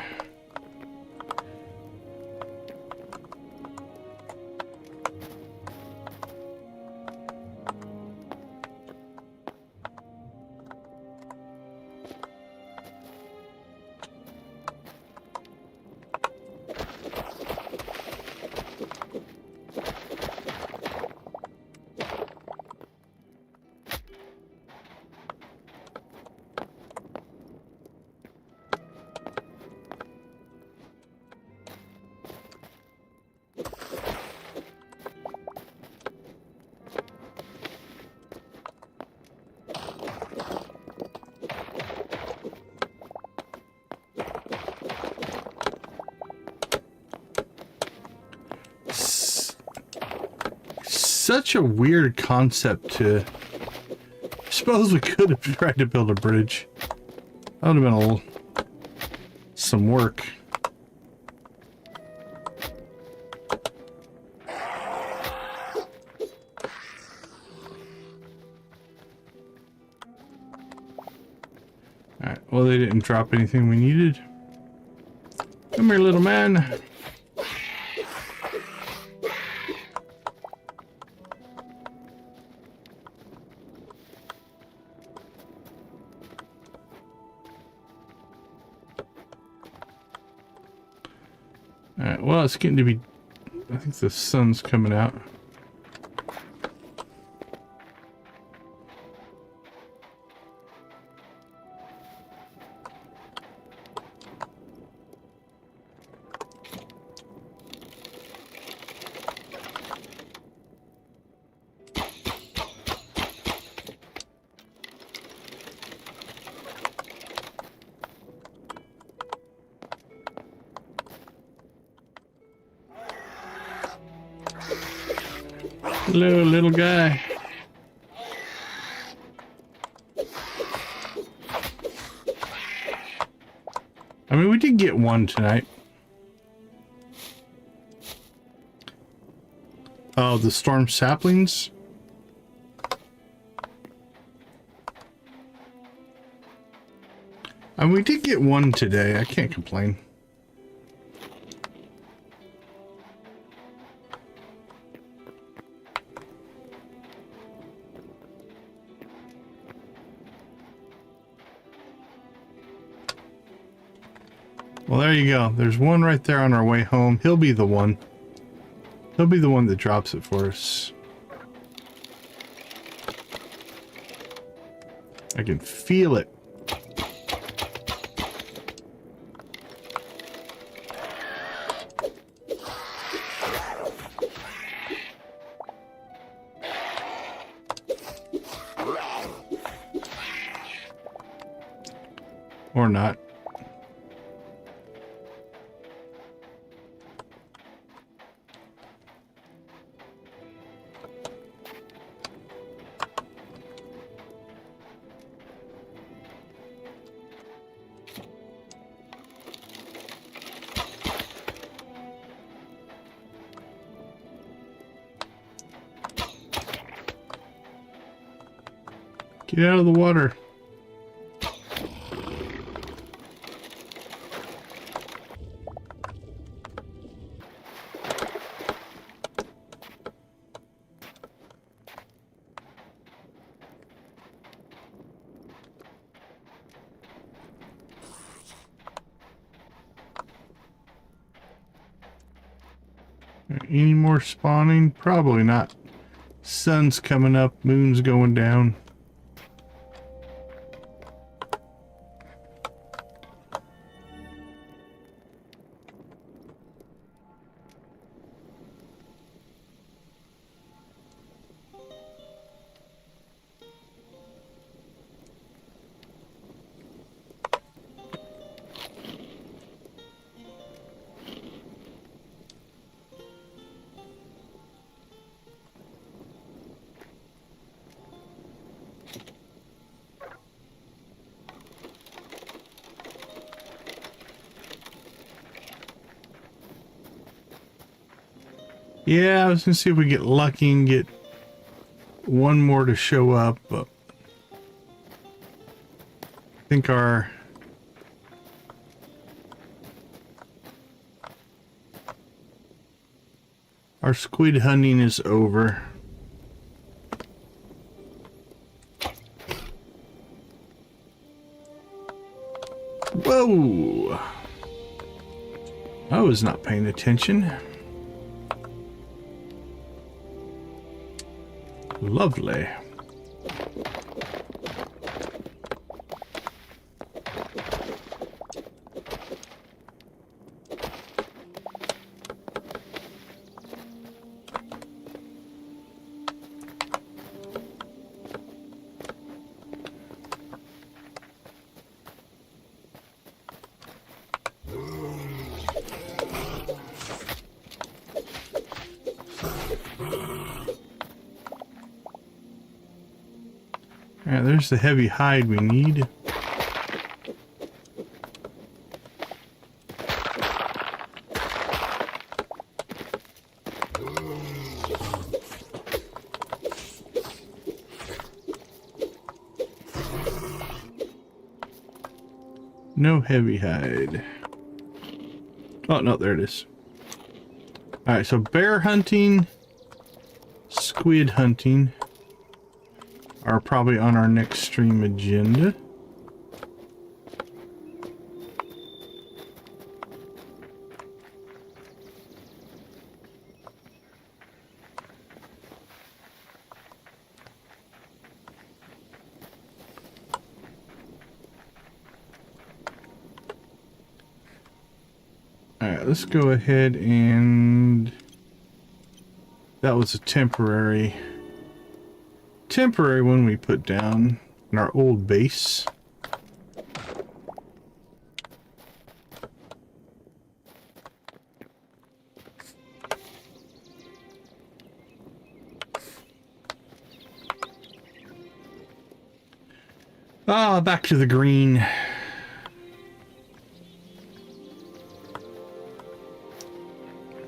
Such a weird concept to... I suppose we could have tried to build a bridge. That would have been some work. Alright, well, they didn't drop anything we needed. Come here, little man. Alright, well, it's getting to be... I think the sun's coming out. Hello, little guy. I mean, we did get one tonight. Oh, the storm saplings? I mean, we did get one today. I can't complain. Well, there you go. There's one right there on our way home. He'll be the one. He'll be the one that drops it for us. I can feel it. Or not. Get out of the water. Any more spawning? Probably not. Sun's coming up, moon's going down. Yeah, I was gonna see if we get lucky and get one more to show up, but I think our squid hunting is over. Whoa! I was not paying attention. Lovely. Yeah, there's the heavy hide we need. No heavy hide. Oh, no, there it is. Alright, so bear hunting, squid hunting are probably on our next stream agenda. Alright, let's go ahead and... That was a temporary one we put down in our old base. Ah, back to the green.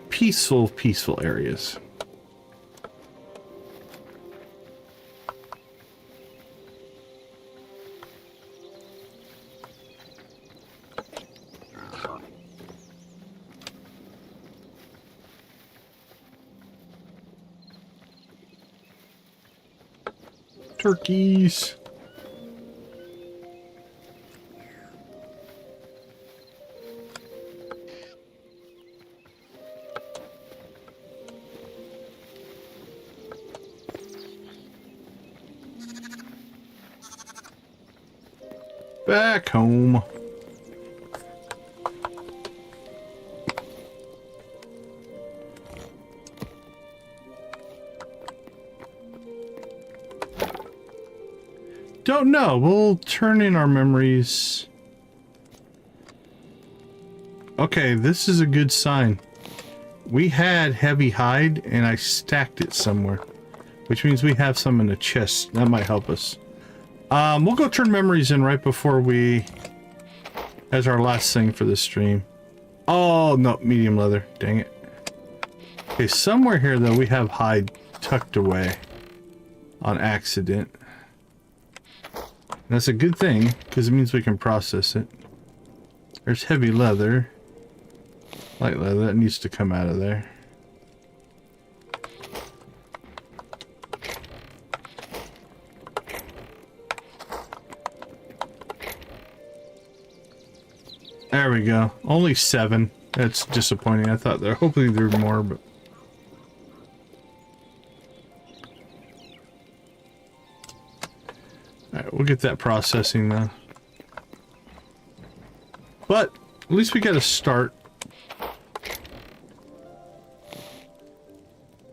Peaceful, peaceful areas. Turkeys. Back home. Don't know. We'll turn in our memories. Okay, this is a good sign. We had heavy hide and I stacked it somewhere, which means we have some in a chest. That might help us. We'll go turn memories in right before we, as our last thing for this stream. Oh, no, medium leather. Dang it. Okay, somewhere here, though, we have hide tucked away on accident. That's a good thing, because it means we can process it. There's heavy leather. Light leather, that needs to come out of there. There we go. Only 7. That's disappointing. I thought there. Hopefully there were more, but. Alright, we'll get that processing though. But at least we got a start.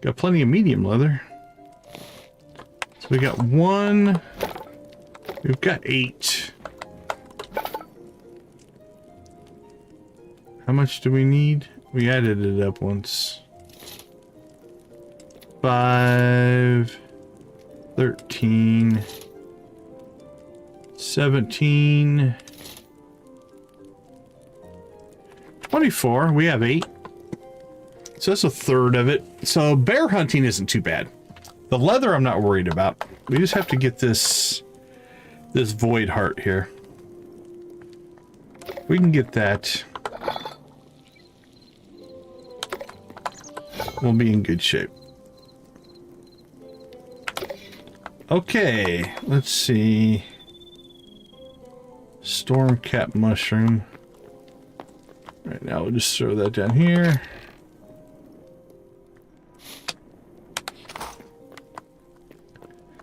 Got plenty of medium leather. So we got 1. We've got 8. How much do we need? We added it up once. 5, 13, 17, 24. We have 8. So that's a third of it. So bear hunting isn't too bad. The leather I'm not worried about. We just have to get this void heart here. We can get that. We'll be in good shape. Okay, let's see. Storm cap mushroom. Right now we'll just throw that down here.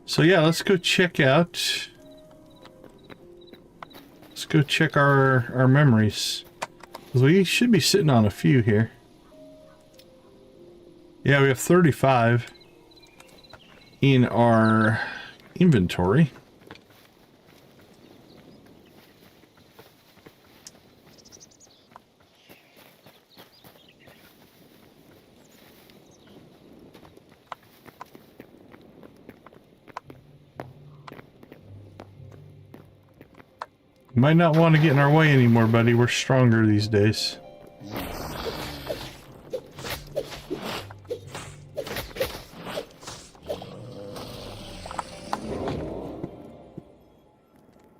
So yeah, let's go check out. Let's go check our memories. 'Cause we should be sitting on a few here. Yeah, we have 35 in our inventory. Might not want to get in our way anymore, buddy. We're stronger these days.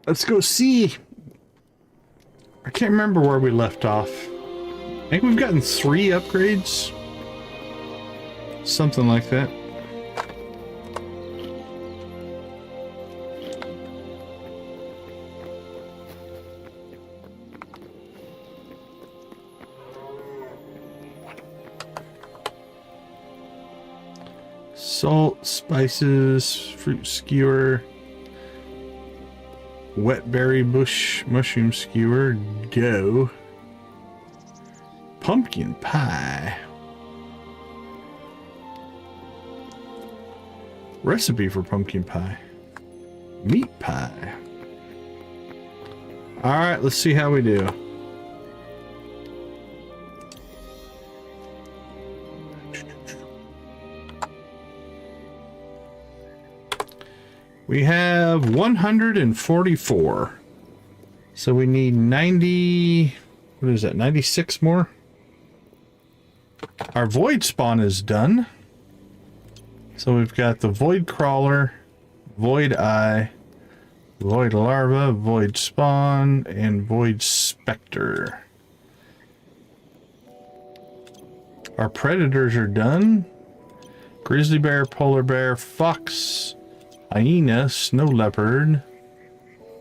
Let's go see. I can't remember where we left off. I think we've gotten 3 upgrades. Something like that. Salt, spices, fruit skewer. Wet berry bush mushroom skewer, go. Pumpkin pie. Recipe for pumpkin pie. Meat pie. Alright, let's see how we do. We have 144. So we need 90, what is that, 96 more? Our void spawn is done. So we've got the void crawler, void eye, void larva, void spawn, and void specter. Our predators are done. Grizzly bear, polar bear, fox, hyena, snow leopard,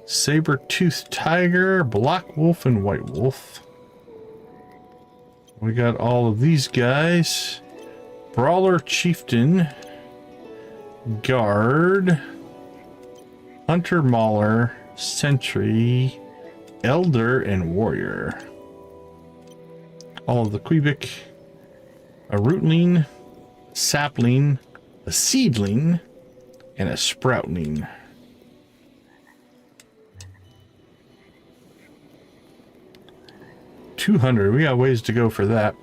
saber-toothed tiger, black wolf, and white wolf. We got all of these guys. Brawler, chieftain, guard, hunter, mauler, sentry, elder, and warrior. All of the quebec, a rootling, sapling, a seedling, and a sproutling. $200. We got ways to go for that.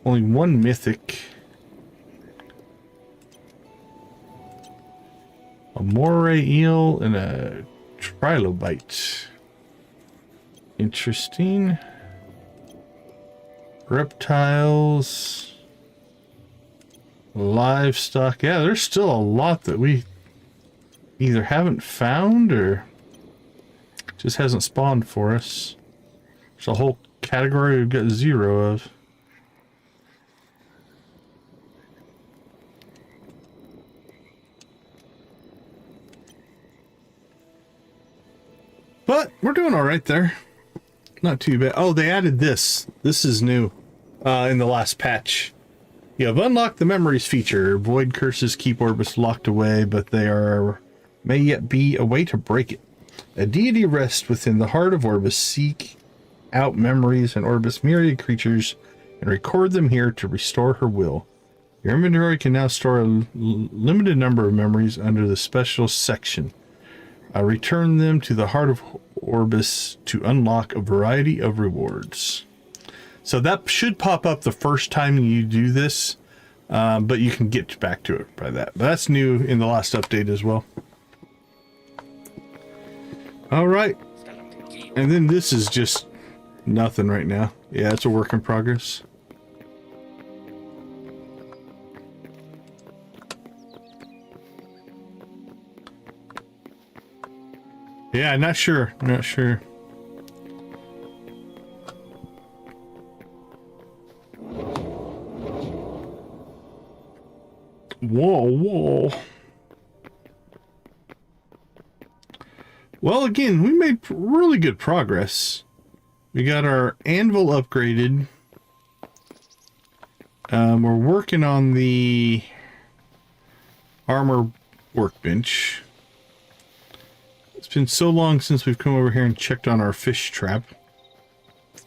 Only one mythic. A moray eel and a trilobite. Interesting. Reptiles. Livestock. Yeah, there's still a lot that we either haven't found or just hasn't spawned for us. There's a whole category we've got 0 of. But we're doing all right there. Not too bad. Oh, they added this. This is new in the last patch. You have unlocked the memories feature. Void curses keep Orbis locked away, but may yet be a way to break it. A deity rests within the heart of Orbis. Seek out memories and Orbis myriad creatures and record them here to restore her will. Your inventory can now store a limited number of memories under the special section. Return them to the heart of Orbis to unlock a variety of rewards. So that should pop up the first time you do this, but you can get back to it by that. But that's new in the last update as well. All right. And then this is just nothing right now. Yeah, it's a work in progress. Yeah, not sure. Not sure. Whoa. Well, again, we made really good progress. We got our anvil upgraded. We're working on the armor workbench. It's been so long since we've come over here and checked on our fish trap.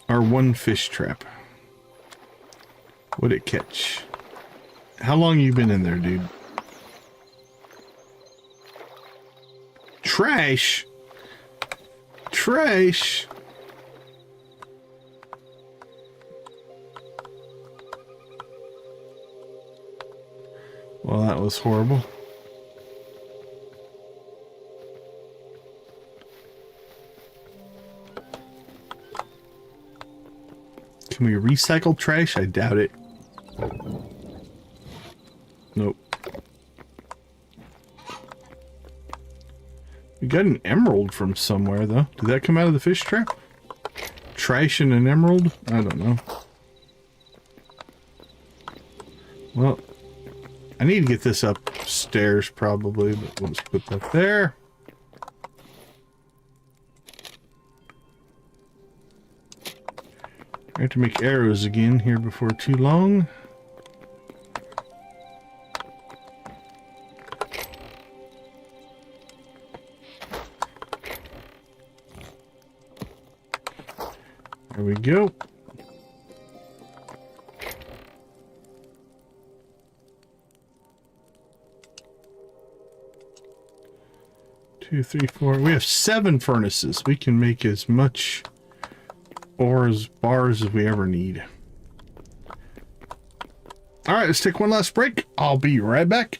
Our one fish trap. What'd it catch? How long you been in there, dude? Trash? Trash? Well, that was horrible. Can we recycle trash? I doubt it. Nope. We got an emerald from somewhere, though. Did that come out of the fish trap? Trash and an emerald? I don't know. Well, I need to get this upstairs, probably, but let's put that there. I have to make arrows again here before too long. There we go. Two, three, four. We have 7 furnaces. We can make as much ore as bars as we ever need. All right, let's take one last break. I'll be right back.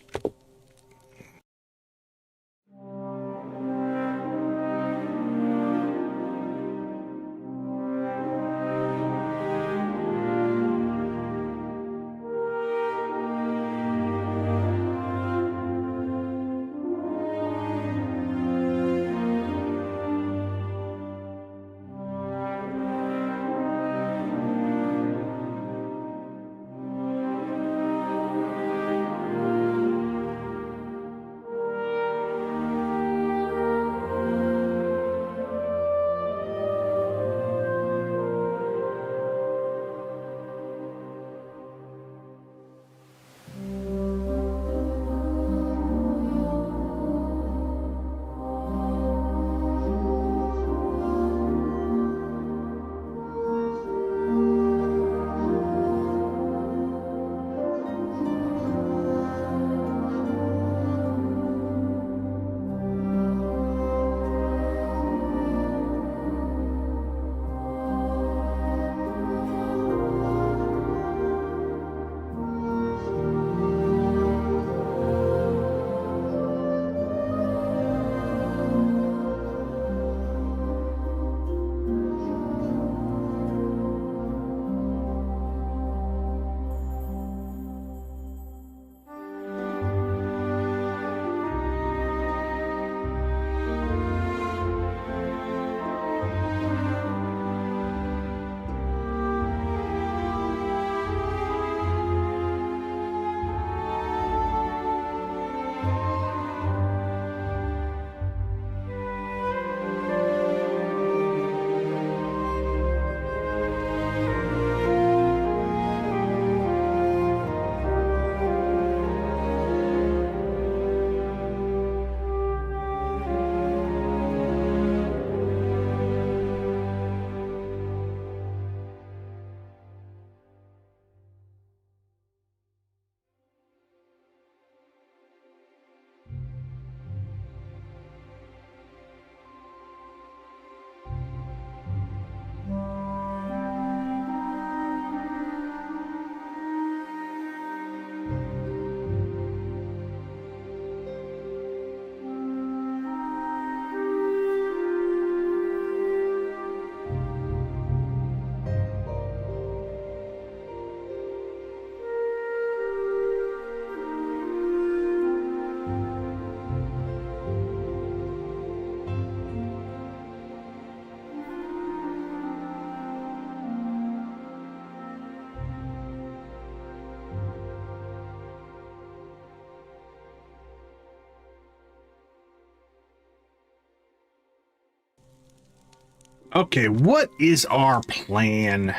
Okay, what is our plan?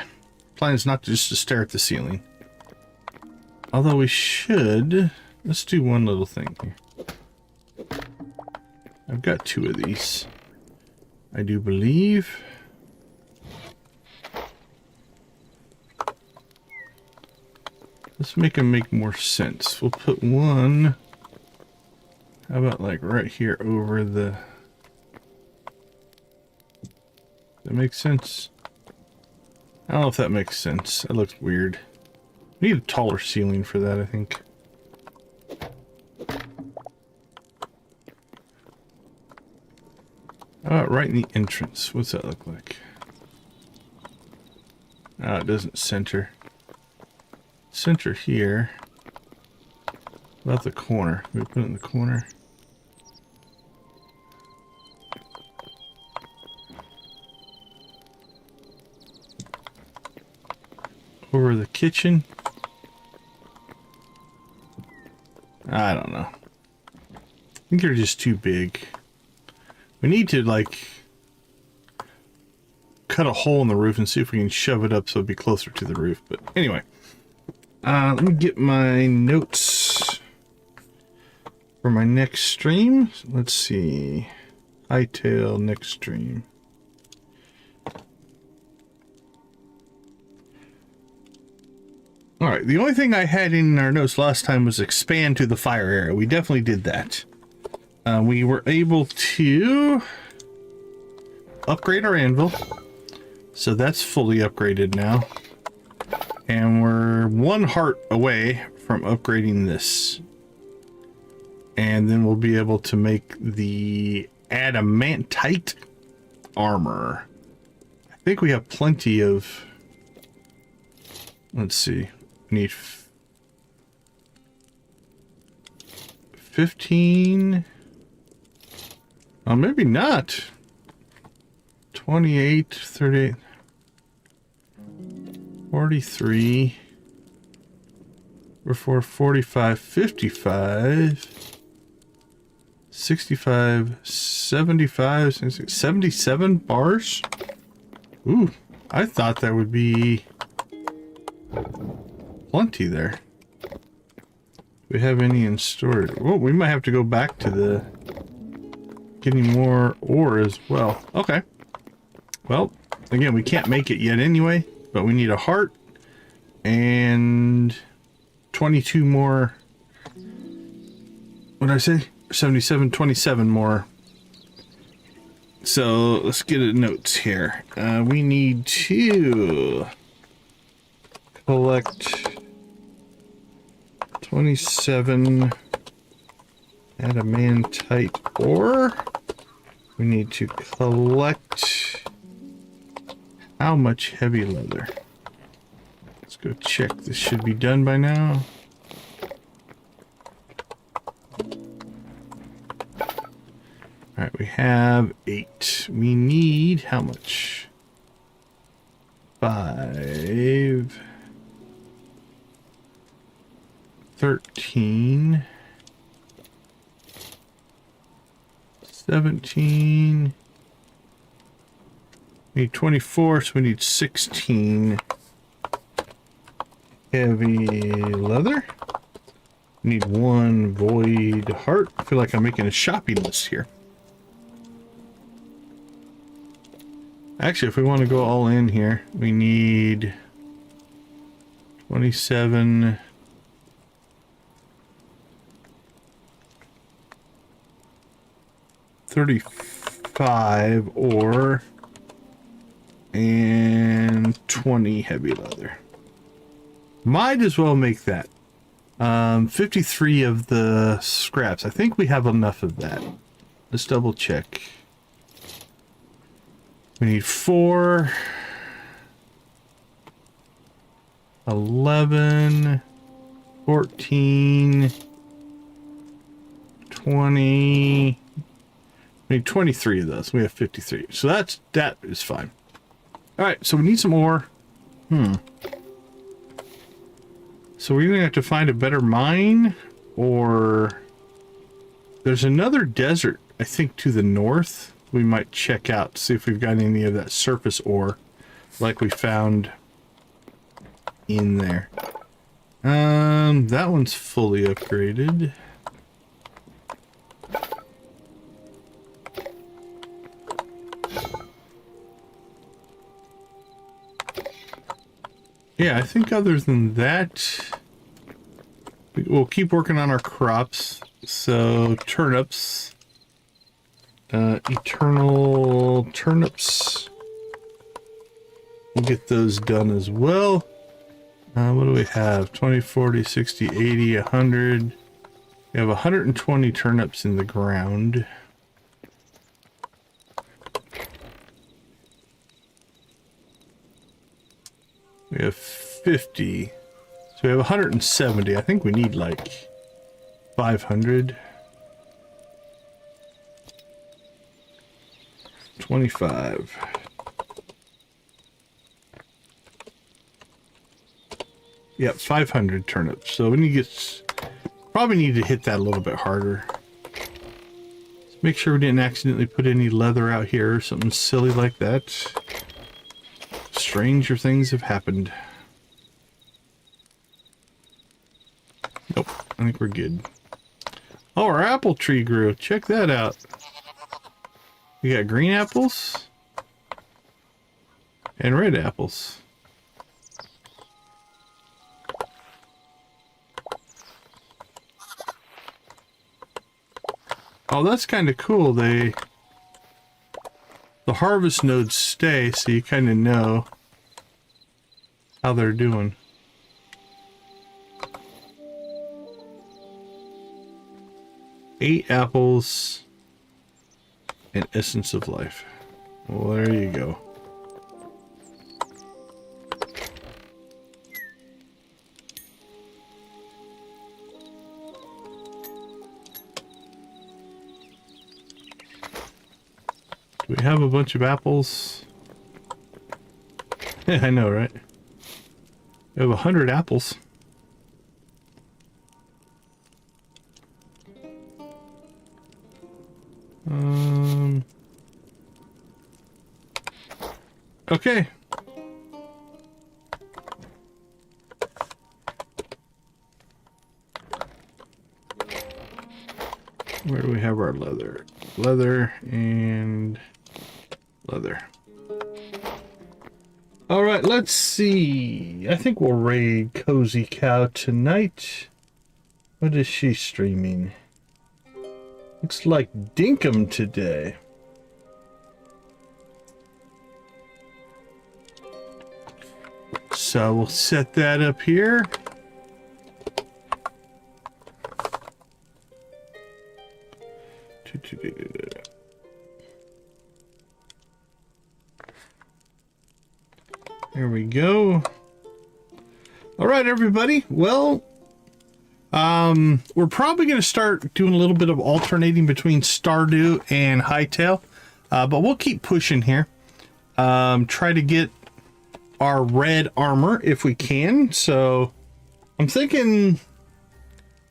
Plan is not just to stare at the ceiling. Although we should... Let's do one little thing here. I've got 2 of these. I do believe... Let's make them make more sense. We'll put one... How about like right here over the... That makes sense? I don't know if that makes sense. That looks weird. We need a taller ceiling for that, I think. How about right in the entrance? What's that look like? Oh, it doesn't center. Center here. What about the corner? Can we put it in the corner? Over the kitchen? I don't know. I think they're just too big. We need to, like, cut a hole in the roof and see if we can shove it up so it'll be closer to the roof. But anyway, let me get my notes for my next stream. Let's see. Hytale next stream. Alright, the only thing I had in our notes last time was expand to the fire area. We definitely did that. We were able to upgrade our anvil. So that's fully upgraded now. And we're 1 heart away from upgrading this. And then we'll be able to make the Adamantite armor. I think we have plenty of... Let's see. We need 15... Oh, maybe not. 28, 38... 43... We're 45, 55... 65, 75, 77 bars? Ooh, I thought that would be plenty there. Do we have any in storage? Well, we might have to go back to the getting more ore as well. Okay. Well, again, we can't make it yet anyway, but we need a heart and 22 more. What did I say? 77, 27 more. So let's get a notes here. We need to collect 27 adamantite ore. We need to collect how much heavy leather? Let's go check. This should be done by now. All right, we have 8. We need how much? 5, 13, 17. We need 24, so we need 16 heavy leather. We need 1 void heart. I feel like I'm making a shopping list here. Actually, if we want to go all in here, we need 27, 35 ore, and 20 heavy leather. Might as well make that. 53 of the scraps. I think we have enough of that. Let's double check. We need 4, 11, 14, 20. We need 23 of those. We have 53. So that is fine. All right, so we need some more. So we're gonna have to find a better mine, or there's another desert, I think, to the north. We might check out, see if we've got any of that surface ore like we found in there. That one's fully upgraded. Yeah, I think other than that, we'll keep working on our crops. So turnips. Eternal turnips. We'll get those done as well. What do we have? 20, 40, 60, 80, 100. We have 120 turnips in the ground. We have 50. So we have 170. I think we need like 500. 25. Yep, 500 turnips. So we need to probably need to hit that a little bit harder. Let's make sure we didn't accidentally put any leather out here or something silly like that. Stranger things have happened. Nope, I think we're good. Oh, our apple tree grew. Check that out. We got green apples and red apples. Oh, that's kind of cool. The harvest nodes stay, so you kind of know how they're doing. 8 apples and essence of life. Well, there you go. Do we have a bunch of apples? Yeah, I know, right? We have 100 apples. Okay. Where do we have our leather? Leather and leather. All right, let's see. I think we'll raid Cozy Cow tonight. What is she streaming? Looks like Dinkum today. So we'll set that up here. There we go. All right, everybody. Well, we're probably going to start doing a little bit of alternating between Stardew and Hytale, but we'll keep pushing here. Try to get our red armor if we can. So I'm thinking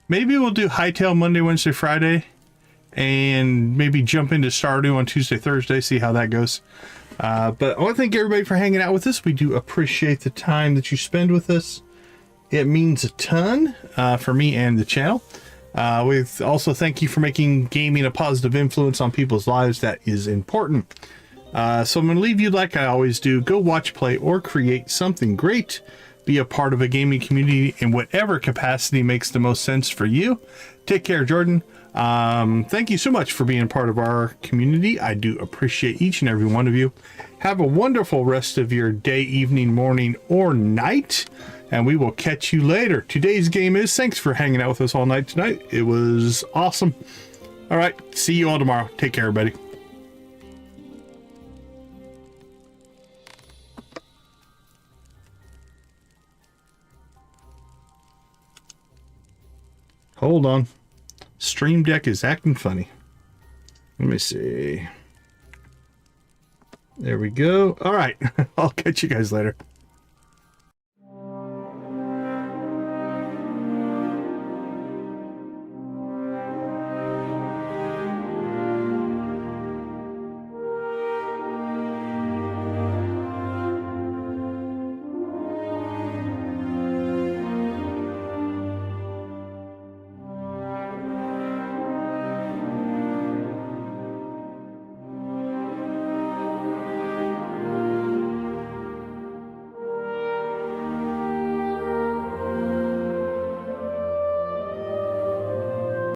maybe we'll do Hytale Monday, Wednesday, Friday, and maybe jump into Stardew on Tuesday, Thursday, see how that goes. But I want to thank everybody for hanging out with us. We do appreciate the time that you spend with us. It means a ton for me and the channel. We also thank you for making gaming a positive influence on people's lives. That is important. So I'm going to leave you like I always do. Go watch, play, or create something great. Be a part of a gaming community in whatever capacity makes the most sense for you. Take care, Jordan. Thank you so much for being a part of our community. I do appreciate each and every one of you. Have a wonderful rest of your day, evening, morning, or night. And we will catch you later. Today's game is thanks for hanging out with us all night tonight. It was awesome. All right. See you all tomorrow. Take care, everybody. Hold on. Stream Deck is acting funny. Let me see. There we go. All right. I'll catch you guys later.